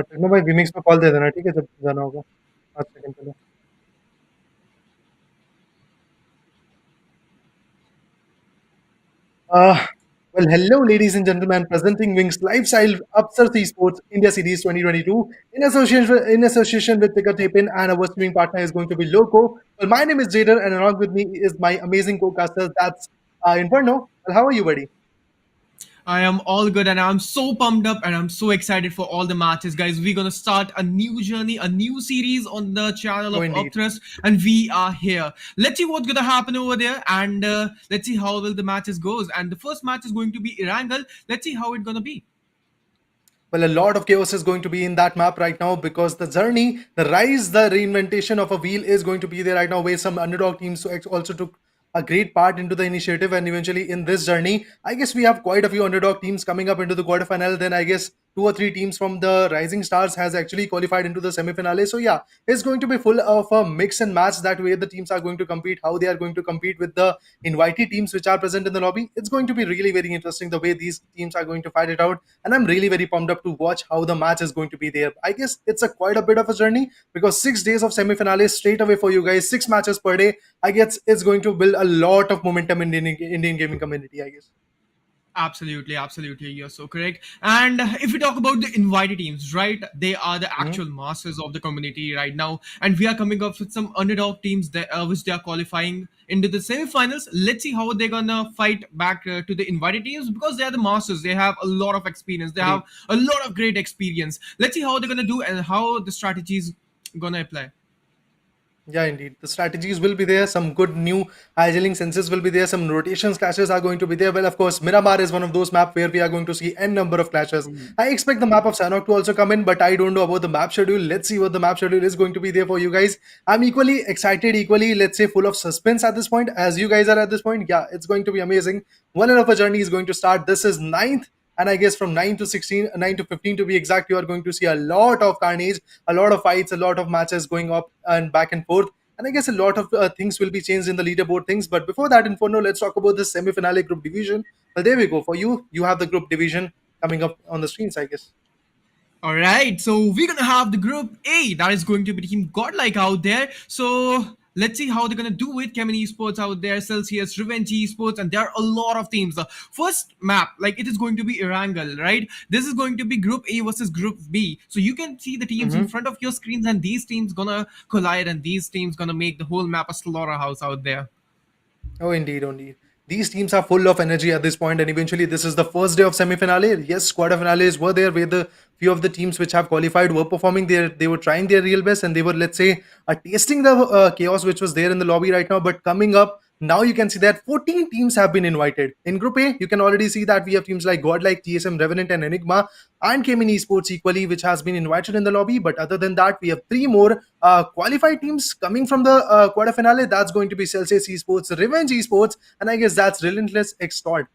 Techno भाई विमिक्स में call दे देना, ठीक है, जब जाना होगा 5 सेकंड पहले। Uh, well, hello, ladies and gentlemen. Presenting Wings Lifestyle Upthrust Esports India Series 2022 in association with Ticker Tapin, and our streaming partner is going to be Loco. Well, my name is Jader, and along with me is my amazing co-caster. That's Inferno. Well, how are you, buddy? I am all good and I'm so pumped up and I'm so excited for all the matches, guys. We're gonna start a new journey, a new series on the channel Oh, of indeed. Upthrust, and we are here. Let's see what's gonna happen over there, and let's see how will the matches goes. And the first match is going to be Irangal. Let's see how it's gonna be. Well, a lot of chaos is going to be in that map right now because the journey, the rise, the reinvention of a wheel is going to be there right now, where some underdog teams also took a great part into the initiative. And eventually, in this journey, I guess we have quite a few underdog teams coming up into the quarterfinal. Then I guess two or three teams from the Rising Stars has actually qualified into the semifinale. So yeah, it's going to be full of a mix and match that way the teams are going to compete, how they are going to compete with the invitee teams which are present in the lobby. It's going to be really very interesting the way these teams are going to fight it out, and I'm really very pumped up to watch how the match is going to be there. I guess it's a quite a bit of a journey because 6 days of semifinales straight away for you guys, 6 matches per day. I guess it's going to build a lot of momentum in the Indian gaming community, I guess. Absolutely, absolutely. You're so correct. And if we talk about the invited teams, right? They are the Mhm. actual masters of the community right now. And we are coming up with some underdog teams that which they are qualifying into the semifinals. Let's see how they're gonna fight back to the invited teams because they are the masters. They have a lot of experience. They have Indeed. a lot of great experience. Let's see how they're gonna do and how the strategies gonna apply. Yeah, indeed. The strategies will be there. Some good new idling senses will be there. Some rotations clashes are going to be there. Well, of course, Miramar is one of those maps where we are going to see n number of clashes. I expect the map of Sanok to also come in, but I don't know about the map schedule. Let's see what the map schedule is going to be there for you guys. I'm equally excited, equally, let's say, full of suspense at this point, as you guys are at this point. Yeah, it's going to be amazing. One hell of a journey is going to start. This is ninth, and I guess from 9 to 16, 9 to 15 to be exact, you are going to see a lot of carnage, a lot of fights, a lot of matches going up and back and forth. And I guess a lot of things will be changed in the leaderboard things. But before that, Inferno, let's talk about the semi-finale group division. Well, there we go. For you, you have the group division coming up on the screens, I guess. All right, so we're gonna have the group A that is going to be Team Godlike out there. So let's see how they're gonna do it. Kemin Esports out there, Celsius, Revenge Esports, and there are a lot of teams. The first map, like it is going to be Irangal, right? This is going to be Group A versus Group B. So you can see the teams in Mhm. front of your screens, and these teams gonna collide, and these teams gonna make the whole map a slaughterhouse out there. Oh, indeed, indeed. These teams are full of energy at this point, and eventually, this is the first day of semi-finale. Yes, quarterfinales were there, where the few of the teams which have qualified were performing. They were trying their real best, and they were, let's say, tasting the chaos which was there in the lobby right now. But coming up now, you can see that 14 teams have been invited in Group A. You can already see that we have teams like Godlike, TSM, Revenant, and Enigma, and came in esports equally, which has been invited in the lobby. But other than that, we have three more qualified teams coming from the quarterfinale. That's going to be Celsius Esports, Revenge Esports, and I guess that's Relentless Extort.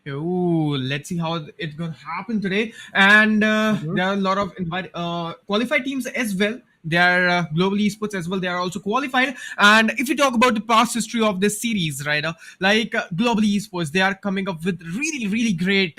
Ooh, let's see how it's gonna happen today. And Mhm. there are a lot of qualified teams as well. They are global esports as well. They are also qualified. And if you talk about the past history of this series, right, like global esports, they are coming up with really, really great.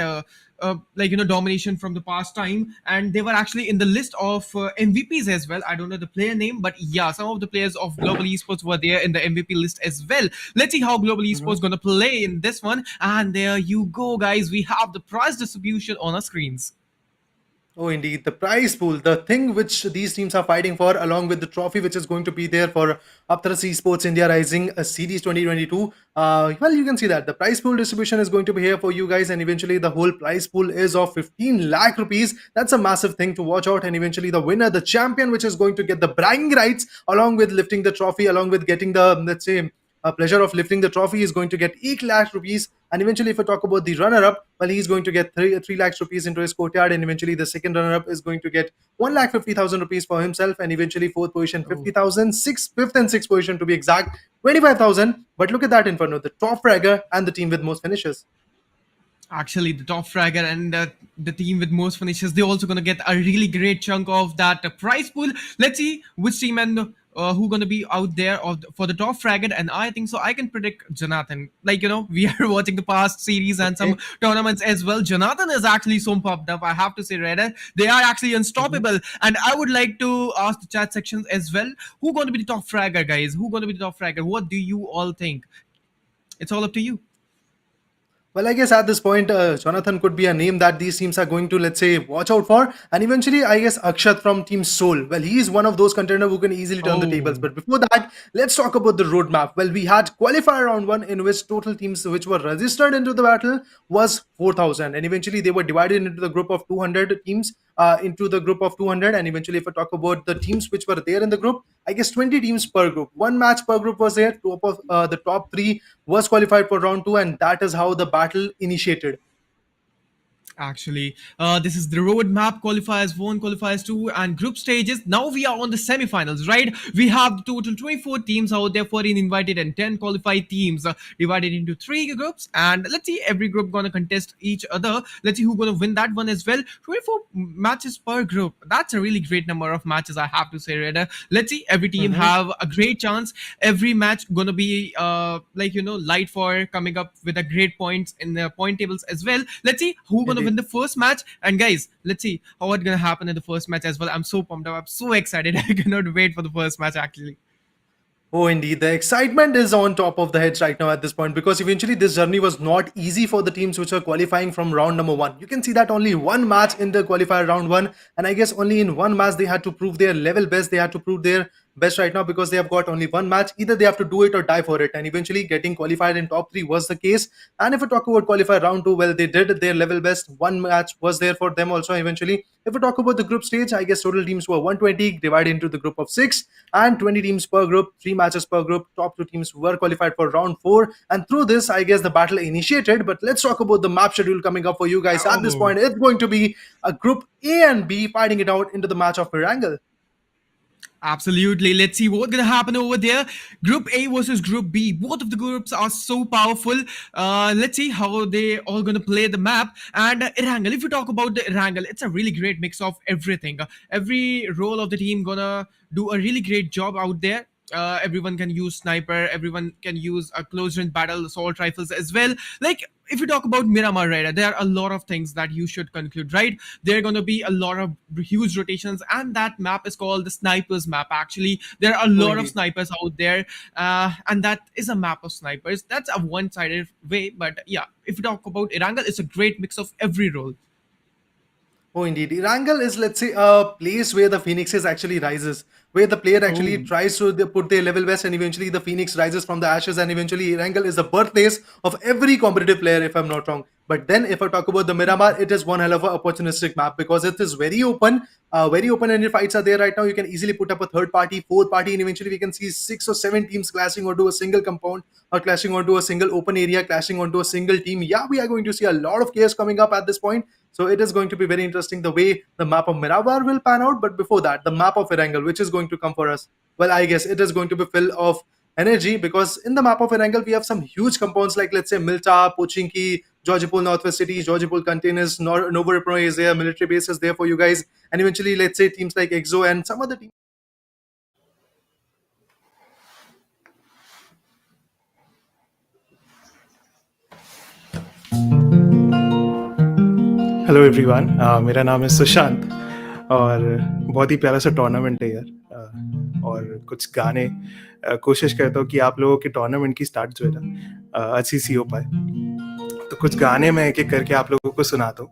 Like domination from the past time, and they were actually in the list of MVPs as well. I don't know the player name, but yeah, some of the players of global esports were there in the MVP list as well. Let's see how global Mhm. esports gonna play in this one. And there you go, guys. We have the prize distribution on our screens. Oh, indeed. The prize pool, the thing which these teams are fighting for, along with the trophy which is going to be there for Upthrust Esports India Rising Series 2022. Well, you can see that the prize pool distribution is going to be here for you guys, and eventually the whole prize pool is of 15 lakh rupees. That's a massive thing to watch out. And eventually the winner, the champion, which is going to get the bragging rights along with lifting the trophy, along with getting the, let's say, pleasure of lifting the trophy, is going to get 8 lakh rupees. And eventually, if I talk about the runner up, well, he's going to get 3 lakhs rupees into his courtyard. And eventually, the second runner up is going to get 1,50,000 rupees for himself. And eventually, fourth position, Oh. 50,000. Fifth and sixth position to be exact, 25,000. But look at that Inferno, the top fragger and the team with most finishes. Actually, the top fragger and the team with most finishes, they're also going to get a really great chunk of that prize pool. Let's see which team and who gonna be out there for the top fragment, and I think so I can predict Jonathan. Like, we are watching the past series and some Okay. tournaments as well. Jonathan is actually so pumped up, I have to say, Raider. They are actually Mhm. unstoppable. And I would like to ask the chat sections as well, who gonna be the top fragger, guys? Who gonna be the top fragger? What do you all think? It's all up to you. Well, I guess at this point, Jonathan could be a name that these teams are going to, let's say, watch out for. And eventually, I guess Akshat from Team SouL. Well, he is one of those contenders who can easily turn the tables. Oh. But before that, let's talk about the roadmap. Well, we had qualifier round one, in which total teams which were registered into the battle was 4,000. And eventually, they were divided into the group of 200 teams, into the group of 200. And eventually, if I talk about the teams which were there in the group, I guess 20 teams per group. One match per group was there. The top three was qualified for round two, and that is how the battle initiated. Actually, this is the roadmap: qualifiers 1, qualifiers 2, and group stages. Now we are on the semifinals, right? We have the total 24 teams out there, 14 invited and 10 qualified teams, divided into 3 groups. And let's see, every group gonna contest each other. Let's see who gonna win that one as well. 24 matches per group. That's a really great number of matches, I have to say, Reda. Let's see, every team Mhm. have a great chance. Every match gonna be light for coming up with a great points in the point tables as well. Let's see who gonna win Indeed. the first match. And guys, let's see how what's gonna happen in the first match as well. I'm so pumped up. I'm so excited. I cannot wait for the first match actually. Oh, indeed. The excitement is on top of the heads right now at this point, because eventually this journey was not easy for the teams which are qualifying from round number one. You can see that only one match in the qualifier round one, and I guess only in one match they had to prove their level best. They had to prove their best right now because they have got only one match. Either they have to do it or die for it, and eventually getting qualified in top three was the case. And if we talk about qualifier round two, well, they did their level best. One match was there for them also eventually. If we talk about the group stage, I guess total teams were 120 divided into the group of six, and 20 teams per group, 3 matches per group. Top two teams were qualified for round four, and through this, I guess the battle initiated. But let's talk about the map schedule coming up for you guys. At this Oh, point, it's going to be a group A and B fighting it out into the match of Mirangle. absolutely. Let's see what's gonna happen over there. Group A versus Group B. Both of the groups are so powerful. Let's see how they all gonna play the map. And Irangle, if you talk about the Irangle, it's a really great mix of everything. Every role of the team gonna do a really great job out there. Everyone can use sniper. Everyone can use a close range battle assault rifles as well. Like, if you talk about Miramar Raider, there are a lot of things that you should conclude, right? There are going to be a lot of huge rotations, and that map is called the snipers map. Actually, there are a Oh, lot of indeed. snipers out there, and that is a map of snipers. That's a one-sided way, but yeah, if you talk about Irangal, it's a great mix of every role. Oh, indeed. Irangal is, let's say, a place where the phoenixes actually rises, where the player actually Oh, tries to put their level best, and eventually the phoenix rises from the ashes, and eventually Irangal is the birthplace of every competitive player, if I'm not wrong. But then, if I talk about the Miramar, it is one hell of a opportunistic map because it is very open, very open-ended fights are there right now. You can easily put up a third party, fourth party, and eventually we can see 6 or 7 teams clashing onto a single compound, or clashing onto a single open area, clashing onto a single team. Yeah, we are going to see a lot of chaos coming up at this point. So it is going to be very interesting the way the map of Mirabar will pan out. But before that, the map of Erangel, which is going to come for us, well, I guess it is going to be full of energy because in the map of Erangel, we have some huge compounds like, let's say, Milta, Pochinki, Georgipol, Northwest City, Georgipol Containers, Novoripro is there, military bases there for you guys. And eventually, let's say, teams like EXO and some other teams. Hello everyone, मेरा नाम है सुशांत और बहुत ही प्यारा सा tournament है यार। और कुछ गाने कोशिश करता हूँ कि आप लोगों के टूर्नामेंट की स्टार्ट जो है ना अच्छी सी हो पाए। तो कुछ गाने मैं एक एक करके आप लोगों को सुनाता हूँ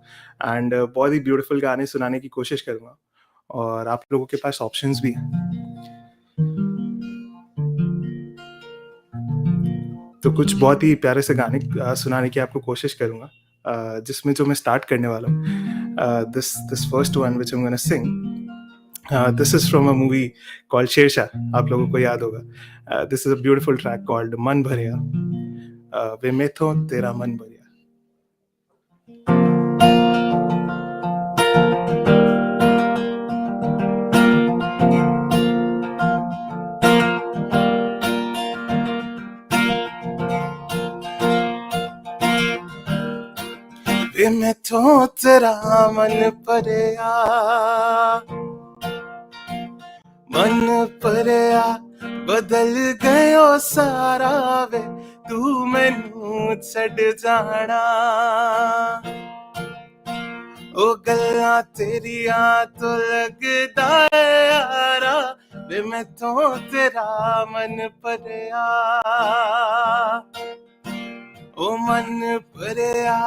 एंड बहुत ही ब्यूटीफुल गाने सुनाने की कोशिश करूँगा और आप लोगों के पास ऑप्शंस भी हैं। तो कुछ बहुत ही प्यारे से गाने सुनाने की आपको कोशिश करूँगा, जिसमें जो मैं स्टार्ट करने वाला हूँ, this first one which I am gonna sing, this is from a movie called Shershaah. आप लोगों को याद होगा। This is a beautiful track called Mann Bharya, वे मैं तो तेरा मन भरिया। वे मैं तो तेरा मन भरिया, मन परया बदल गयो सारा वे तू मैनू छड़ जाना ओ गल्लां तेरिया तो लगदा है यारा वे मैं तो तेरा मन परया ओ मन परया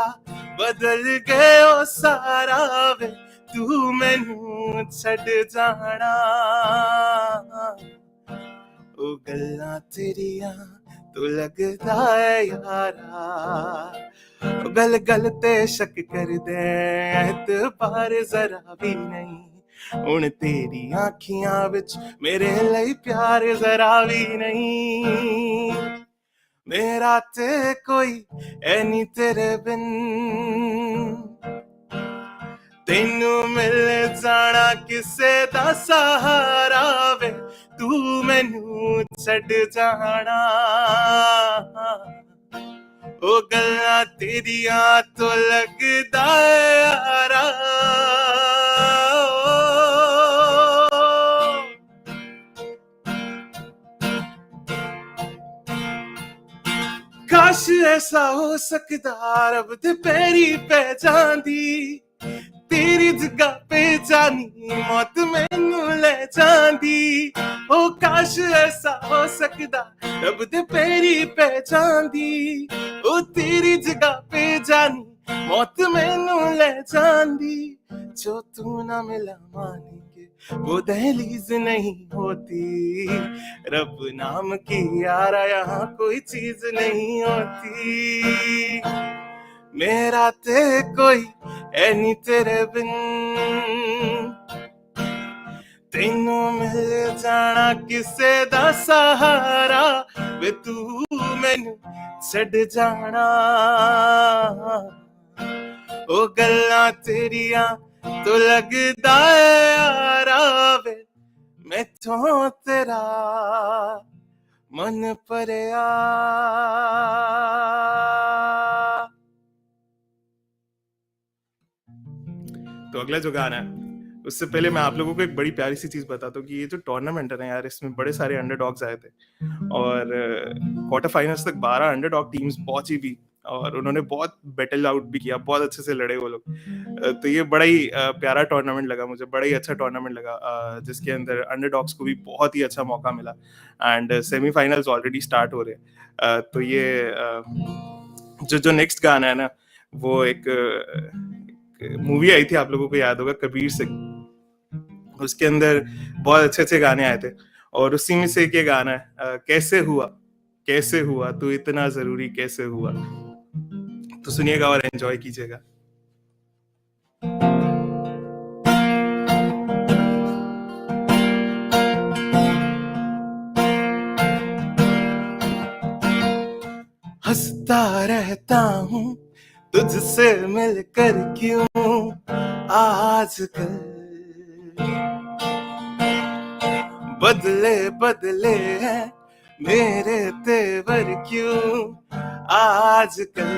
बदल गयो सारा वे तू मैनू छड़ जाना ओ गल्लां तेरिया तो लगदा है यारा ओ गल गल ते शक कर दे एतबार जरा भी नहीं हुण तेरी आखियां विच मेरे लिए प्यार जरा भी नहीं मेरा ते कोई है नी तेरे बिन तेनू मिल जाना किसे दा सहारा वे तू मैनू छड़ जाना ओ गल्लां तेरिया तो लगदा है यारा काश ऐसा हो सकदा रब दे पैरी पै जांदी तेरी जगह पे जानी मौत मैनू ले जांदी ओ काश ऐसा हो सकदा रब दे पैरी पै जांदी ओ तेरी जगह पे जानी मौत मैनू ले जांदी जो तू ना मिला मानी के वो दहलीज नहीं होती रब नाम की यारा यहाँ कोई चीज नहीं होती मेरा ते कोई है नी तेरे बिन तेनू मिल जाना किसे दा सहारा वे तू मैनू छड़ जाना ओ गल्लां तेरिया तो लगदा है यारा वे मैथों तेरा मन परया तो अगला जो गाना है उससे पहले मैं आप लोगों को एक बड़ी प्यारी सी चीज बताता हूँ कि ये जो टूर्नामेंट है ना यार इसमें बड़े सारे अंडरडॉग्स आए थे और क्वार्टर फाइनल्स तक 12 अंडरडॉग टीम्स पहुंची भी और उन्होंने बहुत बैटल आउट भी किया बहुत अच्छे से लड़े वो लोग तो ये बड़ा ही प्यारा टूर्नामेंट लगा मुझे बड़ा ही अच्छा टूर्नामेंट लगा जिसके अंदर अंडरडॉग्स को भी बहुत ही अच्छा मौका मिला एंड सेमीफाइनल्स ऑलरेडी स्टार्ट हो रहे हैं तो ये जो नेक्स्ट गाना है ना वो एक मूवी आई थी आप लोगों को याद होगा कबीर सिंह उसके अंदर बहुत अच्छे अच्छे गाने आए थे और उसी में से एक ये गाना है कैसे हुआ तू इतना जरूरी कैसे हुआ तो सुनिएगा और एंजॉय कीजिएगा हंसता रहता हूँ तुझसे मिलकर क्यों आजकल बदले बदले हैं मेरे तेवर क्यों आजकल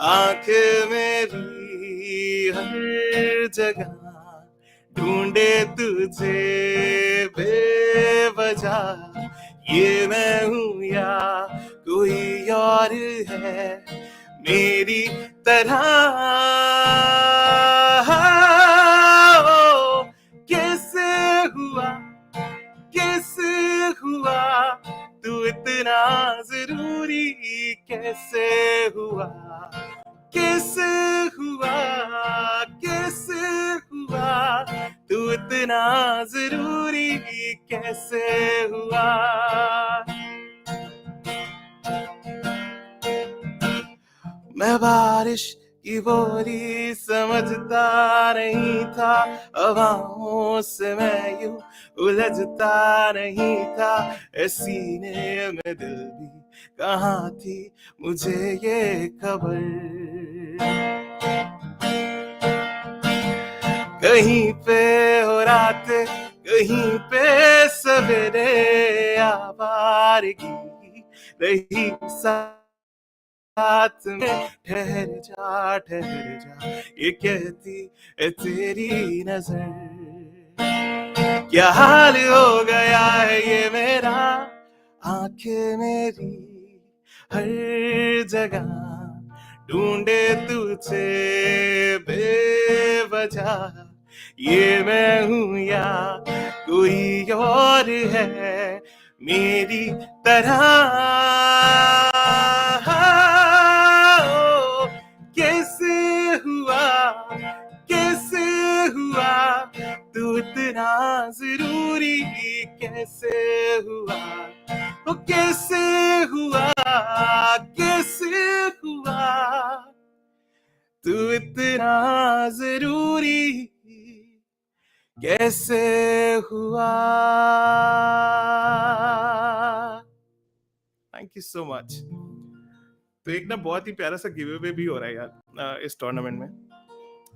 आंखें मेरी हर जगह ढूंढे तुझे बेवजह ये मैं हूँ या कोई और है मेरी तरह कैसे हुआ तू इतना जरूरी कैसे हुआ तू इतना जरूरी कैसे हुआ मैं बारिश की बोरी समझता नहीं था हवाओं से मैं यूं उलझता नहीं था सीने में दिल भी कहाँ थी मुझे ये खबर कहीं पे हो रात कहीं पे सवेरे आवारगी रही साथ में ठहर जा ये कहती है तेरी नजर क्या हाल हो गया है ये मेरा, आंखें मेरी हर जगह ढूंढे तुझे बेवजह, ये मैं हूँ या कोई और है मेरी तरह। ओ, कैसे हुआ, कैसे हुआ तू इतना जरूरी, कैसे हुआ, ओ कैसे हुआ, कैसे हुआ तू इतना जरूरी, कैसे हुआ। Thank you so much. तो एक ना बहुत ही प्यारा सा गिव अवे भी हो रहा है यार इस टूर्नामेंट में,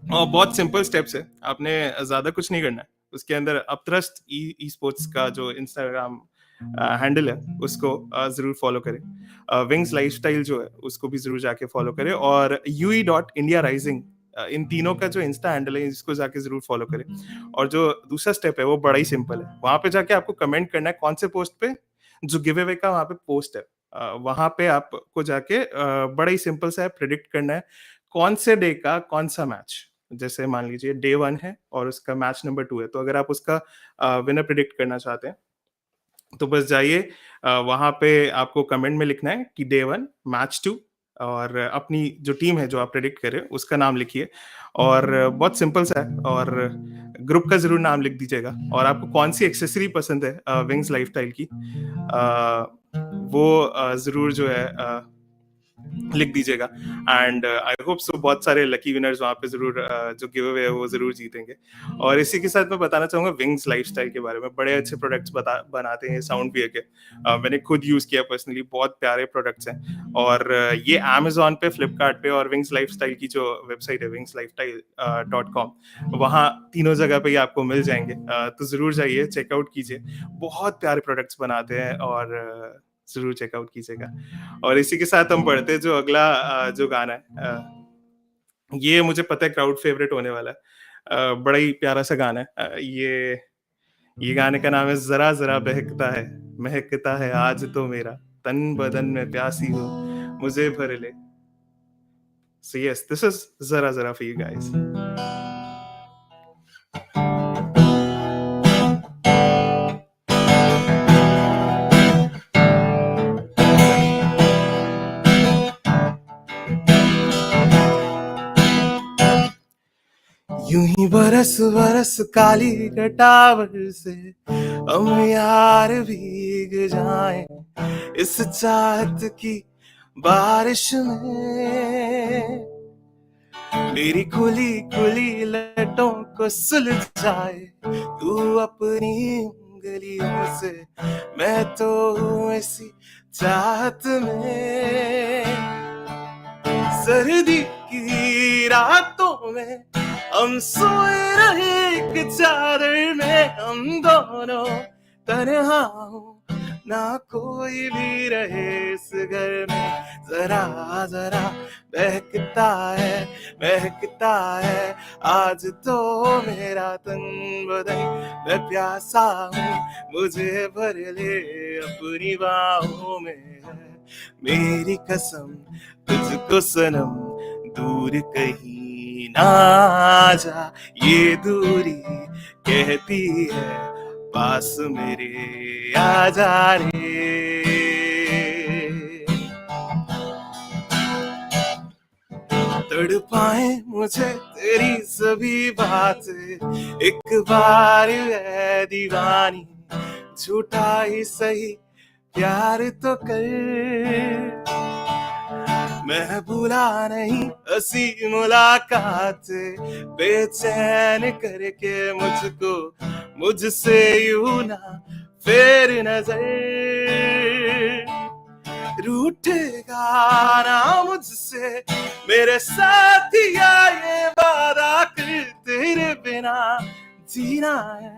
और बहुत सिंपल स्टेप्स है, आपने ज्यादा कुछ नहीं करना है। उसके अंदर अपथ्रस्ट ई स्पोर्ट्स का जो इंस्टाग्राम हैंडल है उसको जरूर फॉलो करें, विंग्स लाइफस्टाइल जो है उसको भी जरूर जाके फॉलो करें, और ue.indiarising इन तीनों का जो इंस्टा हैंडल है इसको जाके जरूर फॉलो करें। और जो दूसरा स्टेप है वो बड़ा ही सिंपल है, वहां पे जाके आपको कमेंट करना है कौन से पोस्ट पे जो गिव अवे का वहां पे पोस्ट है, वहां पे आपको जाके बड़ा ही सिंपल सा प्रेडिक्ट करना है कौन से डे का कौन सा मैच। जैसे मान लीजिए डे 1 है और उसका मैच नंबर 2 है, तो अगर आप उसका विनर प्रिडिक्ट करना चाहते हैं तो बस जाइए, वहां पे आपको कमेंट में लिखना है कि डे 1 मैच 2, और अपनी जो टीम है जो आप प्रेडिक्ट करें उसका नाम लिखिए, और बहुत सिंपल सा है, और ग्रुप का जरूर नाम लिख दीजिएगा, और आपको कौन सी एक्सेसरी पसंद है विंग्स लाइफस्टाइल की वो जरूर जो है लिख दीजिएगा। एंड आई होप सो बहुत सारे लकी विनर्स वहां पे जरूर जो गिव अवे है वो जरूर जीतेंगे। और इसी के साथ मैं बताना चाहूंगा विंग्स लाइफस्टाइल के बारे में, बड़े अच्छे प्रोडक्ट्स बनाते हैं साउंड वियर के, मैंने खुद यूज किया पर्सनली, बहुत प्यारे प्रोडक्ट्स हैं। और ये Amazon पे, फ्लिपकार्ट पे और विंग्स लाइफस्टाइल की जो वेबसाइट है wingslifestyle.com, वहाँ तीनों जगह पे ही आपको मिल जाएंगे, तो जरूर जाइए चेकआउट कीजिए, बहुत प्यारे प्रोडक्ट्स बनाते हैं, और जरूर चेकआउट कीजिएगा। और इसी के साथ हम बढ़ते हैं जो अगला जो गाना है, ये मुझे पता है क्राउड फेवरेट होने वाला है, बड़ा ही प्यारा सा गाना है। ये गाने का नाम है जरा जरा बहकता है, महकता है आज तो मेरा तन बदन में प्यासी हो मुझे भर ले। So yes, this is Zara Zara for you guys. यूं ही बरस बरस काली कटावर से हम यार भीग जाएं इस चाहत की बारिश में, मेरी खुली खुली लटों को सुलझाए तू अपनी उंगलियों से, मैं तो हूँ ऐसी चाहत में। सर्दी की रातों में हम सोए रहे एक चादर में, हम दोनों तन्हा हूँ ना कोई भी रहे इस घर में, जरा जरा बहकता है, महकता है आज तो मेरा तन बदन, मैं प्यासा हूँ मुझे भर ले अपनी बाहों में, मेरी कसम तुझको सनम दूर कहीं ना जा, ये दूरी कहती है पास मेरे आ जा रे। तड़पाए मुझे तेरी सभी बातें, एक बार है दीवानी, झूठा ही सही प्यार तो कर, मैं भूला नहीं हंसी मुलाकात, बेचैन करके मुझको मुझसे यूं ना फेर नजर, रूठेगा ना मुझसे मेरे साथिया, ये वादा कर तेरे बिना जीना है,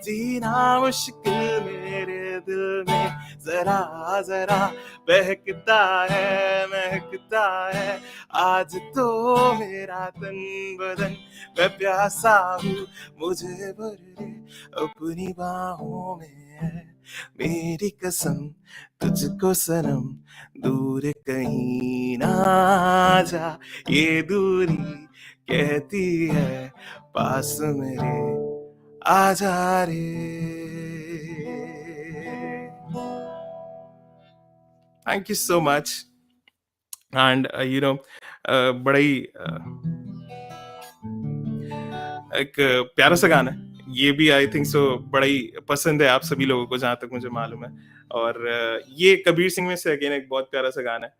जीना मुश्किल मेरे दिल में, जरा जरा बहकता है, महकता है आज तो मेरा तन बदन मैं प्यासा हूँ, मुझे भर ले अपनी बाहों में है मेरी कसम, तुझको सनम दूर कहीं ना जा, ये दूरी कहती है पास मेरे आजा रे. Thank you so much. And बड़ा ही एक प्यारा सा गाना है ये भी. आई थिंक सो बड़ा ही पसंद है आप सभी लोगों को, जहां तक मुझे मालूम है. और ये कबीर सिंह में से अगेन एक बहुत प्यारा सा गाना है.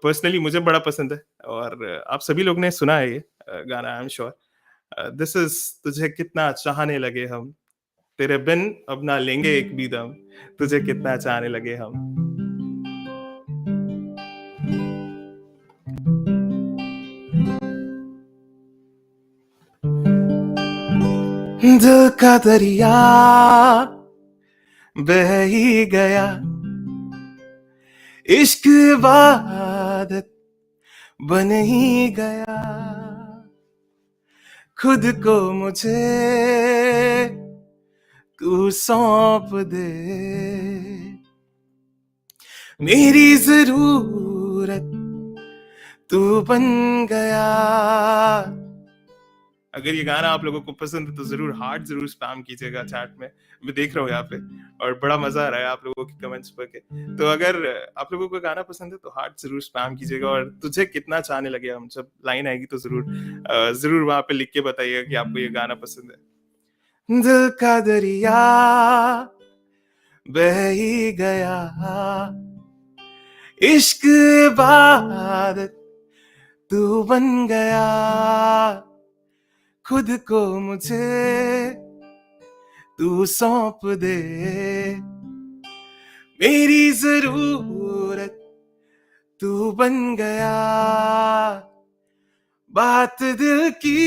पर्सनली मुझे बड़ा पसंद है और आप सभी लोग ने सुना है ये गाना, I am sure. This is तुझे कितना चाहने लगे हम, तेरे बिन अब ना लेंगे एक भी दम, तुझे कितना चाहने लगे हम. दिल का दरिया बह ही गया, इश्क इबादत बन ही गया, खुद को मुझे तू सौंप दे, मेरी जरूरत तू बन गया. अगर ये गाना आप लोगों को पसंद है तो जरूर हार्ट जरूर स्पैम कीजिएगा चैट में. मैं देख रहा हूँ यहाँ पे और बड़ा मजा आ रहा है आप लोगों के कमेंट्स पढ़ के. तो अगर आप लोगों को गाना पसंद है तो हार्ट जरूर स्पैम कीजिएगा. और तुझे कितना चाहने लगे हम, जब लाइन आएगी तो जरूर वहां पे लिख के बताइएगा कि आपको ये गाना पसंद है. दिल का दरिया बह ही गया, इश्क इबादत तू बन गया, खुद को मुझे तू सौंप दे, मेरी जरूरत तू बन गया, बात दिल की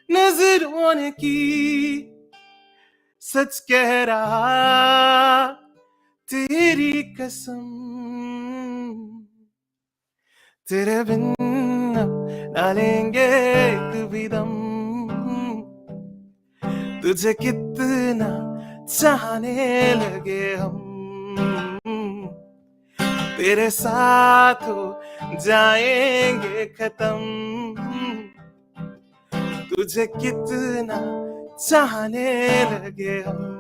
नजरों ने की, सच कह रहा तेरी कसम, तेरे बिन ना लेंगे एक भी दम, तुझे कितना चाहने लगे हम, तेरे साथ हो जाएंगे खत्म, तुझे कितना चाहने लगे हम.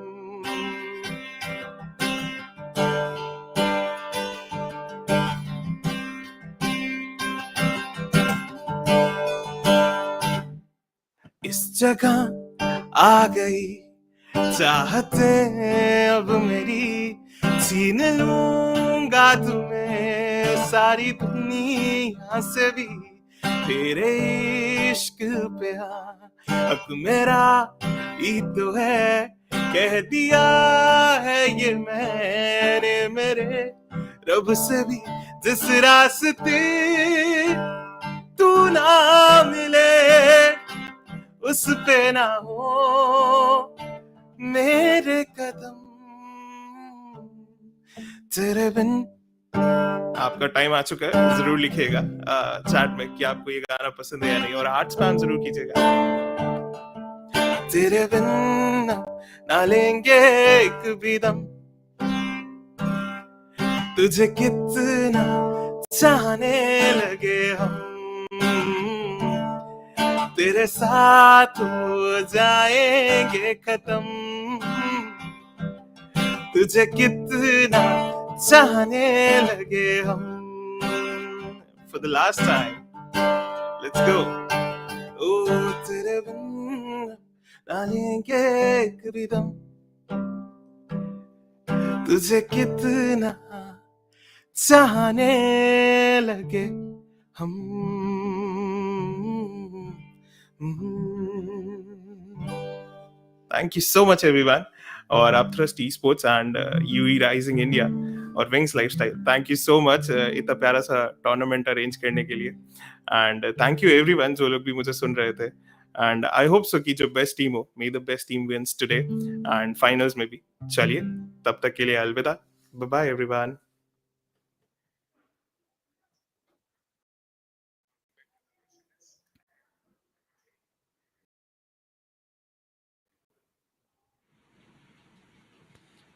इस जगह आ गई चाहते अब मेरी, छीन लूंगा तुम्हें सारी दुनिया से भी, तेरे इश्क पे हक मेरा ही तो है, कह दिया है ये मैंने मेरे रब से भी, जिस रास्ते तू ना मिले उस पे ना हो मेरे कदम, तेरे बिन. आपका टाइम आ चुका है, जरूर लिखिएगा चैट में कि आपको ये गाना पसंद है या नहीं, और हार्ट स्पैम जरूर कीजिएगा. तेरे बिन ना लेंगे एक भी दम, तुझे कितना चाहने लगे हम, तेरे साथ हो जाएंगे खत्म, तुझे कितना चाहने लगे हम. For the last time, let's go. ओ तेरे बिन ना लेंगे एक भी दम, तुझे कितना चाहने लगे हम. Thank you so much everyone. और Upthrust Esports and UE Rising India और Wings Lifestyle, thank you so much इतना प्यारा सा टूर्नामेंट अरेंज करने के लिए. एंड थैंक यू एवरीवन जो लोग भी मुझे सुन रहे थे. एंड आई होप सो कि जो बेस्ट टीम हो, may the best team wins today and finals में भी. चलिए तब तक के लिए अलविदा, bye bye everyone.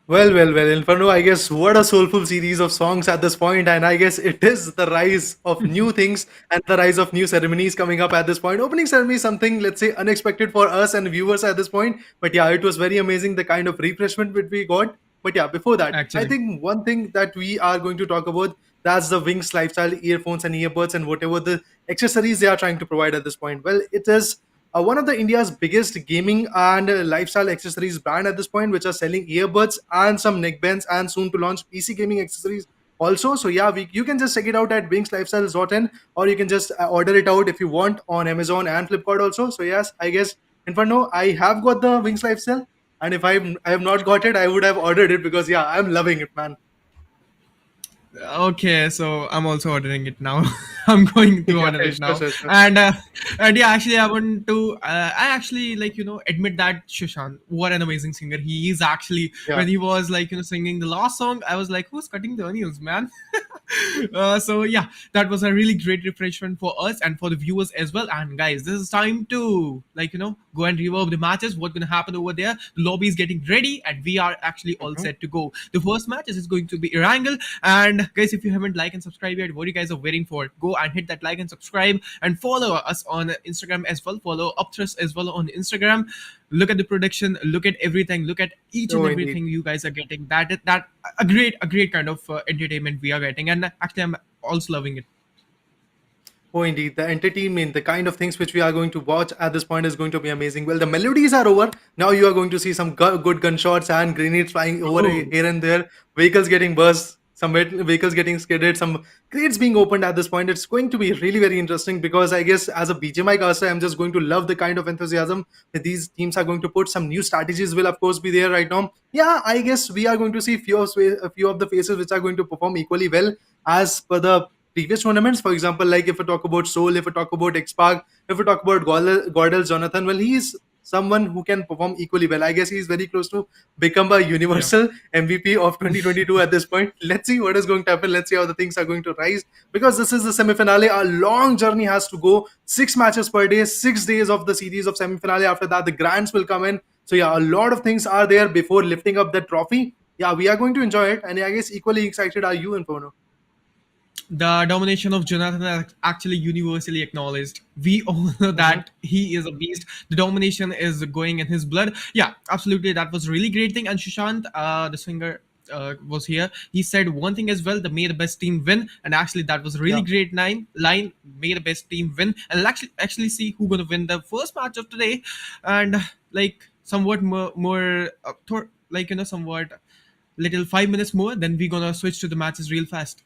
Well, Inferno, I guess what a soulful series of songs at this point, and I guess it is the rise of new things and the rise of new ceremonies coming up at this point. Opening ceremony is something, let's say, unexpected for us and viewers at this point, but yeah, it was very amazing the kind of refreshment that we got. But yeah, before that, I Actually. think one thing that we are going to talk about, that's the Wings lifestyle earphones and earbuds and whatever the accessories they are trying to provide at this point. Well, it is one of the India's biggest gaming and lifestyle accessories brand at this point, which are selling earbuds and some neckbands and soon to launch PC gaming accessories also. So yeah, you can just check it out at wingslifestyles.in, or you can just order it out if you want on Amazon and Flipkart also. So yes, I guess Inferno, I have got the Wings Lifestyle, and if I have not got it, I would have ordered it because yeah, I'm loving it, man. Okay, so I'm also ordering it now. I'm going to Yeah, order it sure, now, sure, sure. and yeah, actually, I want to. I actually admit that Shushan, what an amazing singer he is. Actually, Yeah. when he was singing the last song, I was like, who's cutting the onions, man? So yeah, that was a really great refreshment for us and for the viewers as well. And guys, this is time to go and reverb the matches. What's gonna happen over there? The lobby is getting ready, and we are actually all Mhm. set to go. The first match is going to be Erangel. And guys, if you haven't liked and subscribed yet, what you guys are waiting for? Go and hit that like and subscribe, and follow us on Instagram as well. Follow Upthrust as well on Instagram. Look at the production, look at everything, look at each and Oh, indeed. everything you guys are getting. That a great kind of entertainment we are getting, and actually I'm also loving it. Oh, indeed. The entertainment, the kind of things which we are going to watch at this point is going to be amazing. Well, the melodies are over. Now you are going to see some good gunshots and grenades flying over Oh, here and there, vehicles getting burst, some vehicles getting skidded, some crates being opened at this point. It's going to be really very interesting because I guess as a BGMI caster, I'm just going to love the kind of enthusiasm that these teams are going to put. Some new strategies will, of course, be there right now. Yeah, I guess we are going to see a few of the faces which are going to perform equally well as per the previous tournaments. For example, like if we talk about SouL, if we talk about Xpark, if we talk about GodL Jonathan, well, he is someone who can perform equally well. I guess he's very close to become a yeah. universal MVP of 2022 at this point. Let's see what is going to happen. Let's see how the things are going to rise because this is the semi-finale. A long journey has to go. 6 matches per day, 6 days of the series of semi-finale. After that, the grands will come in. So yeah, a lot of things are there before lifting up the trophy. Yeah, we are going to enjoy it, and I guess equally excited are you, Inferno. The domination of Jonathan is actually universally acknowledged. We all know Mm-hmm. that he is a beast. The domination is going in his blood. Yeah, absolutely. That was a really great thing. And Sushant, the singer, was here. He said one thing as well: the may the best team win. And actually, that was a really Yeah. great line. May the best team win. And let's actually see who's gonna win the first match of today. And somewhat more somewhat little 5 minutes more. Then we're gonna switch to the matches real fast.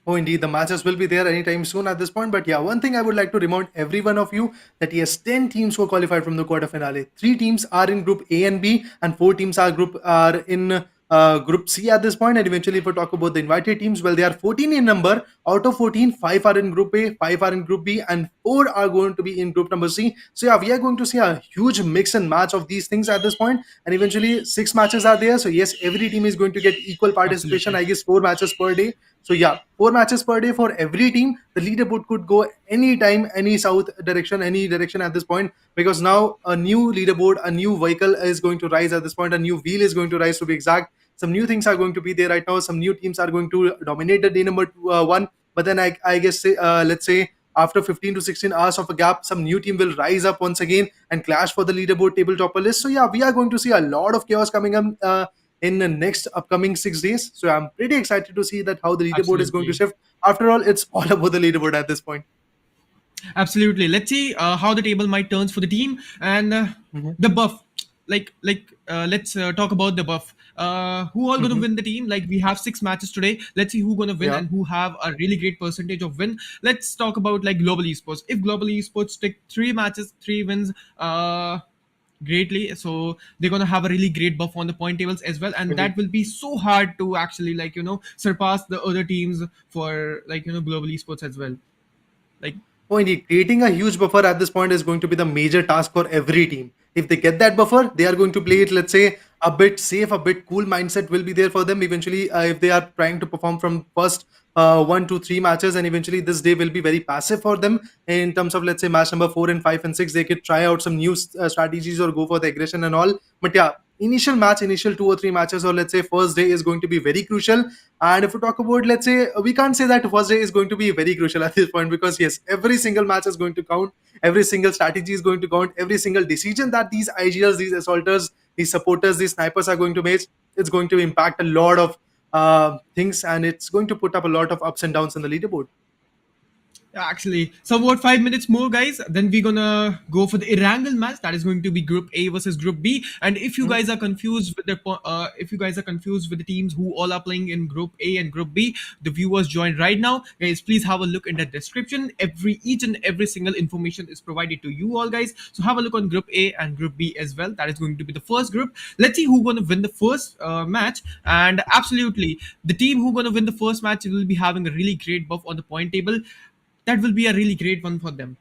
Oh, indeed, the matches will be there anytime soon at this point. But yeah, one thing I would like to remind every one of you that yes, 10 teams were qualified from the quarter finale. 3 teams are in Group A and B, and 4 teams are in Group C at this point. And eventually, if we talk about the invited teams, well, they are 14 in number. Out of 14, 5 are in Group A, 5 are in Group B, and 4 are going to be in Group number C. So yeah, we are going to see a huge mix and match of these things at this point. And eventually, 6 matches are there. So yes, every team is going to get equal participation. Absolutely. I guess 4 matches per day. So yeah, 4 matches per day for every team. The leaderboard could go anytime, any south direction, any direction at this point, because now a new leaderboard, a new vehicle is going to rise at this point. A new wheel is going to rise, to be exact. Some new things are going to be there right now. Some new teams are going to dominate the day number one. But then I guess let's say after 15 to 16 hours of a gap, some new team will rise up once again and clash for the leaderboard table topper list. So yeah, we are going to see a lot of chaos coming up in the next upcoming 6 days. So I'm pretty excited to see that how the leaderboard is going to Absolutely. shift. After all, it's all about the leaderboard at this point. Absolutely. Let's see how the table might turns for the team and Mhm. the buff. Let's talk about the buff. Who all gonna Mhm. win the team? Like we have 6 matches today. Let's see who gonna win Yeah. and who have a really great percentage of win. Let's talk about like global esports. If global esports take 3 matches, 3 wins, greatly. So they're gonna have a really great buff on the point tables as well, and Indeed. that will be so hard to actually surpass the other teams for global esports as well. Like Oh, indeed. Creating a huge buffer at this point is going to be the major task for every team. If they get that buffer, they are going to play it, let's say, a bit safe, a bit cool mindset will be there for them. Eventually, if they are trying to perform from first 1 to 3 matches, and eventually this day will be very passive for them in terms of, let's say, match number 4 and 5 and 6. They could try out some new strategies or go for the aggression and all. But yeah, initial 2 or 3 matches, or let's say first day, is going to be very crucial. And if we talk about, let's say, we can't say that first day is going to be very crucial at this point, because yes, every single match is going to count, every single strategy is going to count, every single decision that these IGLs, these assaulters, these supporters, these snipers are going to make, it's going to impact a lot of things, and it's going to put up a lot of ups and downs in the leaderboard. Actually, somewhat 5 minutes more, guys. Then we're gonna go for the Erangel match. That is going to be Group A versus Group B. And if you guys are confused with the teams who all are playing in Group A and Group B, the viewers join right now, guys. Please have a look in the description. Each and every single information is provided to you all, guys. So have a look on Group A and Group B as well. That is going to be the first group. Let's see who's gonna win the first match. And absolutely, the team who gonna win the first match will be having a really great buff on the point table. That will be a really great one for them.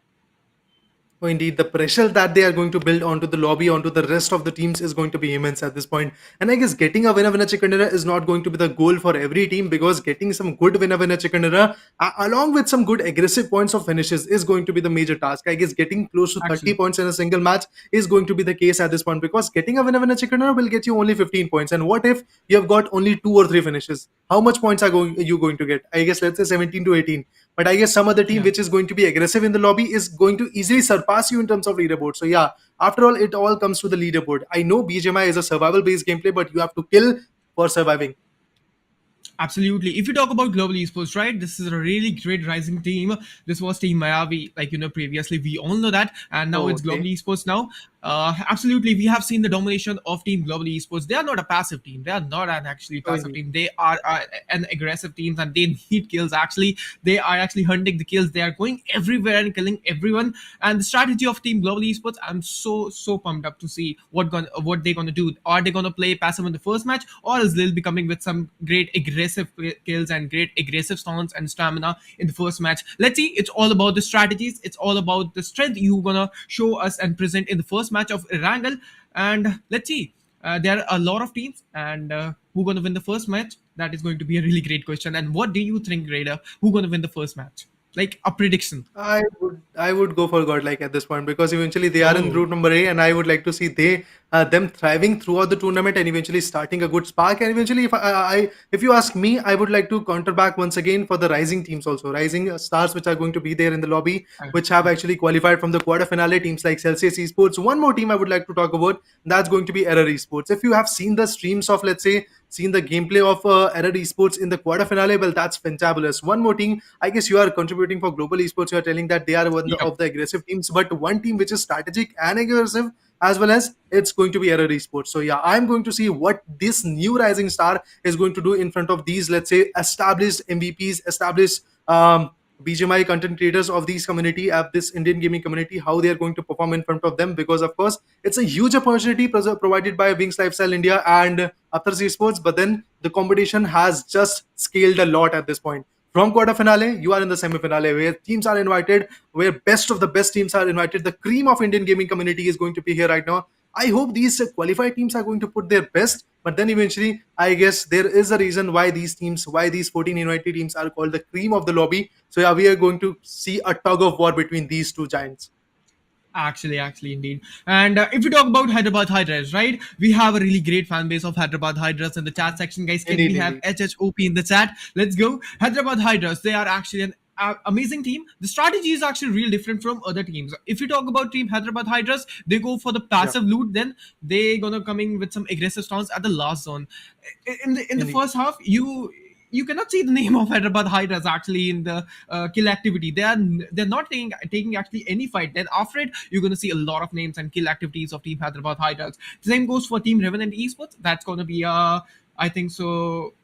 Oh, indeed, the pressure that they are going to build onto the lobby, onto the rest of the teams, is going to be immense at this point. And I guess getting a winner chicken dinner is not going to be the goal for every team, because getting some good winner chicken dinner along with some good aggressive points of finishes is going to be the major task. I guess getting close to 30 Actually, points in a single match is going to be the case at this point, because getting a winner chicken dinner will get you only 15 points. And what if you have got only 2 or 3 finishes? How much points are you going to get? I guess let's say 17 to 18. But I guess some other team yeah. which is going to be aggressive in the lobby is going to easily surpass you in terms of leaderboard. So yeah, after all, it all comes to the leaderboard. I know BGMI is a survival based gameplay, but you have to kill for surviving. Absolutely. If you talk about global esports, right, this is a really great rising team. This was Team Mayavi, like, previously. We all know that. And now Oh, it's global okay. esports now. Absolutely. We have seen the domination of Team Global Esports. They are not a passive team. They are not an actually Oh, passive indeed. team. They are an aggressive team, and they need kills. Actually, they are actually hunting the kills. They are going everywhere and killing everyone. And the strategy of Team Global Esports, I'm so pumped up to see what they're gonna do. Are they gonna play passive in the first match, or else they'll be coming with some great aggressive kills and great aggressive stunts and stamina in the first match? Let's see. It's all about the strategies. It's all about the strength you're gonna show us and present in the first match of Erangel. And let's see. There are a lot of teams, and who gonna win the first match? That is going to be a really great question. And what do you think, Raider? Who gonna win the first match? Like a prediction. I would go for God, like, at this point, because eventually they are in Oh, group number A, and I would like to see them thriving throughout the tournament, and eventually starting a good spark. And eventually, if you ask me, I would like to counter back once again for the rising teams, also rising stars which are going to be there in the lobby, which have actually qualified from the quarterfinale, teams like Celsius Esports. One more team I would like to talk about, that's going to be Error Esports. If you have seen the streams of, let's say, seen the gameplay of Error Esports in the quarterfinale, well, that's fantabulous. One more team, I guess you are contributing for Global Esports. You are telling that they are one yep. of the aggressive teams, but one team which is strategic and aggressive as well, as it's going to be Error Esports. So yeah, I'm going to see what this new rising star is going to do in front of these, let's say, established MVPs, established BGMI content creators of these community, of this Indian gaming community, how they are going to perform in front of them. Because of course, it's a huge opportunity provided by Wings Lifestyle India and Upthrust Esports, but then the competition has just scaled a lot at this point. From quarterfinale, you are in the semifinale, where teams are invited, where best of the best teams are invited. The cream of Indian gaming community is going to be here right now. I hope these qualified teams are going to put their best, but then eventually, I guess there is a reason why these teams, why these 14 invited teams are called the cream of the lobby. So yeah, we are going to see a tug of war between these two giants. Actually, indeed. And if we talk about Hyderabad Hydras, right? We have a really great fan base of Hyderabad Hydras in the chat section, guys. Can we Indeed, have indeed. HHOP in the chat? Let's go. Hyderabad Hydras, they are actually an amazing team. The strategy is actually real different from other teams. If you talk about team Hyderabad Hydras, they go for the Yeah, passive loot, then they gonna coming with some aggressive stance at the last zone. In the indeed. first half, you cannot see the name of Hyderabad Hydras actually in the kill activity. They're not taking actually any fight. Then after it, you're gonna see a lot of names and kill activities of Team Hyderabad Hydras. The same goes for Team Revenant Esports. That's gonna be I think so.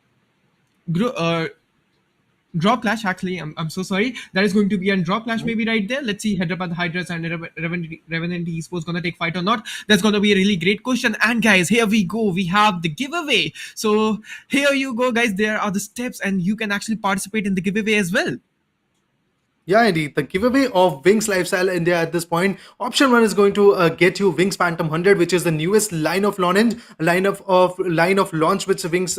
Gro- uh, Drop clash, actually. I'm so sorry. That is going to be a drop clash maybe right there. Let's see Hyderabad Hydras and Revenant Esports gonna take fight or not. That's gonna be a really great question. And guys, here we go. We have the giveaway. So here you go, guys. There are the steps, and you can actually participate in the giveaway as well. Yeah, indeed. The giveaway of Wings Lifestyle India at this point. Option one is going to get you Wings Phantom 100, which is the newest line of launch, line of launch which Wings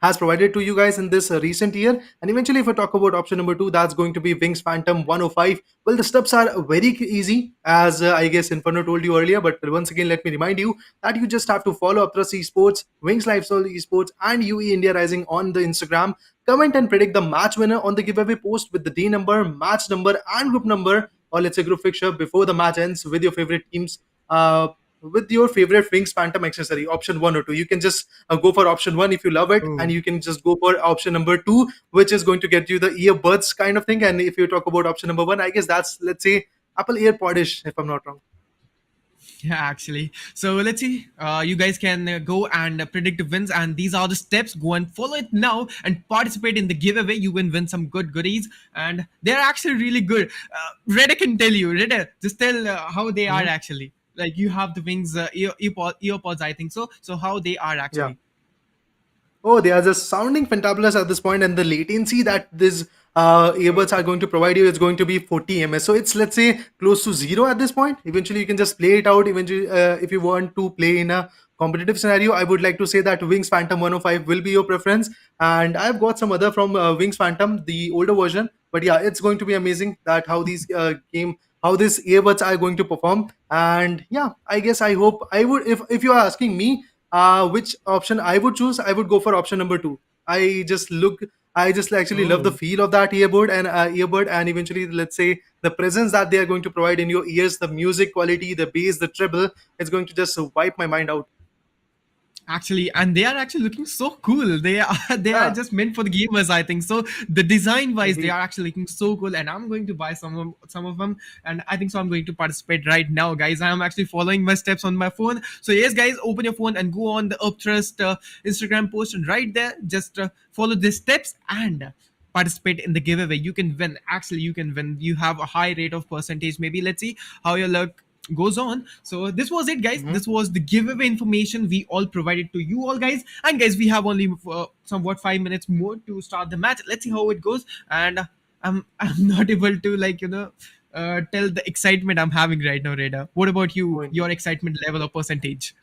has provided to you guys in this recent year. And eventually, if I talk about option number two, that's going to be Wings Phantom 105. Well, the steps are very easy, as I guess Inferno told you earlier. But once again, let me remind you that you just have to follow Upthrust Esports, Wings Lifestyle Esports, and UE India Rising on the Instagram. Comment and predict the match winner on the giveaway post with the day number, match number, and group number, or let's say group fixture before the match ends with your favorite teams. With your favorite Wings Phantom accessory, option one or two. You can just go for option one if you love it, and Oh. you can just go for option number two, which is going to get you the earbuds kind of thing. And if you talk about option number one, I guess that's, let's say, Apple AirPodish, if I'm not wrong. Yeah, actually. So let's see. You guys can go and predict the wins, and these are the steps. Go and follow it now and participate in the giveaway. You can win some good goodies, and they're actually really good. Redder can tell you. Redder, just tell how they are Mhm. actually. Like you have the wings earpods, I think so. So how they are Yeah. actually. Oh, they are just sounding fantabulous at this point, and the latency that these earbuds are going to provide you is going to be 40 ms. So it's, let's say, close to zero at this point. Eventually, you can just play it out. Eventually, if you want to play in a competitive scenario, I would like to say that Wings Phantom 105 will be your preference. And I've got some other from Wings Phantom, the older version. But yeah, it's going to be amazing that how these how these earbuds are going to perform. And yeah, I guess I hope I would, if you are asking me which option I would choose, I would go for option number two. I just actually love the Oh. feel of that earbud, and eventually, let's say, the presence that they are going to provide in your ears, the music quality, the bass, the treble, it's going to just wipe my mind out. Actually, and they are actually looking so cool. They are Yeah, just meant for the gamers, I think so. The design wise, they indeed. are actually looking so cool, and I'm going to buy some of them, and I think so I'm going to participate right now, guys. I'm actually following my steps on my phone. So yes, guys, open your phone and go on the Upthrust Instagram post, and right there just follow the steps and participate in the giveaway. You can win. Actually, you can win. You have a high rate of percentage. Maybe let's see how your luck goes on. So this was it, guys. Mhm. This was the giveaway information we all provided to you all, guys. And guys, we have only somewhat 5 minutes more to start the match. Let's see how it goes. And I'm not able to, like, tell the excitement I'm having right now, Reda. What about Oh, you? indeed. Your excitement level or percentage?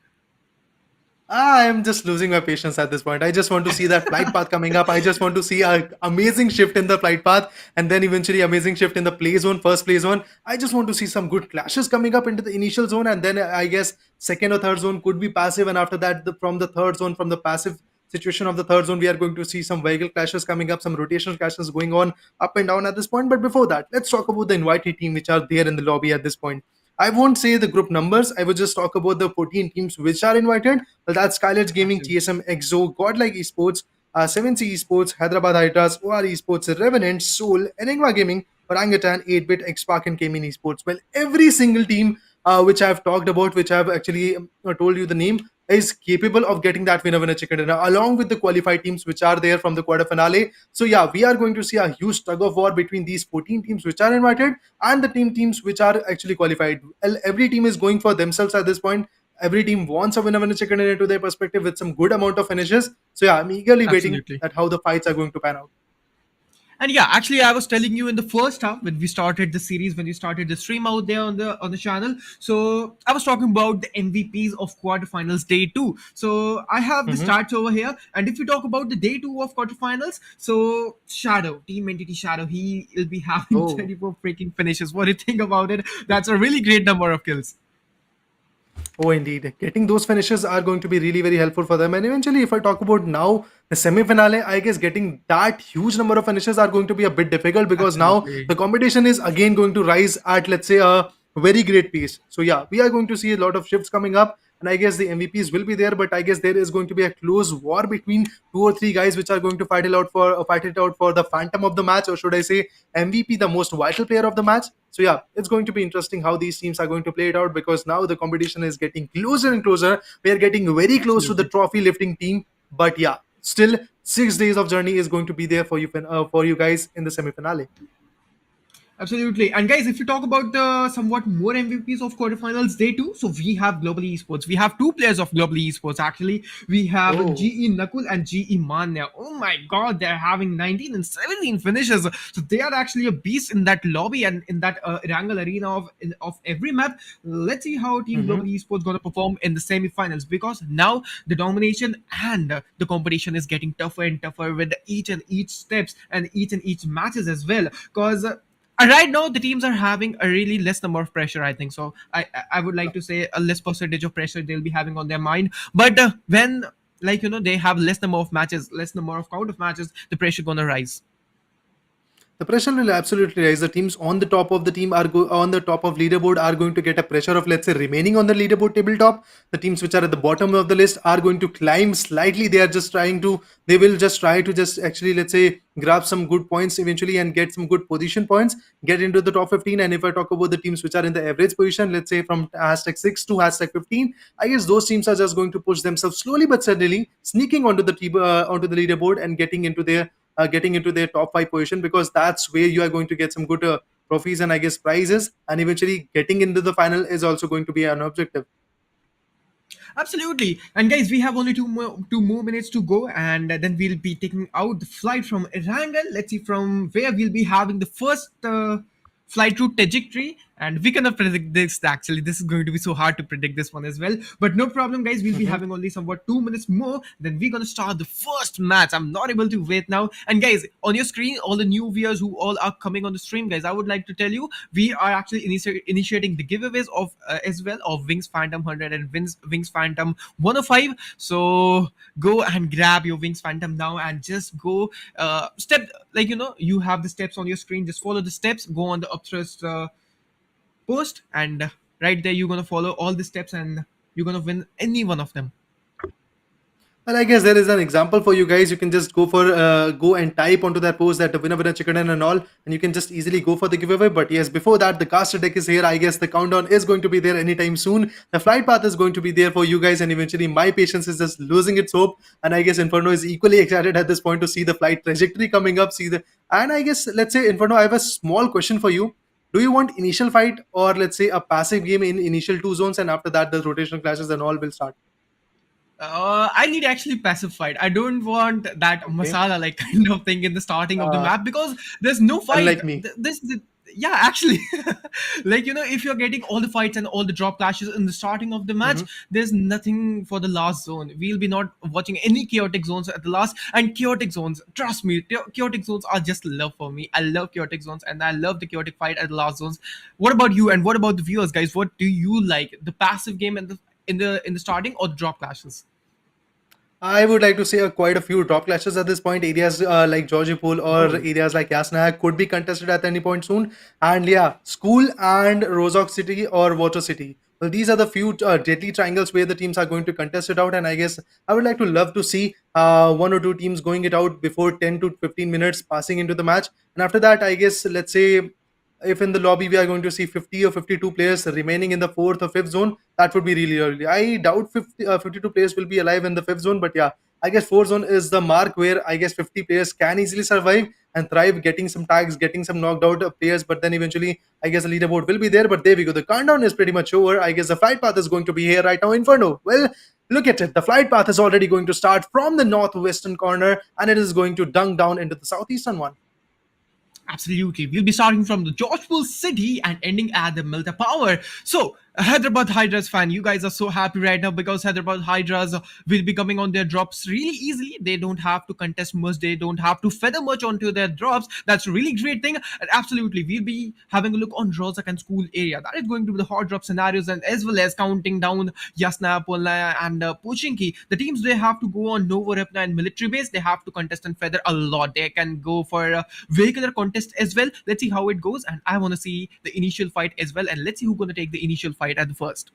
I am just losing my patience at this point. I just want to see that flight path coming up. I just want to see a amazing shift in the flight path, and then eventually amazing shift in the play zone, first play zone. I just want to see some good clashes coming up into the initial zone, and then I guess second or third zone could be passive, and after that, from the third zone, from the passive situation of the third zone, we are going to see some vehicle clashes coming up, some rotational clashes going on up and down at this point. But before that, let's talk about the invited team which are there in the lobby at this point. I won't say the group numbers. I would just talk about the 14 teams which are invited. Well, that's Skylights Gaming, Actually, TSM, Exo, Godlike Esports, 7C Esports, Hyderabad Hydras, OR Esports, Revenant, SouL, Enigma Gaming, Orangutan, 8-Bit, Xpark, and Gaming Esports. Well, every single team which I've talked about, which I've actually told you the name, is capable of getting that winner chicken dinner along with the qualified teams which are there from the quarter finale. So yeah, we are going to see a huge tug of war between these 14 teams which are invited and the teams which are actually qualified. Well, every team is going for themselves at this point. Every team wants a winner chicken dinner to their perspective with some good amount of finishes. So yeah, I'm eagerly waiting absolutely. at how the fights are going to pan out. And yeah, actually, I was telling you in the first half when we started the series, when we started the stream out there on the channel. So I was talking about the MVPs of quarterfinals day two. So I have the Mhm. stats over here, and if we talk about the day two of quarterfinals, so Shadow, Team Entity Shadow, he will be having Oh. 24 freaking finishes. What do you think about it? That's a really great number of kills. Oh, indeed. Getting those finishes are going to be really very helpful for them. And eventually, if I talk about now the semi-finale, I guess getting that huge number of finishes are going to be a bit difficult because now Absolutely. the competition is again going to rise at, let's say, a very great pace. So yeah, we are going to see a lot of shifts coming up. And I guess the MVPs will be there, but I guess there is going to be a close war between two or three guys which are going to fight it out for the phantom of the match, or should I say MVP, the most vital player of the match. So yeah, it's going to be interesting how these teams are going to play it out because now the competition is getting closer and closer. We are getting very close to the Absolutely. trophy lifting team, but yeah, still 6 days of journey is going to be there for you guys in the semi finale. Absolutely. And guys, if you talk about the somewhat more MVPs of quarterfinals day two, so we have Global Esports. We have two players of Global Esports actually. We have Oh. GE Nakul and GE Manya. Oh my god, they're having 19 and 17 finishes. So they are actually a beast in that lobby and in that Wrangle arena of every map. Let's see how Team Mm-hmm. Global Esports gonna perform in the semifinals, because now the domination and the competition is getting tougher and tougher with each and each steps and each matches as well. Because right now the teams are having a really less number of pressure, I think so. I would like to say a less percentage of pressure they'll be having on their mind, but when, like, they have less number of matches, less number of count of matches, the pressure gonna rise. The pressure will absolutely rise. The teams on the top of the team on the top of leaderboard are going to get a pressure of, let's say, remaining on the leaderboard tabletop. The teams which are at the bottom of the list are going to climb slightly. They will just try to just actually, let's say, grab some good points eventually and get some good position points, get into the top 15. And if I talk about the teams which are in the average position, let's say from hashtag 6 to hashtag 15, I guess those teams are just going to push themselves slowly but steadily, sneaking onto the leaderboard and getting into their top five position, because that's where you are going to get some good trophies and I guess prizes, and eventually getting into the final is also going to be an objective. Absolutely. And guys, we have only two more minutes to go, and then we'll be taking out the flight from Erangel. Let's see from where we'll be having the first flight route trajectory. And we cannot predict this actually. This is going to be so hard to predict this one as well. But no problem, guys. We'll be Mhm. having only somewhat 2 minutes more. Then we're gonna start the first match. I'm not able to wait now. And guys, on your screen, all the new viewers who all are coming on the stream, guys, I would like to tell you we are actually initiating the giveaways of as well of Wings Phantom 100 and Wings Phantom 105. So go and grab your Wings Phantom now and just go step, like, you have the steps on your screen. Just follow the steps. Go on the Upthrust post, and right there you're gonna follow all the steps, and you're gonna win any one of them. Well, I guess there is an example for you guys. You can just go and type onto that post that the winner chicken and all, and you can just easily go for the giveaway. But yes, before that, the caster deck is here. I guess the countdown is going to be there anytime soon. The flight path is going to be there for you guys, and eventually my patience is just losing its hope. And I guess Inferno is equally excited at this point to see the flight trajectory coming up. And I guess, let's say, Inferno, I have a small question for you. Do you want initial fight, or let's say a passive game in initial two zones, and after that the rotational clashes and all will start? I need actually pacified. I don't want that Okay. masala like kind of thing in the starting of the Uh, map, because there's no fight. Unlike me. Yeah, actually, like, if you're getting all the fights and all the drop clashes in the starting of the match, Mhm. there's nothing for the last zone. We'll be not watching any chaotic zones at the last. And chaotic zones, trust me, chaotic zones are just love for me. I love chaotic zones, and I love the chaotic fight at the last zones. What about you? And what about the viewers, guys? What do you like? The passive game and the in the starting, or the drop clashes? I would like to say quite a few drop clashes at this point. Areas like Georgipol or Oh, areas like Yasna could be contested at any point soon. And yeah, School and Rozok City or Water City. Well, these are the few deadly triangles where the teams are going to contest it out. And I guess I would like to love to see one or two teams going it out before 10 to 15 minutes passing into the match. And after that, I guess, let's say, if in the lobby we are going to see 50 or 52 players remaining in the fourth or fifth zone, that would be really early. I doubt 52 players will be alive in the fifth zone, but yeah, I guess fourth zone is the mark where I guess 50 players can easily survive and thrive, getting some tags, getting some knocked out players. But then eventually, I guess the leaderboard will be there. But there we go. The countdown is pretty much over. I guess the flight path is going to be here right now. Inferno. Well, look at it. The flight path is already going to start from the northwestern corner, and it is going to dunk down into the southeastern one. absolutely. We'll be starting from the Georgepul city and ending at the Milta Power. So, Hyderabad Hydras fan, you guys are so happy right now, because Hyderabad Hydras will be coming on their drops really easily. They don't have to contest much, they don't have to feather much onto their drops. That's a really great thing. And absolutely, we'll be having a look on Rozak and School area. That is going to be the hot drop scenarios, and as well as counting down Yasna, Polna, and Pochinki. The teams, they have to go on Novorepna and military base. They have to contest and feather a lot. They can go for vehicular contest as well. Let's see how it goes, and I want to see the initial fight as well. And let's see who's going to take the initial fight at the first.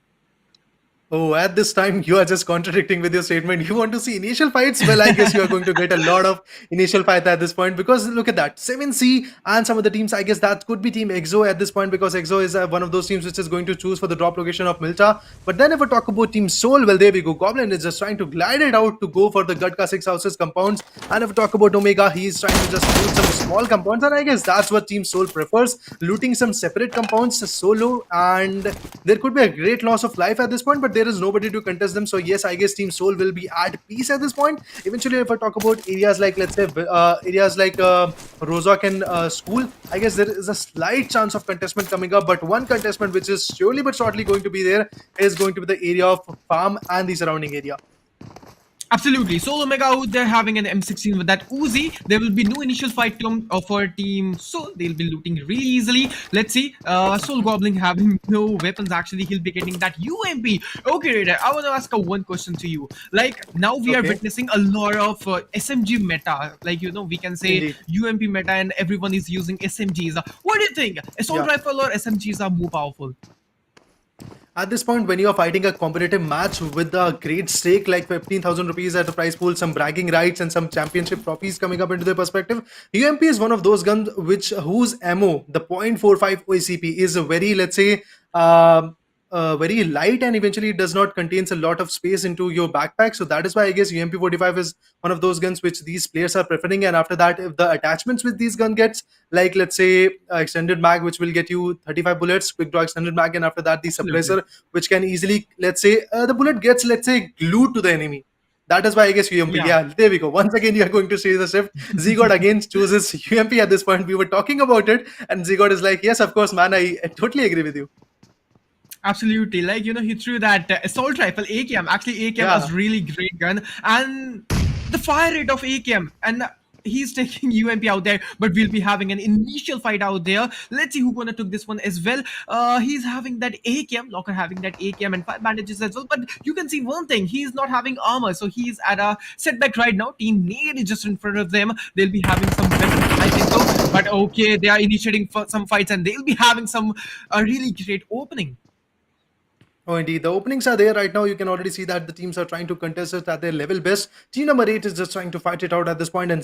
Oh, at this time, you are just contradicting with your statement. You want to see initial fights? Well, I guess you are going to get a lot of initial fight at this point because look at that. 7C and some of the teams, I guess that could be Team EXO at this point because EXO is one of those teams which is going to choose for the drop location of Milta. But then if I talk about Team SouL, well, there we go. Goblin is just trying to glide it out to go for the Ghatak 6 houses compounds. And if I talk about Omega, he's trying to just loot some small compounds. And I guess that's what Team SouL prefers, looting some separate compounds solo. And there could be a great loss of life at this point, but there is nobody to contest them. So yes, I guess Team SouL will be at peace at this point. Eventually, if I talk about areas like, let's say, areas like Rozak and School, I guess there is a slight chance of contestment coming up. But one contestment which is surely but shortly going to be there is going to be the area of farm and the surrounding area. Absolutely. SouL Omega out there having an M16 with that Uzi. There will be no initial fight for Team SouL. They'll be looting really easily. Let's see. SouL Goblin having no weapons. Actually, he'll be getting that UMP. Okay, Raider, I want to ask one question to you. Like, now we are witnessing a lot of SMG meta. Like, we can say Indeed. UMP meta and everyone is using SMGs. What do you think? Assault rifle or SMGs are more powerful? At this point, when you are fighting a competitive match with a great stake like 15,000 rupees at the prize pool, some bragging rights and some championship trophies coming up into the perspective, UMP is one of those guns whose ammo, the 0.45 OCP, is a very, let's say, very light, and eventually it does not contains a lot of space into your backpack. So that is why I guess UMP 45 is one of those guns which these players are preferring. And after that, if the attachments with these gun gets, like, let's say, extended mag, which will get you 35 bullets, quick draw extended mag, and after that the suppressor, which can easily, let's say, the bullet gets, let's say, glued to the enemy. That is why I guess UMP. Yeah, there we go. Once again, you are going to see the shift. ZGod again chooses UMP at this point. We were talking about it, and ZGod is like, yes, of course, man, I totally agree with you. Absolutely. Like, he threw that assault rifle AKM. Actually, AKM was really great gun. And the fire rate of AKM. And he's taking UMP out there, but we'll be having an initial fight out there. Let's see who gonna took this one as well. He's having that AKM, Locker having that AKM and 5 bandages as well. But you can see one thing, he's not having armor, so he's at a setback right now. Team Nade is just in front of them. They'll be having some weapons, I think so. But okay, they are initiating some fights and they'll be having some really great opening. Oh, indeed. The openings are there right now. You can already see that the teams are trying to contest it at their level best. Team number 8 is just trying to fight it out at this point. And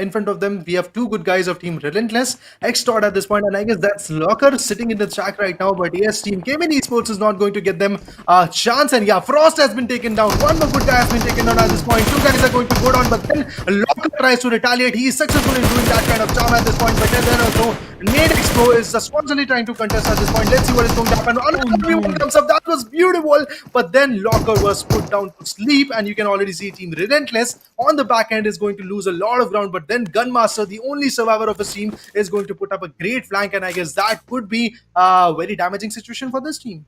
in front of them, we have 2 good guys of Team Relentless, X-Todd at this point. And I guess that's Locker sitting in the track right now. But yes, Team Cayman Esports is not going to get them a chance. And yeah, Frost has been taken down. One more good guy has been taken down at this point. 2 guys are going to go down. But then Locker tries to retaliate. He is successful in doing that kind of charm at this point. But then there is no Nade Expo is just constantly trying to contest at this point. Let's see what is going to happen. Another comes up. That was beautiful, but then Locker was put down to sleep, and you can already see Team Relentless on the back end is going to lose a lot of ground. But then Gunmaster, the only survivor of his team, is going to put up a great flank, and I guess that could be a very damaging situation for this team.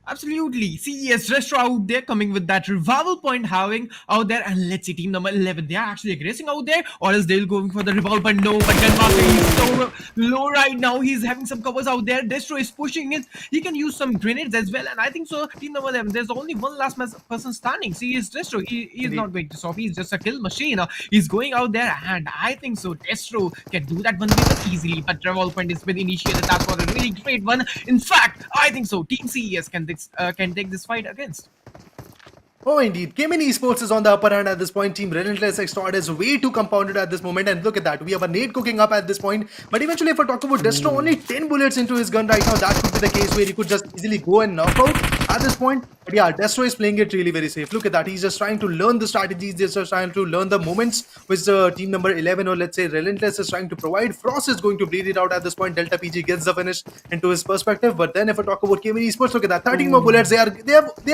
Absolutely. CES Retro out there coming with that revival point having out there. And let's see, team number 11. They are actually aggressing out there, or else they'll go for the revival. But no, but Gunmaster is so low right now. He's having some covers out there. Destro is pushing it. He can use some grenades as well. And I think so, team number 11, there's only one last person standing. CES Destro. He is not going to stop. He's just a kill machine. He's going out there. And I think so, Destro can do that one easily. But revival point has been initiated. That's for a really great one. In fact, I think so, Team CES can take this fight against. Oh, indeed. Cayman Esports is on the upper hand at this point. Team Relentless X-Todd is way too compounded at this moment. And look at that. We have a nade cooking up at this point. But eventually, if I talk about Destro, only 10 bullets into his gun right now. That could be the case where he could just easily go and knock out at this point. But yeah, Destro is playing it really very safe. Look at that. He's just trying to learn the strategies. He's just trying to learn the moments which the team number 11 or let's say Relentless is trying to provide. Frost is going to bleed it out at this point. Delta PG gets the finish into his perspective. But then if I talk about Cayman Esports, look at that. 13 more bullets. They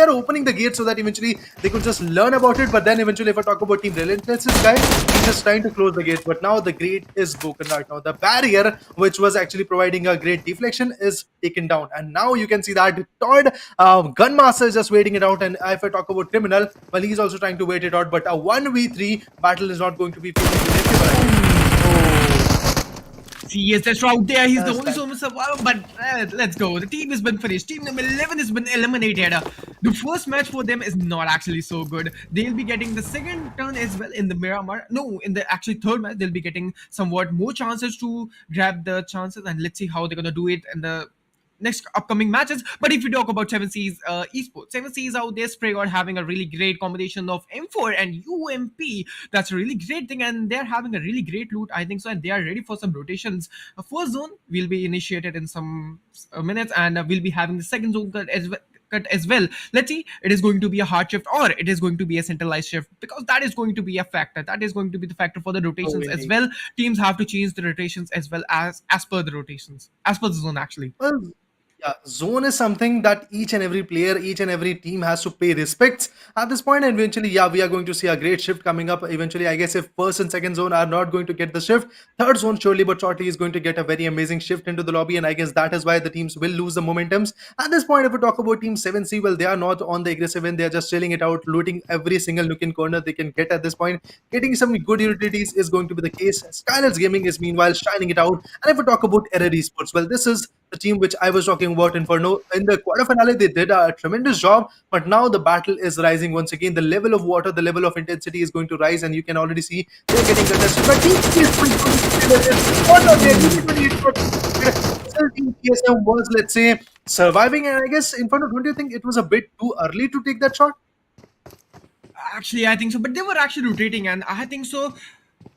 are opening the gate so that eventually they could just learn about it. But then eventually if I talk about Team Relentless's guy, he's just trying to close the gate. But now the gate is broken right now. The barrier, which was actually providing a great deflection, is taken down. And now you can see that Todd Gunmaster is just waiting it out. And if I talk about Criminal, well, he's also trying to wait it out. But a 1v3 battle is not going to be Yes, that's out there. He's the only solo survivor. But let's go. The team has been finished. Team number 11 has been eliminated. The first match for them is not actually so good. They'll be getting the second turn as well in the Miramar. No, in the actually third match, they'll be getting somewhat more chances to grab the chances. And let's see how they're going to do it in the next upcoming matches. But if you talk about 7C's esports, 7C's out there, Spray are having a really great combination of M4 and UMP. That's a really great thing, and they're having a really great loot, I think so, and they are ready for some rotations. First zone will be initiated in some minutes, and we'll be having the second zone cut as well. Let's see, it is going to be a hard shift or it is going to be a centralized shift, because that is going to be a factor. That is going to be the factor for the Oh, rotations as indeed. well. Teams have to change the rotations as well as per the rotations, as per the zone actually. Well, yeah, zone is something that each and every player, each and every team has to pay respects at this point. And eventually, yeah, we are going to see a great shift coming up. Eventually, I guess if first and second zone are not going to get the shift, third zone surely but shortly is going to get a very amazing shift into the lobby. And I guess that is why the teams will lose the momentums. At this point, if we talk about Team 7C, well, they are not on the aggressive end. They are just chilling it out, looting every single nook and corner they can get at this point. Getting some good utilities is going to be the case. Skylar's Gaming is meanwhile shining it out. And if we talk about Error Esports, well, this is the team which I was talking about Inferno. In the quarterfinale, they did a tremendous job, but now the battle is rising once again. The level of water, the level of intensity is going to rise, and you can already see they're getting contested. But Team what are they? Still Team TSM was, let's say, surviving, and I guess Inferno, don't you think it was a bit too early to take that shot? Actually, I think so, but they were actually rotating, and I think so.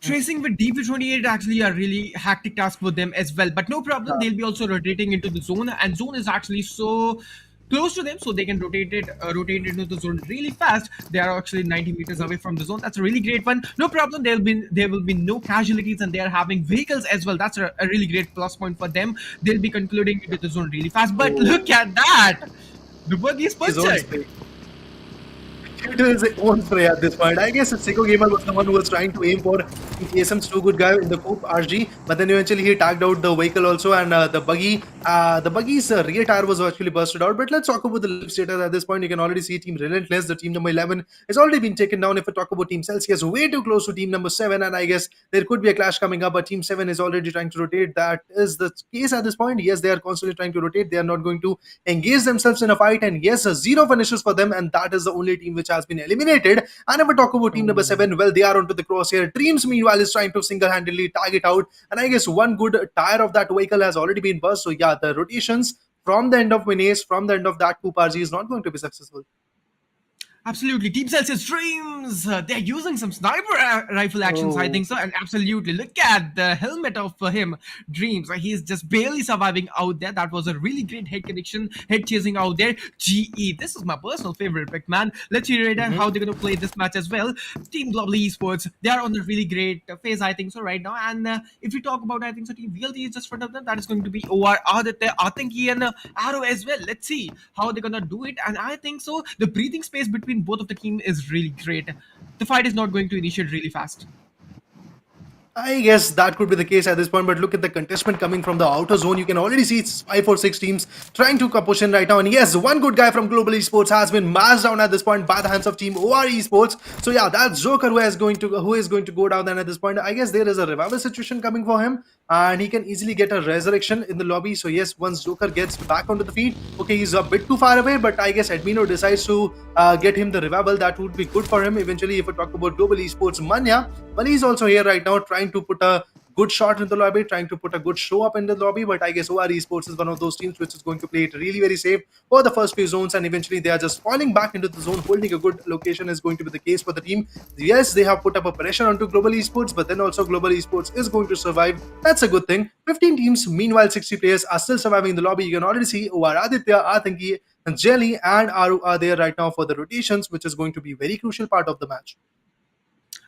Tracing with DP28 actually a really hectic task for them as well. But no problem, they'll be also rotating into the zone, and zone is actually so close to them, so they can rotate into the zone really fast. They are actually 90 meters away from the zone. That's a really great one. No problem. There will be no casualties, and they are having vehicles as well. That's a really great plus point for them. They'll be concluding into the zone really fast. But Oh, look at that, the buggy is his own punctured. spray. It is his own spray at this point. I guess Sicko Gamer was the one who was trying to aim for TSM's too good guy in the Coupe RG, but then eventually he tagged out the vehicle also, and the buggy. The buggy's rear tire was actually busted out. But let's talk about the live status at this point. You can already see Team Relentless, the team number 11, has already been taken down. If we talk about Team Celsius, way too close to team number 7, and I guess there could be a clash coming up, but Team 7 is already trying to rotate. That is the case at this point. Yes, they are constantly trying to rotate. They are not going to engage themselves in a fight, and yes, zero finishes for them, and that is the only team which has been eliminated. And if we talk about team number 7, well, they are onto the crosshair. Dreams, meanwhile, is trying to single-handedly tag it out, and I guess one good tire of that vehicle has already been burst. So yeah, the rotations from the end of Menace, from the end of that Coupe RG is not going to be successful. Absolutely. Team Celsius Dreams. They're using some sniper rifle actions, I Oh, think so. And absolutely, look at the helmet of him, Dreams. He's just barely surviving out there. That was a really great head connection, head chasing out there. GE. This is my personal favorite pick, man. Let's see later mhm. how they're going to play this match as well. Team Global Esports. They are on a really great phase, I think so, right now. And if we talk about, I think so, Team VLT is just front of them. That is going to be OR Aditya, Atanki, and Arrow as well. Let's see how they're gonna do it. And I think so. The breathing space between both of the team is really great. The fight is not going to initiate really fast. I guess that could be the case at this point, but look at the contestment coming from the outer zone. You can already see it's 5 or 6 teams trying to push in right now. And yes, one good guy from Global Esports has been mashed down at this point by the hands of Team OR Esports. So yeah, that's Joker who is going to go down. Then at this point, I guess there is a revival situation coming for him, and he can easily get a resurrection in the lobby. So yes, once Joker gets back onto the feed, okay, he's a bit too far away, but I guess Admino decides to get him the revival. That would be good for him eventually. If we talk about Global Esports, Manya, well, he's also here right now trying to put a good shot in the lobby, trying to put a good show up in the lobby. But I guess OR Esports is one of those teams which is going to play it really very safe for the first few zones, and eventually they are just falling back into the zone. Holding a good location is going to be the case for the team. Yes, they have put up a pressure onto Global Esports, but then also Global Esports is going to survive. That's a good thing. 15 teams, meanwhile 60 players are still surviving in the lobby. You can already see OR Aditya, Atanki, and Jelly and Aru are there right now for the rotations, which is going to be a very crucial part of the match.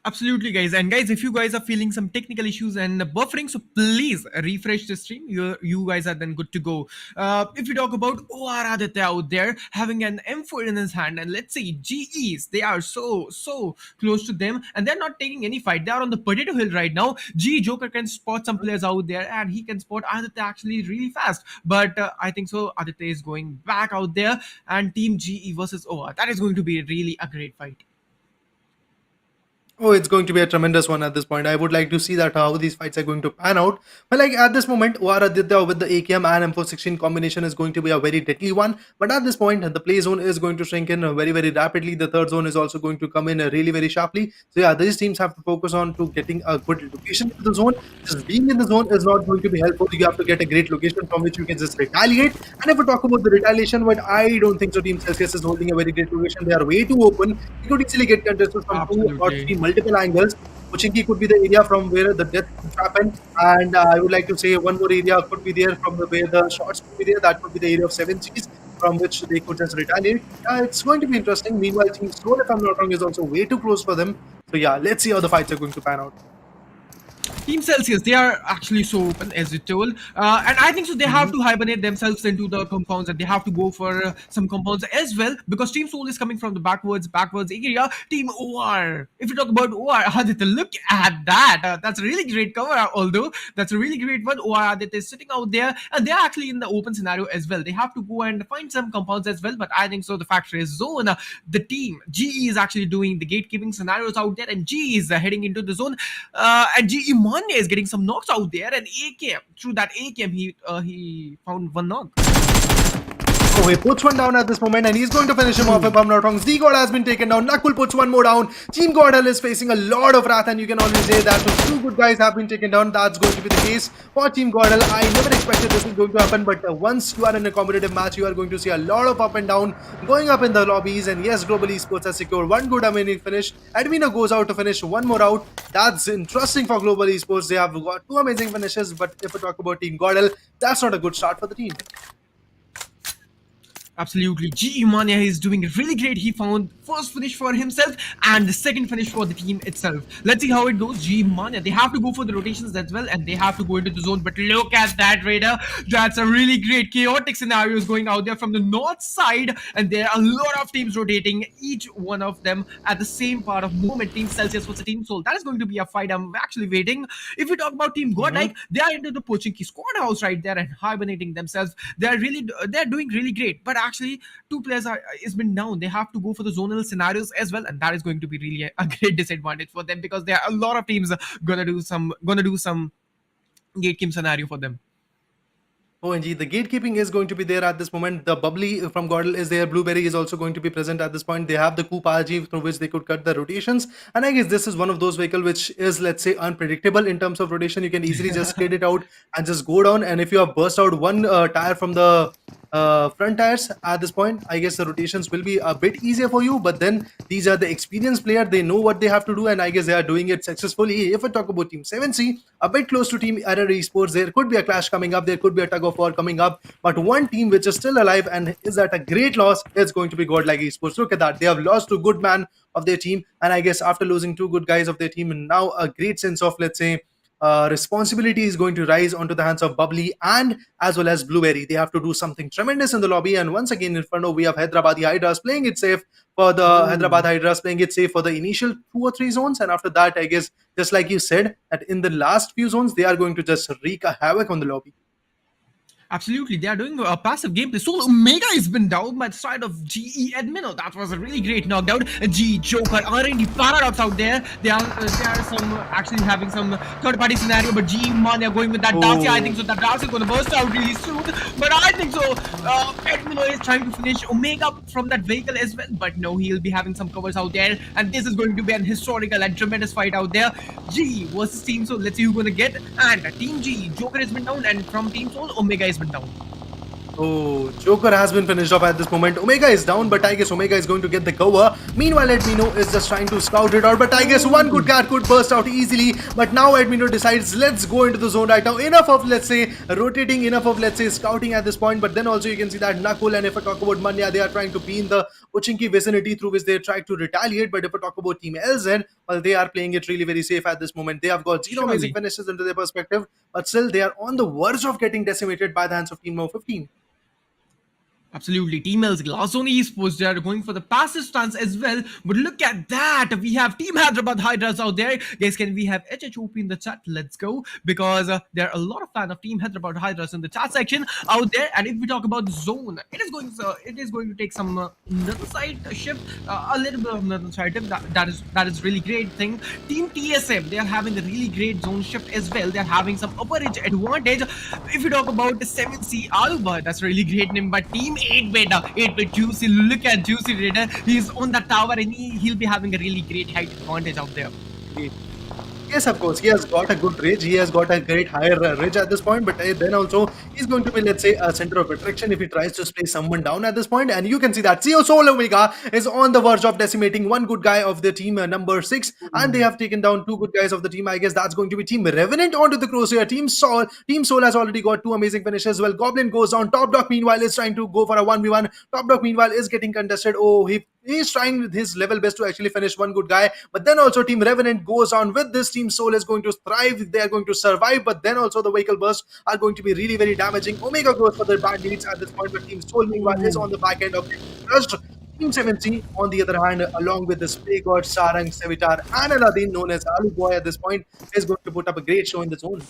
Absolutely, guys. And guys, if you guys are feeling some technical issues and buffering, so please refresh the stream. You guys are then good to go. If you talk about OR Aditya out there having an M4 in his hand, and let's say GEs, they are so close to them, and they're not taking any fight. They are on the potato hill right now. G Joker can spot some players out there, and he can spot Aditya actually really fast. But I think so. Aditya is going back out there, and Team GE versus OR. That is going to be really a great fight. Oh, it's going to be a tremendous one at this point. I would like to see that how these fights are going to pan out. But like at this moment, OR Aditya with the AKM and M416 combination is going to be a very deadly one. But at this point, the play zone is going to shrink in very, very rapidly. The third zone is also going to come in really, very sharply. So yeah, these teams have to focus on to getting a good location in the zone. Just being in the zone is not going to be helpful. You have to get a great location from which you can just retaliate. And if we talk about the retaliation, but I don't think so. Team Celsius is holding a very great location. They are way too open. You could easily get contested from two or Absolutely. three multiple angles. Pochinki could be the area from where the death could happen, and I would like to say one more area could be there from the where the shots could be there. That could be the area of 7Gs from which they could just retaliate. It's going to be interesting. Meanwhile, Team SouL, if I'm not wrong, is also way too close for them. So yeah, let's see how the fights are going to pan out. Team Celsius, they are actually so open, as you told, and I think so. They have Mhm. to hibernate themselves into the compounds, and they have to go for some compounds as well because Team SouL is coming from the backwards area. Team OR, if you talk about OR, Aditya, look at that. That's a really great cover. Although that's a really great one. OR Aditya is sitting out there, and they are actually in the open scenario as well. They have to go and find some compounds as well. But I think so. The factor is zone. The team GE is actually doing the gatekeeping scenarios out there, and GE is heading into the zone, and GE Manya is getting some knocks out there, and AKM through that AKM he found one knock. Oh, he puts one down at this moment and he's going to finish him off if I'm not wrong. Z-God has been taken down. Nakul puts one more down. Team GodL is facing a lot of wrath and you can always say that if two good guys have been taken down, that's going to be the case for Team GodL. I never expected this is going to happen, but once you are in a competitive match, you are going to see a lot of up and down going up in the lobbies. And yes, Global Esports has secured one good amazing finish. Admino goes out to finish one more out. That's interesting for Global Esports. They have got two amazing finishes, but if we talk about Team GodL, that's not a good start for the team. Absolutely. GE Mania is doing really great. He found first finish for himself and the second finish for the team itself. Let's see how it goes. GE Mania, they have to go for the rotations as well and they have to go into the zone. But look at that, Raider. That's a really great chaotic scenarios going out there from the north side. And there are a lot of teams rotating, each one of them at the same part of movement. Team Celsius versus Team SouL. That is going to be a fight. I'm actually waiting. If we talk about Team God, Mhm. like they are into the Pochinki squad house right there and hibernating themselves. They're doing really great. But actually, two players are is been down. They have to go for the zonal scenarios as well, and that is going to be really a great disadvantage for them because there are a lot of teams gonna do some gate game scenario for them. ONG, the gatekeeping is going to be there at this moment. The bubbly from GodL is there. Blueberry is also going to be present at this point. They have the Coup RG through which they could cut the rotations. And I guess this is one of those vehicles which is, let's say, unpredictable in terms of rotation. You can easily just skid it out and just go down. And if you have burst out one tire from the front tires at this point, I guess the rotations will be a bit easier for you. But then these are the experienced player. They know what they have to do. And I guess they are doing it successfully. If I talk about Team 7C, a bit close to Team Error Esports, there could be a clash coming up. There could be a tug of war coming up. But one team which is still alive and is at a great loss is going to be GodL Esports. Look at that. They have lost two good man of their team. And I guess after losing two good guys of their team, now a great sense of, let's say, responsibility is going to rise onto the hands of Bubbly and as well as Blueberry. They have to do something tremendous in the lobby. And once again, in front of we have Hyderabadi Hydras playing it safe for the Hyderabad Hydras playing it safe for the initial 2 or 3 zones. And after that, I guess, just like you said, that in the last few zones, they are going to just wreak a havoc on the lobby. Absolutely, they are doing a passive gameplay. So Omega has been down by the side of GE Admino. That was a really great knockdown. GE Joker, R&D Paradox out there. They are some actually having some third-party scenario, but GE Mania going with that Darcy. I think so. That Darcy is going to burst out really soon. But I think so. Admino is trying to finish Omega from that vehicle as well. But no, he'll be having some covers out there, and this is going to be an historical and tremendous fight out there. GE versus Team SouL. Let's see who's going to get. And Team GE Joker has been down, and from Team SouL, Omega is been down. Oh, Joker has been finished off at this moment. Omega is down, but I guess Omega is going to get the cover. Meanwhile, Admino is just trying to scout it out, but I guess one good card could burst out easily. But now Admino decides, let's go into the zone right now. Enough of, let's say, rotating, enough of, let's say, scouting at this point. But then also you can see that Nakul and if I talk about Manya, they are trying to be in the Pochinki vicinity through which they try to retaliate. But if I talk about Team LZ, well, they are playing it really very safe at this moment. They have got zero amazing Surely. finishes into their perspective, but still they are on the verge of getting decimated by the hands of Team No 15. Absolutely. Team L's Glazoni Esports, they are going for the passive stance as well. But look at that. We have Team Hyderabad Hydras out there. Guys, can we have HHOP in the chat? Let's go. Because there are a lot of fans of Team Hyderabad Hydras in the chat section out there. And if we talk about the zone, it is going to take some another side shift, a little bit of another side shift. That is really great thing. Team TSM, they are having a really great zone shift as well. They are having some upper edge advantage. If you talk about the 7C Alba, that's a really great name. But Team 8-bit Juicy, look at Juicy Raider. He's on the tower and he'll be having a really great height advantage out there. Yes, of course. He has got a good ridge. He has got a great higher ridge at this point. But then also, he's going to be, let's say, a center of attraction if he tries to spray someone down at this point. And you can see that SouL Omega is on the verge of decimating one good guy of the team, number 6. And they have taken down 2 good guys of the team. I guess that's going to be Team Revenant onto the crosshair. Team SouL has already got 2 amazing finishes. Well, Goblin goes down. Top Dog, meanwhile, is trying to go for a 1v1. Top Dog, meanwhile, is getting contested. Oh, he's trying with his level best to actually finish one good guy. But then also Team Revenant goes on with this. Team SouL is going to thrive. They are going to survive. But then also the vehicle bursts are going to be really very damaging. Omega goes for the bad leads at this point. But Team SouL meanwhile is on the back end of the Upthrust. Team 7C on the other hand, along with the Spray God, Sarang, Sevitar and Aladdin known as Alu Boy at this point, is going to put up a great show in the zone.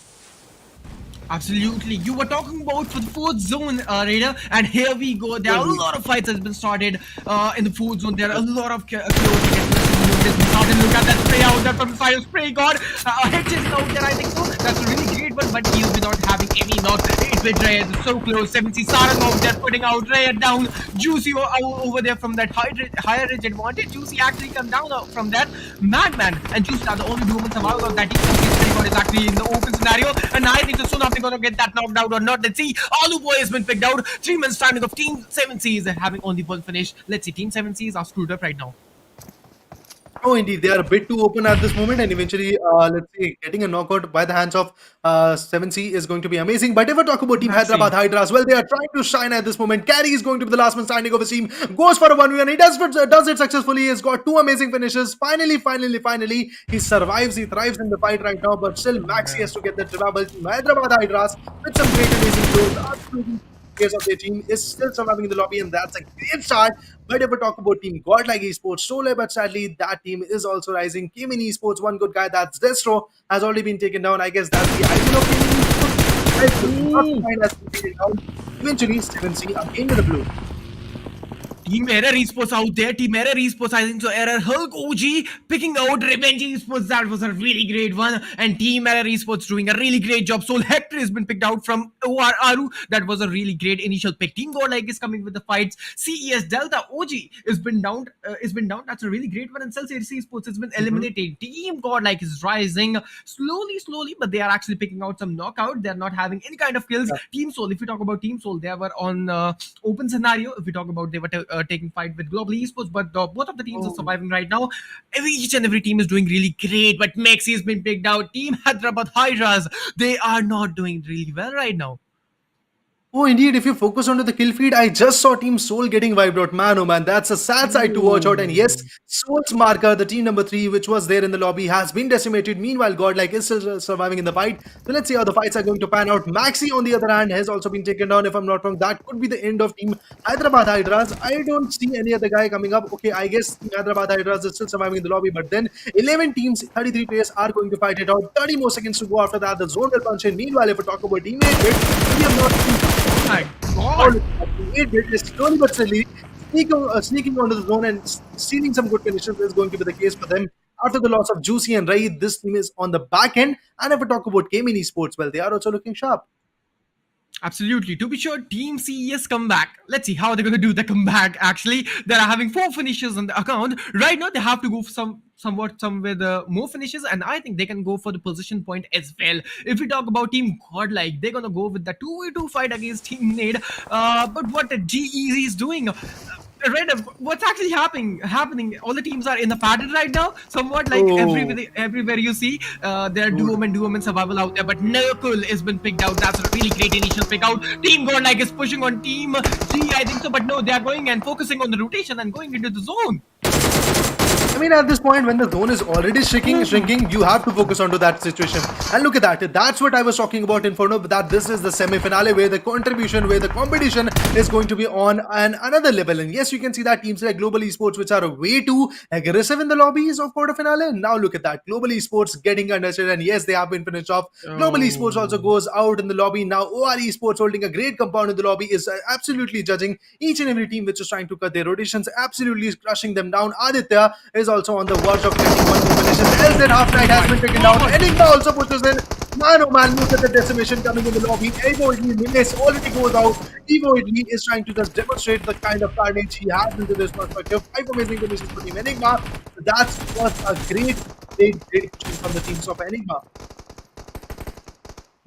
Absolutely. You were talking about for the 4th zone, Raider, and here we go. There are a lot of fights that have been started in the 4th zone. There are a lot of chaotic started. Look at that spray out there from the side of Spray God. Hitches out there, I think so. That's a really great one, but he's without having any knock. 8-bit Rayed so close. 7C Sarang out there putting out Rayed down. Juicy over there from that higher ridge advantage. Juicy actually come down from that. Madman and Juicy are the only humans survival of that team. Spray God is actually in the open scenario, and I think so soon after going to get that knocked out or not. Let's see. Alu Boy has been picked out. 3 men standing of Team 7C is having only one finish. Let's see. Team 7C are screwed up right now. Oh, indeed, they are a bit too open at this moment, and eventually, let's say, getting a knockout by the hands of 7C is going to be amazing. But if I talk about Team Hyderabad Hydras, well, they are trying to shine at this moment. Carry is going to be the last man standing of his team, goes for a 1v1. He does it successfully. He's got 2 amazing finishes. Finally, he survives. He thrives in the fight right now, but still, Maxi has to get the treble. Team Hyderabad Hydras with some great amazing throws. Absolutely players of their team is still surviving in the lobby, and that's a great start. But if we talk about Team GodL Esports, SouL, but sadly that team is also rising. Gaming Esports, one good guy, that's Destro, has already been taken down. I guess that's the icon of Gaming Esports. Has been taken down. Eventually, 7C again with the blue. Team Error Esports out there. Team Error Esports, I think so. Error Hulk OG picking out Revenge Esports. That was a really great one. And Team Error Esports doing a really great job. SouL Hector has been picked out from OR Aru. That was a really great initial pick. Team GodL is coming with the fights. CES Delta OG has been down. That's a really great one. And SouL Esports has been eliminated. Team GodL is rising slowly, but they are actually picking out some knockout. They are not having any kind of kills. Team SouL, if we talk about Team SouL, they were on open scenario. If we talk about they were taking fight with Global Esports, but both of the teams are surviving right now. Each and every team is doing really great, but Maxi has been picked out. Team Hyderabad Hydras, they are not doing really well right now. Oh, indeed, if you focus onto the kill feed, I just saw Team SouL getting wiped out. Man, oh man, that's a sad sight to watch out. And yes, SouL's marker, the team number 3, which was there in the lobby, has been decimated. Meanwhile, GodL is still surviving in the fight. So let's see how the fights are going to pan out. Maxi, on the other hand, has also been taken down, if I'm not wrong. That could be the end of Team Hyderabad Hydras. I don't see any other guy coming up. Okay, I guess Team Hyderabad Hydras is still surviving in the lobby. But then 11 teams, 33 players are going to fight it out. 30 more seconds to go after that. The zone will punch in. Meanwhile, if we talk about Team 8-bit, we have not seen. My God. 8-bit is slowly but steadily sneaking onto the zone and stealing some good finishes is going to be the case for them. After the loss of Juicy and Rai, this team is on the back end. And if we talk about Gaming Esports, well, they are also looking sharp. Absolutely. To be sure, Team CES comeback. Let's see how they're going to do the comeback. Actually, they are having 4 finishes on the account. Right now, they have to go for some with more finishes, and I think they can go for the position point as well. If we talk about Team GodL, they're going to go with the 2v2 fight against Team Nade. But what the GEZ is doing... Right, what's actually happening? All the teams are in the pattern right now. Somewhat like everywhere you see, there are duo and survival out there. But Nurkul has been picked out. That's a really great initial pick out. Team GodL is pushing on Team G, I think so. But no, they are going and focusing on the rotation and going into the zone. I mean, at this point, when the zone is already shrinking, you have to focus onto that situation. And look at that. That's what I was talking about, Inferno, that this is the semi-finale where the contribution, where the competition is going to be on another level. And yes, you can see that teams like Global Esports, which are way too aggressive in the lobbies of quarter finale. Now look at that. Global Esports getting understood, and yes, they have been finished off. Global Esports also goes out in the lobby. Now OR Esports, holding a great compound in the lobby, is absolutely judging each and every team which is trying to cut their rotations, absolutely crushing them down. Aditya is also on the verge of getting one more finish. LZ Half Knight has been taken down. Enigma also pushes in. Man, oh man, look at the decimation coming in the lobby. Evo Italy, Nimes already goes out. Evo Italy is trying to just demonstrate the kind of carnage he has into this perspective. 5 amazing finishes for Team Enigma. That was a great action from the teams of Enigma.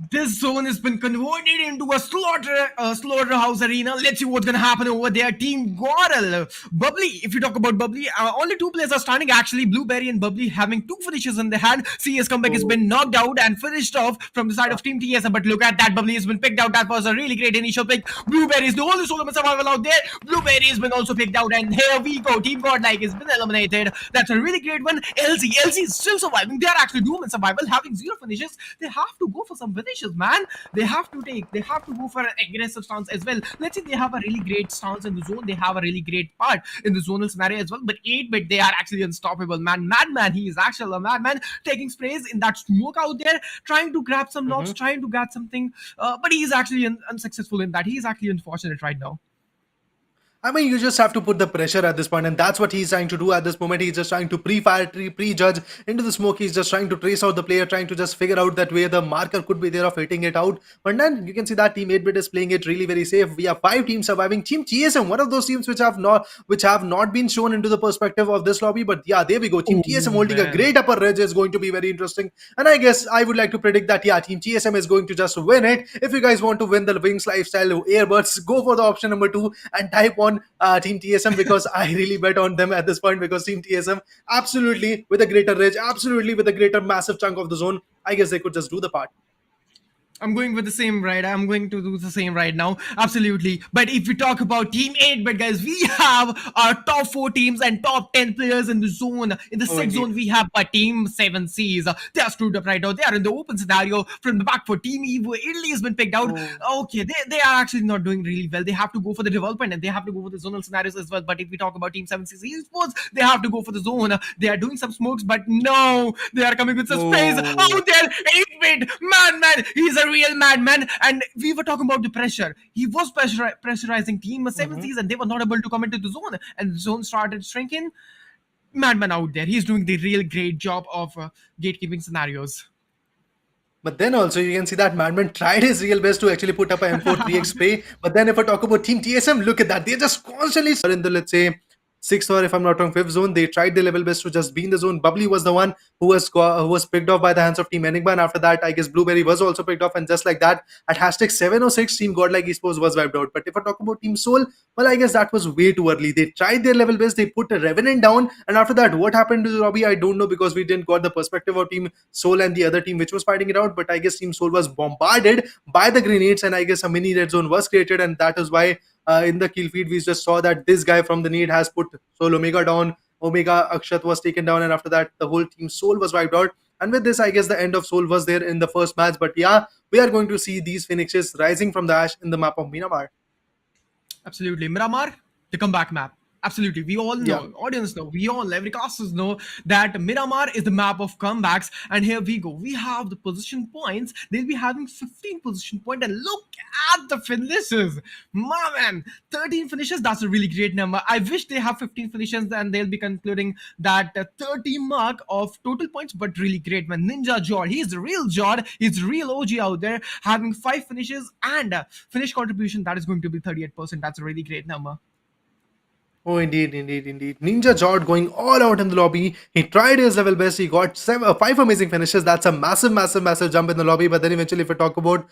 This zone has been converted into a slaughterhouse arena. Let's see what's gonna happen over there. Team GodL, Bubbly. If you talk about Bubbly, only 2 players are standing. Actually, Blueberry and Bubbly having 2 finishes in their hand. CS comeback has been knocked out and finished off from the side of Team TSM. But look at that, Bubbly has been picked out. That was a really great initial pick. Blueberry is the only solo survival out there. Blueberry has been also picked out, and here we go. Team GodLike has been eliminated. That's a really great one. LZ is still surviving. They are actually doom in survival, having 0 finishes. They have to go for some finishes, man. They have to go for an aggressive stance as well. Let's say they have a really great stance in the zone. They have a really great part in the zonal scenario as well. But 8-bit, they are actually unstoppable, man. Madman, he is actually a madman, taking sprays in that smoke out there, trying to grab some knocks, trying to grab something. But he is actually unsuccessful in that. He is actually unfortunate right now. I mean, you just have to put the pressure at this point, and that's what he's trying to do at this moment. He's just trying to pre-fire, pre-judge into the smoke. He's just trying to trace out the player, trying to just figure out that where the marker could be there of hitting it out. But then you can see that Team 8-bit is playing it really very safe. We have 5 teams surviving. Team TSM, one of those teams which have not been shown into the perspective of this lobby. But yeah, there we go. Team TSM holding a great upper edge is going to be very interesting. And I guess I would like to predict that yeah, Team TSM is going to just win it. If you guys want to win the Wings Lifestyle earbuds, go for the option number 2 and type on Team TSM, because I really bet on them at this point, because Team TSM absolutely with a greater edge, absolutely with a greater massive chunk of the zone, I guess they could just do the part. I'm going with the same, right? I'm going to do the same right now. Absolutely. But if we talk about Team 8-bit, guys, we have our top 4 teams and top 10 players in the zone. In the 6th zone, we have a Team 7Cs. They are screwed up right now. They are in the open scenario. From the back for Team Evo, Italy has been picked out. Okay, they are actually not doing really well. They have to go for the development, and they have to go for the zonal scenarios as well. But if we talk about Team 7Cs Esports, they have to go for the zone. They are doing some smokes, but no, they are coming with some sprays out there. 8-bit, man, he's a real madman. And we were talking about the pressure. He was pressurizing Team 7Cs, and they were not able to come into the zone, and the zone started shrinking. Madman out there, he's doing the real great job of gatekeeping scenarios. But then also you can see that Madman tried his real best to actually put up a M4 3x spray. But then if I talk about Team TSM, look at that. They're just constantly in the, let's say, 6th or if I'm not wrong, 5th zone. They tried their level best to just be in the zone. Bubbly was the one who was picked off by the hands of Team Enigma. And after that, I guess Blueberry was also picked off. And just like that, at hashtag 706, Team GodLike Esports was wiped out. But if I talk about Team SouL, well, I guess that was way too early. They tried their level best. They put a Revenant down. And after that, what happened to the lobby, I don't know, because we didn't got the perspective of Team SouL and the other team which was fighting it out. But I guess Team SouL was bombarded by the grenades. And I guess a mini red zone was created. And that is why in the kill feed, we just saw that this guy from the need has put SouL Omega down. Omega Akshat was taken down, and after that, the whole team SouL was wiped out. And with this, I guess the end of SouL was there in the first match. But yeah, we are going to see these phoenixes rising from the ash in the map of Miramar. Absolutely. Miramar, the comeback map. Absolutely. We all know, audience know, we all, every casters know that Miramar is the map of comebacks. And here we go. We have the position points. They'll be having 15 position points. And look at the finishes. My man, 13 finishes. That's a really great number. I wish they have 15 finishes and they'll be concluding that 30 mark of total points. But really great, man. Ninja Jord. He's the real Jord. He's the real OG out there, having 5 finishes and finish contribution. That is going to be 38%. That's a really great number. Oh, indeed. Ninja Jord going all out in the lobby. He tried his level best. He got 5 amazing finishes. That's a massive jump in the lobby. But then eventually, if we talk about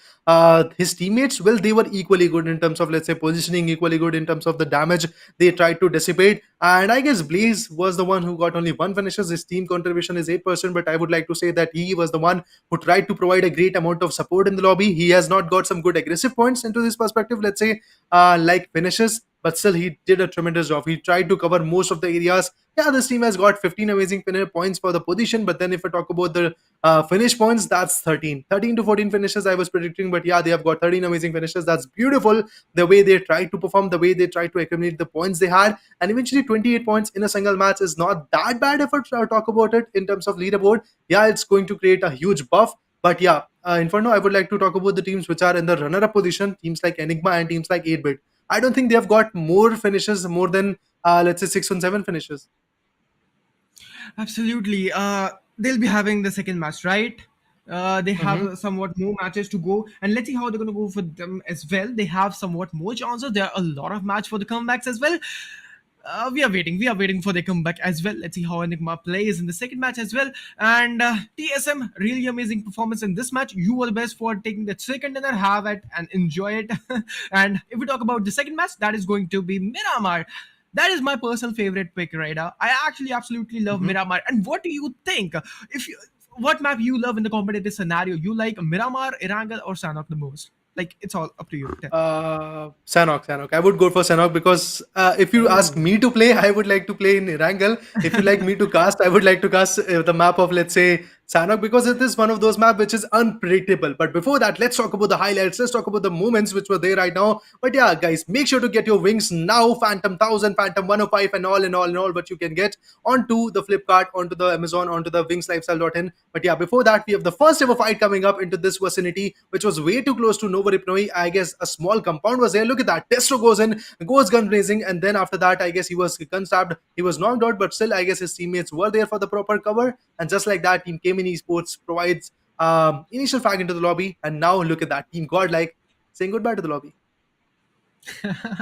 his teammates, well, they were equally good in terms of, let's say, positioning, equally good in terms of the damage they tried to dissipate. And I guess Blaze was the one who got only 1 finishes. His team contribution is 8%. But I would like to say that he was the one who tried to provide a great amount of support in the lobby. He has not got some good aggressive points into this perspective, let's say, like finishes. but still he did a tremendous job. He tried to cover most of the areas. Yeah, this team has got 15 amazing points for the position, but then if I talk about the finish points, that's 13 to 14 finishes I was predicting, but yeah, they have got 13 amazing finishes. That's beautiful, the way they tried to perform, the way they tried to accumulate the points they had, and eventually 28 points in a single match is not that bad if I talk about it in terms of leaderboard. Yeah, it's going to create a huge buff. But yeah, Inferno, I would like to talk about the teams which are in the runner-up position, teams like Enigma and teams like 8-Bit. I don't think they have got more finishes, more than let's say 6 and 7 finishes. Absolutely. They'll be having the second match, right? They Hmm. have somewhat more matches to go, and let's see how they're going to go for them as well. They have somewhat more chances. There are a lot of match for the comebacks as well. We are waiting. We are waiting for their comeback as well. Let's see how Enigma plays in the second match as well. And TSM, really amazing performance in this match. You were the best for taking the second dinner, have it and enjoy it. And if we talk about the second match, that is going to be Miramar. That is my personal favorite pick, right? I actually absolutely love Hmm. Miramar. And what do you think? If you, what map you love in the competitive scenario? You like Miramar, Erangel, or Sanok the most? Like, it's all up to you. Sanok. I would go for Sanok because if you ask Oh. me to play, I would like to play in Erangel. If you like me to cast, I would like to cast the map of, let's say, Sanok, because it is one of those maps which is unpredictable. But before that, let's talk about the highlights. Let's talk about the moments which were there right now. But yeah, guys, make sure to get your wings now. Phantom 1000, Phantom 105, and all, what you can get onto the Flipkart, onto the Amazon, onto the wingslifestyle.in. But yeah, before that, we have the first ever fight coming up into this vicinity, which was way too close to Nova Ripnoi. I guess a small compound was there. Look at that. Testo goes in, goes gun blazing, and then after that, I guess he was gun stabbed. He was knocked out, but still, I guess his teammates were there for the proper cover. And just like that, Team Cayman Esports provides initial frag into the lobby. And now look at that. Team Godlike saying goodbye to the lobby.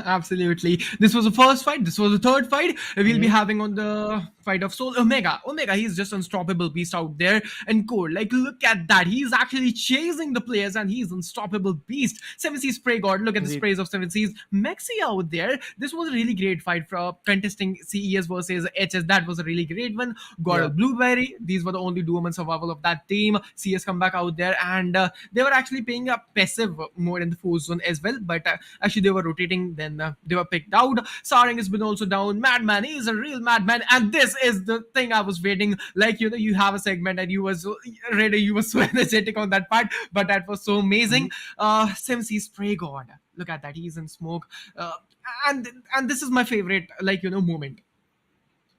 Absolutely. This was the first fight. This was the third fight we'll be Mhm. having on the fight of SouL. Omega. Omega, he's just unstoppable beast out there. And Core, like, look at that. He's actually chasing the players and he's unstoppable beast. Seven Seas Spray God. Look at the Indeed. sprays of Seven Seas. Mexi out there. This was a really great fight for contesting CES versus HS. That was a really great one. Yeah. GodL Blueberry. These were the only duo and survival of that team. CS come back out there and they were actually playing a passive mode in the fourth zone as well. But actually, they were rotating. Then they were picked out. Saring has been also down. Madman, he is a real madman. And this is the thing I was waiting. Like, you have a segment and you were so ready, you were so energetic on that part. But that was so amazing. Mhm. Simsi Spray God. Look at that. He's in smoke. And and this is my favorite, like, moment.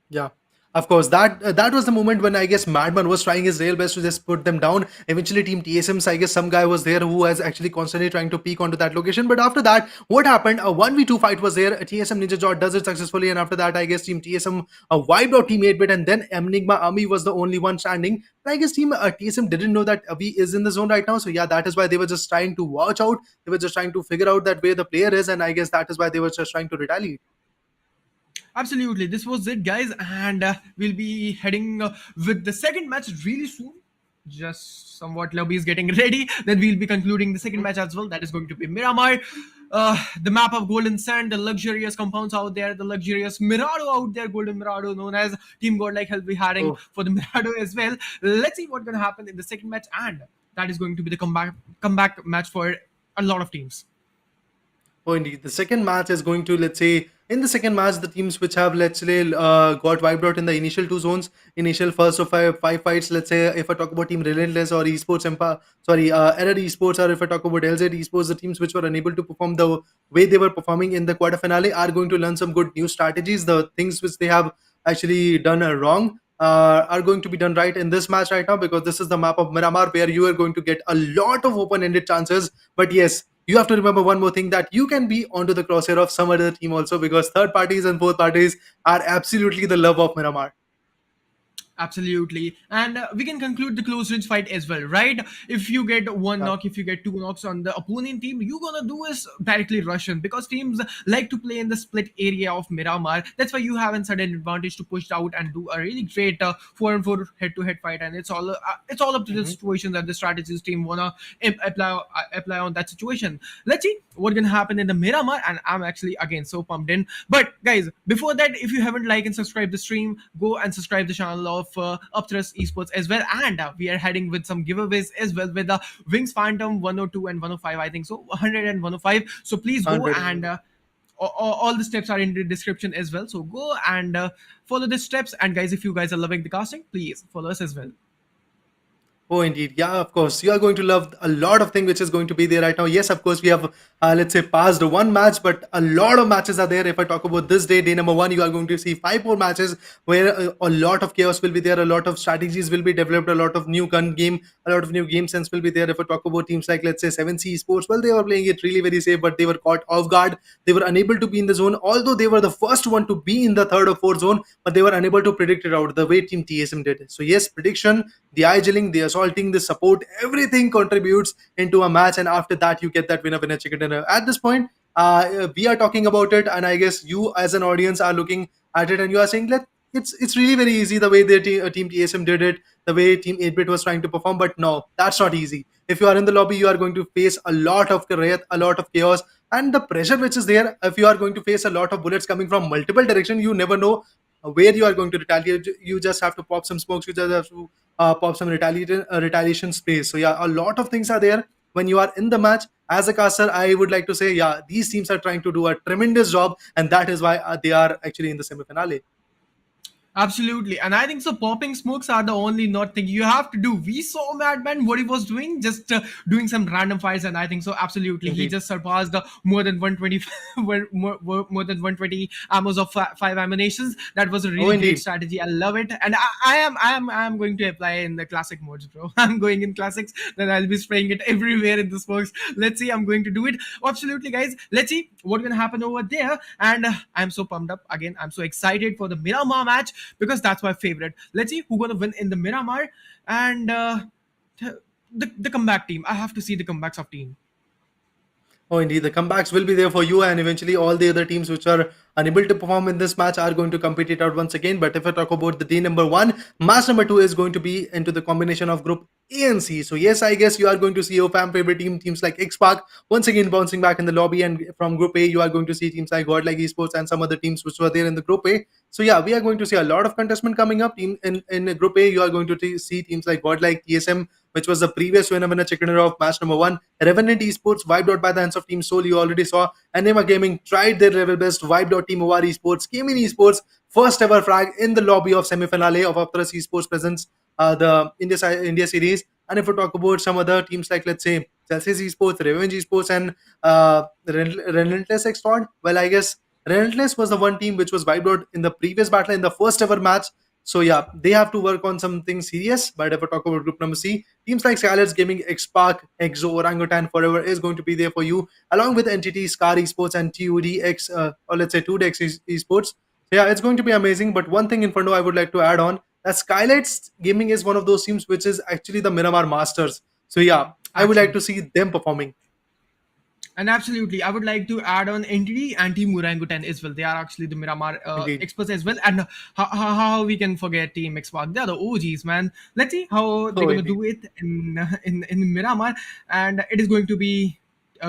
Yeah, of course. That was the moment when I guess Madman was trying his real best to just put them down. Eventually, Team TSM's, I guess some guy was there who was actually constantly trying to peek onto that location. But after that, what happened? A 1v2 fight was there. TSM Ninja Jot does it successfully, and after that, I guess Team TSM wiped out Team 8-Bit, and then Enigma Ami was the only one standing. And I guess Team TSM didn't know that Avi is in the zone right now. So yeah, that is why they were just trying to watch out. They were just trying to figure out that where the player is, and I guess that is why they were just trying to retaliate. Absolutely, this was it, guys, and we'll be heading with the second match really soon. Just somewhat lobby is getting ready. Then we'll be concluding the second match as well. That is going to be Miramar. The map of Golden Sand, the luxurious compounds out there, the luxurious Mirado out there, Golden Mirado, known as Team Godlike, will be heading Oh. for the Mirado as well. Let's see what's gonna happen in the second match, and that is going to be the comeback match for a lot of teams. Oh, indeed. The second match is going to, let's say, in the second match, the teams which have, let's say, got wiped out in the initial two zones, initial first of five fights, let's say, if I talk about Team Relentless or Esports Empire, sorry, Error Esports, or if I talk about LZ Esports, the teams which were unable to perform the way they were performing in the quarter finale are going to learn some good new strategies. The things which they have actually done wrong are going to be done right in this match right now, because this is the map of Miramar where you are going to get a lot of open-ended chances. But yes, you have to remember one more thing, that you can be onto the crosshair of some other team also, because third parties and fourth parties are absolutely the love of Miramar. Absolutely. And we can conclude the close range fight as well, right? If you get one Yeah. knock, if you get two knocks on the opponent team, you're gonna do is directly rush in, because teams like to play in the split area of Miramar. That's why you have a sudden advantage to push out and do a really great 4-on-4 head-to-head fight. And it's all up to the Mhm. situation that the strategies team wanna apply on that situation. Let's see what's gonna happen in the Miramar, and I'm actually again so pumped in. But guys, before that, if you haven't liked and subscribed the stream, go and subscribe the channel of Upthrust Esports as well. And we are heading with some giveaways as well with the Wings Phantom 102 and 105, I think so, 100 and 105. So please go 100. and all the steps are in the description as well. So go and follow the steps. And guys, if you guys are loving the casting, please follow us as well. Oh, indeed. Yeah, of course. You are going to love a lot of things which is going to be there right now. Yes, of course, we have, let's say, passed one match, but a lot of matches are there. If I talk about this day, day number one, you are going to see five more matches where a lot of chaos will be there, a lot of strategies will be developed, a lot of new gun game, a lot of new game sense will be there. If I talk about teams like, let's say, 7C Esports, well, they were playing it really very safe, but they were caught off guard. They were unable to be in the zone, although they were the first one to be in the third or fourth zone, but they were unable to predict it out the way Team TSM did. So, yes, prediction, the eye-gelling, the assaulting, the support, everything contributes into a match, and after that you get that winner chicken dinner. At this point, we are talking about it, and I guess you as an audience are looking at it and you are saying, let it's really very easy the way the team TSM did it, the way Team 8-bit was trying to perform, but no, that's not easy. If you are in the lobby, you are going to face a lot of wrath, a lot of chaos, and the pressure which is there. If you are going to face a lot of bullets coming from multiple directions, you never know where you are going to retaliate. You just have to pop some smokes, you just have to pop some retaliation space. So yeah, a lot of things are there when you are in the match. As a caster, I would like to say, yeah, these teams are trying to do a tremendous job, and that is why they are actually in the semi-finale. Absolutely. And I think so popping smokes are the only not thing you have to do. We saw Madman what he was doing, just doing some random fights, and I think so absolutely he Indeed. just surpassed more than 120 more than 120 ammos of five ammunitions. That was a Oh, really great indeed. strategy. I love it. And I am going to apply in the classic modes, bro. I'm going in classics, then I'll be spraying it everywhere in the smokes. Let's see, I'm going to do it. Absolutely, guys. Let's see what's gonna happen over there. And I'm so pumped up again. I'm so excited for the Miramar match because that's my favorite. Let's see who's gonna win in the Miramar. And the comeback team. I have to see the comebacks of team. Oh, indeed. The comebacks will be there for you, and eventually all the other teams which are unable to perform in this match are going to compete it out once again. But if I talk about the day number one, match number two is going to be into the combination of group A and C. So, yes, I guess you are going to see your fan favorite teams like Xpark once again bouncing back in the lobby. And from group A, you are going to see teams like GodL Esports and some other teams which were there in the group A. So, yeah, we are going to see a lot of contestment coming up. In group A, you are going to see teams like GodL, TSM, which was the previous winner chicken dinner of match number one. Revenant Esports, wiped out by the hands of Team SouL. You already saw. Anima Gaming tried their level best, wiped out Team OR Esports. Came in Esports, first ever frag in the lobby of semi-finale of Upthrust Esports presents the India series. And if we talk about some other teams like, let's say, Celsius Esports, Revenge Esports, and Relentless Extort, well, I guess Relentless was the one team which was wiped out in the previous battle in the first ever match. So yeah, they have to work on something serious. But if I talk about group number C, teams like Skylar's Gaming, Xpark, Exo, Orangutan Forever is going to be there for you, along with Entity, Scar Esports, and TUDX, or let's say 2DX Esports. So yeah, it's going to be amazing. But one thing in Inferno I would like to add on, that Skylights Gaming is one of those teams which is actually the Miramar Masters. So yeah, I would like to Absolutely. see them performing. And absolutely, I would like to add on Entity and Team Orangutan as well. They are actually the Miramar Indeed. experts as well. And how we can forget Team Xbox? They are the OGs, man. Let's see how they're Oh, gonna indeed. do it in Miramar, and it is going to be.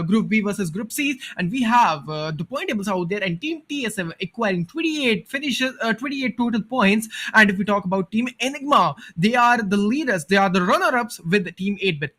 Group B versus Group C, and we have the point tables out there, and Team TSM acquiring 28 finishes, 28 total points. And if we talk about Team Enigma, they are the leaders, they are the runner-ups with Team 8-bit.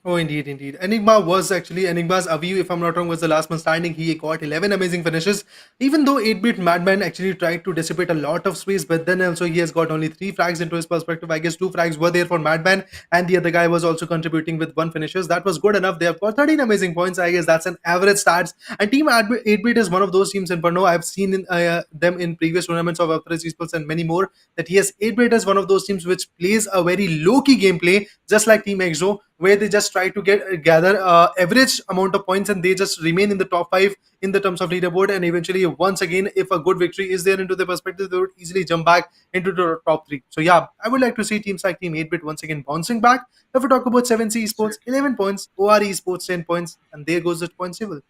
Oh, indeed, indeed. Enigma's Aviv, if I'm not wrong, was the last man standing. He got 11 amazing finishes. Even though 8-bit Madman actually tried to dissipate a lot of space, but then also he has got only 3 frags into his perspective. I guess 2 frags were there for Madman, and the other guy was also contributing with 1 finishes. That was good enough. They have got 13 amazing points. I guess that's an average stats. And Team 8-bit is one of those teams in Inferno. I've seen them in previous tournaments of Upthrust Esports and many more. That yes, 8-bit is one of those teams which plays a very low-key gameplay, just like Team Exo, where they just try to gather average amount of points, and they just remain in the top 5 in the terms of leaderboard. And eventually, once again, if a good victory is there into their perspective, they would easily jump back into the top 3. So yeah, I would like to see teams like Team 8-bit once again bouncing back. If we talk about 7C Esports, 11 points, OR Esports 10 points, and there goes the point table.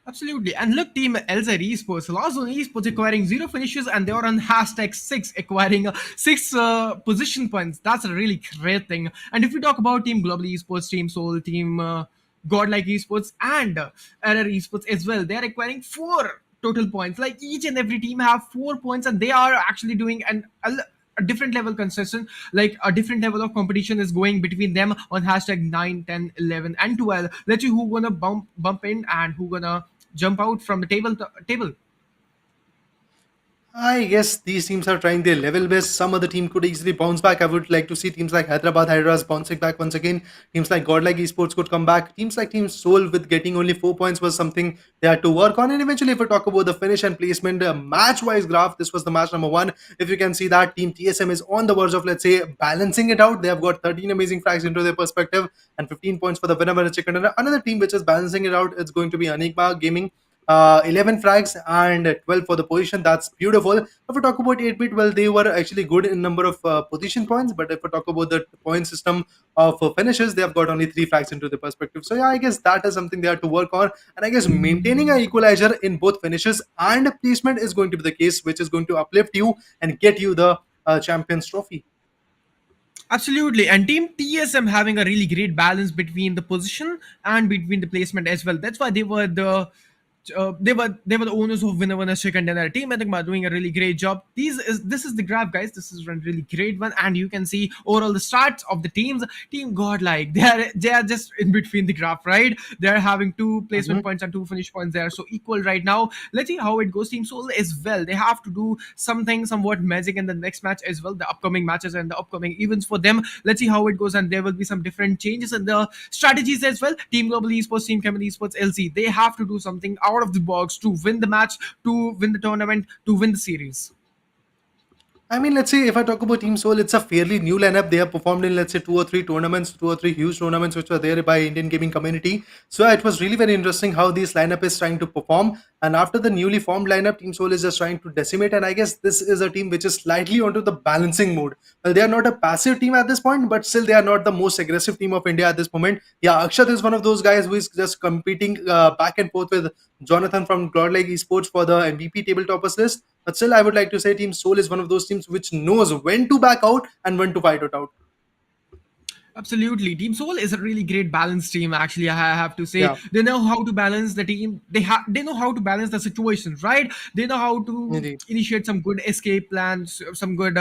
Absolutely. And look, Team LZ Esports, Last Zone Esports acquiring 0 finishes, and they are on hashtag 6, acquiring 6 position points. That's a really great thing. And if we talk about Team Global Esports, Team SouL, Team Godlike Esports, and Error Esports as well, they are acquiring 4 total points. Like each and every team have 4 points, and they are actually doing a different level concession, like a different level of competition is going between them on hashtag 9, 10, 11, and 12. Let's see who gonna bump in and who gonna jump out from the table. I guess these teams are trying their level best. Some other team could easily bounce back. I would like to see teams like Hyderabad Hydras bouncing back once again. Teams like GodL Esports could come back. Teams like Team SouL with getting only 4 points was something they had to work on. And eventually, if we talk about the finish and placement match-wise graph, this was the match number one. If you can see that Team TSM is on the verge of, let's say, balancing it out. They have got 13 amazing frags into their perspective and 15 points for the winner chicken. And another team which is balancing it out, it's going to be Enigma Gaming, 11 frags and 12 for the position. That's beautiful. If we talk about 8-bit, well, they were actually good in number of position points, but if we talk about the point system of finishes, they have got only 3 frags into the perspective. So yeah, I guess that is something they have to work on, and I guess maintaining an equalizer in both finishes and placement is going to be the case, which is going to uplift you and get you the champions trophy. Absolutely, and Team TSM having a really great balance between the position and between the placement as well. That's why they were the owners of winner chicken dinner. Team Enigma doing a really great job. This is the graph, guys. This is a really great one, and you can see overall the stats of the teams. Team Godlike, they are just in between the graph, right? They're having 2 placement Mhm. points and 2 finish points. They are so equal right now. Let's see how it goes. Team SouL as well. They have to do something somewhat magic in the next match as well. The upcoming matches and the upcoming events for them. Let's see how it goes, and there will be some different changes in the strategies as well. Team Global Esports, Team Community Esports LC, they have to do something out of the box to win the match, to win the tournament, to win the series. I mean, let's say if I talk about Team SouL, it's a fairly new lineup. They have performed in, let's say, two or three tournaments, two or three huge tournaments which were there by Indian gaming community. So yeah, it was really very interesting how this lineup is trying to perform. And after the newly formed lineup, Team SouL is just trying to decimate. And I guess this is a team which is slightly onto the balancing mode. Well, they are not a passive team at this point, but still they are not the most aggressive team of India at this moment. Yeah, Akshat is one of those guys who is just competing back and forth with Jonathan from GodL Esports for the MVP tabletoppers list. But still, I would like to say Team SouL is one of those teams which knows when to back out and when to fight it out. Absolutely. Team SouL is a really great balanced team. Actually, I have to say Yeah, they know how to balance the team. They know how to balance the situations, right? They know how to indeed. initiate some good escape plans, some good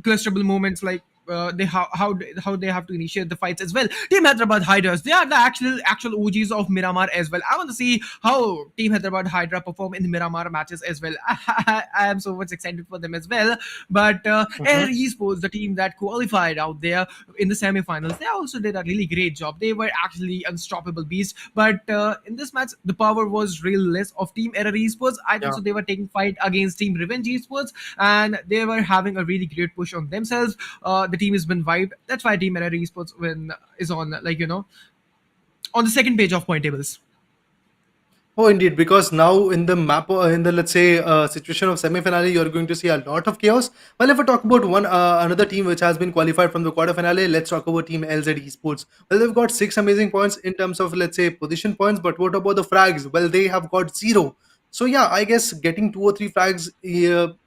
clusterable moments like. How they have to initiate the fights as well. Team Hyderabad Hydras, they are the actual OGs of Miramar as well. I want to see how Team Hyderabad Hydra perform in the Miramar matches as well. I am so much excited for them as well. But Mhm. Air Esports, the team that qualified out there in the semifinals, they also did a really great job. They were actually unstoppable beasts. But in this match, the power was real less of Team Error Esports. I think Yeah. so. They were taking fight against Team Revenge Esports, and they were having a really great push on themselves. The team has been vibed. That's why Team Error Esports win is on on the second page of point tables. Oh, indeed, because now in the map, in the, let's say, situation of semi-finale, you're going to see a lot of chaos. Well, if I talk about one another team which has been qualified from the quarter finale, let's talk about Team LZ Esports. Well, they've got 6 amazing points in terms of, let's say, position points, but what about the frags? Well, they have got zero. So yeah, I guess getting 2 or 3 frags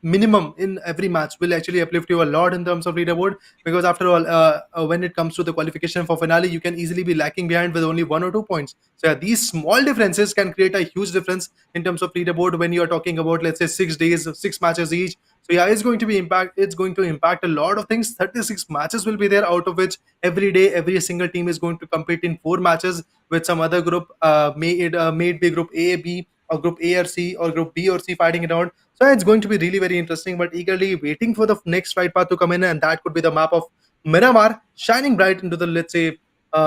minimum in every match will actually uplift you a lot in terms of leaderboard. Because after all, when it comes to the qualification for finale, you can easily be lacking behind with only 1 or 2 points. So yeah, these small differences can create a huge difference in terms of leaderboard when you are talking about, let's say, 6 days, 6 matches each. So yeah, it's going to be impact. It's going to impact a lot of things. 36 matches will be there, out of which every day every single team is going to compete in 4 matches with some other group. May it be group A, B, or group A or C, or group B or C fighting it out. So it's going to be really very interesting. But eagerly waiting for the next fight path to come in, and that could be the map of Miramar shining bright into the, let's say,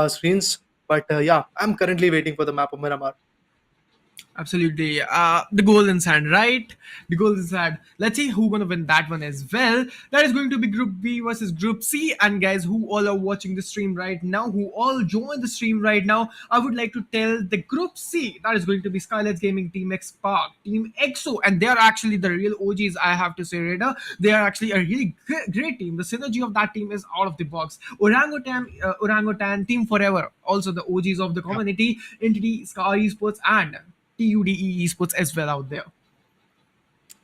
screens. But yeah, I'm currently waiting for the map of Miramar. Absolutely. The golden sand, right? The golden sand. Let's see who's gonna win that one as well. That is going to be Group B versus Group C. And guys, who all are watching the stream right now, who all join the stream right now, I would like to tell the Group C that is going to be Skylights Gaming, Team X Park, Team EXO, and they are actually the real OGs. I have to say, right now, they are actually a really great team. The synergy of that team is out of the box. Orangutan, Team Forever, also the OGs of the Yeah. community, Entity, Scar Esports, and TUDE Esports as well out there.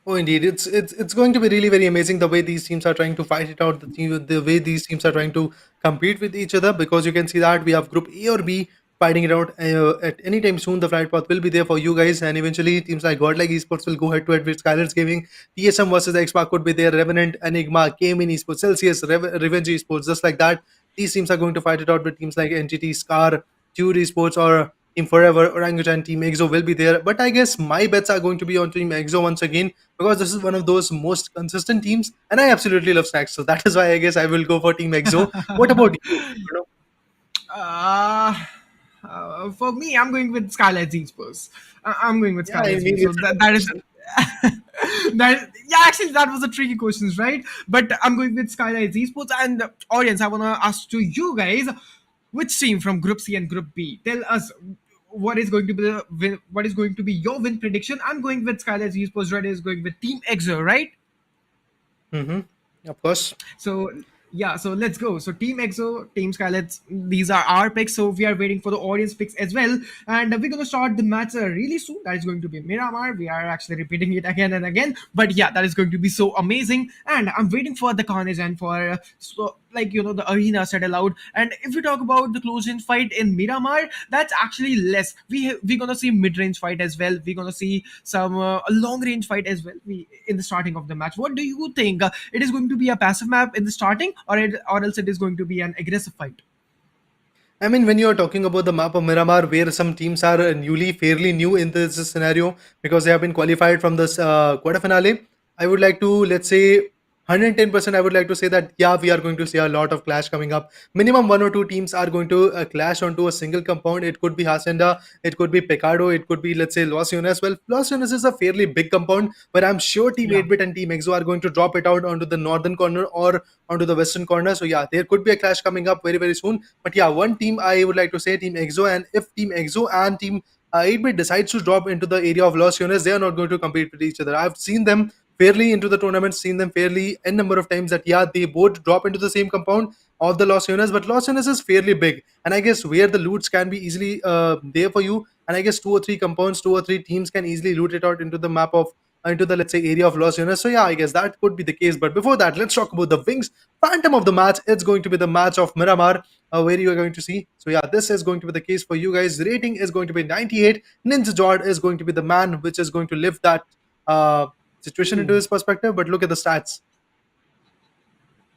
Oh, indeed, it's going to be really very amazing the way these teams are trying to fight it out. The way these teams are trying to compete with each other, because you can see that we have Group A or B fighting it out. At any time soon, the flight path will be there for you guys, and eventually teams like GodL Esports will go head to head with Skylar's Gaming. TSM versus Xpark could be there. Revenant, Enigma, K-Min Esports, Celsius, Revenge Esports, just like that. These teams are going to fight it out with teams like NGT, Scar, Tude Esports, or Team Forever, Orangutan, Team EXO will be there. But I guess my bets are going to be on Team EXO once again because this is one of those most consistent teams, and I absolutely love snax. So that is why I guess I will go for Team EXO. What about you? Uh, for me, I'm going with Skylight Esports. I'm going with Yeah, I Skylight mean Esports. So it's a tough that is question. yeah, actually that was a tricky questions, right? But I'm going with Skylight Esports. And audience, I want to ask to you guys, which team from Group C and Group B? Tell us what is going to be the win, what is going to be your win prediction. I'm going with Skylight Esports. Red is going with Team EXO, right? Mm-hmm. Of course. So yeah, so let's go. So Team EXO, Team Skylets, these are our picks. So we are waiting for the audience picks as well. And we're gonna start the match really soon. That is going to be Miramar. We are actually repeating it again and again. But yeah, that is going to be so amazing. And I'm waiting for the carnage and for so like the arena settle out. And if we talk about the close range fight in Miramar, that's actually less. We're gonna see mid range fight as well. We're gonna see some a long range fight as well. We in the starting of the match. What do you think? It is going to be a passive map in the starting, or else it is going to be an aggressive fight? I mean, when you're talking about the map of Miramar, where some teams are fairly new in this scenario because they have been qualified from this quarter finale, I would like to, let's say, 110%, I would like to say that, yeah, we are going to see a lot of clash coming up. Minimum one or two teams are going to clash onto a single compound. It could be Hacienda, it could be Picado, it could be, let's say, Los Yunes. Well, Los Yunes is a fairly big compound, but I'm sure Team Yeah. 8-Bit and Team EXO are going to drop it out onto the northern corner or onto the western corner. So, yeah, there could be a clash coming up very, very soon. But yeah, one team I would like to say Team EXO, and if Team EXO and Team 8-Bit decides to drop into the area of Los Yunes, they are not going to compete with each other. I've seen them fairly into the tournament, seen them fairly n number of times that yeah, they both drop into the same compound of the Los Yunes, but Los Yunes is fairly big, and I guess where the loots can be easily there for you, and I guess two or three compounds, two or three teams can easily loot it out into the map of into the let's say area of Los Yunes. So yeah, I guess that could be the case. But before that, let's talk about the Wings Phantom of the match. It's going to be the match of Miramar, where you are going to see. So yeah, this is going to be the case for you guys. The rating is going to be 98. Ninja Jord is going to be the man which is going to live that uh, situation into Ooh. his perspective. But look at the stats.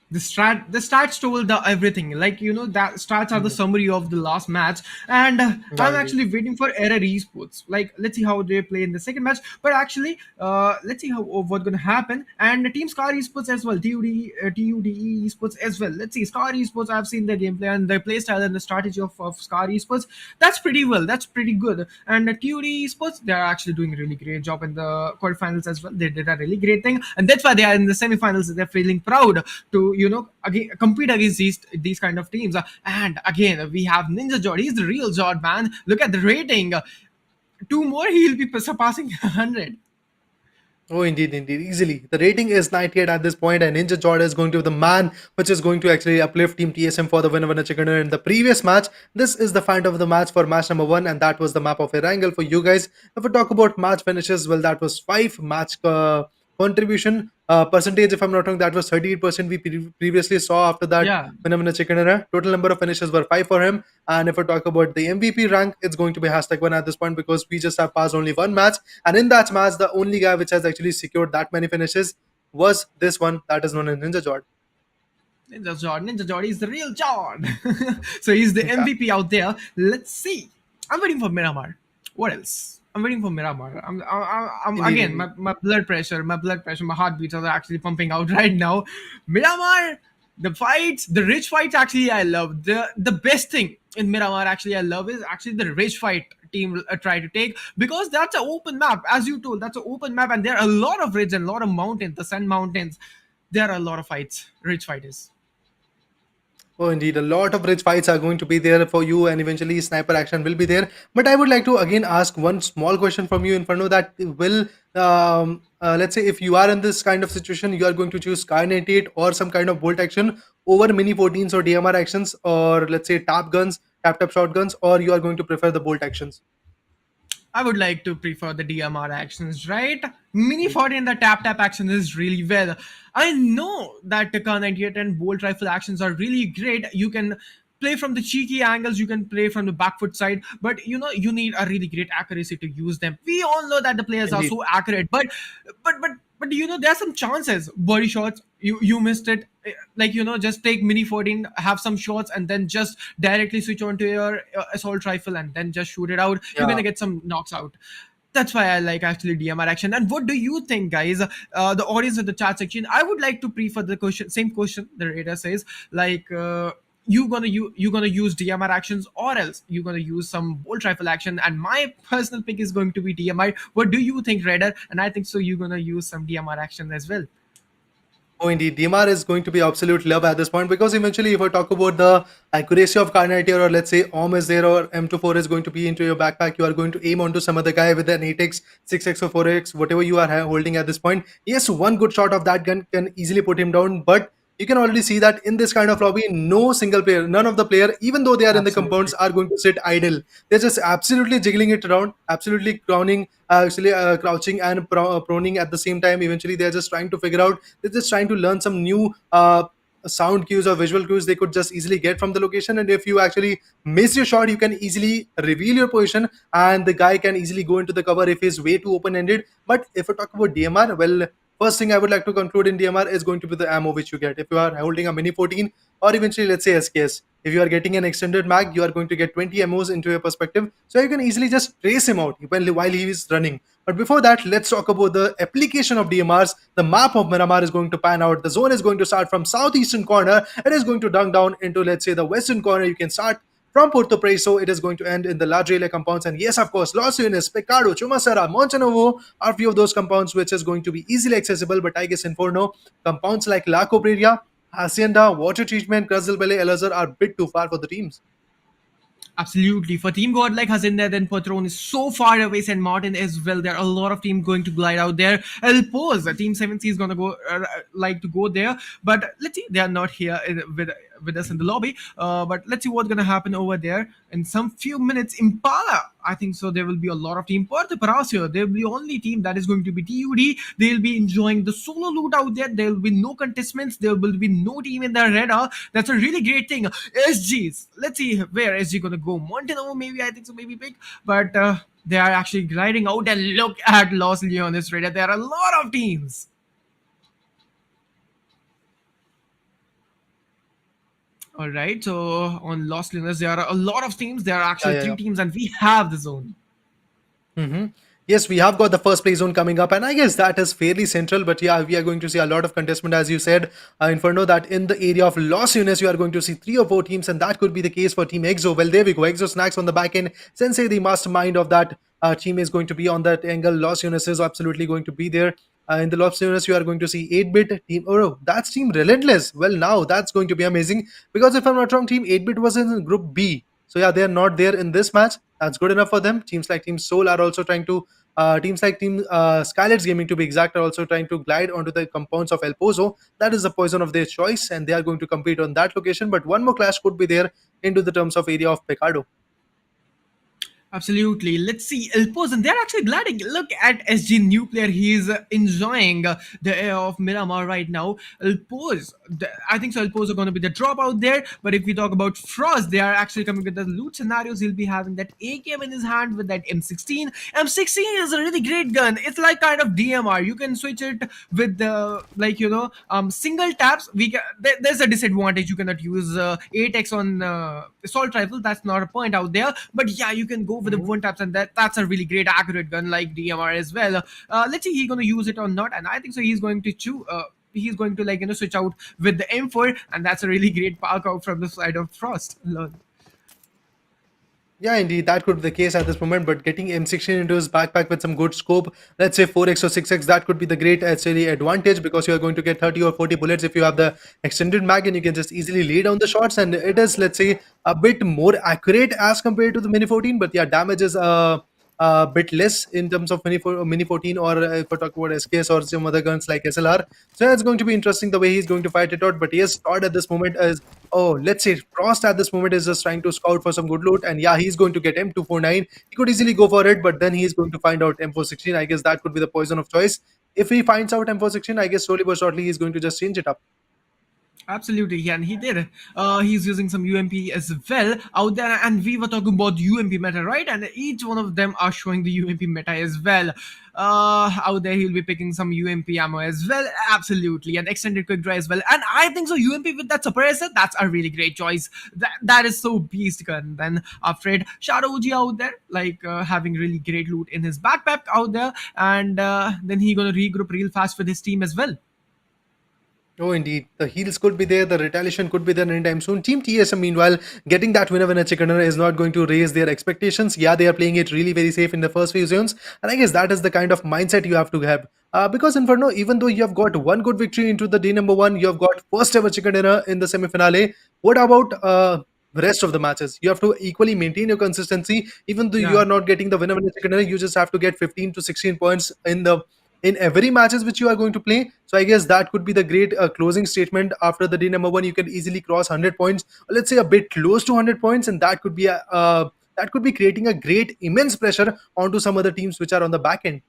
The stats told the everything, like that stats are the Mhm. summary of the last match. And Yeah, I'm indeed. actually waiting for Error Esports. Like, let's see how they play in the second match. But actually, let's see how what's gonna happen. And Team Scar Esports as well, TUDE Esports as well. Let's see, Scar Esports, I've seen their gameplay and their play style and the strategy of Scar Esports. That's pretty well, that's pretty good. And TUDE Esports, they're actually doing a really great job in the quarterfinals as well. They did a really great thing, and that's why they are in the semifinals. They're feeling proud to again compete against these kind of teams. And again, we have Ninja Jord. He's the real Jord, man. Look at the rating. Two more, he'll be surpassing 100. Oh, indeed, indeed, easily. The rating is 98 at this point, and Ninja Jord is going to be the man which is going to actually uplift Team TSM for the winner chicken dinner in the previous match. This is the find of the match for match number one, and that was the map of Erangel for you guys. If we talk about match finishes, well, that was five match contribution percentage. If I'm not wrong, that was 38% we previously saw after that Yeah. winner chicken dinner. Total number of finishes were five for him. And if we talk about the MVP rank, it's going to be #1 at this point because we just have passed only one match. And in that match, the only guy which has actually secured that many finishes was this one that is known as Ninja Jord. Ninja Jord is the real Jord. So he's the Yeah, MVP out there. Let's see. I'm waiting for Miramar. What else? I'm waiting for Miramar. I'm indeed, again, indeed. my blood pressure, my heartbeats are actually pumping out right now. Miramar, the fights, the rich fights. Actually, I love the best thing in Miramar. Actually, I love is actually the rich fight team try to take, because that's an open map, as you told. That's an open map, and there are a lot of ridge and a lot of mountains. The Sun Mountains. There are a lot of fights. Rich fighters. Oh, indeed. A lot of rich fights are going to be there for you, and eventually sniper action will be there. But I would like to again ask one small question from you, Inferno, that will, let's say, if you are in this kind of situation, you are going to choose Sky 98 or some kind of bolt action over mini 14s or DMR actions, or let's say tap guns, tap shotguns, or you are going to prefer the bolt actions. I would like to prefer the DMR actions, right? Mini 40 and the tap action is really well. I know that the K98 and bolt rifle actions are really great. You can play from the cheeky angles, you can play from the back foot side, but you need a really great accuracy to use them. We all know that the players are Indeed. so accurate, but but there are some chances. Body shots, you missed it. Like just take mini 14, have some shots, and then just directly switch on to your assault rifle and then just shoot it out. You're Yeah. gonna get some knocks out. That's why I like actually DMR action. And what do you think, guys? The audience in the chat section, I would like to prefer the question, same question the Raider says, like you gonna use DMR actions, or else you gonna use some bolt rifle action. And my personal pick is going to be DMR. What do you think, Raider? And I think so you're gonna use some DMR action as well. Oh, indeed. DMR is going to be absolute love at this point, because eventually, if I talk about the accuracy of Carnatier, or let's say OM is there, or M24 is going to be into your backpack, you are going to aim onto some other guy with an 8x, 6x, or 4x, whatever you are holding at this point. Yes, one good shot of that gun can easily put him down, but you can already see that in this kind of lobby, no single player, none of the player, even though they are in the Absolutely. compounds, are going to sit idle. They're just absolutely jiggling it around, absolutely crowning, actually crouching and proning at the same time. Eventually, they're just trying to figure out. They're just trying to learn some new sound cues or visual cues they could just easily get from the location. And if you actually miss your shot, you can easily reveal your position, and the guy can easily go into the cover if he's way too open-ended. But if I talk about DMR, well, first thing I would like to conclude in DMR is going to be the ammo which you get. If you are holding a mini 14, or eventually let's say SKS, if you are getting an extended mag, you are going to get 20 MOs into your perspective. So you can easily just trace him out while he is running. But before that, let's talk about the application of DMRs. The map of Miramar is going to pan out. The zone is going to start from southeastern corner. It is going to dunk down into, let's say, the western corner. You can start from Porto Preso. It is going to end in the large relay compounds. And yes, of course, Los Unis, Picado, Chumasara, Montenovo are few of those compounds which is going to be easily accessible. But I guess Inferno, compounds like La Cobraria, Hacienda, Water Treatment, Krasdelbele, Elazar are a bit too far for the teams. Absolutely. For Team God like Hazinda, then Patron is so far away. St. Martin as well. There are a lot of teams going to glide out there. El Pose, Team 7C is going to go like to go there. But let's see, they are not here with us in the lobby. But let's see what's going to happen over there in some few minutes. Impala, I think so. There will be a lot of team. Puerto Paracio, they will be the only team that is going to be TUD. They'll be enjoying the solo loot out there. There will be no contestants. There will be no team in their radar. That's a really great thing. SGs, let's see where SG going to go. Montenovo, maybe, I think so, maybe pick. But they are actually gliding out, and look at Los Leones radar. There are a lot of teams. All right, so on Los Leones, there are a lot of teams. There are Yeah, actually yeah, three yeah. teams, and we have the zone. Yes, we have got the first play zone coming up, and I guess that is fairly central. But yeah, we are going to see a lot of contestment, as you said, Inferno, that in the area of Los Unis, you are going to see 3 or 4 teams, and that could be the case for Team EXO. Well, there we go. EXO Snax on the back end. Sensei, the mastermind of that team, is going to be on that angle. Los Unis is absolutely going to be there. In the Los Unis, you are going to see 8-bit team. Oh, that's Team Relentless. Well, now that's going to be amazing, because if I'm not wrong, Team 8-bit was in Group B. So yeah, they are not there in this match. That's good enough for them. Teams like Team SouL are also trying to teams like Team Skylights Gaming, to be exact, are also trying to glide onto the compounds of El Pozo. That is the poison of their choice, and they are going to compete on that location. But one more clash could be there into the terms of area of Picado. Absolutely. Let's see Elpos, and they're actually gliding. Look at SG new player. He's enjoying the air of Miramar right now. Elpos, I think so. Elpos are going to be the drop out there. But if we talk about Frost, they are actually coming with the loot scenarios. He'll be having that AKM in his hand with that M16. M16 is a really great gun. It's like kind of DMR. You can switch it with the single taps. There's a disadvantage. You cannot use 8x on assault rifle. That's not a point out there. But yeah, you can go with the one taps, and that's a really great accurate gun like DMR as well. Let's see he's gonna use it or not, and I think so he's going to choose. He's going to switch out with the M4, and that's a really great park out from the side of Frost. Yeah, indeed, that could be the case at this moment. But getting M16 into his backpack with some good scope, let's say 4x or 6x, that could be the great actually advantage, because you are going to get 30 or 40 bullets if you have the extended mag, and you can just easily lay down the shots. And it is, let's say, a bit more accurate as compared to the Mini 14. But yeah, damage is a bit less in terms of Mini 14, or if I talk about SKS or some other guns like SLR. So yeah, it's going to be interesting the way he's going to fight it out. But yes, Todd at this moment is, oh, let's say Frost at this moment is just trying to scout for some good loot, and yeah, he's going to get M249. He could easily go for it, but then he's going to find out M416. I guess that could be the poison of choice. If he finds out M416, I guess slowly but shortly he's going to just change it up. Absolutely, and he did. He's using some UMP as well out there, and we were talking about UMP meta, right? And each one of them are showing the UMP meta as well. Out there, he'll be picking some UMP ammo as well, absolutely, and extended quick draw as well. And I think so, UMP with that suppressor, that's a really great choice. That is so beast gun. Then after it, Shadow OG out there, like having really great loot in his backpack out there, and then he gonna regroup real fast with his team as well. Oh, indeed. The heals could be there, the retaliation could be there anytime soon. Team TSM, meanwhile, getting that winner chicken dinner is not going to raise their expectations. Yeah, they are playing it really very safe in the first few zones. And I guess that is the kind of mindset you have to have. Because Inferno, even though you have got one good victory into the day number one, you have got first ever chicken dinner in the semi-finale. What about rest of the matches? You have to equally maintain your consistency. Even though you Yeah. are not getting the winner chicken dinner, you just have to get 15 to 16 points in every matches which you are going to play. So I guess that could be the great closing statement after the day number one. You can easily cross 100 points, or let's say a bit close to 100 points, and that could be creating a great immense pressure onto some other teams which are on the back end.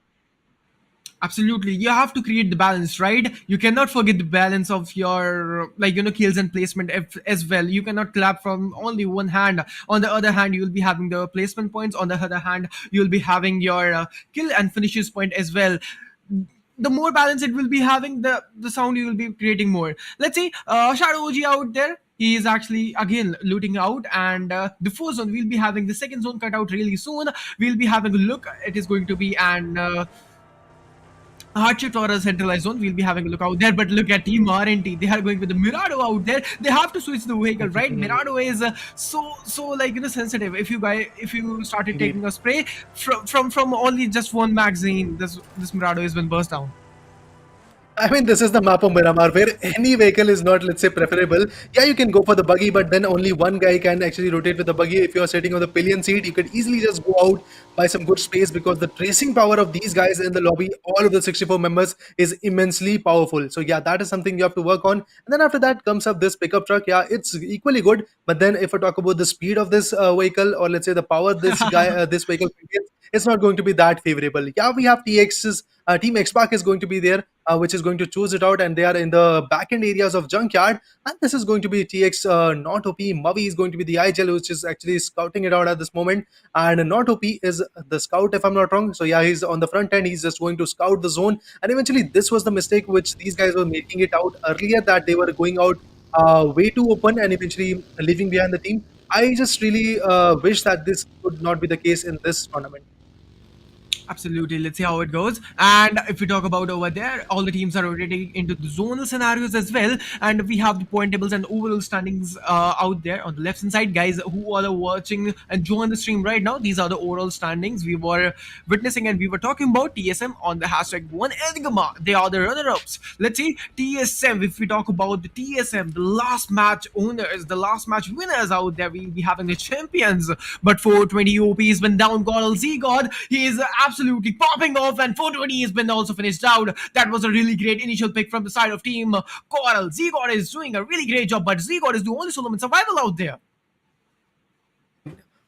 Absolutely, you have to create the balance, right? You cannot forget the balance of your, like, kills and placement as well. You cannot clap from only one hand. On the other hand, you'll be having the placement points. On the other hand, you'll be having your kill and finishes point as well. The more balance it will be having, the sound you will be creating more. Let's see, Shadow OG out there, he is actually again looting out, and the first zone we'll be having the second zone cut out really soon. We'll be having a look. It is going to be an hardship or a centralized zone. We'll be having a look out there. But look at Team RNT. They are going with the Mirado out there. They have to switch the vehicle, right? Mirado is so like sensitive. If you started Indeed. taking a spray from only just one magazine, this Mirado has been burst down. I mean, this is the map of Miramar where any vehicle is not, let's say, preferable. Yeah, you can go for the buggy, but then only one guy can actually rotate with the buggy. If you're sitting on the pillion seat, you could easily just go out by some good space because the tracing power of these guys in the lobby, all of the 64 members, is immensely powerful. So, yeah, that is something you have to work on. And then after that comes up this pickup truck. Yeah, it's equally good. But then if I talk about the speed of this vehicle, or let's say the power this vehicle contains, it's not going to be that favorable. Yeah, we have TX's Team Xpac is going to be there, which is going to choose it out, and they are in the back end areas of Junkyard. And this is going to be TX not OP. Mavi is going to be the IGL, which is actually scouting it out at this moment. And not OP is the scout, if I'm not wrong. So yeah, he's on the front end. He's just going to scout the zone. And eventually, this was the mistake which these guys were making it out earlier, that they were going out way too open and eventually leaving behind the team. I just really wish that this could not be the case in this tournament. Absolutely. Let's see how it goes. And if we talk about over there, all the teams are rotating into the zonal scenarios as well. And we have the point tables and overall standings out there on the left hand side. Guys who are watching and join the stream right now, these are the overall standings we were witnessing, and we were talking about TSM on the hashtag one Enigma. They are the runner ups. Let's see, TSM. If we talk about the TSM, the last match owners, the last match winners out there, we'll be having the champions. But 420 OP has been down. GodL God, he is absolutely popping off, and 420 has been also finished out. That was a really great initial pick from the side of team GodL. God is doing a really great job, but God is the only solo in survival out there.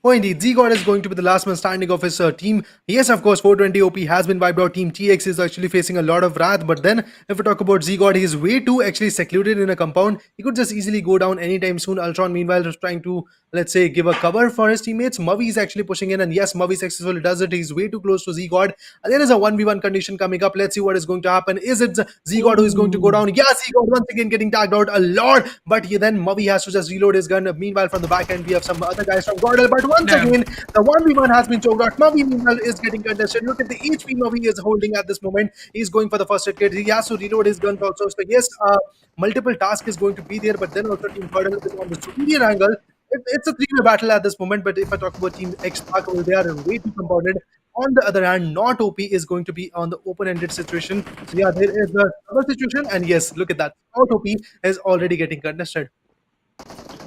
Oh, indeed. Z-God is going to be the last man standing of his team. Yes, of course, 420 OP has been wiped out. Team TX is actually facing a lot of wrath. But then, if we talk about Z-God, he is way too actually secluded in a compound. He could just easily go down anytime soon. Ultron, meanwhile, is trying to, let's say, give a cover for his teammates. Mavi is actually pushing in. And yes, Mavi successfully does it. He's way too close to Z-God. And there is a 1v1 condition coming up. Let's see what is going to happen. Is it Z-God who is going to go down? Yeah, Z-God once again getting tagged out a lot. But then Mavi has to just reload his gun. Meanwhile, from the back end, we have some other guys from GodL. But once Damn. again, the 1v1 has been choked out. Mavi meanwhile is getting contested. Look at the HP Mavi is holding at this moment. He's going for the first hit kit. He has to reload his gun also. So yes, multiple task is going to be there, but then also Team GodL is on the superior angle. It's a three-way battle at this moment, but if I talk about Team X-Pac, they are way too compounded. On the other hand, not OP is going to be on the open-ended situation. So yeah, there is a other situation, and yes, look at that. Not OP is already getting contested.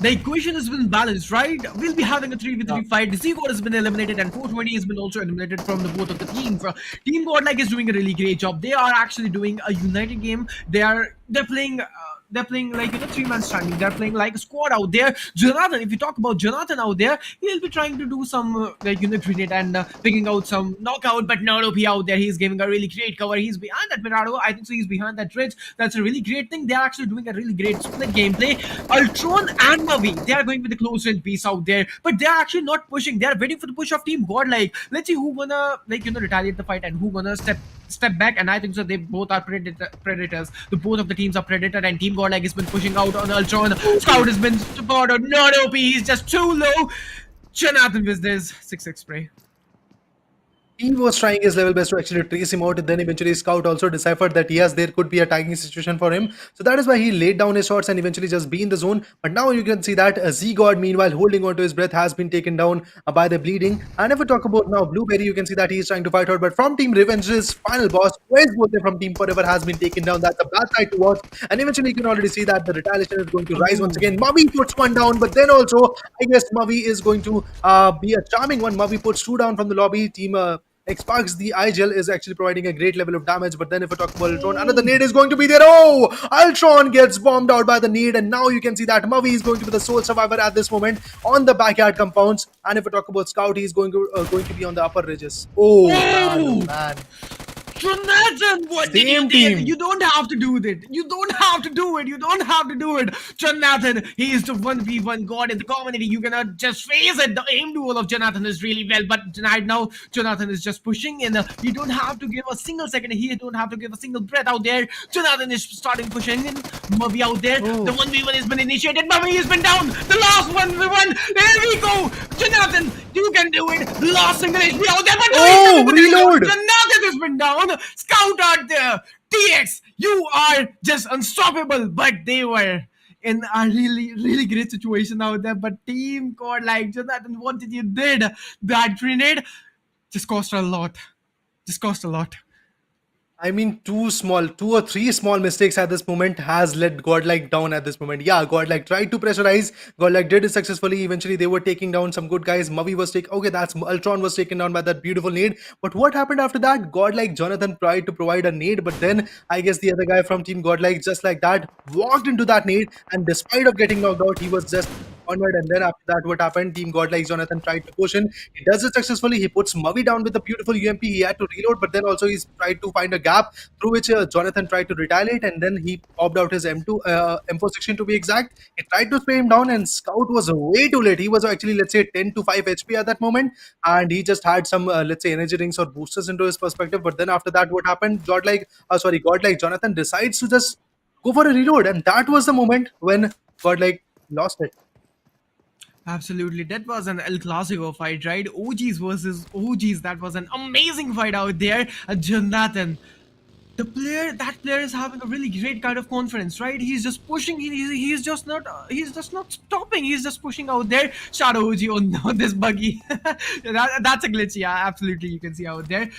The equation has been balanced, right? We'll be having a 3v3 fight. Z-God has been eliminated, and 420 has been also eliminated from the both of the teams. Team Godlike is doing a really great job. They are actually doing a united game. They're playing they're playing like, 3-man standing. They're playing like a squad out there. Jonathan, if you talk about Jonathan out there, he'll be trying to do some grenade and picking out some knockout, but not OP out there. He's giving a really great cover. He's behind that Mirado. I think so. He's behind that ridge. That's a really great thing. They're actually doing a really great split gameplay. Ultron and Mavi, they are going with the close range piece out there, but they're actually not pushing. They're waiting for the push of Team Godlike. Let's see who gonna retaliate the fight and who gonna step back. And I think so. They both are predators. The both of the teams are predator, and Team Godlike has been pushing out on Ultron. Scout has been spotted. Not OP. He's just too low. Jonathan with this 6-6 spray. He was trying his level best to actually trace him out, and then eventually Scout also deciphered that yes, there could be a tagging situation for him. So that is why he laid down his shots and eventually just be in the zone. But now you can see that Z-God, meanwhile, holding on to his breath, has been taken down by the bleeding. And if we talk about now Blueberry, you can see that he's trying to fight out. But from Team Revenge's final boss, where's both from Team Forever, has been taken down. That's a bad sight to watch. And eventually you can already see that the retaliation is going to rise once again. Mavi puts one down, but then also, I guess Mavi is going to be a charming one. Mavi puts two down from the lobby. Team Xbox, the iGel is actually providing a great level of damage, but then if we talk about Ultron, another nade is going to be there. Oh, Ultron gets bombed out by the nade, and now you can see that Mavi is going to be the sole survivor at this moment on the backyard compounds. And if we talk about Scout, he's going to be on the upper ridges. Oh, man. Jonathan, what did you Same do? team. You don't have to do it. You don't have to do it. You don't have to do it. Jonathan, he is the 1v1 god in the community. You cannot just face it. The aim duel of Jonathan is really well, but right now, Jonathan is just pushing in. You don't have to give a single second. He don't have to give a single breath out there. Jonathan is starting pushing in. Mavi out there. Oh. The 1v1 has been initiated. Mavi has been down. The last 1v1. There we go. Jonathan, you can do it. The last single HP out there. But Oh, reload. Jonathan has been down. Scout out there. TX, you are just unstoppable. But they were in a really great situation out there. But Team Godlike, Jonathan, what did you did? That grenade just cost a lot. Just cost a lot. I mean, two or three small mistakes at this moment has let Godlike down at this moment. Yeah, Godlike tried to pressurize. Godlike did it successfully. Eventually, they were taking down some good guys. Mavi was taken. Okay, that's Ultron was taken down by that beautiful nade. But what happened after that? Godlike Jonathan tried to provide a nade, but then I guess the other guy from Team Godlike, just like that, walked into that nade, and despite of getting knocked out, he was just cornered. And then after that, what happened? Team Godlike Jonathan tried to push in. He does it successfully. He puts Mavi down with a beautiful UMP. He had to reload, but then also he's tried to find a gap through which Jonathan tried to retaliate, and then he popped out his M416 to be exact. He tried to spray him down, and Scout was way too late. He was actually, let's say, 10 to 5 HP at that moment, and he just had some, let's say, energy rings or boosters into his perspective. But then after that, what happened? Godlike Jonathan decides to just go for a reload, and that was the moment when Godlike lost it. Absolutely. That was an El Clasico fight, right? OGs versus OGs. That was an amazing fight out there. Jonathan, that player is having a really great kind of confidence, right? He's just pushing. He's just not stopping. He's just pushing out there. Shadow OG on this buggy. That's a glitch. Yeah, absolutely. You can see out there.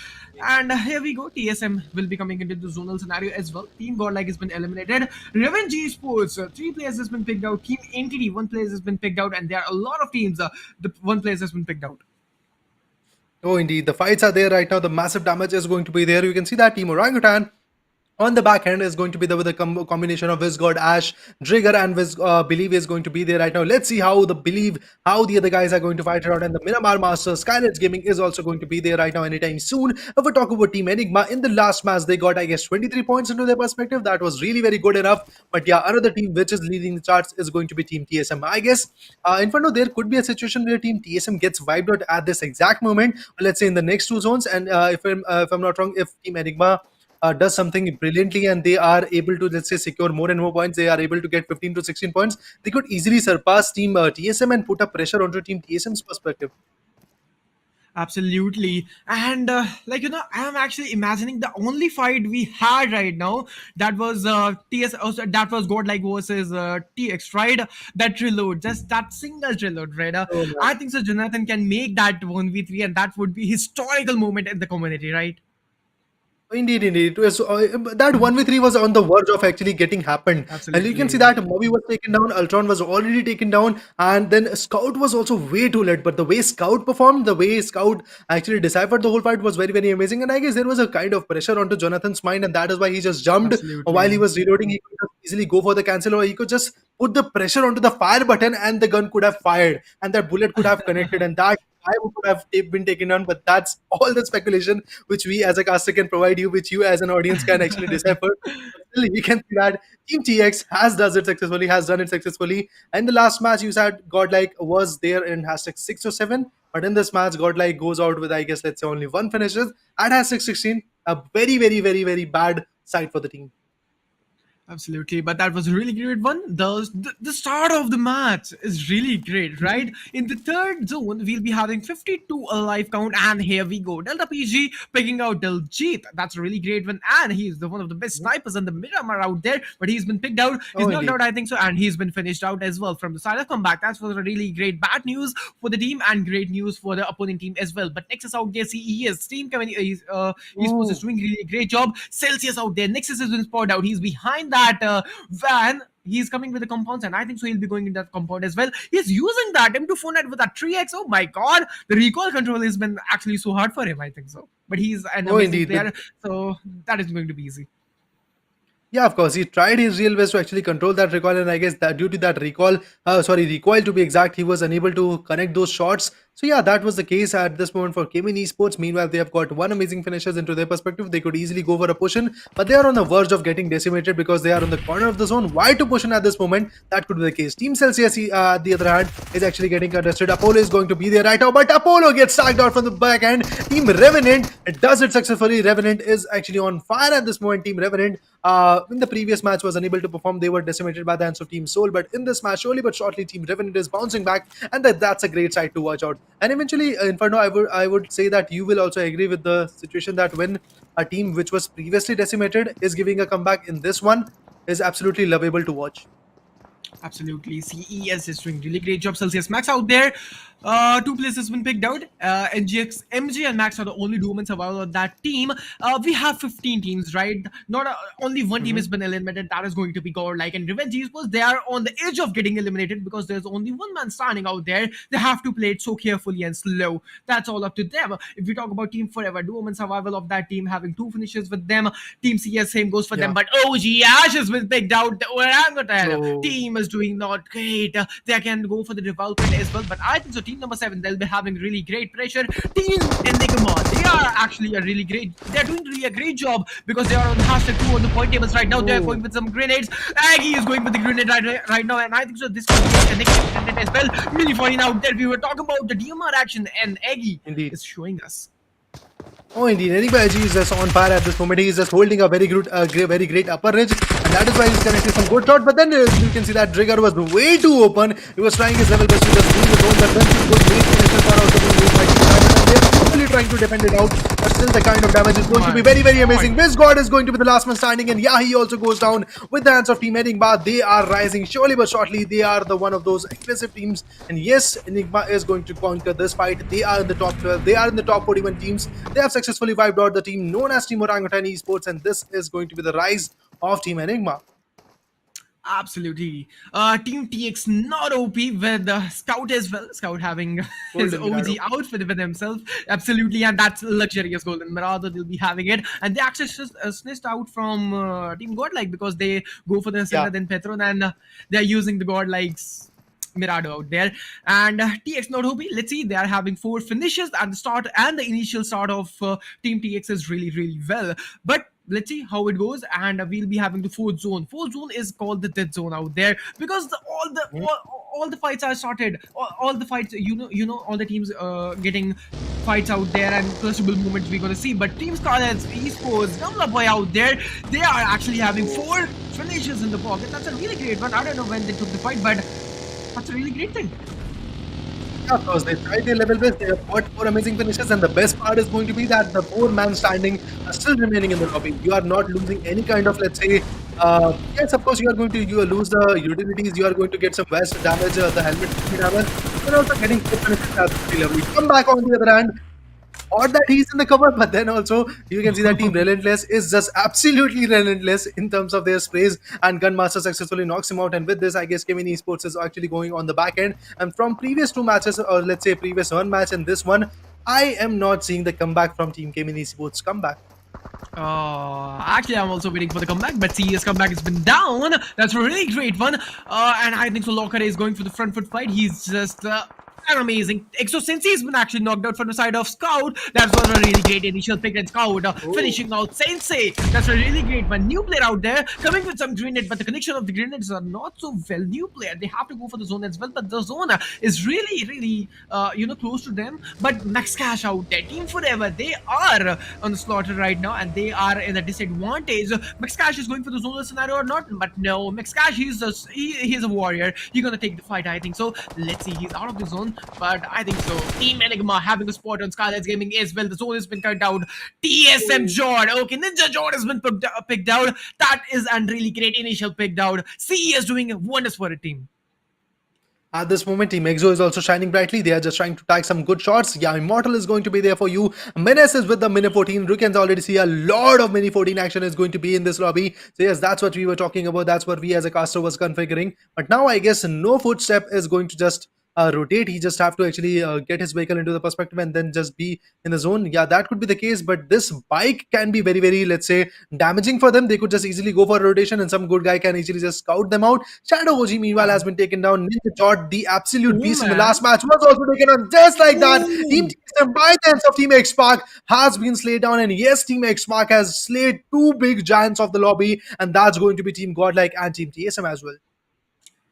And here we go. TSM will be coming into the zonal scenario as well. Team Godlike has been eliminated. Revenge Esports, 3 players has been picked out. Team Entity, 1 player has been picked out, and there are a lot of teams. The 1 player has been picked out. Oh, indeed. The fights are there right now. The massive damage is going to be there. You can see that Team Orangutan on the back end is going to be the with a combination of Visgod, Ash, Drigger, and Believe is going to be there right now. Let's see how the other guys are going to fight it out. And the Miramar Master, Skylights Gaming is also going to be there right now anytime soon. If we talk about Team Enigma, in the last match, they got, I guess, 23 points into their perspective. That was really very good enough. But yeah, another team which is leading the charts is going to be Team TSM. I guess, in front of there could be a situation where Team TSM gets wiped out at this exact moment. Let's say in the next 2 zones. And if I'm not wrong, if Team Enigma does something brilliantly and they are able to, let's say, secure more and more points, they are able to get 15 to 16 points, they could easily surpass Team TSM and put a pressure onto Team TSM's perspective. Absolutely. And I am actually imagining the only fight we had right now, that was that was Godlike versus TX, right? That reload, just that single reload, right? Oh, man. I think so Jonathan can make that 1v3, and that would be historical moment in the community, right? Indeed. It was, that 1v3 was on the verge of actually getting happened. And you can see Absolutely. that Moby was taken down, Ultron was already taken down, and then Scout was also way too late. But the way Scout performed, the way Scout actually deciphered the whole fight was very, very amazing. And I guess there was a kind of pressure onto Jonathan's mind, and that is why he just jumped while he Absolutely. was reloading. He could just easily go for the cancel, or he could just put the pressure onto the fire button, and the gun could have fired, and that bullet could have connected, and that I would have been taken down. But that's all the speculation which we as a caster can provide you, which you as an audience can actually decipher. But still, we can see that Team TX has done it successfully. And the last match you said Godlike was there in hashtag 6 or 7, but in this match, Godlike goes out with, I guess, let's say only one finishes at hashtag 16. A very, very, very, very bad side for the team. Absolutely, but that was a really great one. The start of the match is really great, right? In the third zone, we'll be having 52 alive count, and here we go. Delta PG picking out Diljit. That's a really great one, and he's one of the best snipers in the Miramar out there. But he's been picked out. He's Oh, knocked indeed. out, I think so, and he's been finished out as well from the side of comeback. That was a really great bad news for the team and great news for the opponent team as well. But Nexus out there, CES team coming, Esports is Oh, doing really great job. Celsius out there, Nexus has been spotted out. He's behind that van. He's coming with the compounds, and I think so he'll be going in that compound as well. He's using that M249 with that 3x. Oh my god, the recoil control has been actually so hard for him, I think so. But he's an oh, amazing indeed. player, so that is going to be easy. Yeah, of course. He tried his real best to actually control that recoil, and I guess that due to that recoil to be exact, he was unable to connect those shots. So yeah, that was the case at this moment for Cayman Esports. Meanwhile, they have got one amazing finishers into their perspective. They could easily go for a push in, but they are on the verge of getting decimated because they are on the corner of the zone. Why to push in at this moment? That could be the case. Team Celsius, on the other hand, is actually getting contested. Apollo is going to be there right now, but Apollo gets sacked out from the back end. Team Revenant does it successfully. Revenant is actually on fire at this moment. Team Revenant in the previous match was unable to perform. They were decimated by the hands of Team SouL, but in this match, surely but shortly, Team Revenant is bouncing back, and that's a great sight to watch out. And eventually, Inferno, I would say that you will also agree with the situation that when a team which was previously decimated is giving a comeback in this one is absolutely lovable to watch. Absolutely. CES is doing really great job. Celsius Max out there. Two players has been picked out. NGX, MG, and Max are the only dual survival of that team. We have 15 teams, right? Not only one team has Mhm. been eliminated. That is going to be Godlike and Revenge Esports. They are on the edge of getting eliminated because there's only one man standing out there. They have to play it so carefully and slow. That's all up to them. If we talk about Team Forever, dual survival of that team having two finishes with them. Team CS, same goes for them. Yeah. But OG Ash has been picked out. The orangutan So team is doing not great. They can go for the development as well. But I think so. Team number 7, they'll be having really great pressure. Team Enigma, they are actually a really great. They're doing really a great job because they are on hashtag 2 on the point tables right now. They're going with some grenades. Aggie is going with the grenade right now, and I think so. This could be a connected grenade as well. Mini 14 out there. We were talking about the DMR action, and Aggie indeed. is showing us. Oh, indeed. Enigma Edgy is just on fire at this moment. He is just holding a very great upper ridge, and that is why he's connected some good shot. But then you can see that Trigger was way too open. He was trying his level best to just win the zone, but then some good great finishes are also being used by Team Diamond, and they're really trying to defend it out. But still, the kind of damage is going to be very, very amazing. Miss God is going to be the last man standing, and yeah, he also goes down with the hands of Team Enigma. They are rising surely but shortly. They are the one of those aggressive teams, and yes, Enigma is going to conquer this fight. They are in the top 12. They are in the top 41 teams. They have successfully wiped out the team known as Team Orangutan Esports, and this is going to be the rise of Team Enigma. Absolutely. Team TX not OP with Scout as well. Scout having his Golden OG Mirado. outfit with himself. Absolutely. And that's luxurious Golden Mirado. They'll be having it. And they actually snitched out from Team Godlike because they go for the center Yeah. then Petron, and they're using the Godlikes Mirado out there. And TX not OP. Let's see. They are having 4 finishes at the start, and the initial start of Team TX is really, really well. But let's see how it goes, and we'll be having the fourth zone. Fourth zone is called the dead zone out there because all the fights are started. All the fights, all the teams getting fights out there and crushable moments we're gonna see. But Team Scarlet Esports, Gamla Boy out there, they are actually having 4 finishes in the pocket. That's a really great one. I don't know when they took the fight, but that's a really great thing. Yeah, of course, they tried their level best. They have got 4 amazing finishes, and the best part is going to be that the 4 man standing are still remaining in the lobby. You are not losing any kind of, let's say, yes, of course, you will lose the utilities. You are going to get some vest damage, the helmet damage. You're also getting 4 finishes. That's really lovely. Come back on the other hand. or that he's in the cover, but then also you can see that Team Relentless is just absolutely relentless in terms of their sprays, and Gunmaster successfully knocks him out. And with this, I guess Kevin Esports is actually going on the back end. And from previous two matches, or let's say previous one match and this one, I am not seeing the comeback from Team Kevin Esports comeback. Actually, I'm also waiting for the comeback, but CES comeback has been down. That's a really great one. And I think so. Locker is going for the front foot fight. He's just an amazing. Exo Sensei has been actually knocked out from the side of Scout. That was a really great initial pick, and Scout finishing out Sensei. That's a really great one. New player out there coming with some grenade, but the connection of the grenades are not so well. New player, they have to go for the zone as well, but the zone is really close to them. But Max Cash out there, Team Forever, they are on the slaughter right now, and they are in a disadvantage. Max Cash is going for the zonal scenario or not, but no, Max Cash, he's a warrior. He's gonna take the fight, I think so. Let's see, he's out of the zone, but I think so. Team Enigma having a spot on Skylights Gaming as well. The zone has been cut out. TSM Jord, okay, Ninja Jord has been picked out. That is a really great initial picked out. CE is doing wonders for a team. At this moment, Team EXO is also shining brightly. They are just trying to tag some good shots. Yeah, Immortal is going to be there for you. Menace is with the Mini 14. You can already see a lot of Mini 14 action is going to be in this lobby. So yes, that's what we were talking about. That's what we as a caster was configuring. But now I guess no footstep is going to just rotate. He just have to actually get his vehicle into the perspective and then just be in the zone. Yeah, that could be the case, but this bike can be very, let's say, damaging for them. They could just easily go for a rotation and some good guy can easily just scout them out. Shadow OG meanwhile has been taken down. Ninja Jord, the absolute beast in the last match, was also taken on just like that. Team TSM by the hands of Team X-Pac has been slayed down, and yes, Team X-Pac has slayed two big giants of the lobby, and that's going to be Team Godlike and Team TSM as well.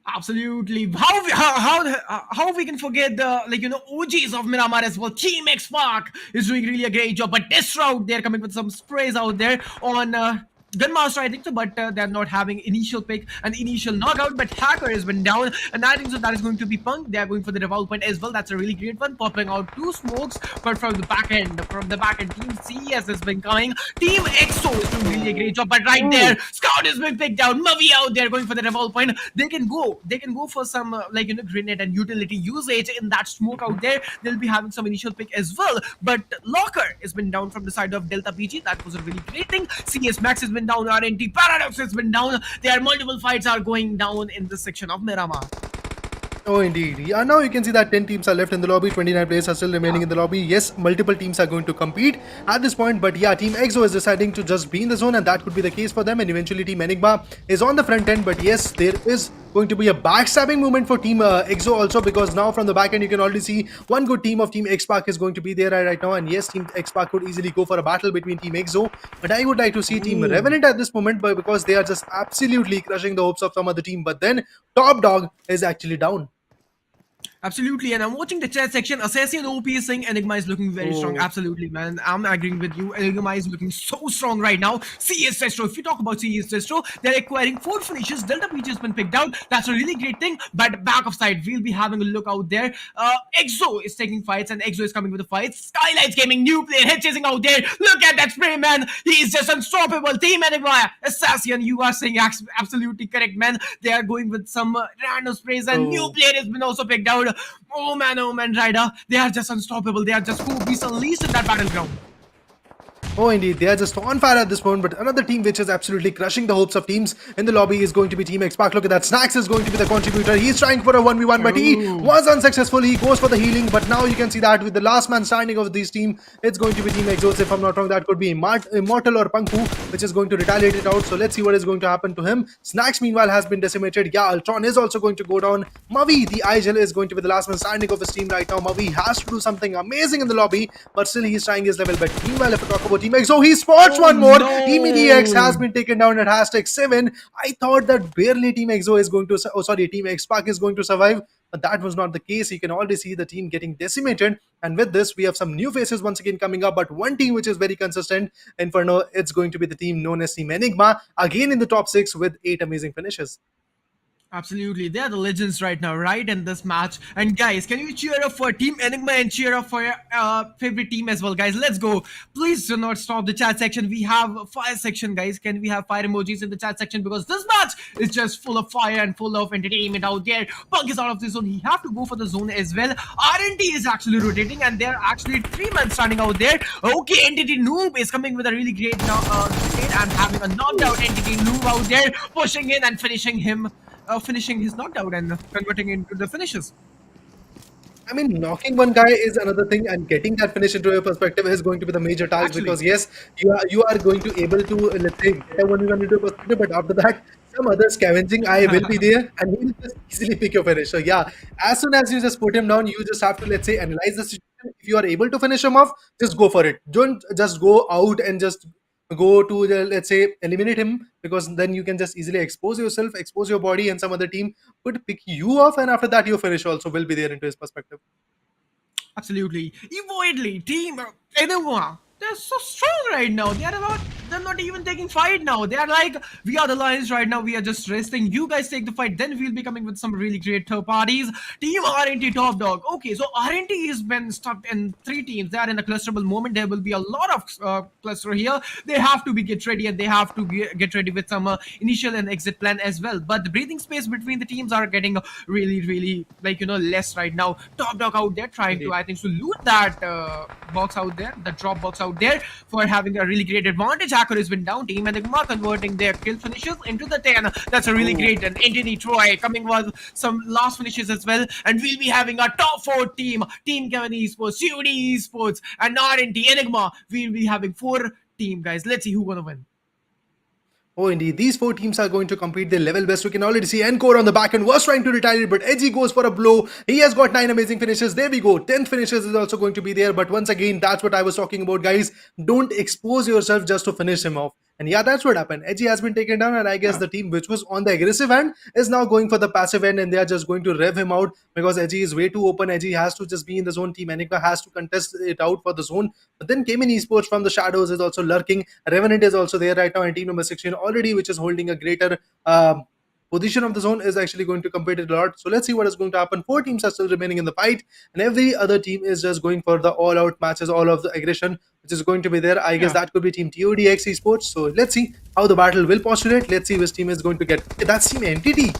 Absolutely. How we can forget the OGs of Miramar as well. Team X-Pac is doing really a great job, but this route they're coming with some sprays out there on Gunmaster, I think so, but they're not having initial pick and initial knockout, but Hacker has been down, and I think so that is going to be Punk. They are going for the revolve point as well. That's a really great one, popping out two smokes, but from the back end, Team CS has been coming. Team EXO is doing really a great job, but right there, Scout has been picked out. Mavi out there going for the revolve point. They can go for some grenade and utility usage in that smoke out there. They'll be having some initial pick as well, but Locker has been down from the side of Delta PG. That was a really great thing. CS Max has been down, RNT Paradox has been down. There are multiple fights are going down in this section of Miramar. Oh, indeed. Yeah, now you can see that 10 teams are left in the lobby, 29 players are still remaining in the lobby. Yes, multiple teams are going to compete at this point, but yeah, Team EXO is deciding to just be in the zone, and that could be the case for them, and eventually Team Enigma is on the front end, but yes, there is going to be a backstabbing movement for Team EXO also, because now from the back end you can already see one good team of Team X-Pac is going to be there right now, and yes, Team X-Pac could easily go for a battle between Team EXO, but I would like to see Team Revenant at this moment, but because they are just absolutely crushing the hopes of some other team, but then Top Dog is actually down. Absolutely, and I'm watching the chat section. Assassin OP is saying Enigma is looking very strong. Absolutely, man. I'm agreeing with you. Enigma is looking so strong right now. CS Destro, if you talk about CS Destro, they're acquiring 4 finishes. Delta Peach has been picked out. That's a really great thing. But back of side, we'll be having a look out there. EXO is taking fights, and EXO is coming with the fights. Skylights Gaming, new player, head chasing out there. Look at that spray, man. He is just unstoppable. Team Enigma, Assassin, you are saying absolutely correct, man. They are going with some random sprays, and new player has been also picked out. Oh man, Ryder. They are just unstoppable. They are just who beats unleashed in that battleground. Oh, indeed. They are just on fire at this point, but another team which is absolutely crushing the hopes of teams in the lobby is going to be Team X-Pac. Look at that. Snax is going to be the contributor. He's trying for a 1v1, but he was unsuccessful. He goes for the healing, but now you can see that with the last man standing of this team, it's going to be Team EXO. If I'm not wrong, that could be Immortal or Panku, which is going to retaliate it out. So let's see what is going to happen to him. Snax, meanwhile, has been decimated. Yeah, Ultron is also going to go down. Mavi, the IGL, is going to be the last man standing of his team right now. Mavi has to do something amazing in the lobby, but still he's trying his level. But meanwhile, if we talk about Team EXO, he spots one more. No. Team EDX has been taken down at #7. I thought that barely Team EXO is going to, Team X-Pac is going to survive, but that was not the case. You can already see the team getting decimated, and with this, we have some new faces once again coming up, but one team which is very consistent, Inferno, it's going to be the team known as Team Enigma, again in the top 6 with 8 amazing finishes. Absolutely, they are the legends right now, right? In this match. And guys, can you cheer up for Team Enigma and cheer up for your favorite team as well, guys? Let's go. Please do not stop the chat section. We have a fire section, guys. Can we have fire emojis in the chat section? Because this match is just full of fire and full of entertainment out there. Pug is out of the zone. He have to go for the zone as well. RNT is actually rotating, and there are actually 3 men standing out there. Okay, Entity Noob is coming with a really great trade and having a knocked out Entity Noob out there, pushing in and finishing him. Finishing his knockdown and converting into the finishes. I mean, knocking one guy is another thing, and getting that finish into your perspective is going to be the major task. Actually. Because yes, you are going to able to, let's say, get a 1v1 into your perspective, but after that, some other scavenging eye will be there, and he will just easily pick your finish. So yeah, as soon as you just put him down, you just have to, let's say, analyze the situation. If you are able to finish him off, just go for it. Don't just go out and just go to the, let's say, eliminate him, because then you can just easily expose yourself, expose your body, and some other team could pick you off, and after that your finish also will be there into his perspective. Absolutely. Evoidly, team Enigma. They're so strong right now. They're not even taking fight now. They are like, we are the Lions right now. We are just resting. You guys take the fight. Then we'll be coming with some really great third parties. Team RNT top dog. Okay, so RNT has been stuck in 3 teams. They are in a clusterable moment. There will be a lot of cluster here. They have to be get ready, and they have to get ready with some initial and exit plan as well. But the breathing space between the teams are getting really less right now. Top dog out there trying to, I think, to loot that box out there, the drop box out there, for having a really great advantage. Hacker has been down. Team Enigma converting their kill finishes into the 10. That's a really great. And Entity Troy coming with some last finishes as well. And we'll be having a top 4 team. Team Kevin Esports, COD Esports, and RNT Enigma. We'll be having 4 team, guys. Let's see who's gonna win. Oh, indeed. These 4 teams are going to compete their level best. We can already see Encore on the back end was trying to retaliate, but Edgy goes for a blow. He has got 9 amazing finishes. There we go. 10th finishes is also going to be there. But once again, that's what I was talking about, guys. Don't expose yourself just to finish him off. And yeah, that's what happened. Edgy has been taken down, and I guess the team which was on the aggressive end is now going for the passive end, and they are just going to rev him out because Edgy is way too open. Edgy has to just be in the zone. Team Enigma has to contest it out for the zone. But then came in Esports from the shadows is also lurking. Revenant is also there right now, and team number 16 already, which is holding a greater position of the zone, is actually going to compete it a lot. So let's see what is going to happen. 4 teams are still remaining in the fight, and every other team is just going for the all-out matches, all of the aggression, which is going to be there. I guess that could be Team TODX Esports. So let's see how the battle will postulate. Let's see which team is going to get. That's Team Entity.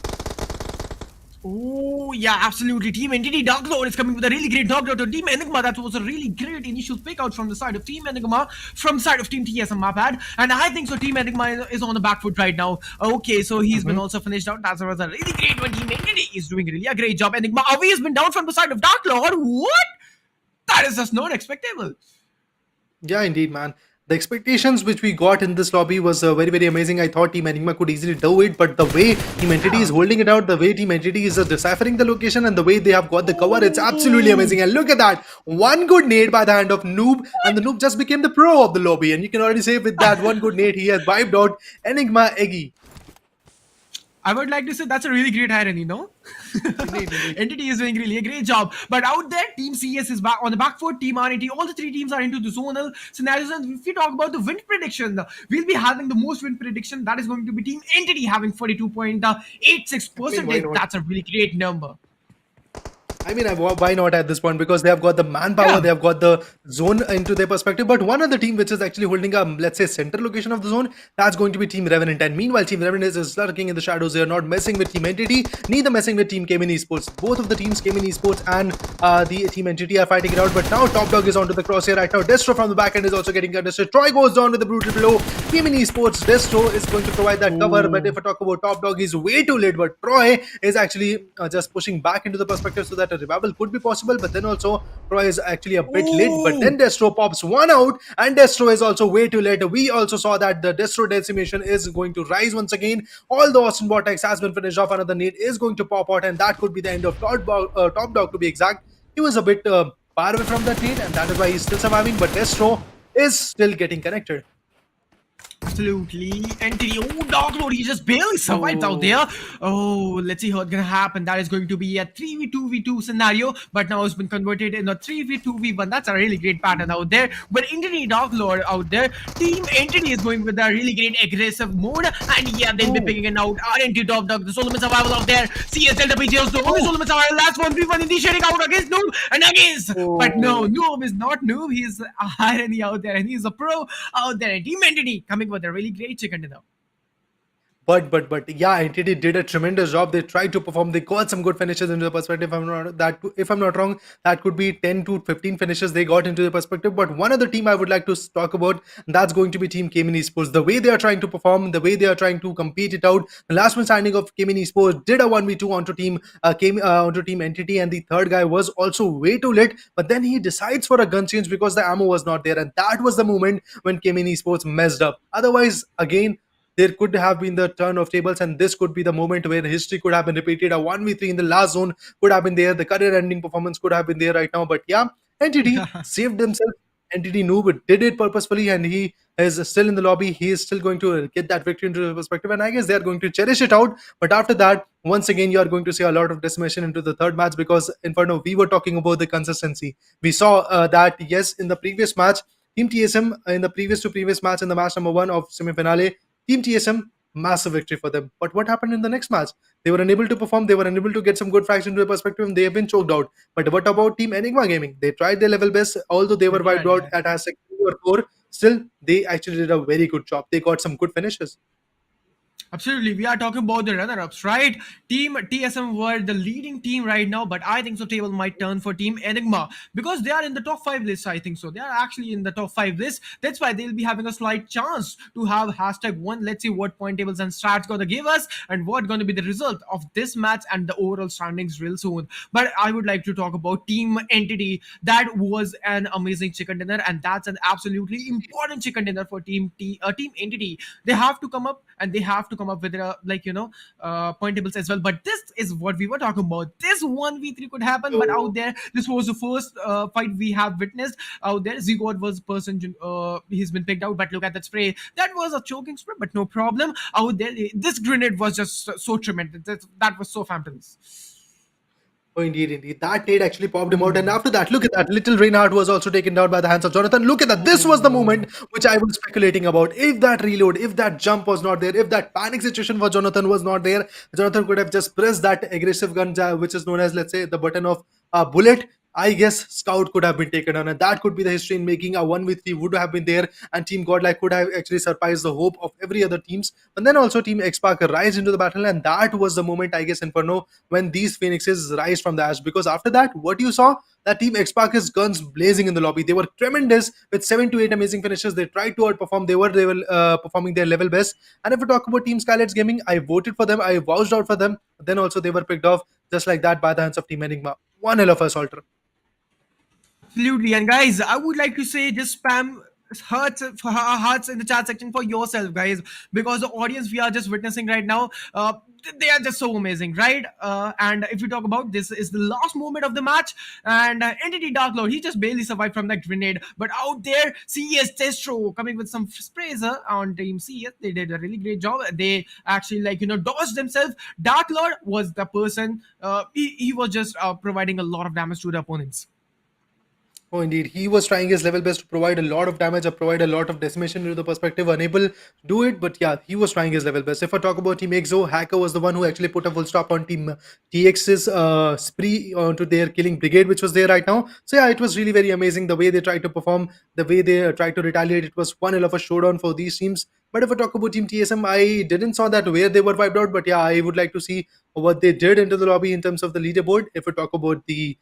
Oh, yeah, absolutely. Team Entity Dark Lord is coming with a really great knockdown to Team Enigma. That was a really great initial pick out from the side of Team Enigma, from side of Team TSM, my bad. And I think so Team Enigma is on the back foot right now. Okay, so he's been also finished out. That was a really great one. Team Entity is doing really a great job. Enigma Avi has been down from the side of Dark Lord. What? That is just not expectable. Yeah, indeed, man. The expectations which we got in this lobby was very amazing. I thought Team Enigma could easily do it, but the way Team Entity is holding it out, the way Team Entity is deciphering the location, and the way they have got the cover, it's absolutely amazing. And look at that. One good nade by the hand of Noob, and the Noob just became the pro of the lobby. And you can already say with that one good nade, he has wiped out Enigma Eggy. I would like to say that's a really great irony, no? Entity is doing really a great job. But out there, Team CS is back on the back foot. Team RNT, all the 3 teams are into the zonal scenarios. And if we talk about the win prediction, we'll be having the most win prediction. That is going to be Team Entity having 42.86%. That's a really great number. I mean, why not at this point? Because they have got the manpower, they have got the zone into their perspective. But one other team which is actually holding a, let's say, center location of the zone, that's going to be Team Revenant. And meanwhile, Team Revenant is lurking in the shadows. They are not messing with Team Entity, neither messing with Team Cayman Esports. Both of the teams, Cayman Esports and the Team Entity, are fighting it out. But now Top Dog is onto the crosshair right now. Destro from the back end is also getting contested. Troy goes down with the brutal blow. Cayman Esports, Destro is going to provide that cover. But if I talk about Top Dog, he's way too late. But Troy is actually just pushing back into the perspective so that a revival could be possible. But then also Troy is actually a bit late. But then Destro pops one out, and Destro is also way too late. We also saw that the Destro decimation is going to rise once again. All the Austin Vortex has been finished off. Another nade is going to pop out, and that could be the end of Top Dog to be exact. He was a bit far away from that nade, and that is why he's still surviving. But Destro is still getting connected. absolutely. Entity. Oh, Dark Lord, he just barely survived out Oh. there. Oh, let's see what's gonna happen. That is going to be a 3v2v2 scenario, but now it's been converted into a 3v2v1. That's a really great pattern out there. But Entity Dark Lord out there, Team Entity is going with a really great aggressive mode, and yeah, they'll be Oh. picking it out. RNT Top Dog, the Solomon survival out there. CS Delta PJ is the only Oh. Solomon survival. Last 1v1 initiating out against Noob and against. But no, Oh. Noob is not Noob. He's irony out there, and he's a pro out there. And Team Entity coming with a really great chicken dinner. But yeah, Entity did a tremendous job. They tried to perform. They got some good finishes into the perspective. If I'm not wrong, that could be 10 to 15 finishes they got into the perspective. But one other team I would like to talk about, and that's going to be Team Cayman Esports. The way they are trying to perform, the way they are trying to compete it out. The last one standing of Cayman Esports did a 1v2 onto Team Entity, and the third guy was also way too late. But then he decides for a gun change because the ammo was not there, and that was the moment when Cayman Esports messed up. Otherwise, again, there could have been the turn of tables, and this could be the moment where history could have been repeated. A 1v3 in the last zone could have been there. The career ending performance could have been there right now. But yeah, Entity saved himself. Entity Noob did it purposefully, and he is still in the lobby. He is still going to get that victory into the perspective, and I guess they are going to cherish it out. But after that, once again, you are going to see a lot of decimation into the third match because Inferno, we were talking about the consistency. We saw that, yes, in the previous match, Team TSM, in the previous match, in the match number 1 of semi-finale, Team TSM, massive victory for them. But what happened in the next match? They were unable to perform. They were unable to get some good facts into the perspective, and they have been choked out. But what about Team Enigma Gaming? They tried their level best, although they were wiped out Yeah. at a second or 4. Still, they actually did a very good job. They got some good finishes. Absolutely. We are talking about the runner-ups, right? Team TSM were the leading team right now, but I think so table might turn for Team Enigma because they are in the top 5 list, I think so. They are actually in the top 5 list. That's why they'll be having a slight chance to have #1. Let's see what point tables and stats gonna give us and what gonna be the result of this match and the overall standings real soon. But I would like to talk about Team Entity. That was an amazing chicken dinner, and that's an absolutely important chicken dinner for Team Entity. They have to come up and they have to come up with point tables as well. But this is what we were talking about. This 1v3 could happen, but out So, there, this was the first fight we have witnessed out there. Zigod was person, he's been picked out, but look at that spray. That was a choking spray, but no problem. Out there, this grenade was just so tremendous. That was so fabulous. oh, indeed. That nade actually popped him out. And Oh, after that, look at that. Little Reinhardt was also taken down by the hands of Jonathan. Look at that. This was the oh. moment which I was speculating about. If that reload, if that jump was not there, if that panic situation for Jonathan was not there, Jonathan could have just pressed that aggressive gun, which is known as, let's say, the button of bullet. I guess Scout could have been taken on, and that could be the history in making. A 1v3 would have been there, and Team Godlike could have actually surpassed the hope of every other teams. And then also Team X-Pac rise into the battle, and that was the moment, I guess, Inferno, when these phoenixes rise from the ash. Because after that, what you saw, that Team X-Pac guns blazing in the lobby. They were tremendous with 7 to 8 amazing finishes. They tried to outperform. They were performing their level best. And if we talk about Team Skylights Gaming, I voted for them. I vouched out for them. But then also they were picked off just like that by the hands of Team Enigma. One hell of a assaulter. Absolutely. And guys, I would like to say just spam hearts in the chat section for yourself, guys, because the audience we are just witnessing right now, they are just so amazing, right? And if we talk about this, is the last moment of the match, and Entity Dark Lord, he just barely survived from that grenade. But out there, CS Testro coming with some sprays on Team CS. They did a really great job. They actually dodged themselves. Dark Lord was the person. He was just providing a lot of damage to the opponents. Oh, indeed. He was trying his level best to provide a lot of damage or provide a lot of decimation into the perspective, unable to do it. But yeah, he was trying his level best. If I talk about Team EXO, Hacker was the one who actually put a full stop on Team TX's spree onto their killing brigade, which was there right now. So yeah, it was really very amazing the way they tried to perform, the way they tried to retaliate. It was one hell of a showdown for these teams. But if I talk about Team TSM, I didn't saw that where they were wiped out. But yeah, I would like to see what they did into the lobby in terms of the leaderboard. If we talk about the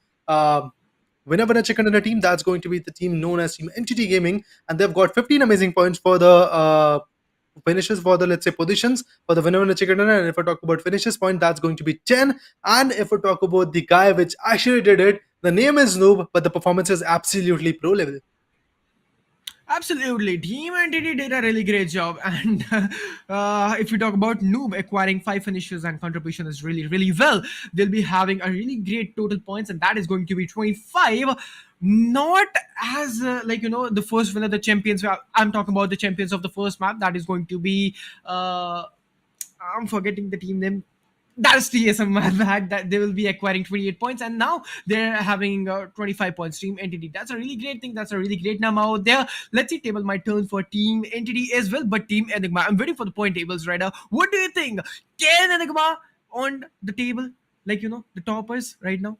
winner chicken dinner team, that's going to be the team known as Team Entity Gaming, and they've got 15 amazing points for the finishes, for the, let's say, positions for the winner chicken dinner. And if I talk about finishes point, that's going to be 10. And if I talk about the guy which actually did it, the name is Noob, but the performance is absolutely pro level. Absolutely. Team Entity did a really great job. And if we talk about Noob acquiring 5 finishes and contribution is really, really well, they'll be having a really great total points, and that is going to be 25. Not as, the first winner, the champions. I'm talking about the champions of the first map. That is going to be. I'm forgetting the team name. That's TSM, my bad. That they will be acquiring 28 points, and now they're having 25 points. Team Entity. That's a really great thing. That's a really great number out there. Let's see, table my turn for Team Entity as well, but Team Enigma. I'm waiting for the point tables right now. What do you think? Can Enigma on the table, the toppers right now?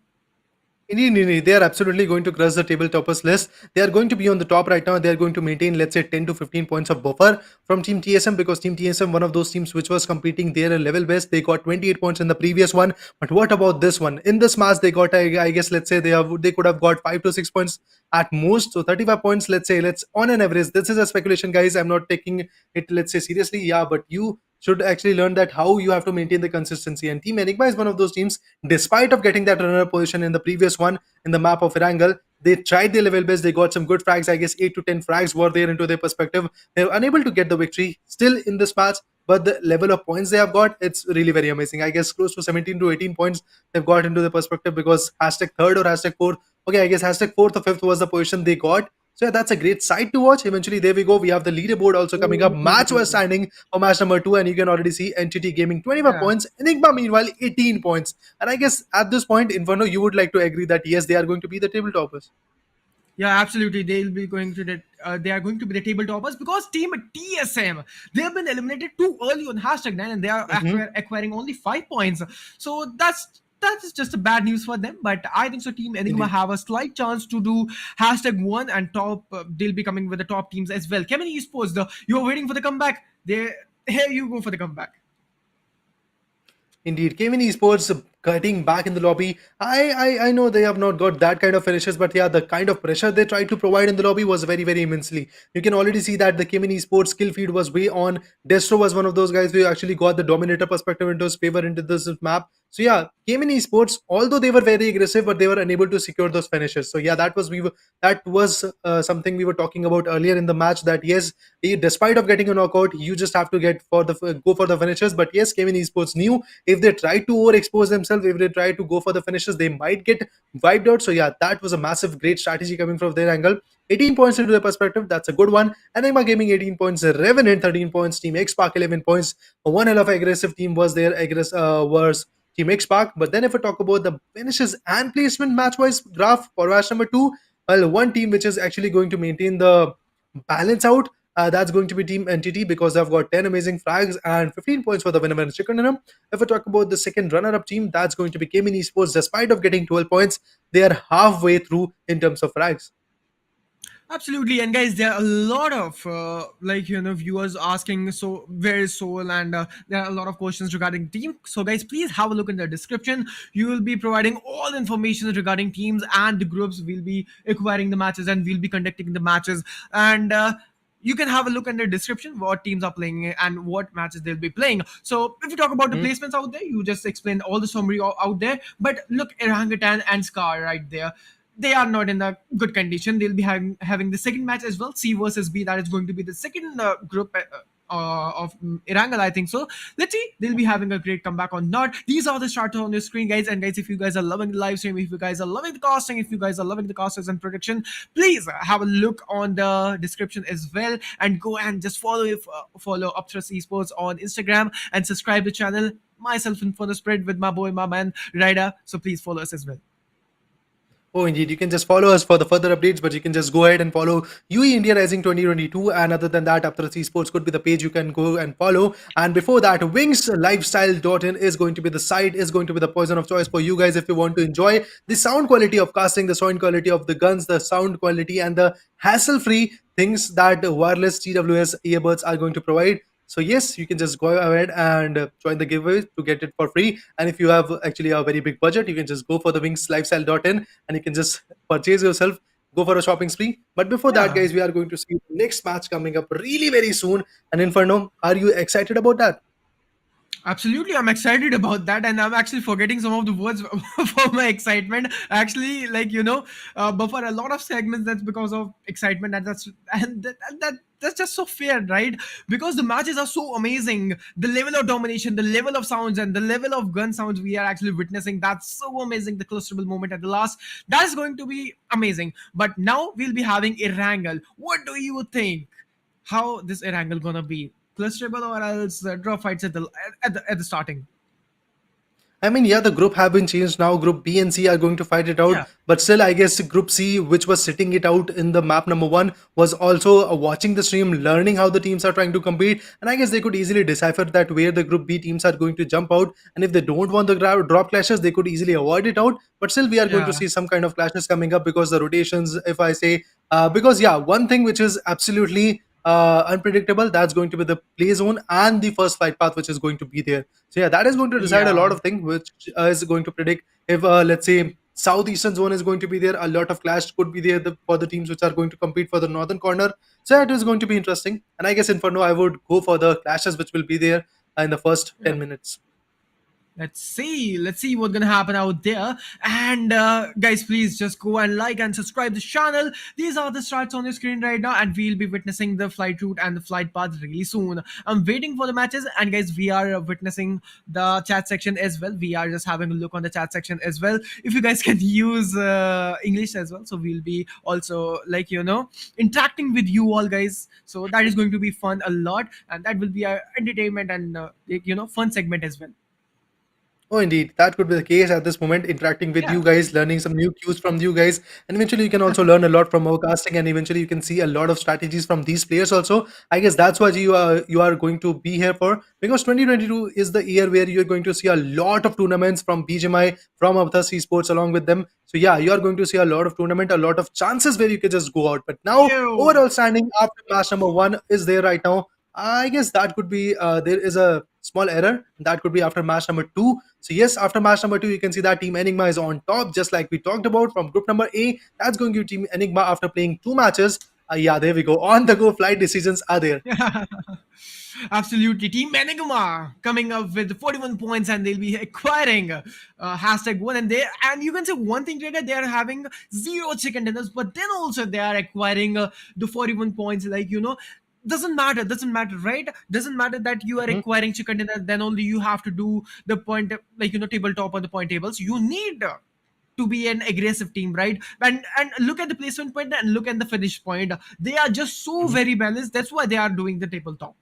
Indeed, they are absolutely going to crush the table toppers list. They are going to be on the top right now. They are going to maintain, let's say, 10 to 15 points of buffer from Team TSM, because Team TSM, one of those teams which was competing their level best. They got 28 points in the previous one. But what about this one? In this match, they got, I guess, let's say they could have got 5 to 6 points at most. So 35 points, let's say, let's on an average. This is a speculation, guys. I'm not taking it, let's say, seriously. Yeah, but you should actually learn that how you have to maintain the consistency. And Team Enigma is one of those teams, despite of getting that runner position in the previous one in the map of Irangal, they tried their level best. They got some good frags. I guess 8 to 10 frags were there into their perspective. They were unable to get the victory still in this match, but the level of points they have got, it's really very amazing. I guess close to 17 to 18 points they've got into the perspective, because hashtag third or hashtag fourth. Okay, I guess hashtag fourth or fifth was the position they got. So yeah, that's a great sight to watch. Eventually, there we go. We have the leaderboard also coming up. Match was standing for match number 2, and you can already see NTT Gaming 25 Yeah. points, Enigma meanwhile 18 points. And I guess at this point, Inferno, you would like to agree that yes, they are going to be the table toppers. Yeah, absolutely. They'll be going to the. They are going to be the table toppers because Team TSM, they have been eliminated too early on #9, and they are Mhm. acquiring only 5 points. So that is just a bad news for them. But I think so. Team Enigma Indeed. have a slight chance to do #1 and top. They'll be coming with the top teams as well. Kevin Esports, you're waiting for the comeback. Here you go for the comeback. Indeed, Kevin Esports getting back in the lobby. I know they have not got that kind of finishes, but yeah, the kind of pressure they tried to provide in the lobby was very, very immensely. You can already see that the Kevin Esports skill feed was way on. Destro was one of those guys who actually got the dominator perspective into his favor into this map. So yeah, Kevin Esports, although they were very aggressive, but they were unable to secure those finishes. So yeah, that was something we were talking about earlier in the match. That yes, despite of getting a knockout, you just have to go for the finishes. But yes, Kevin Esports knew if they try to overexpose themselves, if they try to go for the finishes, they might get wiped out. So yeah, that was a massive great strategy coming from their angle. 18 points into the perspective, that's a good one. Enigma Gaming 18 points, Revenant 13 points, Team X Park 11 points. One hell of aggressive team was there, was Team X Park. But then if we talk about the finishes and placement match-wise graph for match number 2, well, one team which is actually going to maintain the balance out, that's going to be Team Entity, because they've got 10 amazing frags and 15 points for the winner and chicken dinner. If we talk about the second runner-up team, that's going to be Cayman Esports. Despite of getting 12 points, they are halfway through in terms of frags. Absolutely, and guys, there are a lot of viewers asking, so where is SouL, and there are a lot of questions regarding team. So guys, please have a look in the description. You will be providing all the information regarding teams and the groups. We'll be acquiring the matches and we'll be conducting the matches, and you can have a look in the description what teams are playing and what matches they'll be playing. So if you talk about the Mhm. placements out there, you just explained all the summary out there. But look, Orangutan and Scar right there, they are not in a good condition. They'll be having the second match as well, C versus B. That is going to be the second group of Irangal, I think so. Let's see, they'll be having a great comeback or not. These are the starters on your screen, guys. And guys, if you guys are loving the live stream, if you guys are loving the casting, if you guys are loving the casters and production, please have a look on the description as well, and go and just follow Upthrust Esports on Instagram and subscribe the channel. Myself in for the spread with my boy, my man Ryder. So please follow us as well. Oh, indeed. You can just follow us for the further updates, but you can just go ahead and follow UE India Rising 2022. And other than that, Upthrust Esports could be the page you can go and follow. And before that, WINGSLIFESTYLE.in is going to be the site, is going to be the poison of choice for you guys if you want to enjoy the sound quality of casting, the sound quality of the guns, the sound quality, and the hassle free things that wireless TWS earbuds are going to provide. So yes, you can just go ahead and join the giveaway to get it for free. And if you have actually a very big budget, you can just go for the WINGSLIFESTYLE.in and you can just purchase yourself, go for a shopping spree. But before that, Yeah. guys, we are going to see the next match coming up really very soon. And Inferno, are you excited about that? Absolutely, I'm excited about that, and I'm actually forgetting some of the words for my excitement. Actually, buffer a lot of segments. That's because of excitement, and that's just so fair, right? Because the matches are so amazing. The level of domination, the level of sounds, and the level of gun sounds we are actually witnessing. That's so amazing. The clusterable moment at the last. That is going to be amazing. But now we'll be having a wrangle. What do you think? How this wrangle gonna be? Clusterable or else draw fights at the starting? I mean, yeah, the group have been changed now. Group B and C are going to fight it out, Yeah, but still, I guess Group C, which was sitting it out in the map number one, was also watching the stream, learning how the teams are trying to compete, and I guess they could easily decipher that where the Group B teams are going to jump out, and if they don't want the drop clashes, they could easily avoid it out. But still, we are going to yeah, see some kind of clashes coming up because the rotations, if I say, because yeah, one thing which is absolutely unpredictable, that's going to be the play zone and the first flight path, which is going to be there. So yeah, that is going to decide a yeah. lot of things, which is going to predict if let's say southeastern zone is going to be there. A lot of clash could be there for the teams which are going to compete for the northern corner. So yeah, it is going to be interesting. And I guess Inferno, I would go for the clashes which will be there in the first Yeah. 10 minutes. Let's see what's gonna happen out there. And guys, please just go and like and subscribe the channel. These are the stats on your screen right now, and we'll be witnessing the flight route and the flight path really soon. I'm waiting for the matches, and guys, we are witnessing the chat section as well. We are just having a look on the chat section as well. If you guys can use English as well, so we'll be also interacting with you all, guys. So that is going to be fun a lot, and that will be a entertainment and fun segment as well. Oh, indeed. That could be the case at this moment, interacting with Yeah. you guys, learning some new cues from you guys. And eventually, you can also learn a lot from our casting, and eventually, you can see a lot of strategies from these players also. I guess that's what you are going to be here for, because 2022 is the year where you're going to see a lot of tournaments from BGMI, from Upthrust Esports along with them. So, yeah, you are going to see a lot of tournament, a lot of chances where you can just go out. But now, Yo. overall standing after match number one is there right now. I guess that could be there is a small error that could be after match number two. So yes, after match number two, you can see that Team Enigma is on top, just like we talked about from group number A. That's going to be Team Enigma after playing two matches. Yeah, there we go. On the go flight decisions are there. Absolutely. Team Enigma coming up with 41 points, and they'll be acquiring hashtag one. And you can say one thing, Trader, they are having zero chicken dinners, but then also they are acquiring the 41 points. Doesn't matter, right? Doesn't matter that you are Mhm. acquiring chicken dinner, then only you have to do the point, tabletop on the point tables. You need to be an aggressive team, right? And look at the placement point and look at the finish point. They are just so Mhm. very balanced. That's why they are doing the tabletop.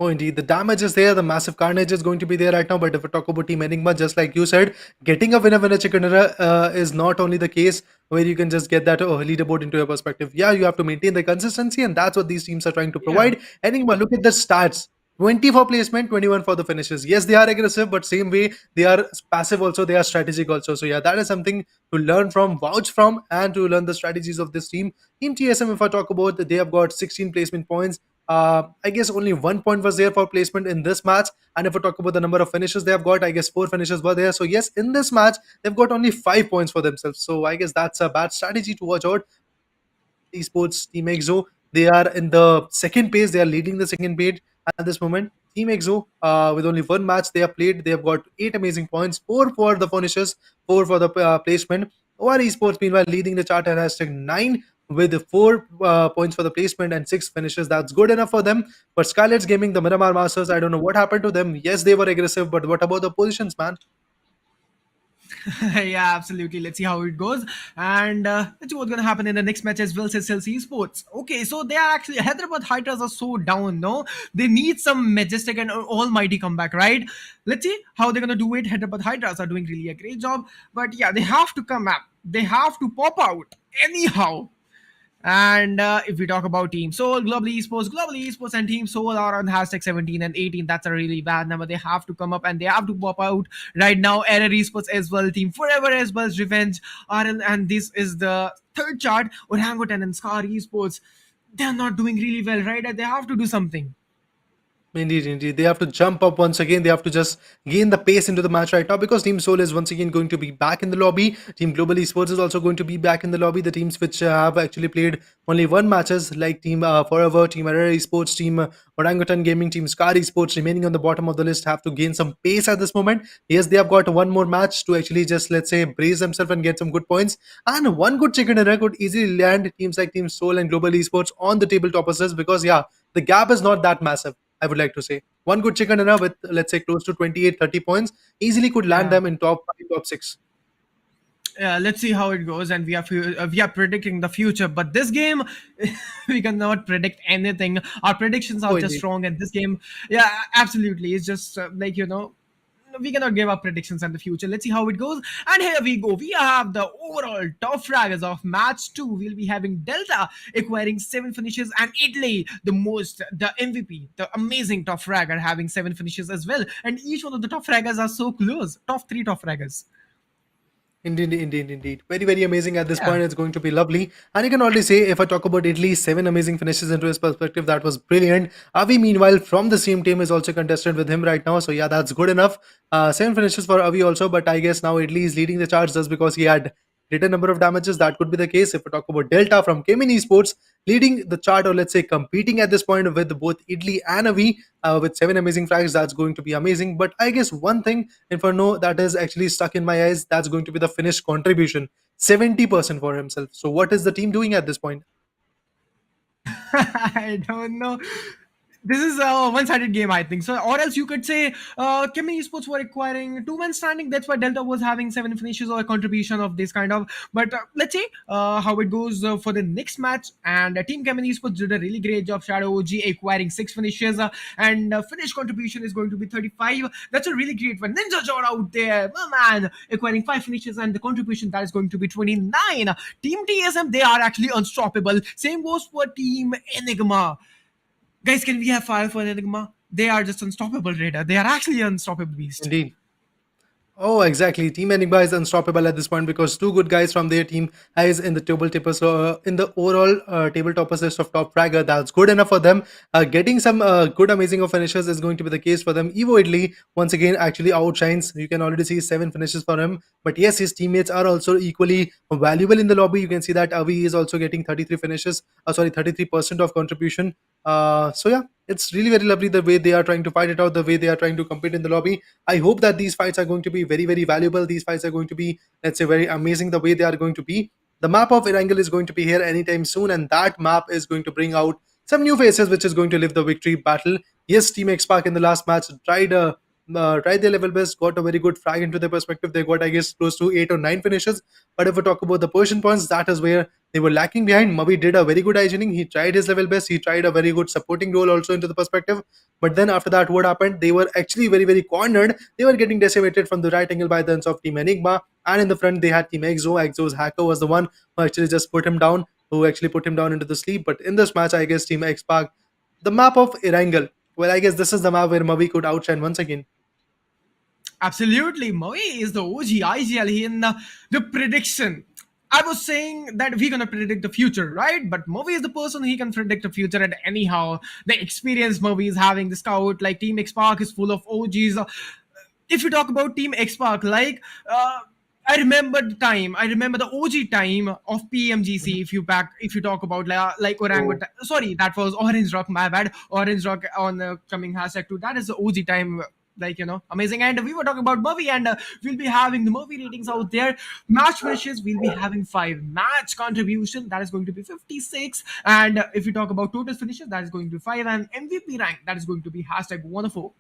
Oh, indeed. The damage is there. The massive carnage is going to be there right now. But if we talk about Team Enigma, just like you said, getting a winner chicken dinner is not only the case where you can just get that leaderboard into your perspective. Yeah, you have to maintain the consistency, and that's what these teams are trying to Yeah. provide. Enigma, look at the stats. 20 for placement, 21 for the finishes. Yes, they are aggressive, but same way they are passive also, they are strategic also. So yeah, that is something to learn from, vouch from, and to learn the strategies of this team. Team TSM, if I talk about, they have got 16 placement points. I guess only 1 point was there for placement in this match. And if we talk about the number of finishes they have got, I guess 4 finishes were there. So yes, in this match, they've got only 5 points for themselves. So I guess that's a bad strategy to watch out. Esports Team Exo, they are in the second page. They are leading the second page at this moment. Team Exo, with only one match they have played, they have got 8 amazing points, 4 for the finishes, 4 for the placement. OR Esports, meanwhile, leading the chart at hashtag 9 with 4 points for the placement and 6 finishes. That's good enough for them. But Scarlet's Gaming, the Miramar Masters, I don't know what happened to them. Yes, they were aggressive, but what about the positions, man? Yeah, absolutely. Let's see how it goes. And let's see what's going to happen in the next match as well, says SouL Esports. Okay, so they are actually, Hyderabad Hydras are so down, no? They need some majestic and almighty comeback, right? Let's see how they're going to do it. Hyderabad Hydras are doing really a great job. But yeah, they have to come up. They have to pop out anyhow. And if we talk about Team SouL, Global Esports, and Team SouL are on hashtag 17 and 18. That's a really bad number. They have to come up and they have to pop out right now. Error Esports as well, Team Forever as well, Revenge, RL, and this is the third chart. Orangutan and Scar Esports, they're not doing really well, right? They have to do something. Indeed, indeed. They have to jump up once again. They have to just gain the pace into the match right now because Team SouL is once again going to be back in the lobby. Team Global Esports is also going to be back in the lobby. The teams which have actually played only one matches, like Team Forever, Team Error Esports, Team Orangutan Gaming, Team Scar Esports, remaining on the bottom of the list, have to gain some pace at this moment. Yes, they have got one more match to actually just, let's say, brace themselves and get some good points. And one good chicken dinner could easily land teams like Team SouL and Global Esports on the tabletop list because, yeah, the gap is not that massive. I would like to say. One good chicken dinner with, let's say, close to 28, 30 points easily could land Yeah. them in top 5, top 6. Let's see how it goes, and we are predicting the future. But this game, we cannot predict anything. Our predictions are Oh, just indeed. wrong, and this game, yeah, absolutely, it's just we cannot give up predictions in the future. Let's see how it goes. And here we go. We have the overall top fraggers of match 2. We'll be having Delta acquiring 7 finishes, and Italy, the MVP, the amazing top fragger, having 7 finishes as well. And each one of the top fraggers are so close. Top 3 top fraggers. Indeed, indeed, indeed. Very, very amazing at this Yeah. point. It's going to be lovely. And you can already say, if I talk about Italy, 7 amazing finishes into his perspective, that was brilliant. Avi, meanwhile, from the same team, is also contested with him right now. So, yeah, that's good enough. 7 finishes for Avi also. But I guess now Italy is leading the charge just because he had greater number of damages. That could be the case. If we talk about Delta from Kemin Esports, leading the chart, or let's say competing at this point with both Italy and Avi, with 7 amazing frags, that's going to be amazing. But I guess one thing Inferno that is actually stuck in my eyes, that's going to be the Finnish contribution, 70% for himself. So what is the team doing at this point? I don't know. This is a one-sided game, I think. So, or else you could say, Kimi Esports were acquiring two-man standing. That's why Delta was having 7 finishes or a contribution of this kind of. But let's see how it goes for the next match. And Team Kimi Esports did a really great job. Shadow OG acquiring 6 finishes, and Finnish contribution is going to be 35. That's a really great one. Ninja Jor out there, my man, acquiring 5 finishes, and the contribution that is going to be 29. Team TSM, they are actually unstoppable. Same goes for Team Enigma. Guys, can we have fire for Enigma? They are just unstoppable, Raider. They are actually unstoppable beast. Indeed. Oh, exactly. Team Enigma is unstoppable at this point because two good guys from their team is in the tabletoppers, in the overall tabletoppers list of top fragger. That's good enough for them. Getting some good, amazing of finishes is going to be the case for them. Evo Italy once again actually outshines. You can already see 7 finishes for him. But yes, his teammates are also equally valuable in the lobby. You can see that Avi is also getting 33 finishes. Sorry, 33% of contribution. So yeah, it's really very lovely the way they are trying to fight it out, the way they are trying to compete in the lobby. I hope that these fights are going to be very, very valuable. These fights are going to be, let's say, very amazing the way they are going to be. The map of Erangel is going to be here anytime soon, and that map is going to bring out some new faces, which is going to live the victory battle. Yes, Team X Park in the last match tried their level best, got a very good frag into their perspective. They got, I guess, close to 8 or 9 finishes. But if we talk about the Persian points, that is where they were lacking behind. Mavi did a very good hygienic. He tried his level best. He tried a very good supporting role also into the perspective. But then after that, what happened? They were actually very, very cornered. They were getting decimated from the right angle by the ends of Team Enigma. And in the front, they had Team Exo. Exo's hacker was the one who actually just put him down, who actually put him down into the sleep. But in this match, I guess Team X Park, the map of Erangel. Well, I guess this is the map where Mavi could outshine once again. Absolutely. Mavi is the OG IGL in the prediction. I was saying that we're gonna predict the future, right? But Mavi is the person he can predict the future. And anyhow, the experience Mavi is having, the scout, like Team X Park is full of OGs. If you talk about Team X Park, I remember the time. I remember the OG time of PMGC. If you talk about like Oh, Orangutan, sorry, that was Orange Rock. My bad. Orange Rock on coming #2. That is the OG time. Amazing. And we were talking about movie, and we'll be having the movie ratings out there. Match finishes, we'll be having 5. Match contribution, that is going to be 56. And if we talk about total finishes, that is going to be 5. And MVP rank, that is going to be #104.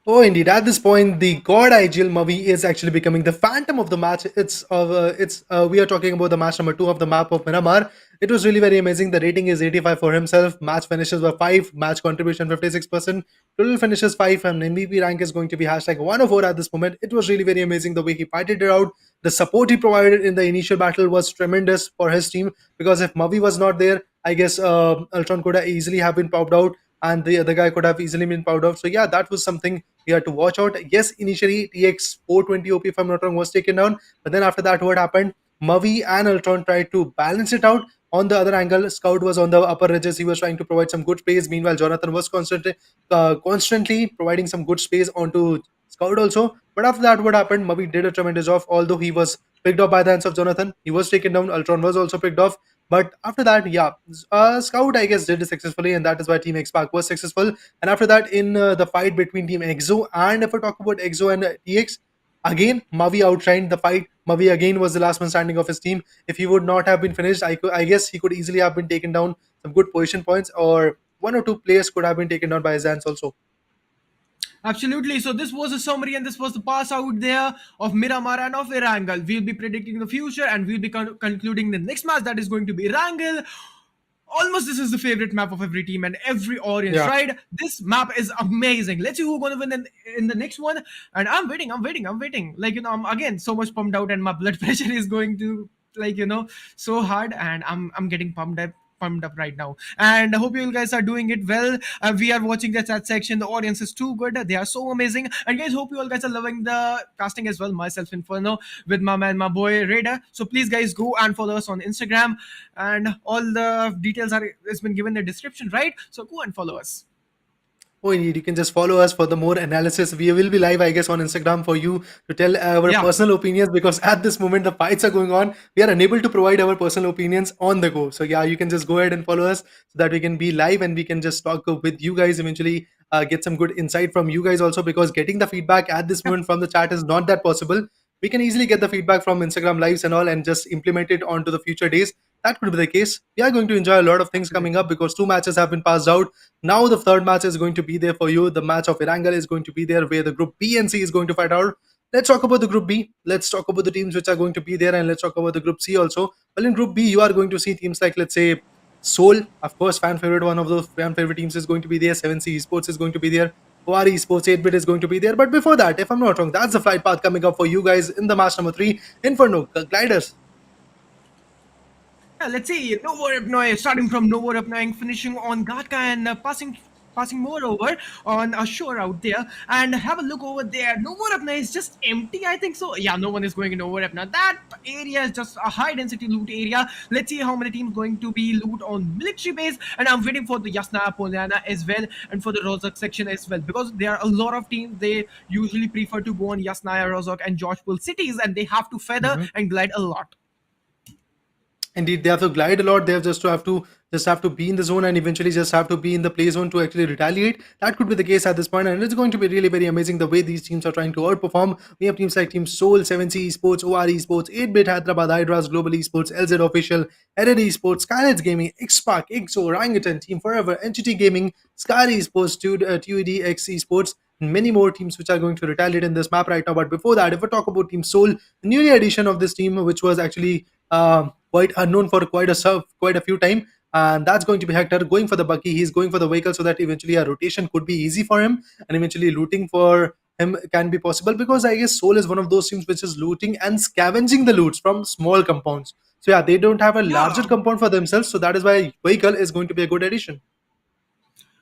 oh, indeed. At this point, the God IGL movie is actually becoming the phantom of the match. It's we are talking about the match number 2 of the map of Miramar. It was really very amazing. The rating is 85 for himself. Match finishes were 5. Match contribution 56%. Total finishes 5. And MVP rank is going to be #104 at this moment. It was really very amazing the way he fighted it out. The support he provided in the initial battle was tremendous for his team because if Mavi was not there, I guess Ultron could have easily have been popped out and the other guy could have easily been powered off. So yeah, that was something we had to watch out. Yes, initially TX 420 OP, if I'm not wrong, was taken down, but then after that, what happened? Mavi and Ultron tried to balance it out. On the other angle, Scout was on the upper ridges. He was trying to provide some good space. Meanwhile, Jonathan was constantly providing some good space onto Scout also. But after that, what happened? Mavi did a tremendous job. Although he was picked off by the hands of Jonathan, he was taken down. Ultron was also picked off. But after that, yeah, Scout, I guess, did it successfully, and that is why Team X-Pac was successful. And after that, in the fight between Team EXO, and if I talk about EXO and TX, again, Mavi outshined the fight. Mavi again was the last man standing of his team. If he would not have been finished, I guess he could easily have been taken down some good position points, or one or two players could have been taken down by his hands also. Absolutely. So this was a summary and this was the pass out there of Miramar and of Erangel. We'll be predicting the future and we'll be concluding the next match that is going to be Erangel. Almost this is the favorite map of every team and every audience, Yeah. right? This map is amazing. Let's see who's gonna win in the next one. And I'm waiting. Like, I'm again so much pumped out and my blood pressure is going to, like, so hard, and I'm getting pumped up right now, and I hope you guys are doing it well. We are watching the chat section. The audience is too good. They are so amazing, and guys, hope you all guys are loving the casting as well. Myself, Inferno, with my man, my boy Raider. So please, guys, go and follow us on Instagram, and all the details are has been given in the description, right? So go and follow us. Oh, indeed. You can just follow us for the more analysis. We will be live, I guess, on Instagram for you to tell our Yeah. personal opinions, because at this moment the fights are going on. We are unable to provide our personal opinions on the go. So yeah, you can just go ahead and follow us so that we can be live and we can just talk with you guys eventually. Get some good insight from you guys also, because getting the feedback at this moment from the chat is not that possible. We can easily get the feedback from Instagram lives and all and just implement it onto the future days. That could be the case. We are going to enjoy a lot of things coming up, because two matches have been passed out. Now the third match is going to be there for you. The match of Erangel is going to be there, where the group B and C is going to fight out. Let's talk about the group B. Let's talk about the teams which are going to be there, and let's talk about the group C also. Well, in group B, you are going to see teams like, let's say, SouL, of course, fan favorite. One of those fan favorite teams is going to be there. 7C Esports is going to be there. OR Esports 8-bit is going to be there. But before that, if I'm not wrong, that's the flight path coming up for you guys in the match number 3. Inferno, Gliders. Yeah, let's see. Novo Repnoy, starting from Novo Repnoy, finishing on Ghatka, and passing more over on a shore out there. And have a look over there. Novo Repnoy is just empty, I think so. Yeah, no one is going in Novo Repnoy. That area is just a high density loot area. Let's see how many teams going to be loot on military base. And I'm waiting for the Yasna, Poliana as well, and for the Rozhok section as well, because there are a lot of teams, they usually prefer to go on Yasnaya, Rozhok, and Georgepol cities, and they have to feather and glide a lot. Indeed, they have to glide a lot. They have to be in the zone, and eventually just have to be in the play zone to actually retaliate. That could be the case at this point, and it's going to be really very amazing the way these teams are trying to outperform. We have teams like Team SouL, 7C Esports, OR Esports, 8-bit Hyderabad Hydras, Global Esports, LZ Official, Error Esports, Skylets Gaming, Xpac, IGSO, Orangutan, Team Forever, NGT Gaming, Sky Esports, TUD X Esports, and many more teams which are going to retaliate in this map right now. But before that, if we talk about Team SouL, the newly addition of this team, which was actually quite unknown for quite a few time, and that's going to be Hector going for the Bucky. He's going for the vehicle so that eventually a rotation could be easy for him, and eventually looting for him can be possible, because I guess SouL is one of those teams which is looting and scavenging the loots from small compounds. So yeah, they don't have a larger Yeah. compound for themselves, so that is why vehicle is going to be a good addition.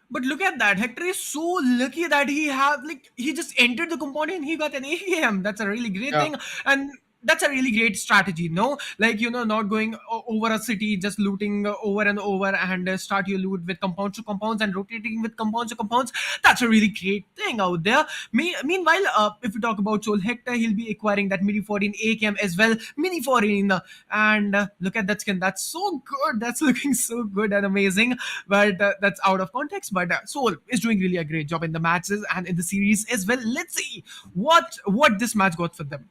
But look at that. Hector is so lucky that he just entered the compound and he got an AKM. That's a really great Yeah. thing. And that's a really great strategy, no? Like, not going over a city, just looting over and over, and start your loot with compounds to compounds and rotating with compounds to compounds. That's a really great thing out there. Meanwhile, if we talk about SouL, Hector, he'll be acquiring that Mini 14 AKM as well. Mini 14. And look at that skin. That's so good. That's looking so good and amazing. But that's out of context. But SouL is doing really a great job in the matches and in the series as well. Let's see what this match got for them.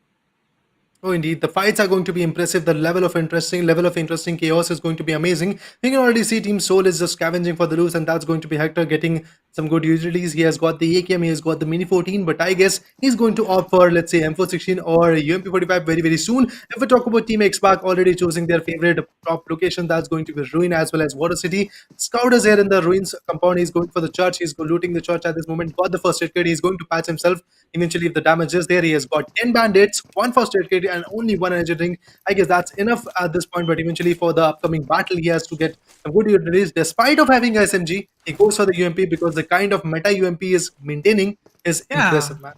Oh, indeed, the fights are going to be impressive. The level of interesting chaos is going to be amazing. You can already see Team SouL is just scavenging for the loot, and that's going to be Hector getting some good utilities. He has got the AKM, he has got the Mini 14, but I guess he's going to opt for, let's say, M416 or UMP 45 very very soon. If we talk about Team Xpac, already choosing their favorite top location, that's going to be Ruin as well as Water City. Scout is here in the Ruins compound. He's going for the church. He's looting the church at this moment. Got the first aid kit. He's going to patch himself. Eventually, if the damage is there, he has got 10 bandits, one first aid kit, and only one energy drink. I guess that's enough at this point. But eventually, for the upcoming battle, he has to get some good utilities. Despite of having a SMG, he goes for the UMP, because the kind of meta UMP is maintaining is Yeah. impressive, man.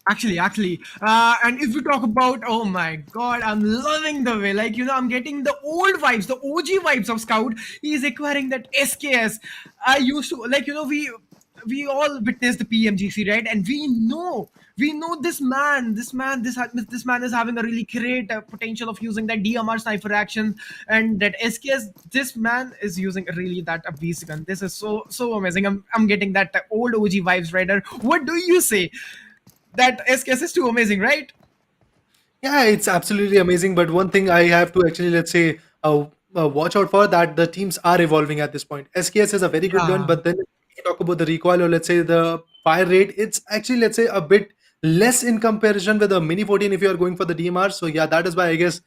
And if we talk about, oh my god, I'm loving the way, like, I'm getting the old vibes, the OG vibes of Scout. He's acquiring that SKS. I used to, like, we all witnessed the PMGC, right? And we know this man is having a really great potential of using that DMR sniper action, and that SKS. This man is using really that beast gun. This is so amazing. I'm getting that old OG vibes, right? What do you say? That SKS is too amazing, right? Yeah, it's absolutely amazing. But one thing I have to actually, let's say, watch out for that the teams are evolving at this point. SKS is a very good gun, Yeah. but then if you talk about the recoil or let's say the fire rate, it's actually, let's say, a bit less in comparison with the Mini 14 if you are going for the DMR. So yeah, that is why I guess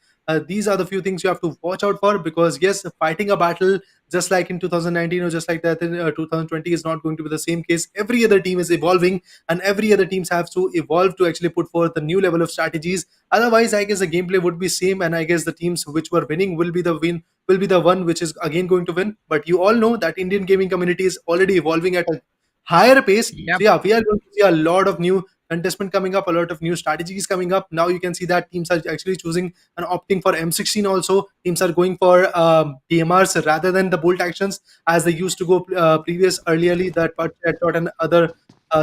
these are the few things you have to watch out for, because yes, fighting a battle just like in 2019 or just like that in 2020 is not going to be the same case. Every other team is evolving, and every other teams have to evolve to actually put forth a new level of strategies. Otherwise, I guess the gameplay would be same, and I guess the teams which were winning will be the one which is again going to win. But you all know that Indian gaming community is already evolving at a higher pace. So Yep. yeah, we are going to see a lot of new contestment coming up, a lot of new strategies coming up. Now you can see that teams are actually choosing and opting for M16 also. Teams are going for DMRs rather than the bolt actions as they used to go earlierly. That part chat and other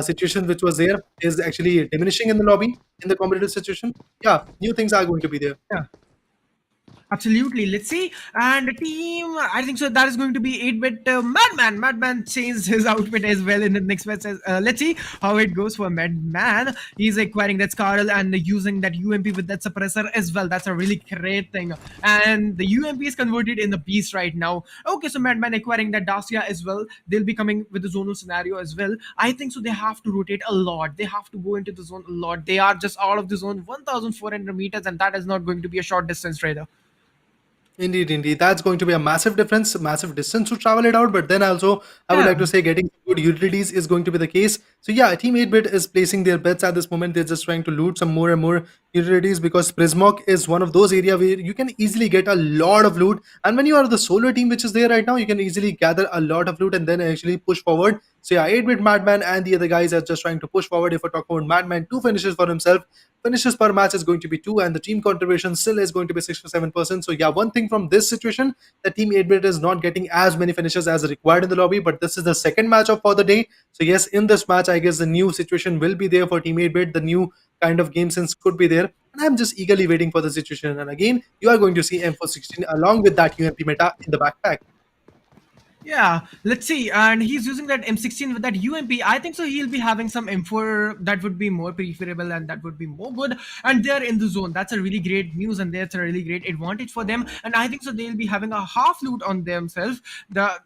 situation which was there is actually diminishing in the lobby in the competitive situation. Yeah, new things are going to be there. Yeah. Absolutely. Let's see. And the team, I think so. That is going to be 8-bit Madman. Madman changed his outfit as well in the next match. Let's see how it goes for Madman. He's acquiring that Scarl and using that UMP with that suppressor as well. That's a really great thing. And the UMP is converted in the beast right now. Okay, so Madman acquiring that Dacia as well. They'll be coming with the zonal scenario as well. I think so. They have to rotate a lot. They have to go into the zone a lot. They are just out of the zone 1,400 meters, and that is not going to be a short distance, rather. Indeed, indeed. That's going to be a massive difference, massive distance to travel it out. But then also, I would Yeah. like to say getting good utilities is going to be the case. So yeah, Team 8-bit is placing their bets at this moment. They're just trying to loot some more and more utilities because Prismok is one of those area where you can easily get a lot of loot. And when you are the solo team which is there right now, you can easily gather a lot of loot and then actually push forward. So yeah, 8-bit Madman and the other guys are just trying to push forward. If I talk about Madman, 2 finishes for himself. Finishes per match is going to be 2, and the team contribution still is going to be 6 to 7%. So yeah, one thing from this situation, the team 8-bit is not getting as many finishes as required in the lobby, but this is the second matchup for the day. So yes, in this match, I guess the new situation will be there for team 8-bit. The new kind of game sense could be there, and I'm just eagerly waiting for the situation. And again, you are going to see M416 along with that UMP meta in the backpack. Yeah, let's see. And he's using that M16 with that UMP. I think so. He'll be having some M4 that would be more preferable and that would be more good. And they're in the zone. That's a really great news and that's a really great advantage for them. And I think so. They'll be having a half loot on themselves.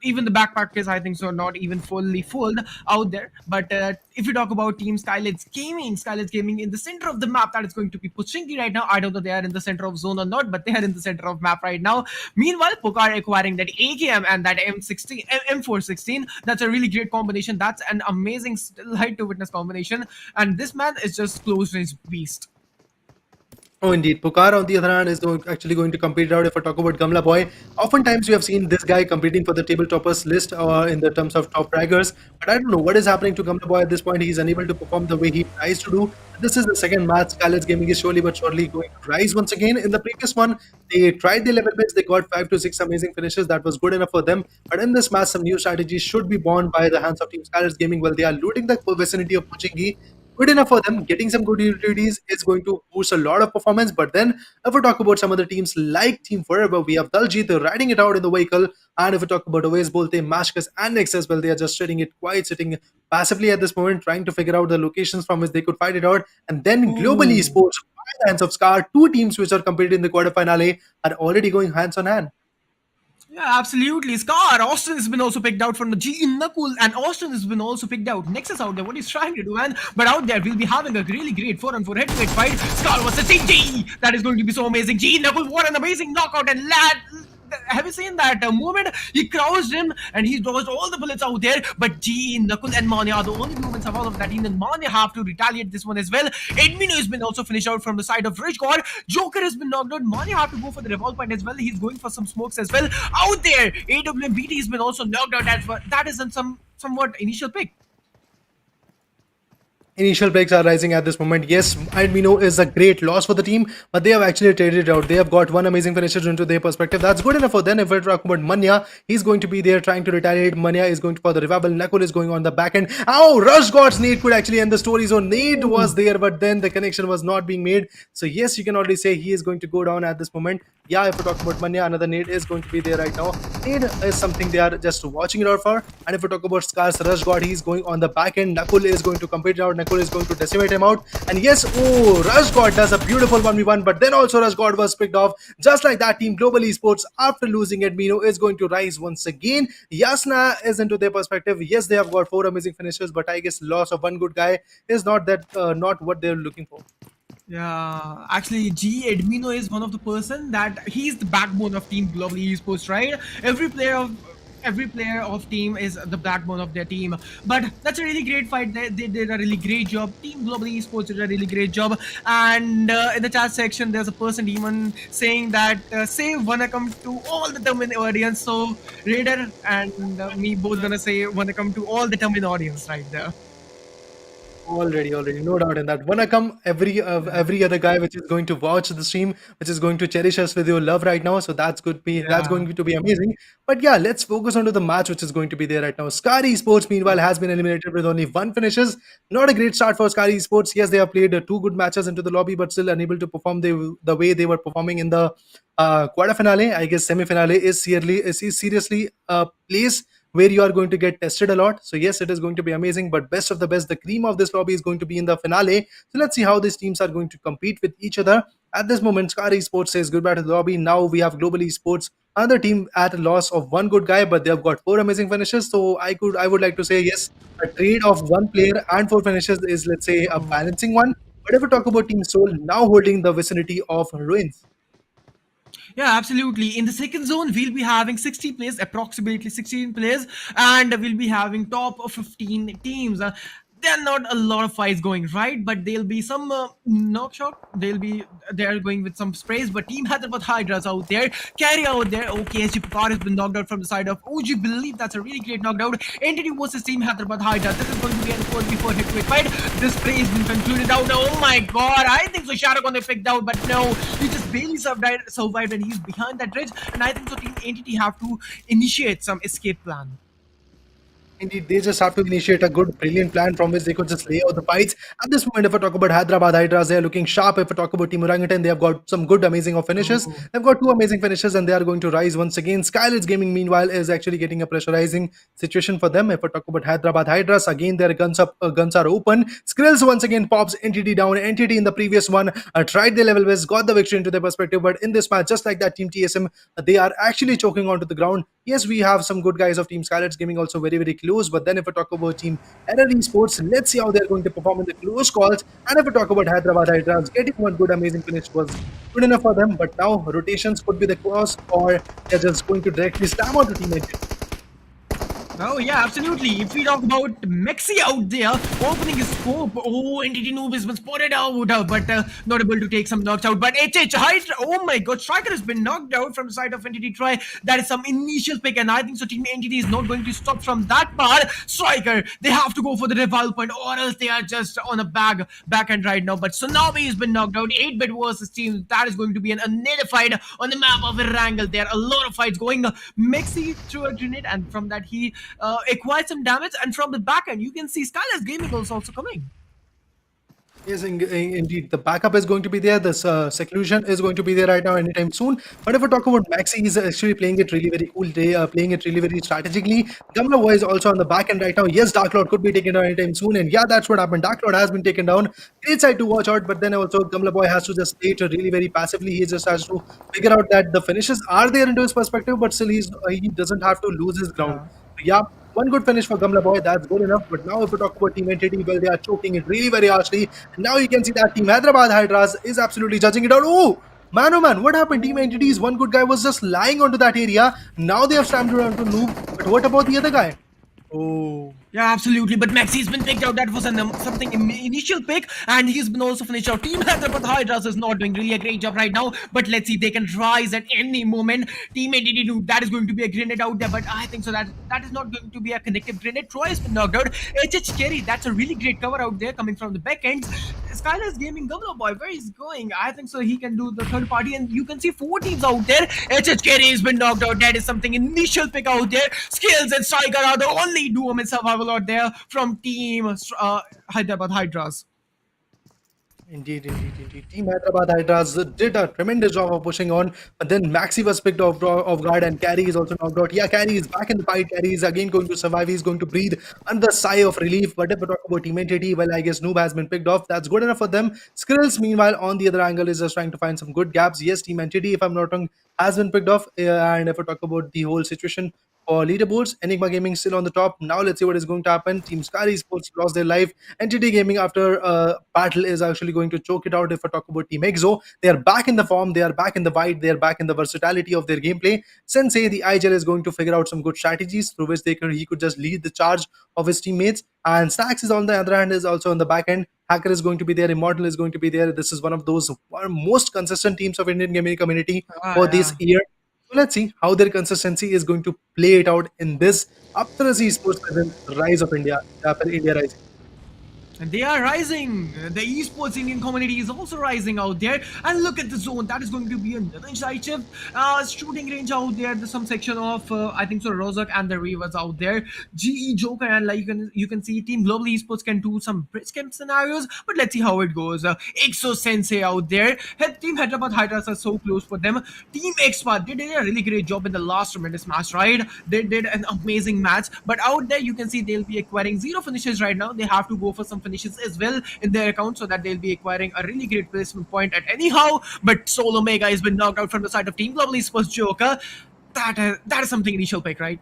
Even the backpack is, I think so, not even fully full out there. But if you talk about Team Skylets Gaming in the center of the map that is going to be pushing right now. I don't know they are in the center of zone or not, but they are in the center of map right now. Meanwhile, Pokar acquiring that AKM and that M16, M416. That's a really great combination. That's an amazing still light to witness combination. And this man is just close range beast. Oh, indeed. Pukar, on the other hand, is actually going to compete it out. If I talk about Gamla Boy, oftentimes we have seen this guy competing for the table toppers list in the terms of top fraggers. But I don't know what is happening to Gamla Boy at this point. He's unable to perform the way he tries to do. This is the second match. Scarlet's Gaming is surely but surely going to rise once again. In the previous one, they tried the level bits. They got 5 to 6 amazing finishes. That was good enough for them. But in this match, some new strategies should be born by the hands of Team Scarlet's Gaming. Well, they are looting the vicinity of Pochinki, good enough for them. Getting some good utilities is going to boost a lot of performance. But then, if we talk about some other teams like Team Forever, we have Daljit riding it out in the vehicle. And if we talk about Oasis Bolte, Mashkas, and Nex as well, they are just sitting it quite sitting passively at this moment, trying to figure out the locations from which they could fight it out. And then Global Ooh. Esports, by the hands of Scar, two teams which are competing in the quarterfinale are already going hands on hand. Yeah, absolutely. Scar, Austin has been also picked out from the G in Nakul, and Austin has been also picked out. Nexus out there, what he's trying to do, man. But out there, we'll be having a really great 4-on-4 head-to-head fight. Scar versus G. That is going to be so amazing. G Nakul, what an amazing knockout, and lad. Have you seen that moment? He crouched him and he dodged all the bullets out there. But G, Nakul, and Manya are the only movements of all of that team. And Manya have to retaliate this one as well. Edmino has been also finished out from the side of Rich God. Joker has been knocked out. Manya have to go for the revolve point as well. He's going for some smokes as well. Out there, AWMBT has been also knocked out as well. That is in somewhat initial pick. initial breaks are rising at this moment. Yes, Admino is a great loss for the team, but they have actually traded it out. They have got one amazing finisher into their perspective. That's good enough for them. If we're talking about Manya, he's going to be there trying to retaliate. Manya is going for the revival. Nakul is going on the back end. Oh, Rush God's nade could actually end the story. So nade was there, but then the connection was not being made. So yes, you can already say he is going to go down at this moment. Yeah, if we talk about Manya, another nade is going to be there right now. Nade is something they are just watching it out for. And if we talk about Scars, Rush God, he's going on the back end. Nakul is going to compete out. Nakul is going to decimate him out. And yes, oh, Rush God does a beautiful 1v1, but then also Rush God was picked off. Just like that, Team Global Esports, after losing Admino, is going to rise once again. Yasna is into their perspective. Yes, they have got 4 amazing finishes, but I guess loss of one good guy is not what they're looking for. Yeah, actually, G Admino is one of the person that he's the backbone of Team Global Esports, right? Every player of team is the backbone of their team. But that's a really great fight. They did a really great job. Team Global Esports did a really great job. And in the chat section, there's a person even saying that say welcome to all the Termin audience. So Raider and me both gonna say welcome to all the Termin audience right there. Already, no doubt in that. Wanna come every other guy which is going to watch the stream, which is going to cherish us with your love right now. So that's Yeah. going to be amazing. But yeah, let's focus onto the match which is going to be there right now. Scary Sports, meanwhile, has been eliminated with only 1 finishes. Not a great start for Scary Sports. Yes, they have played 2 good matches into the lobby, but still unable to perform the way they were performing in the quarter finale. I guess semi-finale is seriously a place where you are going to get tested a lot. So yes, it is going to be amazing, but best of the best, the cream of this lobby is going to be in the finale. So let's see how these teams are going to compete with each other. At this moment, Scar Esports says goodbye to the lobby. Now we have Global Esports, another team at a loss of one good guy, but they have got 4 amazing finishes. So I would like to say yes, a trade of one player and 4 finishes is, let's say, a balancing one. But if we talk about Team SouL now holding the vicinity of ruins. Yeah, absolutely. In the second zone, we'll be having 60 players, approximately 16 players, and we'll be having top of 15 teams. There are not a lot of fights going right, but there'll be some knock shot. They're going with some sprays, but Team Hyderabad Hydras out there, carry out there. Okay, SG Pakar has been knocked out from the side of OG. Believe that's a really great knockdown. Entity versus Team Hyderabad Hydras. This is going to be an 4v4 heavyweight fight. This play has been concluded out. Oh my god, I think so. Shadow they picked out, but no, he just barely survived, and he's behind that ridge. And I think so. Team Entity have to initiate some escape plan. Indeed, they just have to initiate a good, brilliant plan from which they could just lay out the fights. At this moment, if I talk about Hyderabad Hydras, they are looking sharp. If I talk about Team Orangutan, they have got some good, amazing of finishes. Oh. They've got 2 amazing finishes and they are going to rise once again. Skylights Gaming, meanwhile, is actually getting a pressurizing situation for them. If I talk about Hyderabad Hydras, again, their guns are open. Skrills once again pops Entity down. Entity in the previous one tried their level best, got the victory into their perspective. But in this match, just like that Team TSM, they are actually choking onto the ground. Yes, we have some good guys of Team Skylights Gaming also very, very close. But then if we talk about Team NRE Sports, let's see how they're going to perform in the close calls. And if we talk about Hyderabad Hydras, getting one good, amazing finish was good enough for them. But now rotations could be the cause, or they're just going to directly slam onto Team NRE. Oh yeah, absolutely. If we talk about Mexi out there opening his scope, oh, Entity Noob has been spotted out, but not able to take some knocks out. But HH Hydra, oh my god, Striker has been knocked out from the side of Entity Try. That is some initial pick, and I think so. Team Entity is not going to stop from that part. Striker, they have to go for the revival point, or else they are just on a back end right now. But Tsunami has been knocked out. 8-bit versus team. That is going to be an another fight on the map of Erangel. There are a lot of fights going. Mexi threw a grenade, and from that he acquired some damage, and from the back end you can see Skylights Gaming is also coming. Yes, indeed. The backup is going to be there. This seclusion is going to be there right now anytime soon. But if we talk about Maxi, he's actually playing it really very cool. They are playing it really very strategically. Gamla Boy is also on the back end right now. Yes, Dark Lord could be taken down anytime soon. And yeah, that's what happened. Dark Lord has been taken down. Great side to watch out. But then also Gamla Boy has to just play it really very passively. He just has to figure out that the finishes are there into his perspective, but still he doesn't have to lose his ground. Yeah. So yeah, one good finish for Gamla Boy, that's good enough. But now if we talk about Team Entity, well, they are choking it really very harshly. And now you can see that Team Hyderabad Hydras is absolutely judging it out. Oh man, what happened? Team Entity's one good guy was just lying onto that area. Now they have stamped it onto Noob. But what about the other guy? Oh. Yeah, absolutely. But Maxi's been picked out. That was something initial pick, and he's been also finished out. Team Hyderabad Hydras is not doing really a great job right now. But let's see, they can rise at any moment. Team 82, that is going to be a grenade out there. But I think so that is not going to be a connective grenade. Troy has been knocked out. HH Kerry, that's a really great cover out there coming from the back end. Skylar's Gaming Governor Boy, where he's going? I think so. He can do the third party, and you can see 4 teams out there. HHK has been knocked out. That is something initial pick out there. Skills and Striker are the only duo in survival out there from Team Hyderabad Hydras. Indeed. Team Hyderabad Hydras did a tremendous job of pushing on, but then Maxi was picked off guard, and Carry is also knocked out. Yeah, Carry is back in the fight. Carry is again going to survive. He's going to breathe under sigh of relief. But if we talk about Team Entity, well, I guess Noob has been picked off. That's good enough for them. Skrills, meanwhile, on the other angle, is just trying to find some good gaps. Yes, Team Entity, if I'm not wrong, has been picked off. And if we talk about the whole situation, for leaderboards, Enigma Gaming still on the top. Now let's see what is going to happen. Team Sky Esports lost their life. Entity Gaming after battle is actually going to choke it out. If I talk about Team Exo, they are back in the form. They are back in the fight. They are back in the versatility of their gameplay. Sensei, the IGL, is going to figure out some good strategies through which he could just lead the charge of his teammates. And Snax is on the other hand is also on the back end. Hacker is going to be there. Immortal is going to be there. This is one of those most consistent teams of Indian gaming community for this year. So let's see how their consistency is going to play it out in this Upthrust Esports present Rise of India, India Rising. And they are rising. The esports Indian community is also rising out there. And look at the zone. That is going to be another inside shift. Shooting range out there. There's some section of I think so Rozak and the Reavers out there. GE Joker and like you can see Team Global Esports can do some bridge camp scenarios. But let's see how it goes. Exo Sensei out there. Team Hyderabad Hydras are so close for them. Team Expert, they did a really great job in the last tremendous match, right? They did an amazing match. But out there you can see they'll be acquiring 0 finishes right now. They have to go for some finishes as well in their account so that they'll be acquiring a really great placement point at anyhow. But SouL Omega has been knocked out from the side of Team Global Esports Joker. That is something initial pick, right?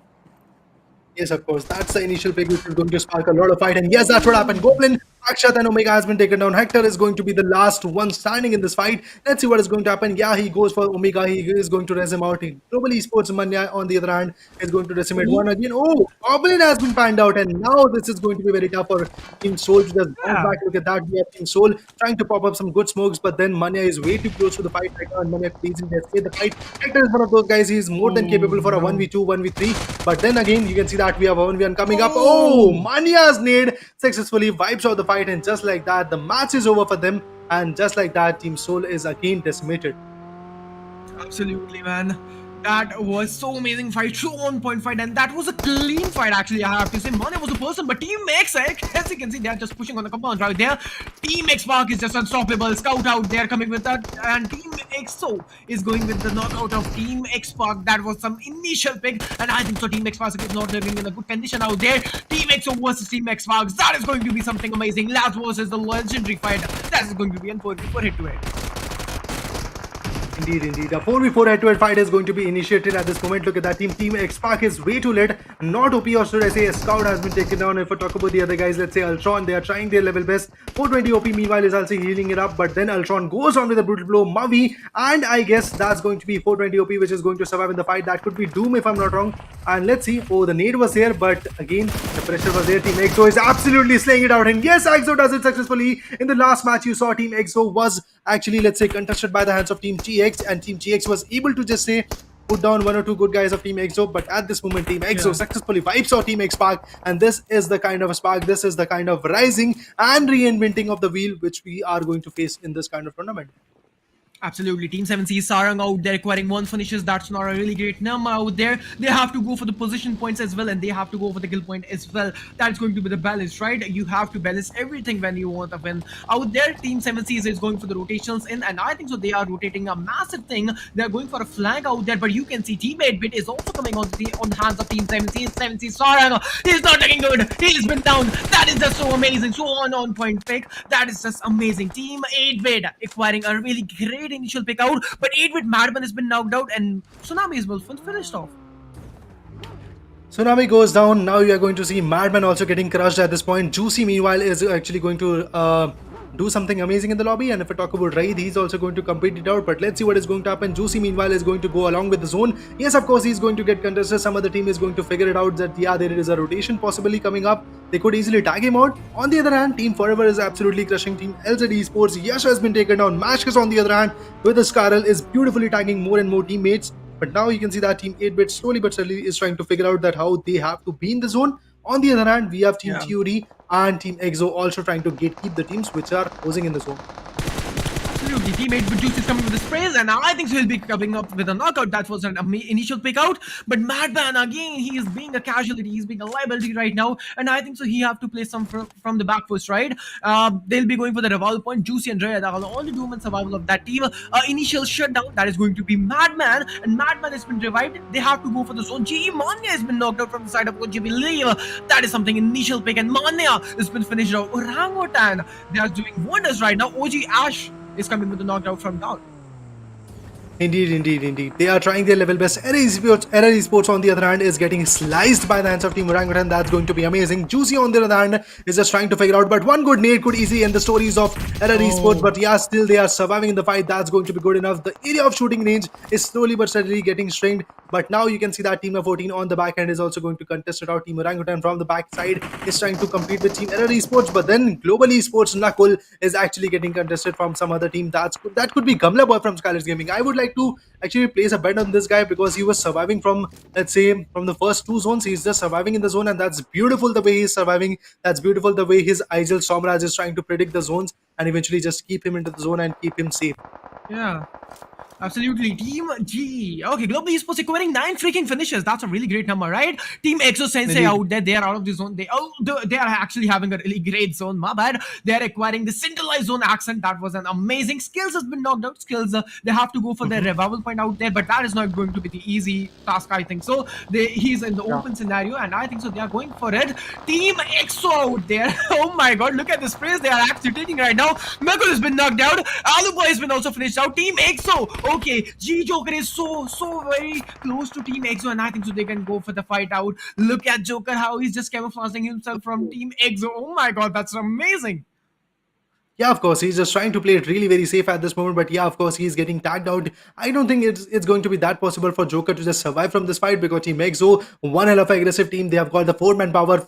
Yes, of course. That's the initial pick which is going to spark a lot of fight. And yes, that's what happened. Goblin, Akshat, and Omega has been taken down. Hector is going to be the last one standing in this fight. Let's see what is going to happen. Yeah, he goes for Omega. He is going to res him out. Global Esports Manya, on the other hand, is going to decimate one again. Oh, Goblin has been panned out. And now this is going to be very tough for Team SouL to just bounce back. Look at that. We have Team SouL trying to pop up some good smokes. But then Manya is way too close to the fight right now. And Manya could easily escape the fight. Hector is one of those guys. He is more than capable for a 1v2, 1v3. But then again, you can see that we have a 1v1 coming up. Oh, Manya's nade successfully wipes out the fight, and just like that, the match is over for them. And just like that, Team SouL is again decimated. Absolutely, man. That was so amazing fight, so on point fight, and that was a clean fight actually. I have to say, Mane was a person, but Team X, as you can see, they are just pushing on the compound right there. Team X Park is just unstoppable. Scout out there coming with that, and Team XO is going with the knockout of Team X Park. That was some initial pick, and I think so. Team X Park is not living in a good condition out there. Team XO versus Team X Park. That is going to be something amazing. Labs versus the legendary fight. That is going to be a 4v4 hit-to-hit. Indeed. A 4v4 head-to-head fight is going to be initiated at this moment. Look at that team. Team X-Pac is way too late. Not OP, or should I say Scout has been taken down. If I talk about the other guys, let's say Ultron, they are trying their level best. 420 OP meanwhile is also healing it up. But then Ultron goes on with a brutal blow. Mavi, and I guess that's going to be 420 OP which is going to survive in the fight. That could be Doom if I'm not wrong. And let's see. Oh, the nade was here, but again, the pressure was there. Team EXO is absolutely slaying it out. And yes, EXO does it successfully. In the last match, you saw Team EXO was actually, let's say, contested by the hands of Team GX, and Team GX was able to just say put down 1 or 2 good guys of Team EXO. But at this moment, Team EXO successfully wipes out Team X-Spark, and this is the kind of spark, this is the kind of rising and reinventing of the wheel which we are going to face in this kind of tournament. Absolutely. Team 7C Sarang out there acquiring 1 finishes. That's not a really great number out there. They have to go for the position points as well, and they have to go for the kill point as well. That's going to be the balance, right? You have to balance everything when you want to win. Out there, Team 7C is going for the rotations in, and I think so they are rotating a massive thing. They're going for a flank out there, but you can see Team 8-Bit is also coming on the hands of Team 7C. 7C Sarang, he's not looking good. He's been down. That is just so amazing. So on point pick. That is just amazing. Team 8-Bit acquiring a really great initial pick out, but 8-Bit Madman has been knocked out, and Tsunami is well finished off. Tsunami goes down. Now you are going to see Madman also getting crushed at this point. Juicy, meanwhile, is actually going to do something amazing in the lobby. And if I talk about Raid, he's also going to compete it out. But let's see what is going to happen. Juicy, meanwhile, is going to go along with the zone. Yes, of course, he's going to get contested. Some other team is going to figure it out that, yeah, there is a rotation possibly coming up. They could easily tag him out. On the other hand, Team Forever is absolutely crushing Team LZ Esports. Yasha has been taken down. Mashkas, on the other hand, with the Scarl, is beautifully tagging more and more teammates. But now you can see that Team 8-bit slowly but steadily is trying to figure out that how they have to be in the zone. On the other hand, we have Team Theory and Team Exo also trying to gatekeep the teams which are posing in the zone. Absolutely, teammate Produce is coming with the sprays, and I think so he'll be coming up with a knockout. That was an initial pick out, but Madman again, he is being a casualty, he's being a liability right now, and I think so he have to play some from the back first, right? They'll be going for the revolve point. Juicy and Raya, the only doom and survival of that team. Initial shutdown, that is going to be Madman, and Madman has been revived. They have to go for the zone. GE Manya has been knocked out from the side of OG. Believe that is something. Initial pick, and Manya has been finished out. Orangutan, they are doing wonders right now. OG Ash is coming with the knockout from down. Indeed. They are trying their level best. Error Esports, on the other hand, is getting sliced by the hands of Team Orangutan. That's going to be amazing. Juicy, on the other hand, is just trying to figure out. But one good nade could easily end the stories of Error Esports. But yeah, still they are surviving in the fight. That's going to be good enough. The area of shooting range is slowly but steadily getting strained. But now you can see that Team of 14 on the back end is also going to contest it out. Team Orangutan from the back side is trying to compete with Team Error Esports. But then Global Esports Nakul is actually getting contested from some other team. That could be Gamla Boy from Skylers Gaming. I would like to actually place a bet on this guy because he was surviving from, let's say, from the first two zones. He's just surviving in the zone, and that's beautiful the way he's surviving. That's beautiful the way his Igel Somraj is trying to predict the zones and eventually just keep him into the zone and keep him safe. Yeah. Absolutely. Team G. Okay, Global Esports acquiring 9 freaking finishes. That's a really great number, right? Team Exo Sensei out there. They are out of the zone. They are actually having a really great zone. My bad. They are acquiring the centralized zone accent. That was an amazing. Skills has been knocked out. Skills, they have to go for their revival point out there, but that is not going to be the easy task, I think. So he's in the open scenario, and I think so they are going for it. Team Exo out there. Oh my god, look at the sprays they are actually taking right now. Mekul has been knocked out. Aluboy has been also finished out. Team Exo. Okay, G Joker is so very close to Team Exo, and I think so they can go for the fight out. Look at Joker, how he's just camouflaging himself from Team Exo. Oh my god, that's amazing. Yeah, of course, he's just trying to play it really very safe at this moment. But yeah, of course, he's getting tagged out. I don't think it's going to be that possible for Joker to just survive from this fight because Team Exo, one hell of an aggressive team. They have got the 4-man power.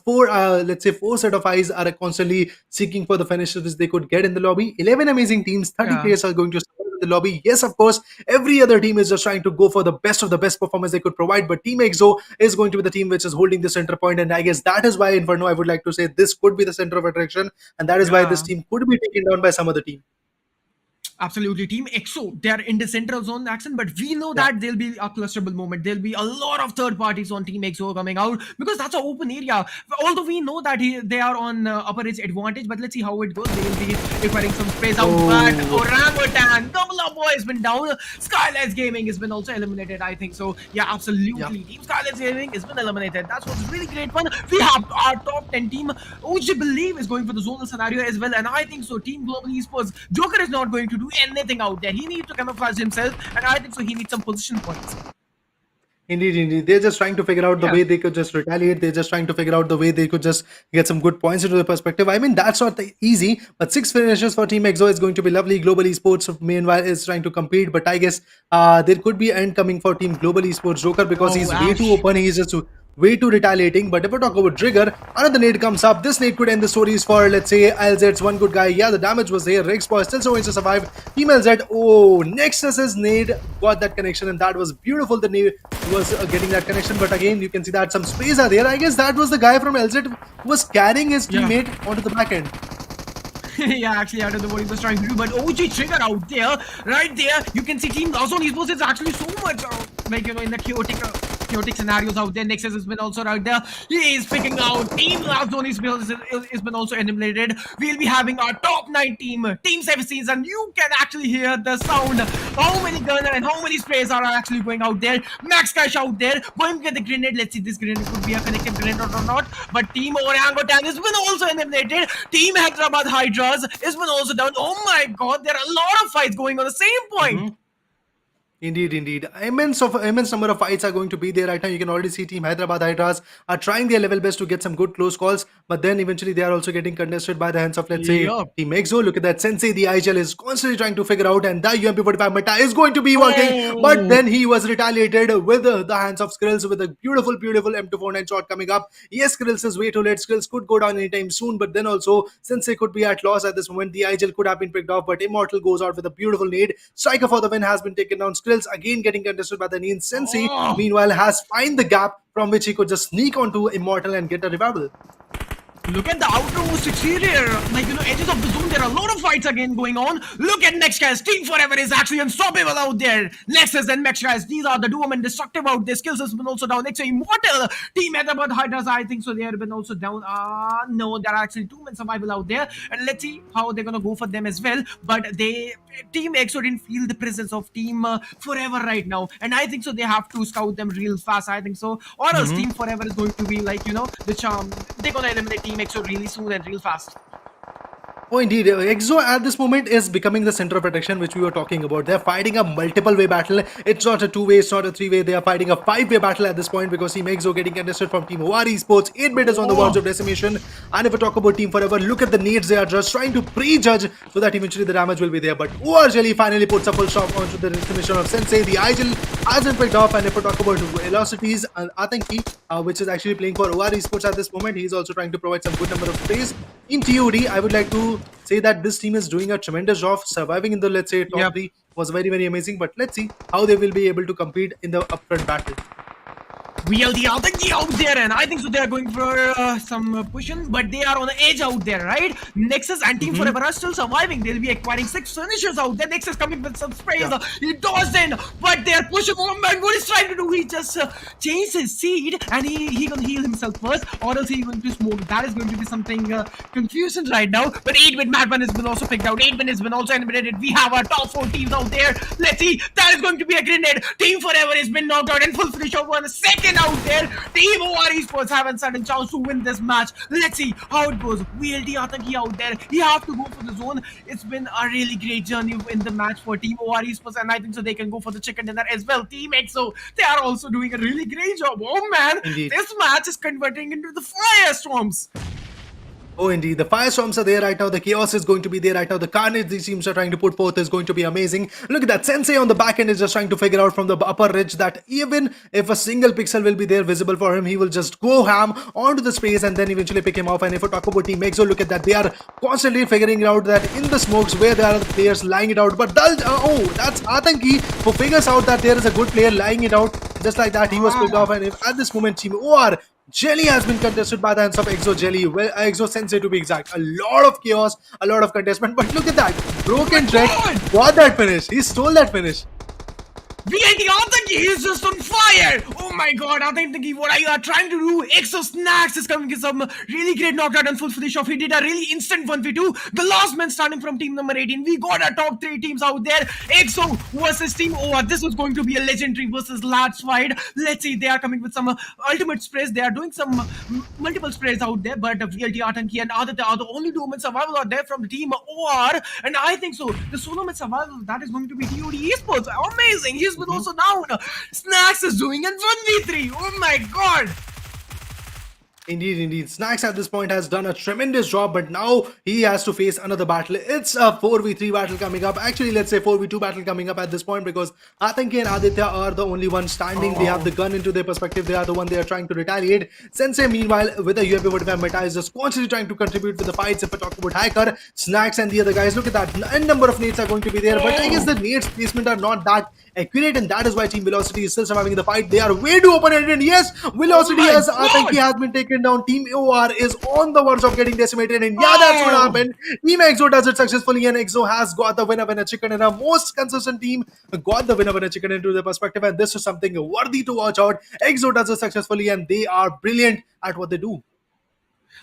Let's say 4 set of eyes are constantly seeking for the finishes they could get in the lobby. 11 amazing teams, 30 players are going to survive in the lobby. Yes, of course, every other team is just trying to go for the best of the best performance they could provide. But Team Exo is going to be the team which is holding the center point. And I guess that is why, Inferno, I would like to say this could be the center of attraction. And that is why this team could be taken down by some other team. Absolutely. Team EXO, they're in the central zone action, but we know that there'll be a clusterable moment. There'll be a lot of third parties on Team EXO coming out because that's an open area. Although we know that they are on upper edge advantage, but let's see how it goes. They will be acquiring some sprays out. But Orangutan, Double Up Boy has been down. Skylines Gaming has been also eliminated, I think so. Yeah, absolutely. Team Skylines Gaming has been eliminated. That was really great fun. We have our top 10 team, which I believe is going for the zonal scenario as well. And I think so. Team Global Esports, Joker is not going to do anything out there. He needs to camouflage himself, and I think so he needs some position points. Indeed. They're just trying to figure out the way they could just retaliate. They're just trying to figure out the way they could just get some good points into the perspective. I mean, that's not easy, but 6 finishes for Team Exo is going to be lovely. Global Esports, meanwhile, is trying to compete, but I guess there could be end coming for Team Global Esports Joker because he's way too open. He's just way too retaliating. But if we talk about Trigger, another nade comes up. This nade could end the stories for, let's say, LZ's one good guy. Yeah, the damage was there. Riggs Boy still so going to survive. Team LZ, Nexus's nade got that connection, and that was beautiful. The nade was getting that connection, but again, you can see that some sprays are there. I guess that was the guy from LZ who was carrying his teammate onto the back end. Yeah, actually, I don't know what he was trying to do, but OG Trigger out there, right there, you can see Team Lazon Esports is actually so much, in the chaotic scenarios out there. Nexus has been also out there. He is picking out Team Lazon Esports has been also eliminated. We'll be having our top 9 team 17s, and you can actually hear the sound. How many gunner and how many sprays are actually going out there. Max Cash out there, going to get the grenade. Let's see, this grenade could be a connected grenade or not. But Team Orangutan has been also eliminated. Team Hyderabad Hydra has been also down. Oh my god, there are a lot of fights going on the same point. Indeed. Immense number of fights are going to be there right now. You can already see Team Hyderabad Hydras are trying their level best to get some good close calls. but then eventually they are also getting contested by the hands of, let's say, Yup. Team EXO. Look at that, Sensei, the IGL is constantly trying to figure out, and the UMP45 meta is going to be working, but Oh, then he was retaliated with the hands of Skrills with a beautiful M249 shot coming up. Yes, Skrills is way too late. Skrills could go down anytime soon, but then also Sensei could be at loss at this moment. The IGL could have been picked off, but Immortal goes out with a beautiful nade. Striker for the win has been taken down. Skrills again getting contested by the Neen. Sensei, oh. meanwhile, has find the gap from which he could just sneak onto Immortal and get a revival. Look at the outermost exterior, edges of the zone. There are a lot of fights again going on. Look at next guys. Team Forever is actually unstoppable out there. Nexus and Mex guys, these are the duo and destructive out there. Skills has been also down. Next to Immortal. Team Metabot Hydras, I think so. They have been also down. No, there are actually 2 men survival out there. And let's see how they're gonna go for them as well. But Team EXO didn't feel the presence of Team Forever right now. And I think so they have to scout them real fast. I think so. Or else Team Forever is going to be the charm. They're gonna eliminate Team EXO really soon and real fast. Oh, indeed. EXO at this moment is becoming the center of attraction, which we were talking about. They're fighting a multiple-way battle. It's not a two-way, it's not a three-way. They are fighting a five-way battle at this point because Team EXO getting contested from Team OR Esports. 8-bit is on the verge of decimation. And if we talk about Team Forever, look at the nades they are just trying to prejudge so that eventually the damage will be there. But OR Jelly finally puts a full stop onto the decimation of Sensei. The IGL hasn't picked off. And if we talk about velocities, Atanki, which is actually playing for OR Esports at this moment, he's also trying to provide some good number of plays. Team TOD, I would like to say that this team is doing a tremendous job. Surviving in the, let's say, top 3 was very amazing, but let's see how they will be able to compete in the upfront battle. VLD out there, and I think so they are going for some pushing, but they are on the edge out there, right? Nexus and Team Forever are still surviving. They'll be acquiring 6 finishers out there. Nexus coming with some sprays. He dodged in, but they are pushing. Oh man, what he's trying to do? He just changed his seed, and he gonna heal himself first, or else he's going to smoke. That is going to be something confusing right now. But 8-bit Madman has been also picked out. 8-bit has been also eliminated. We have our top 4 teams out there. Let's see. That is going to be a grenade. Team Forever has been knocked out, and full finish of 1 second out there. Team OR Esports have a sudden chance to win this match. Let's see how it goes. VLD Atanki out there. He have to go for the zone. It's been a really great journey in the match for Team OR Esports, and I think so they can go for the chicken dinner as well. Team EXO, they are also doing a really great job. Oh man, Indeed. This match is converting into the firestorms. Oh, indeed. The firestorms are there right now. The chaos is going to be there right now. The carnage these teams are trying to put forth is going to be amazing. Look at that. Sensei on the back end is just trying to figure out from the upper ridge that even if a single pixel will be there visible for him, he will just go ham onto the space and then eventually pick him off. And if we talk about Team EXO, look at that. They are constantly figuring out that in the smokes where there are the players lying it out. But that's Atanki who figures out that there is a good player lying it out. Just like that, he was picked off. And if at this moment, Team OR Jelly has been contested by the hands of EXO Jelly, well, EXO Sensei to be exact. A lot of chaos, a lot of contestment, but look at that. Broken Trek got that finish. He stole that finish. VLD Atanki is just on fire! Oh my god, Atanki, what are you trying to do? EXO snax is coming with some really great knockout and full finish off. He did a really instant 1v2. The last man starting from team number 18. We got our top 3 teams out there. EXO versus Team OR. This was going to be a legendary versus large fight. Let's see, they are coming with some ultimate sprays. They are doing some multiple sprays out there, but VLD Atanki and Aditya are the only 2 men survival out there from the team OR. And I think so. The solo man survival, that is going to be TOD Esports. Amazing. He's been also down. Snax is doing an 1v3. Oh my god. Indeed. Snax at this point has done a tremendous job, but now he has to face another battle. It's a 4v3 battle coming up. Actually, let's say 4v2 battle coming up at this point because Atanki and Aditya are the only ones standing. They have the gun into their perspective. They are the one they are trying to retaliate. Sensei, meanwhile, with the UMP45 meta, is just constantly trying to contribute with the fights. If we talk about Hiker, Snax and the other guys, look at that. N number of nades are going to be there, but I guess the nades placement are not that accurate, and that is why Team Velocity is still surviving in the fight. They are way too open-ended, and yes, Velocity as Atanki has been taken down. Team OR is on the verge of getting decimated, and yeah, that's what happened. Team EXO does it successfully, and EXO has got the winner chicken, and a most consistent team got the winner chicken into their perspective, and this is something worthy to watch out. EXO does it successfully, and they are brilliant at what they do.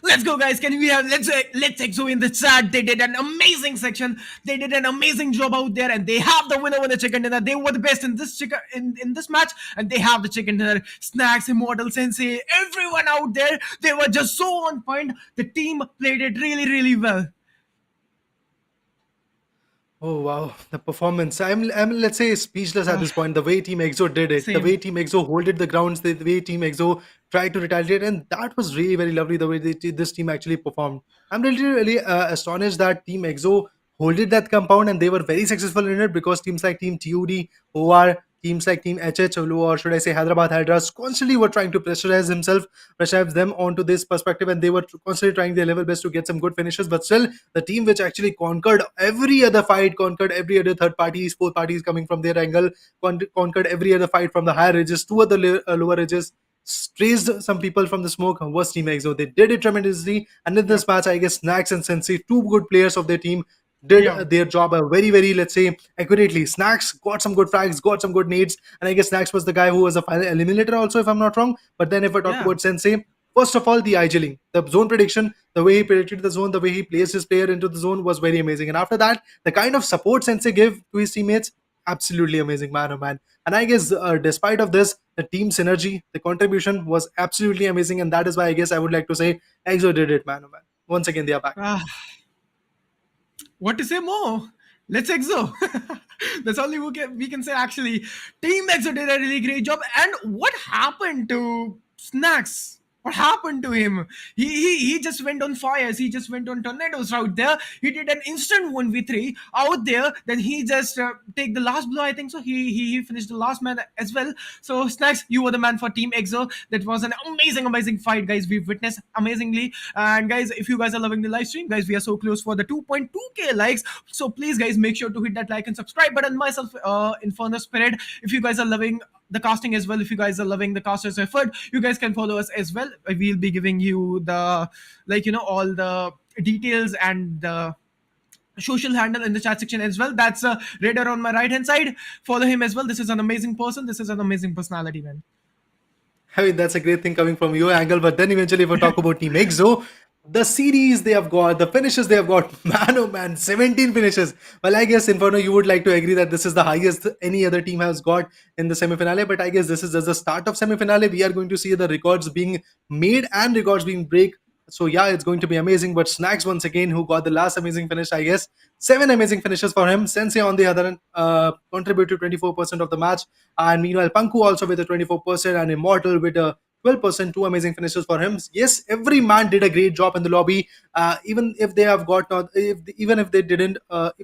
Let's go, guys. Can we have let's EXO in the chat? They did an amazing section. They did an amazing job out there, and they have the winner chicken dinner. They were the best in this in this match, and they have the chicken dinner. Snax, Immortal, Sensei, everyone out there. They were just so on point. The team played it really well. Oh wow, the performance. I'm let's say speechless at this point. The way Team EXO did it, the way Team EXO holded the grounds, the way Team EXO tried to retaliate, and that was really very lovely the way this team actually performed. I'm really astonished that Team EXO holded that compound and they were very successful in it, because teams like Team TUD, OR, teams like Team HH, or should I say Hyderabad Hydras, constantly were trying to pressurize them onto this perspective, and they were constantly trying their level best to get some good finishes. But still, the team which actually conquered every other fight, conquered every other third parties, fourth parties coming from their angle, conquered every other fight from the higher ridges to the lower ridges, raised some people from the smoke, was Team EXO. They did it tremendously, and in this Yep. match, I guess Snax and Sensei, two good players of their team, did Yeah. their job very, very, let's say, accurately. Snax got some good frags, got some good nades, and I guess Snax was the guy who was the final eliminator also, if I'm not wrong. But then if I talk Yeah. about Sensei, first of all, the IGLing, the zone prediction, the way he predicted the zone, the way he placed his player into the zone was very amazing. And after that, the kind of support Sensei gave to his teammates, absolutely amazing, man, oh man. And I guess despite of this, the team synergy, the contribution was absolutely amazing, and that is why I guess I would like to say EXO did it, man, oh man. Once again, they are back. Ah, what to say more? Let's EXO. That's all we can say actually. Team EXO did a really great job. And what happened to Snax? What happened to him? He just went on fires. He just went on tornadoes out there. He did an instant 1v3 out there. Then he just take the last blow. I think so. He finished the last man as well. So Snax, you were the man for Team EXO. That was an amazing fight, guys. We've witnessed amazingly. And guys, if you guys are loving the live stream, guys, we are so close for the 2.2k likes. So please, guys, make sure to hit that like and subscribe button. Myself, Inferno Spirit. If you guys are loving the casting as well, if you guys are loving the caster's effort, you guys can follow us as well. We'll be giving you the all the details and the social handle in the chat section as well. That's Raider on my right hand side. Follow him as well. This is an amazing person. This is an amazing personality, man. I mean, that's a great thing coming from your angle. But then eventually, if we talk about Team EXO, the series they have got, the finishes they have got, man, oh man, 17 finishes. Well, I guess, Inferno, you would like to agree that this is the highest any other team has got in the semifinale. But I guess this is just the start of semifinale. We are going to see the records being made and records being break. So yeah, it's going to be amazing. But Snax once again, who got the last amazing finish, I guess 7 amazing finishes for him. Sensei on the other end contributed 24% of the match, and meanwhile Panku also with a 24%, and Immortal with a 12%, two amazing finishes for him. Yes, every man did a great job in the lobby. Even if they have got not, even if they didn't,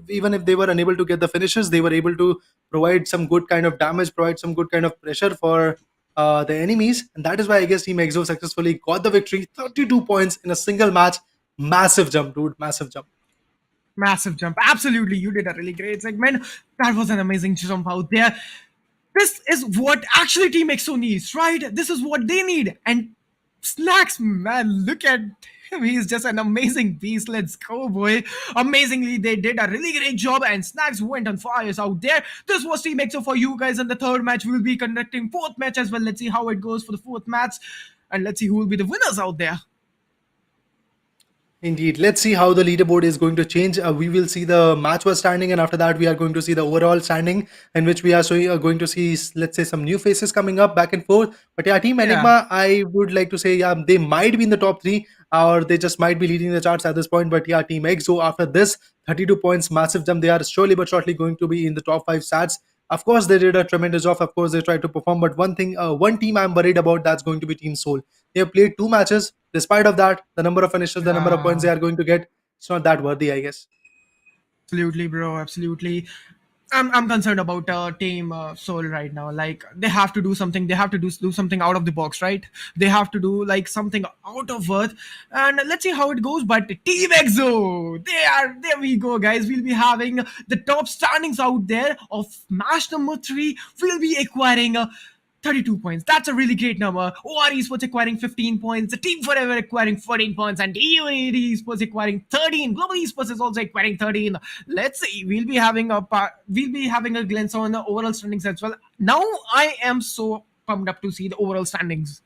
even if they were unable to get the finishes, they were able to provide some good kind of damage, provide some good kind of pressure for the enemies, and that is why I guess Team EXO successfully got the victory. 32 points in a single match. Massive jump, dude. Massive jump. Massive jump. Absolutely. You did a really great segment. That was an amazing jump out there. This is what actually Team EXO needs, right? This is what they need. And Snax, man, look at him. He's just an amazing beast. Let's go, boy. Amazingly, they did a really great job, and Snax went on fires out there. This was Team EXO for you guys in the third match. We'll be conducting fourth match as well. Let's see how it goes for the fourth match. And let's see who will be the winners out there. Indeed. Let's see how the leaderboard is going to change. We will see the match was standing, and after that, we are going to see the overall standing, in which we are going to see, let's say, some new faces coming up back and forth. But yeah, Team Enigma, I would like to say, yeah, they might be in the top three, or they just might be leading the charts at this point. But yeah, Team EXO, after this 32 points, massive jump, they are surely but shortly going to be in the top five stats. Of course, they did a tremendous job. Of course, they tried to perform. But one thing, one team I'm worried about, that's going to be Team SouL. They have played two matches. Despite of that, the number of finishes, the number of points they are going to get, it's not that worthy, I guess. Absolutely, bro. Absolutely. I'm concerned about Team SouL right now. Like they have to do something. They have to do something out of the box, right? They have to do like something out of earth. And let's see how it goes. But Team EXO, there. We go, guys. We'll be having the top standings out there of match number 3. We'll be acquiring 32 points. That's a really great number. OR Esports acquiring 15 points. The Team Forever acquiring 14 points. And DUAD Esports acquiring 13. Global Esports is also acquiring 13. Let's see. We'll be having a glance on the overall standings as well. Now I am so pumped up to see the overall standings.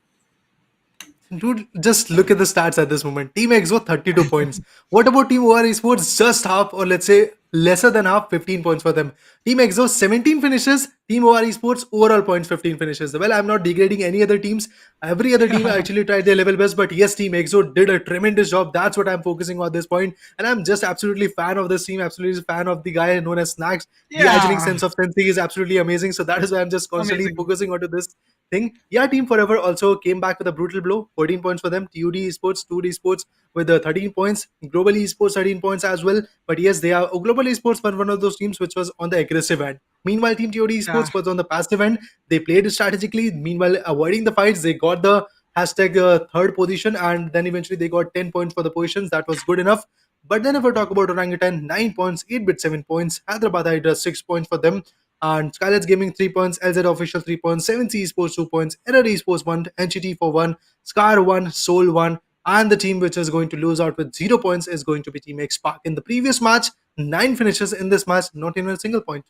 Dude, just look at the stats at this moment. Team EXO, 32 points. What about Team OR Esports? Just half, or let's say lesser than half, 15 points for them. Team EXO, 17 finishes. Team OR Esports, overall points, 15 finishes. Well, I'm not degrading any other teams. Every other team actually tried their level best. But yes, Team EXO did a tremendous job. That's what I'm focusing on at this point. And I'm just absolutely fan of this team. Absolutely fan of the guy known as Snax. The Yeah. imagining sense of Sensei is absolutely amazing. So that is why I'm just constantly Amazing. focusing onto this thing. Yeah, Team Forever also came back with a brutal blow. 14 points for them. TUD Esports, 2D Esports with 13 points. Global Esports 13 points as well. But yes, they are Global Esports were one of those teams which was on the aggressive end. Meanwhile, Team TOD Yeah. Esports was on the passive end. They played strategically. Meanwhile, avoiding the fights, they got the hashtag third position, and then eventually they got 10 points for the positions. That was good enough. But then if we talk about Orangutan, 9 points, 8-bit 7 points, Hyderabad Hydra 6 points for them, and Skylights Gaming 3 points, LZ Official 3 points, 7C Esports 2 points, Error Esports 1, NGT for 1, Scar 1, SouL 1, and the team which is going to lose out with 0 points is going to be Team X Spark. In the previous match, 9 finishes in this match, not even a single point.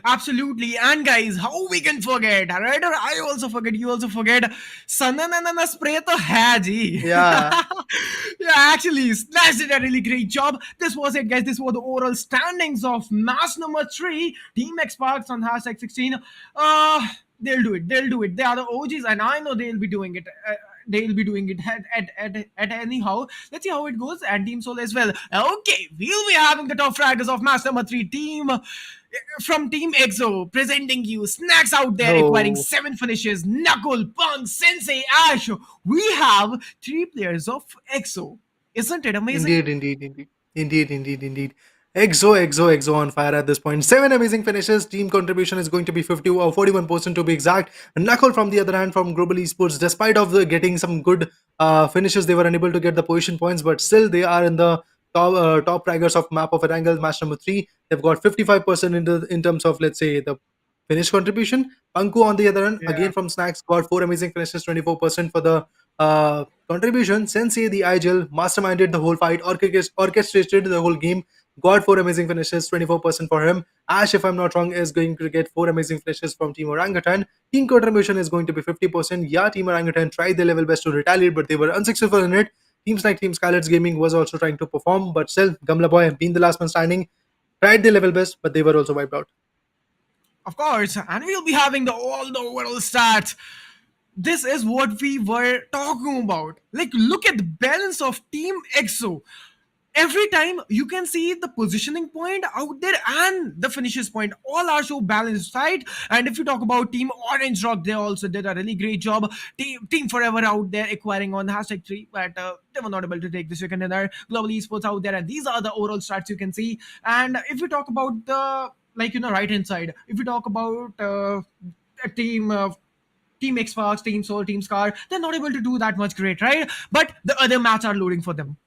Absolutely. And guys, how we can forget, right? Or I also forget, you also forget. Sananana spray to hai ji. Yeah. Yeah, actually, Slash did a really great job. This was it, guys. This was the overall standings of match number 3. Team X Sparks on hashtag 16. They'll do it. They'll do it. They are the OGs, and I know they'll be doing it. They'll be doing it at anyhow. Let's see how it goes. And Team SouL as well. Okay, we'll be having the top fraggers of match number 3. Team from Team EXO presenting you snax out there acquiring Oh. 7 finishes. Knuckle, Punk, Sensei, Ash. We have 3 players of EXO. Isn't it amazing? Indeed. EXO on fire at this point. 7 amazing finishes. Team contribution is going to be 50 or 41% to be exact. Knuckle from the other hand from Global Esports, despite of the getting some good finishes, they were unable to get the position points, but still they are in the top fraggers of map of Erangel match number 3. They've got 55% in terms of, let's say, the finish contribution. Panku on the other end, Yeah. again from Snax, got 4 amazing finishes, 24% for the contribution. Sensei, the IGL, masterminded the whole fight, orchestrated the whole game, got 4 amazing finishes, 24% for him. Ash, if I'm not wrong, is going to get 4 amazing finishes from Team Orangutan. Team contribution is going to be 50%. Yeah, Team Orangutan tried their level best to retaliate, but they were unsuccessful in it. Teams like Team Skylights Gaming was also trying to perform, but still, Gamla Boy, being the last man standing, tried their level best, but they were also wiped out. Of course, and we'll be having all the overall stats. This is what we were talking about. Like, look at the balance of Team EXO. Every time you can see the positioning point out there and the finishes point, all are so balanced, right? And if you talk about Team Orange Rock, they also did a really great job. Team Forever out there acquiring on hashtag 3, but they were not able to take the second dinner. Global Esports out there, and these are the overall stats you can see. And if you talk about the right hand side, if you talk about a team Team Xbox, Team SouL, Team Scar, they're not able to do that much great, right? But the other match are loading for them.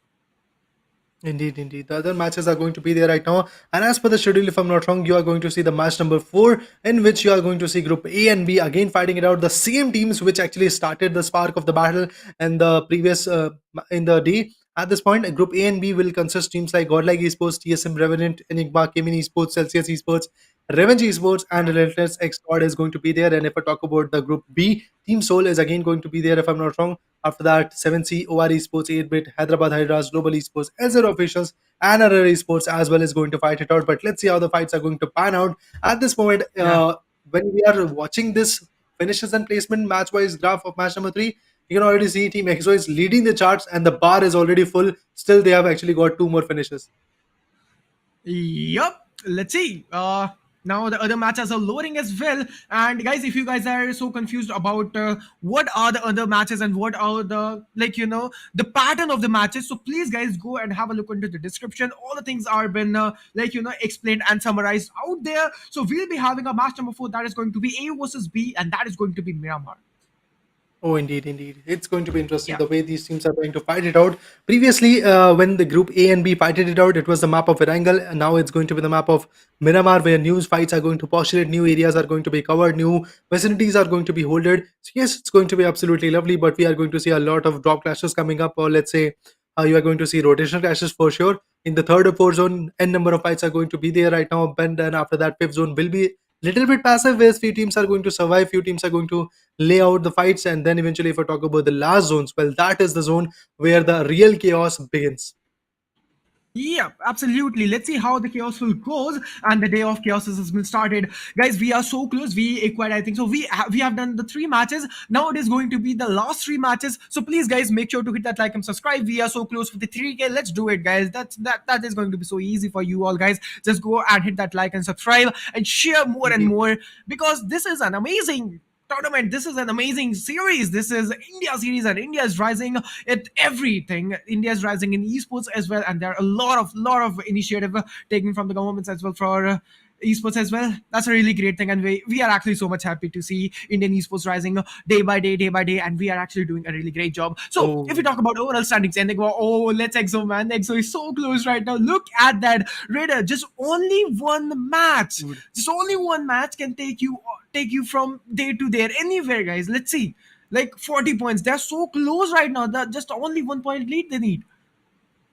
Indeed. The other matches are going to be there right now. And as per the schedule, if I'm not wrong, you are going to see the match number 4, in which you are going to see Group A and B again fighting it out. The same teams which actually started the spark of the battle in the previous in the day. At this point, Group A and B will consist teams like GodL Esports, TSM Revenant, Enigma, Kemin Esports, Celsius Esports, Revenge Esports, and Relentless X Squad is going to be there. And if I talk about the Group B, Team SouL is again going to be there, if I'm not wrong. After that, 7C, OR Esports, 8-Bit, Hyderabad Hydras, Global Esports, LZ Officials, and other esports as well is going to fight it out. But let's see how the fights are going to pan out. At this moment, Yeah. when we are watching this finishes and placement match-wise graph of match number 3, you can already see Team EXO is leading the charts and the bar is already full. Still, they have actually got 2 more finishes. Yup. Let's see. Now the other matches are loading as well. And guys, if you guys are so confused about what are the other matches and what are the the pattern of the matches, so please guys go and have a look into the description. All the things are been explained and summarized out there. So we'll be having a match number 4 that is going to be A versus B, and that is going to be Miramar. Oh, indeed. It's going to be interesting Yeah. the way these teams are going to fight it out. Previously, when the Group A and B fighted it out, it was the map of Erangel. And now it's going to be the map of Miramar, where new fights are going to postulate, new areas are going to be covered, new vicinities are going to be holded. So yes, it's going to be absolutely lovely, but we are going to see a lot of drop clashes coming up, or let's say you are going to see rotational clashes for sure. In the third or fourth zone, n number of fights are going to be there right now. And then after that, fifth zone will be little bit passive, where few teams are going to survive, few teams are going to lay out the fights, and then eventually if I talk about the last zones, well, that is the zone where the real chaos begins. Yeah, absolutely. Let's see how the chaos will goes, and the day of chaos has been started, guys. We are so close. We acquired, I think so. We have done the 3 matches. Now it is going to be the last 3 matches. So please, guys, make sure to hit that like and subscribe. We are so close with the 3K. Let's do it, guys. That is going to be so easy for you all, guys. Just go and hit that like and subscribe and share more and more, because this is an amazing tournament. This is an amazing series. This is India series, and India is rising at everything. India is rising in esports as well, and there are a lot of initiative taken from the governments as well for esports as well. That's a really great thing, and we are actually so much happy to see Indian esports rising day by day, and we are actually doing a really great job. So if we Oh, talk about overall standings, and they go, oh, let's exo, man, exo is so close right now. Look at that, Raider. Just only one match, dude. just only one match can take you from there to there anywhere, guys. Let's see, like 40 points. They're so close right now. That just only 1 point lead they need.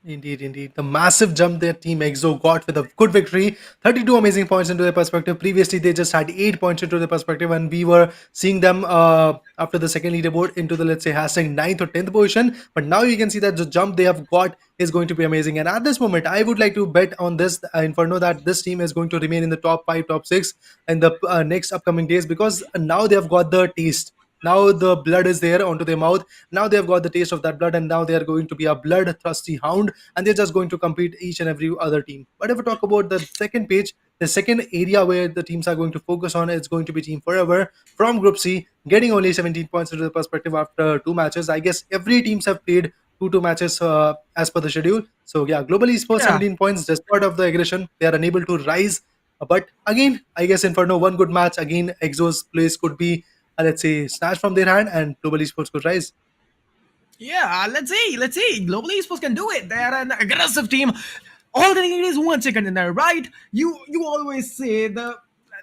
Indeed, indeed. The massive jump their team EXO got with a good victory. 32 amazing points into their perspective. Previously, they just had 8 points into their perspective, and we were seeing them after the second leaderboard into the, let's say, hashtag 9th or 10th position. But now you can see that the jump they have got is going to be amazing. And at this moment, I would like to bet on this Inferno that this team is going to remain in the top 5, top 6 in the next upcoming days, because now they have got the taste. Now the blood is there onto their mouth. Now they have got the taste of that blood, and now they are going to be a blood-thirsty hound, and they're just going to compete each and every other team. But if we talk about the second page, the second area where the teams are going to focus on is going to be Team Forever from Group C, getting only 17 points into the perspective after 2 matches. I guess every teams have played two matches as per the schedule. So yeah, Global Esports Yeah. 17 points. Despite of the aggression, they are unable to rise. But again, I guess Inferno one good match again, Exo's place could be let's say snatched from their hand, and Global Esports could rise. Yeah, let's see. Let's see. Global Esports can do it. They are an aggressive team. All they need is 1 second in there, right? You always say the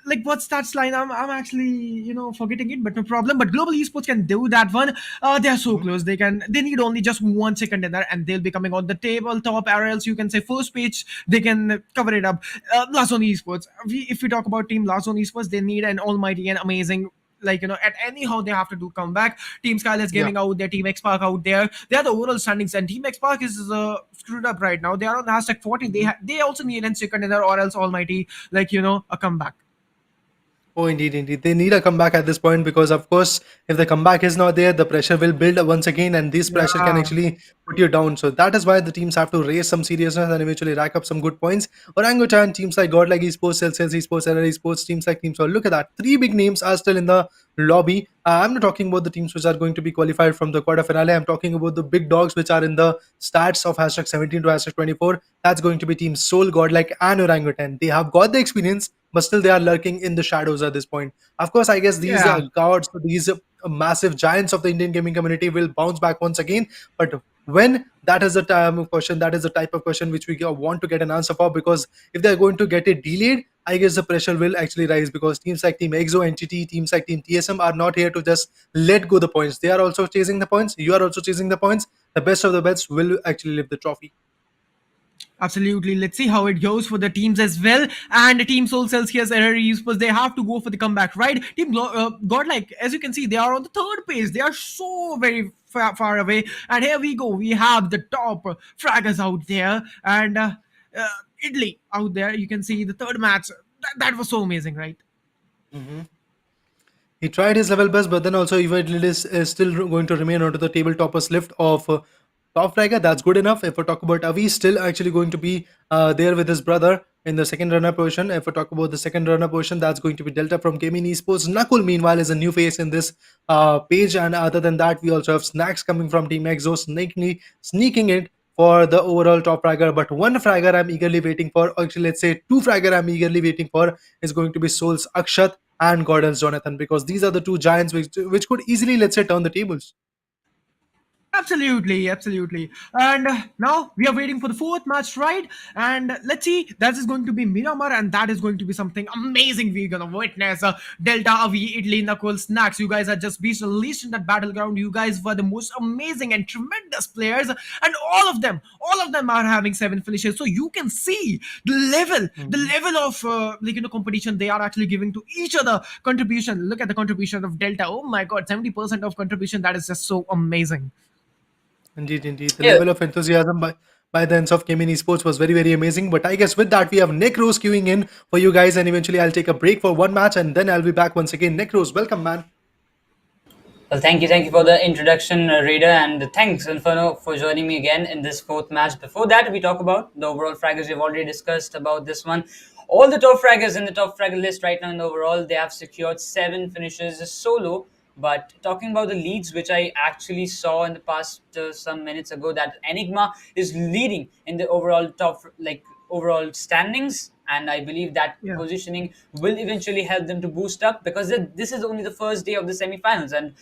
like what's that line? I'm actually forgetting it, but no problem. But Global Esports can do that one. They are so Mhm. close. They need only just 1 second in there, and they'll be coming on the tabletop. Or else you can say first page. They can cover it up. Last on Esports. If we talk about team Last on Esports, they need an almighty and amazing, like at anyhow they have to do comeback. Team Skyless Yeah. Gaming out there, Team X Park out there. They are the overall standings, and Team X Park is screwed up right now. They are on hashtag 14. Mhm. They also need a second in there, or else almighty, a comeback. Oh, indeed, indeed. They need a comeback at this point, because, of course, if the comeback is not there, the pressure will build once again, and this pressure can Yeah. actually put you down. So that is why the teams have to raise some seriousness and eventually rack up some good points. Orangutan, teams like GodL Esports, Celsius Esports, Error Esports, teams like Team SouL. Look at that. Three big names are still in the lobby. I'm not talking about the teams which are going to be qualified from the quarter finale. I'm talking about the big dogs which are in the stats of hashtag 17 to hashtag 24. That's going to be Team SouL, GodL, and Orangutan. They have got the experience, but still they are lurking in the shadows at this point. Of course, I guess these Yeah. gods, these massive giants of the Indian gaming community will bounce back once again. But when, that is the time of question, that is the type of question which we want to get an answer for, because if they're going to get it delayed, I guess the pressure will actually rise, because teams like Team EXO, Entity, teams like Team TSM are not here to just let go the points. They are also chasing the points. You are also chasing the points. The best of the best will actually lift the trophy. Absolutely. Let's see how it goes for the teams as well. And Team Soul Celsius Error Esports, they have to go for the comeback, right? Godlike, as you can see, they are on the third page. They are so very far away. And here we go. We have the top fraggers out there, and uh, Italy out there. You can see the third match. That was so amazing, right? Mhm. He tried his level best, but then also even is still going to remain onto the table toppers lift of top fragger. That's good enough. If we talk about Avi, still actually going to be there with his brother in the second runner position. If we talk about the second runner position, that's going to be Delta from Gaming Esports. Nakul, meanwhile, is a new face in this page. And other than that, we also have Snax coming from Team Exo, sneaking it for the overall top fragger. But one fragger I'm eagerly waiting for, or actually, let's say two fragger I'm eagerly waiting for, is going to be SouL's Akshat and GodL's Jonathan, because these are the two giants which could easily, let's say, turn the tables. Absolutely, absolutely. And now we are waiting for the fourth match, right? And let's see, that is going to be Miramar, and that is going to be something amazing we're gonna witness. Delta, Avi, Italy, Knuckle, Snax. You guys are just beast unleashed in that battleground. You guys were the most amazing and tremendous players, and all of them are having 7 finishes. So you can see the Mhm. level of competition they are actually giving to each other. Contribution. Look at the contribution of Delta. Oh my God, 70% of contribution. That is just so amazing. Indeed, indeed. The Yeah, level of enthusiasm by the ends of Gaming Esports was very, very amazing. But I guess with that, we have Necros queuing in for you guys, and eventually I'll take a break for one match, and then I'll be back once again. Necros, welcome, man. well, thank you for the introduction, Raider, and thanks, Inferno, for joining me again in this fourth match. Before that, we talk about the overall fraggers. We've already discussed about this one. All the top fraggers in the top fragger list right now in the overall, they have secured 7 finishes solo. But talking about the leads, which I actually saw in the past some minutes ago, that Enigma is leading in the overall top, like overall standings, and I believe that Yeah. positioning will eventually help them to boost up, because this is only the first day of the semifinals, and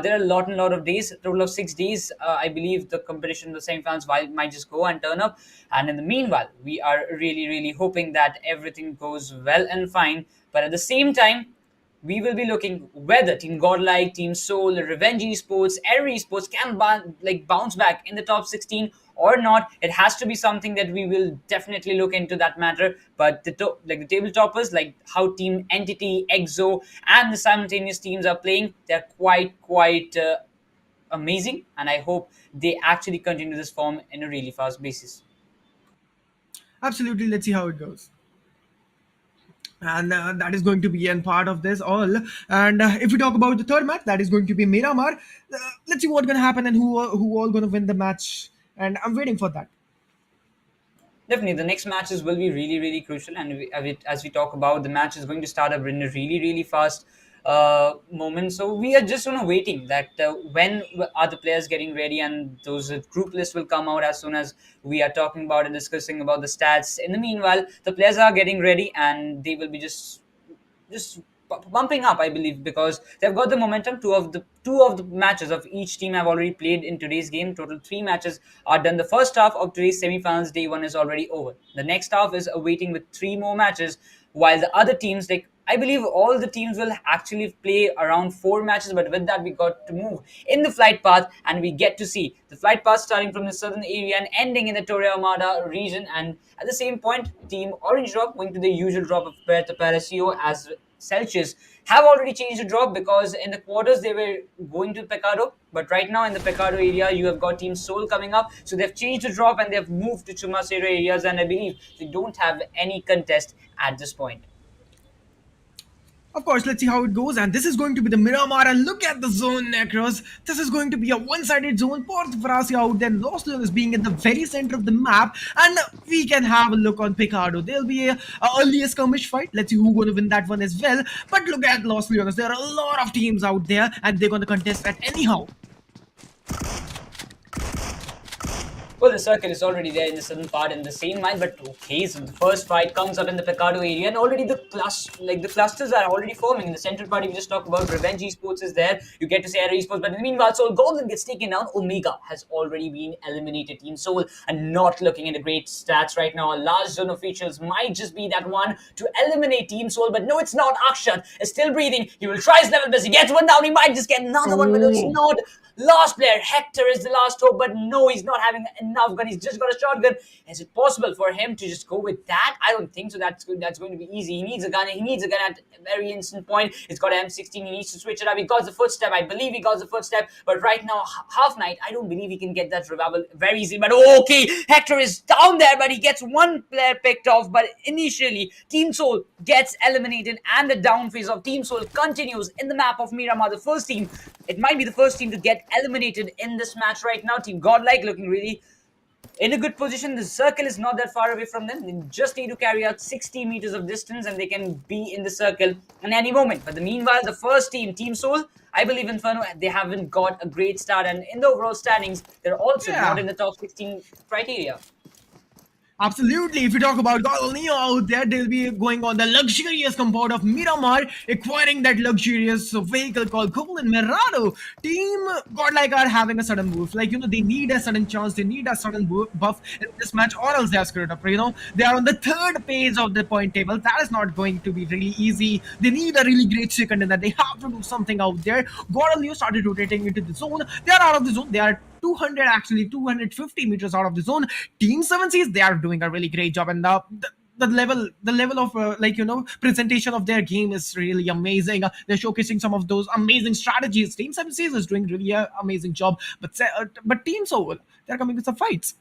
there are a lot of days, a total of 6 days. I believe the competition, the semifinals might just go and turn up, and in the meanwhile, we are really hoping that everything goes well and fine. But at the same time, we will be looking whether Team Godlike, Team SouL, Revenge Esports, every esports can bounce back in the top 16 or not. It has to be something that we will definitely look into that matter. But the table toppers, like how Team Entity, EXO, and the simultaneous teams are playing, they're quite amazing, and I hope they actually continue this form in a really fast basis. Absolutely. Let's see how it goes. And that is going to be a part of this all. And if we talk about the third match, that is going to be Miramar. Let's see what's going to happen and who all going to win the match. And I'm waiting for that. Definitely, the next matches will be really crucial, and as we talk about, the match is going to start up in a really fast moment. So we are just waiting that when are the players getting ready, and those group lists will come out as soon as we are talking about and discussing about the stats. In the meanwhile, the players are getting ready, and they will be just bumping up, I believe, because they've got the momentum. Two of the matches of each team have already played in today's game. Total 3 matches are done. The first half of today's semifinals day one is already over. The next half is awaiting with 3 more matches, while the other teams, like I believe all the teams will actually play around 4 matches. But with that, we got to move in the flight path, and we get to see the flight path starting from the southern area and ending in the Torre Armada region. And at the same point, Team Orange Drop going to the usual drop of Puerto Parasio, as Celsius have already changed the drop, because in the quarters they were going to Pecado, but right now in the Pecado area you have got Team SouL coming up, so they've changed the drop and they've moved to Chumasero areas, and I believe they don't have any contest at this point. Of course, let's see how it goes. And this is going to be the Miramar. And look at the zone, Necros. This is going to be a one-sided zone. Port Frasi out there. Lost Zone is being in the very center of the map. And we can have a look on Picardo. There'll be a early skirmish fight. Let's see who's going to win that one as well. But look at Los Leones. There are a lot of teams out there, and they're going to contest that anyhow. Well, the circle is already there in the southern part in the same mile, but okay, so the first fight comes up in the Pecado area, and already the clusters are already forming. In the central part, we just talked about Revenge Esports is there. You get to see Air Esports, but in the meanwhile, SouL Golden gets taken down. Omega has already been eliminated. Team SouL are not looking at the great stats right now. A large zone officials might just be that one to eliminate Team SouL, but no, it's not. Akshat is still breathing. He will try his level best. He gets one down. He might just get another one, but it's not. Last player, Hector, is the last hope, but no, he's not having enough gun. He's just got a shotgun. Is it possible for him to just go with that? I don't think so. That's going to be easy. He needs a gun. He needs a gun at a very instant point. He's got an M16. He needs to switch it up. He got the footstep. I believe he got the footstep. But right now, Half Knight, I don't believe he can get that revival very easily. But okay, Hector is down there, but he gets one player picked off. But initially, Team SouL gets eliminated, and the down phase of Team SouL continues in the map of Miramar. The first team, it might be the first team to get eliminated in this match right now. Team Godlike looking really in a good position. The circle is not that far away from them. They just need to carry out 60 meters of distance, and they can be in the circle in any moment. But meanwhile, the first team, Team SouL, I believe Inferno, they haven't got a great start, and in the overall standings, they're also Yeah. not in the top 16 criteria. Absolutely. If you talk about GodL out there, they'll be going on the luxurious compound of Miramar, acquiring that luxurious vehicle called Golden Mirado. Team Godlike are having a sudden move. Like, they need a sudden chance. They need a sudden buff in this match, or else they are screwed up. They are on the third page of the point table. That is not going to be really easy. They need a really great second in that. They have to do something out there. GodL started rotating into the zone. They are out of the zone. They are 250 meters out of the zone. Team 7Cs, they are doing a really great job, and the level of presentation of their game is really amazing. They're showcasing some of those amazing strategies. Team 7Cs is doing really amazing job, but Team SouL, they're coming with some fights.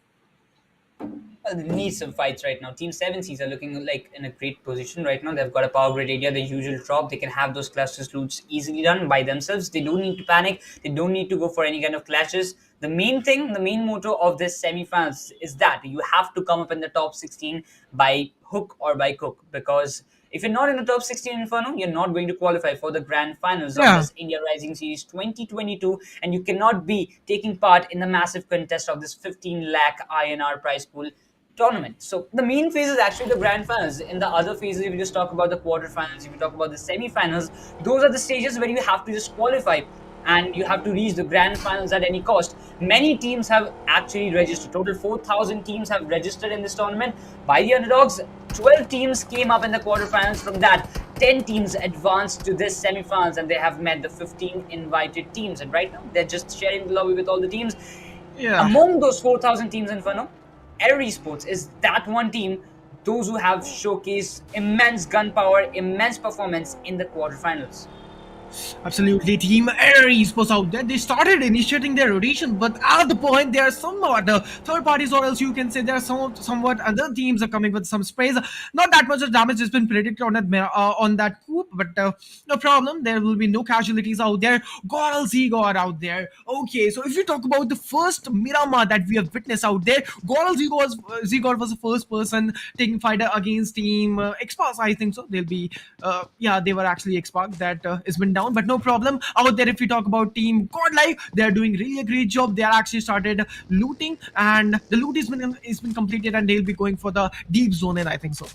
They need some fights right now. Team 7Cs are looking like in a great position right now. They've got a power grid area, the usual drop. They can have those clusters loots easily done by themselves. They don't need to panic. They don't need to go for any kind of clashes. The main thing, the main motto of this semifinals is that you have to come up in the top 16 by hook or by crook, because if you're not in the top 16 Inferno, you're not going to qualify for the grand finals of Yeah. this India Rising Series 2022, and you cannot be taking part in the massive contest of this 15 lakh INR prize pool tournament. So the main phase is actually the grand finals. In the other phases, if you just talk about the quarterfinals, if you talk about the semi-finals, those are the stages where you have to just qualify and you have to reach the grand finals at any cost. Many teams have actually registered. Total 4,000 teams have registered in this tournament. By the underdogs, 12 teams came up in the quarterfinals. From that, 10 teams advanced to this semifinals, and they have met the 15 invited teams. And right now, they're just sharing the lobby with all the teams. Yeah. Among those 4,000 teams, Inferno, Air Esports is that one team, those who have showcased immense gunpowder, immense performance in the quarterfinals. Absolutely, Team Aries was out there. They started initiating their rotation, but at the point they are somewhat third parties, or else you can say there are somewhat other teams are coming with some sprays. Not that much of damage has been predicted on that coup, but no problem. There will be no casualties out there. GodL got out there. Okay, so if you talk about the first Miramar that we have witnessed out there, GodL Zigor was the first person taking fighter against Team Xbox. I think so. They'll be yeah, they were actually Xbox that has been down, but no problem out there. If we talk about Team GodL, they're doing really a great job. They are actually started looting, and the loot has been completed, and they'll be going for the deep zone, and I think so.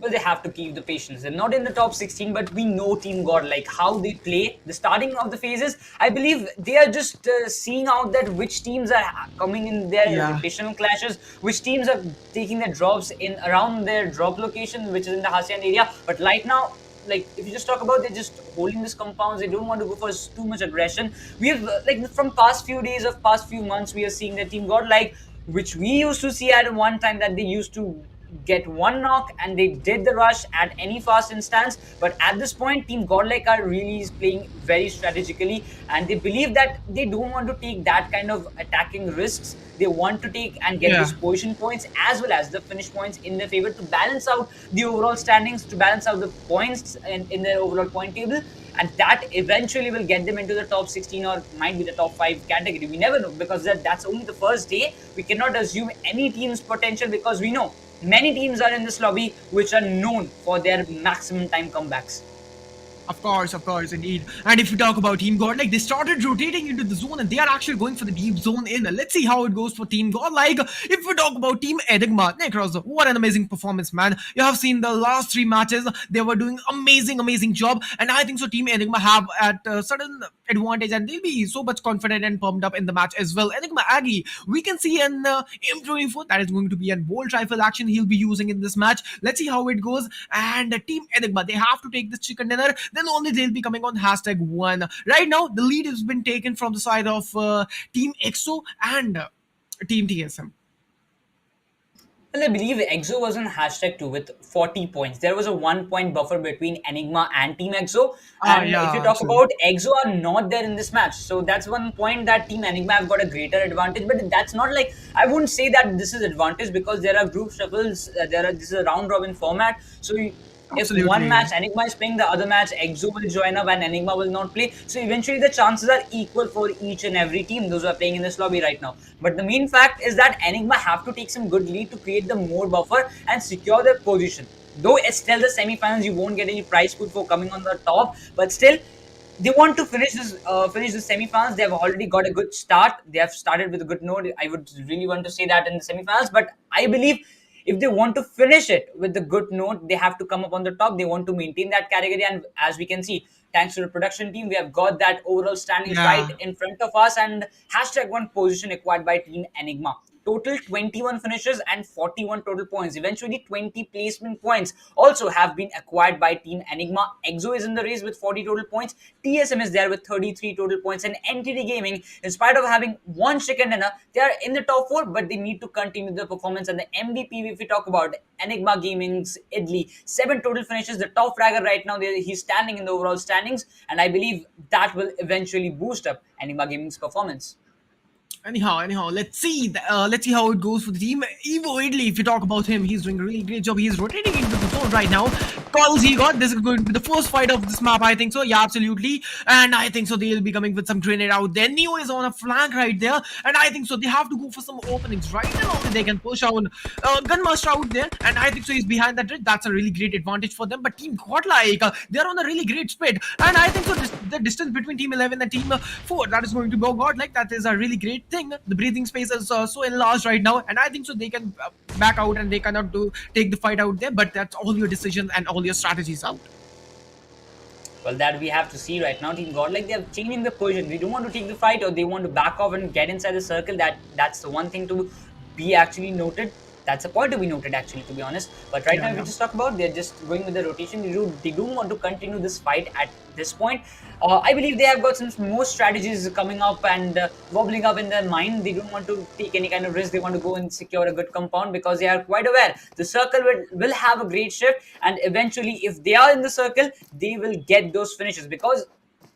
Well, they have to keep the patience. They're not in the top 16, but we know Team God, like how they play. The starting of the phases, I believe they are just seeing out that which teams are coming in their Yeah. rotational clashes, which teams are taking their drops in around their drop location, which is in the Hasian area. But right now, like if you just talk about, they're just holding these compounds. They don't want to go for too much aggression. We have like from past few days of past few months, we are seeing the Team God, like which we used to see at one time, that they used to get one knock and they did the rush at any fast instance. But at this point, Team Godlike are really is playing very strategically, and they believe that they don't want to take that kind of attacking risks. They want to take and get Yeah. these position points as well as the finish points in their favor to balance out the overall standings, to balance out the points in their overall point table. And that eventually will get them into the top 16 or might be the top 5 category. We never know, because that's only the first day. We cannot assume any team's potential, because we know many teams are in this lobby which are known for their maximum time comebacks. Of course, indeed. And if you talk about Team God, like they started rotating into the zone and they are actually going for the deep zone in. Let's see how it goes for Team God. Like if we talk about Team Enigma, Necros, what an amazing performance, man. You have seen the last three matches, they were doing amazing job. And I think so Team Enigma have at a certain advantage and they'll be so much confident and pumped up in the match as well. Enigma Aggie, we can see an M24 that is going to be a bolt rifle action he'll be using in this match. Let's see how it goes. And Team Enigma, they have to take this chicken dinner, then only they'll be coming on #1. Right now, the lead has been taken from the side of Team EXO and Team TSM. Well, I believe EXO was on #2 with 40 points. There was a 1 point buffer between Enigma and Team EXO. Ah, And if you yeah, talk absolutely. about EXO are not there in this match. So that's one point that Team Enigma have got a greater advantage. But that's not like, I wouldn't say that this is advantage, because there are group shuffles. This is a round robin format. So if one Absolutely. match Enigma is playing, the other match EXO will join up and Enigma will not play. So eventually the chances are equal for each and every team, those who are playing in this lobby right now. But the main fact is that Enigma have to take some good lead to create the more buffer and secure their position. Though it's still the semi-finals, you won't get any prize pool for coming on the top, but still they want to finish the semi-finals. They have already got a good start. They have started with a good note. I would really want to say that in the semi-finals, but I believe if they want to finish it with the good note, they have to come up on the top. They want to maintain that category, and as we can see, thanks to the production team, we have got that overall standings right Yeah. in front of us, and #1 position acquired by Team Enigma. Total 21 finishes and 41 total points. Eventually, 20 placement points also have been acquired by Team Enigma. EXO is in the race with 40 total points. TSM is there with 33 total points. And NTD Gaming, in spite of having one chicken dinner, they are in the top 4, but they need to continue the performance. And the MVP, if we talk about Enigma Gaming's Idli, 7 total finishes. The top fragger right now, he's standing in the overall standings. And I believe that will eventually boost up Enigma Gaming's performance. Anyhow, let's see how it goes for the team. Evo Italy, if you talk about him, he's doing a really great job. He's rotating into the zone right now. Calls he got. This is going to be the first fight of this map, I think so. Yeah, absolutely. And I think so they'll be coming with some grenade out there. Neo is on a flank right there, and I think so they have to go for some openings right now. Only they can push on Gunmaster out there, and I think so he's behind that ridge. That's a really great advantage for them. But Team GodL, they're on a really great speed, and I think so the distance between Team 11 and Team 4, that is going to be GodL. That is a really great thing. The breathing space is so enlarged right now, and I think so they can back out and they cannot take the fight out there. But that's all your decisions and all your strategies out. Well, that we have to see right now. Team God, they're changing the position. They don't want to take the fight, or they want to back off and get inside the circle. That's the one thing to be actually noted. That's a point to be noted, actually, to be honest. But right now, if we just talk about, they're just going with the rotation. They don't want to continue this fight at this point. I believe they have got some more strategies coming up and wobbling up in their mind. They don't want to take any kind of risk. They want to go and secure a good compound because they are quite aware the circle will have a great shift, and eventually, if they are in the circle, they will get those finishes because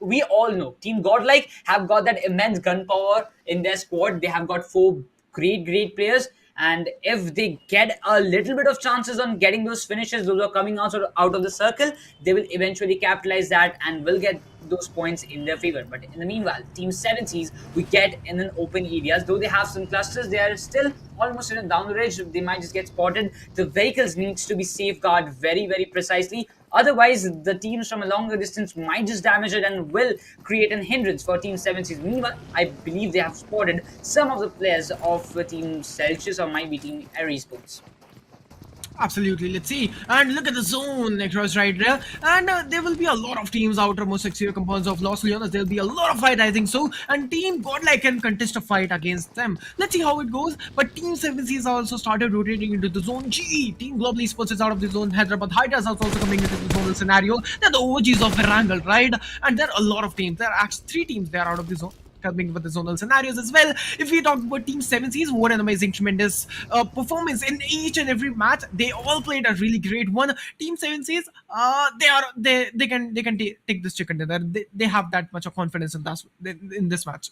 we all know Team Godlike have got that immense gunpowder in their squad. They have got 4 great players, and if they get a little bit of chances on getting those finishes, those are coming out of the circle, they will eventually capitalize that and will get those points in their favor. But in the meanwhile, Team 7 sees we get in an open areas. Though they have some clusters, they are still almost down the ridge. They might just get spotted. The vehicles needs to be safeguarded very precisely. Otherwise, the teams from a longer distance might just damage it and will create an hindrance for Team 7C's. Meanwhile, I believe they have spotted some of the players of Team Celsius or might be Team Esports. Absolutely. Let's see. And look at the zone across right there. And there will be a lot of teams outermost exterior compounds of Los Leones. There'll be a lot of fight, I think so. And Team GodL can contest a fight against them. Let's see how it goes. But Team 7Cs also started rotating into the zone G. Team Global Esports is out of the zone. Hyderabad Hydras are also coming into the zonal scenario. They're the OGs of Varangal, right? And there are a lot of teams. There are actually 3 teams that are out of the zone, coming with the zonal scenarios as well. If we talk about Team 7Cs, what an amazing, tremendous performance in each and every match. They all played a really great one. Team 7Cs, they can take this chicken dinner. They have that much of confidence in this match.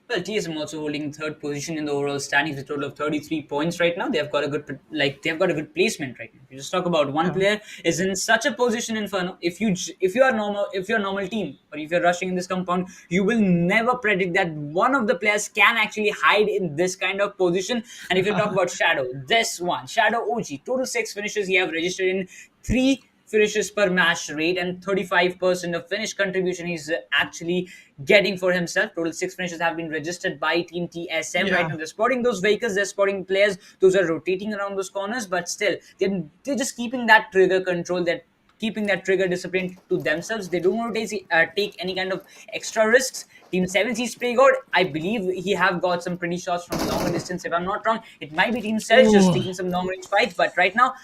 Well, TSM also holding 3rd position in the overall standings with a total of 33 points right now. They have got a good placement right now. If you just talk about one player is in such a position, Inferno. If you're a normal team, or if you're rushing in this compound, you will never predict that one of the players can actually hide in this kind of position. And if you talk about Shadow, this one, Shadow OG, total 6 finishes he have registered in 3 finishes per match rate and 35% of finish contribution he's actually getting for himself. Total 6 finishes have been registered by Team TSM. Right now they're spotting those vehicles, they're spotting players, those are rotating around those corners, but still they're just keeping that trigger control, that keeping that trigger discipline to themselves. They don't want to take any kind of extra risks. Team 7C's play god, I believe he have got some pretty shots from a longer distance. If I'm not wrong, it might be Team Celsius taking some long range fights, but right now